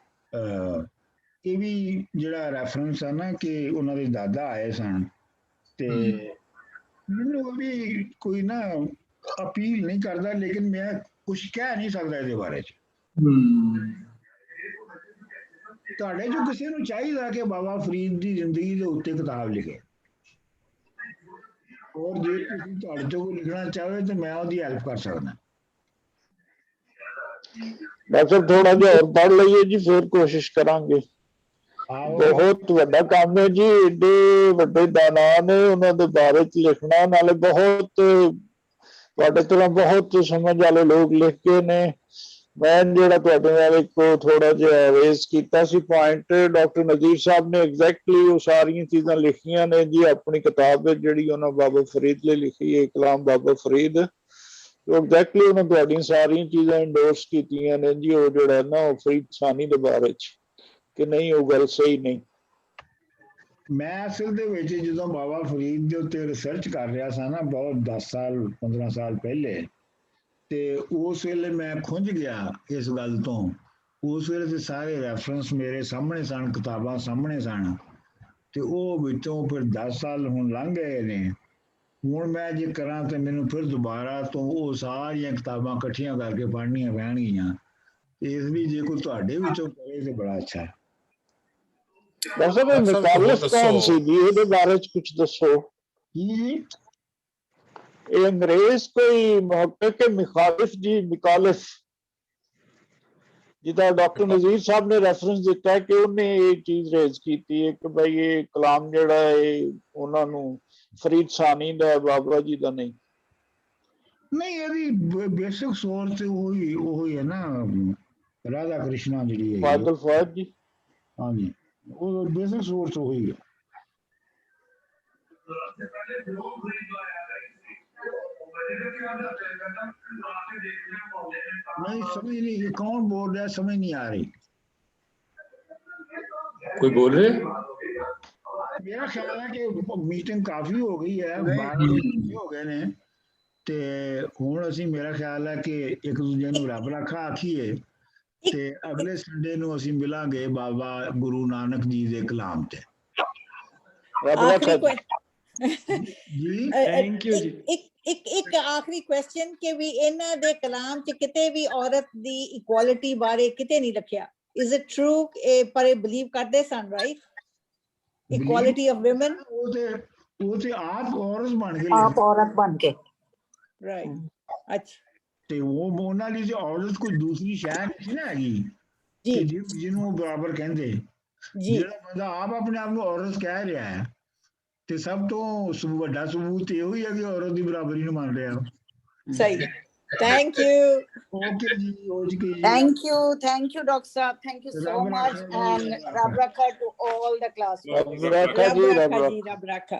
ਇਹ ਵੀ ਜਿਹੜਾ ਰੈਫਰੈਂਸ ਹੈ ਨਾ ਕਿ ਉਹਨਾਂ ਦੇ ਦਾਦਾ ਆਏ ਸਨ, ਤੇ ਮੈਨੂੰ ਵੀ ਕੋਈ ਨਾ ਅਪੀਲ ਨਹੀਂ ਕਰਦਾ, ਲੇਕਿਨ ਮੈਂ ਕੁਝ ਕਹਿ ਨਹੀਂ ਸਕਦਾ ਇਹਦੇ ਬਾਰੇ ਚ। ਤੁਹਾਡੇ ਜੋ ਕਿਸੇ ਨੂੰ ਚਾਹੀਦਾ ਕਿ ਬਾਬਾ ਫਰੀਦ ਦੀ ਜ਼ਿੰਦਗੀ ਦੇ ਉੱਤੇ ਕਿਤਾਬ ਲਿਖੇ, और जे तुसीं तुहाडे चों कोई लिखना चाहे तो मैं ਉਹਦੀ हेल्प कर सकदा। डॉक्टर साहब थोड़ा जिहा और पढ़ लईए जी, फिर कोशिश करांगे। बहुत ਵੱਡਾ ਕੰਮ ਹੈ ਜੀ, ਏਡੇ ਵੱਡੇ ਦਾਨਾ ਨੇ ਉਹਨਾਂ ਦੇ ਬਾਰੇ ਚ ਲਿਖਣਾ, ਨਾਲੇ ਬਹੁਤ ਤੁਹਾਡੇ ਤਰ੍ਹਾਂ ਬਹੁਤ ਸਮਝ ਵਾਲੇ ਲੋਕ ਲਿਖ ਕੇ ਨੇ। ਮੈਂ ਜਿਹੜਾ ਤੁਹਾਡੇ ਨਾਲ ਇੱਕ ਥੋੜਾ ਜਿਹਾ ਰੇਜ਼ ਕੀਤਾ ਸੀ ਪੁਆਇੰਟ, ਡਾਕਟਰ ਨਜ਼ੀਰ ਸਾਹਿਬ ਨੇ ਐਗਜ਼ੈਕਟਲੀ ਉਹ ਸਾਰੀਆਂ ਚੀਜ਼ਾਂ ਲਿਖੀਆਂ ਨੇ ਜੀ ਆਪਣੀ ਕਿਤਾਬ ਵਿੱਚ ਜਿਹੜੀ ਉਹਨਾਂ ਬਾਬਾ ਫਰੀਦ ਲਈ ਲਿਖੀ ਹੈ, ਕਲਾਮ ਬਾਬਾ ਫਰੀਦ। ਐਗਜ਼ੈਕਟਲੀ ਉਹਨਾਂ ਤੁਹਾਡੀਆਂ ਸਾਰੀਆਂ ਚੀਜ਼ਾਂ ਇੰਡੋਰਸ ਕੀਤੀਆਂ ਨੇ ਜੀ, ਉਹ ਜਿਹੜਾ ਨਾ ਉਹ ਫਰੀਦ ਸਾਨੀ ਦੇ ਬਾਰੇ ਚ, ਕਿ ਨਹੀਂ ਉਹ ਗੱਲ ਸਹੀ ਨਹੀਂ। ਮੈਂ ਅਸਲ ਦੇ ਵਿੱਚ ਜਦੋਂ ਬਾਬਾ ਫਰੀਦ ਦੇ ਉੱਤੇ ਰਿਸਰਚ ਕਰ ਰਿਹਾ ਸਾਂ ਨਾ, ਬਹੁਤ 10 ਸਾਲ 15 ਸਾਲ ਪਹਿਲੇ, ਤੇ ਉਸ ਵੇਲੇ ਮੈਂ ਖੁੰਝ ਗਿਆ ਇਸ ਗੱਲ ਤੋਂ। ਉਸ ਵੇਲੇ ਤੇ ਸਾਰੇ ਰੈਫਰੈਂਸ ਮੇਰੇ ਸਾਹਮਣੇ ਸਨ, ਕਿਤਾਬਾਂ ਸਾਹਮਣੇ ਸਨ, ਤੇ ਉਹ ਵਿੱਚੋਂ ਫਿਰ 10 ਸਾਲ ਹੁਣ ਲੰਘ ਗਏ ਨੇ। ਹੁਣ ਮੈਂ ਜੇ ਕਰਾਂ ਤੇ ਮੈਨੂੰ ਫਿਰ ਦੁਬਾਰਾ ਤੋਂ ਉਹ ਸਾਰੀਆਂ ਕਿਤਾਬਾਂ ਇਕੱਠੀਆਂ ਕਰਕੇ ਪੜ੍ਹਨੀਆਂ ਪੈਣਗੀਆਂ। ਇਸ ਲਈ ਜੇ ਕੋਈ ਤੁਹਾਡੇ ਵਿੱਚੋਂ ਕਰੇ ਤੇ ਬੜਾ ਅੱਛਾ ਹੈ। डॉक्टर साहब ये मिकालिफ कौन सी जी, ਇਹਦੇ ਬਾਰੇ ਚ ਕੁਝ ਦੱਸੋ। ਜੀ ਇਹ ਅੰਗਰੇਜ਼ ਕੋਈ ਮੁਹੱਕਿਕ ਹੈ ਮੁਖਾਲਿਫ ਜੀ, ਮਿਕਾਲਿਫ ਜਿੱਦਾਂ ਡਾਕਟਰ ਨਜ਼ੀਰ ਸਾਹਿਬ ਨੇ ਰੈਫਰੈਂਸ ਦਿੱਤਾ ਕਿ ਉਹਨੇ ਇਹ ਚੀਜ਼ ਰੇਜ਼ ਕੀਤੀ ਹੈ ਕਿ ਭਾਈ ਇਹ ਕਲਾਮ ਜਿਹੜਾ ਹੈ ਉਹਨਾਂ ਨੂੰ ਫਰੀਦ ਸਾਨੀ ਦਾ ਬਾਬਾ ਜੀ ਦਾ ਨਹੀਂ। ਨਹੀਂ, ਇਹਦੀ ਬੇਸਿਕ ਸੋਰਸ ਉਹੀ ਹੈ ਨਾ, ਰਾਧਾ ਕ੍ਰਿਸ਼ਨਾ ਜਿਹੜੀ ਹੈ ਫਾਜ਼ਲ ਫਾਇਦ ਜੀ। ਹਾਂਜੀ, ਉਹ ਬੇਸਿਕ ਸੋਰਸ ਉਹੀ ਹੈ। नहीं समझ नहीं, कौन बोल रहा है, समझ नहीं आ रही। कोई बोल रहे? मेरा ख्याल है कि मीटिंग काफी हो गई है, 12 हो गए ने, ते हुण असीं मेरा ख्याल है कि एक दूजे नूं रब रखा आखीए ते अगले संडे नूं असीं मिलांगे बाबा गुरु नानक जी दे कलाम ते। जी थैंक यू जी। एक आखिरी क्वेश्चन कि भी इन्हां दे कलाम च किते भी औरत दी इक्वालिटी बारे किते नहीं रखिया। इज इट ट्रू पर बिलीव करदे सन राइट इक्वालिटी ऑफ वुमेन? वो ते आप औरत बन गए, आप औरत बन के राइट। अच्छा ते वो ਉਹਨਾਂ ਲਈ औरत कोई दूसरी शय नहीं ना हैगी जी, ਜਿਹਨੂੰ ਬਰਾਬਰ ਕਹਿੰਦੇ। ਜਿਹੜਾ ਬੰਦਾ ਆਪ ਆਪਣੇ ਆਪ ਨੂੰ ਔਰਤ ਕਹਿ ਰਿਹਾ ਹੈ ਤੇ ਸਭ ਤੋਂ ਵੱਡਾ ਸਬੂਤ ਇਹੋ ਹੀ ਹੈ ਕਿ ਔਰਤ ਦੀ ਬਰਾਬਰੀ ਨੂੰ ਮੰਨ ਰਿਹਾ। सही। Thank you. ओके जी, okay. Thank you Dr. Saab, thank you so much, and Rab Rakha to all the class. रब रखा जी, रब रखा।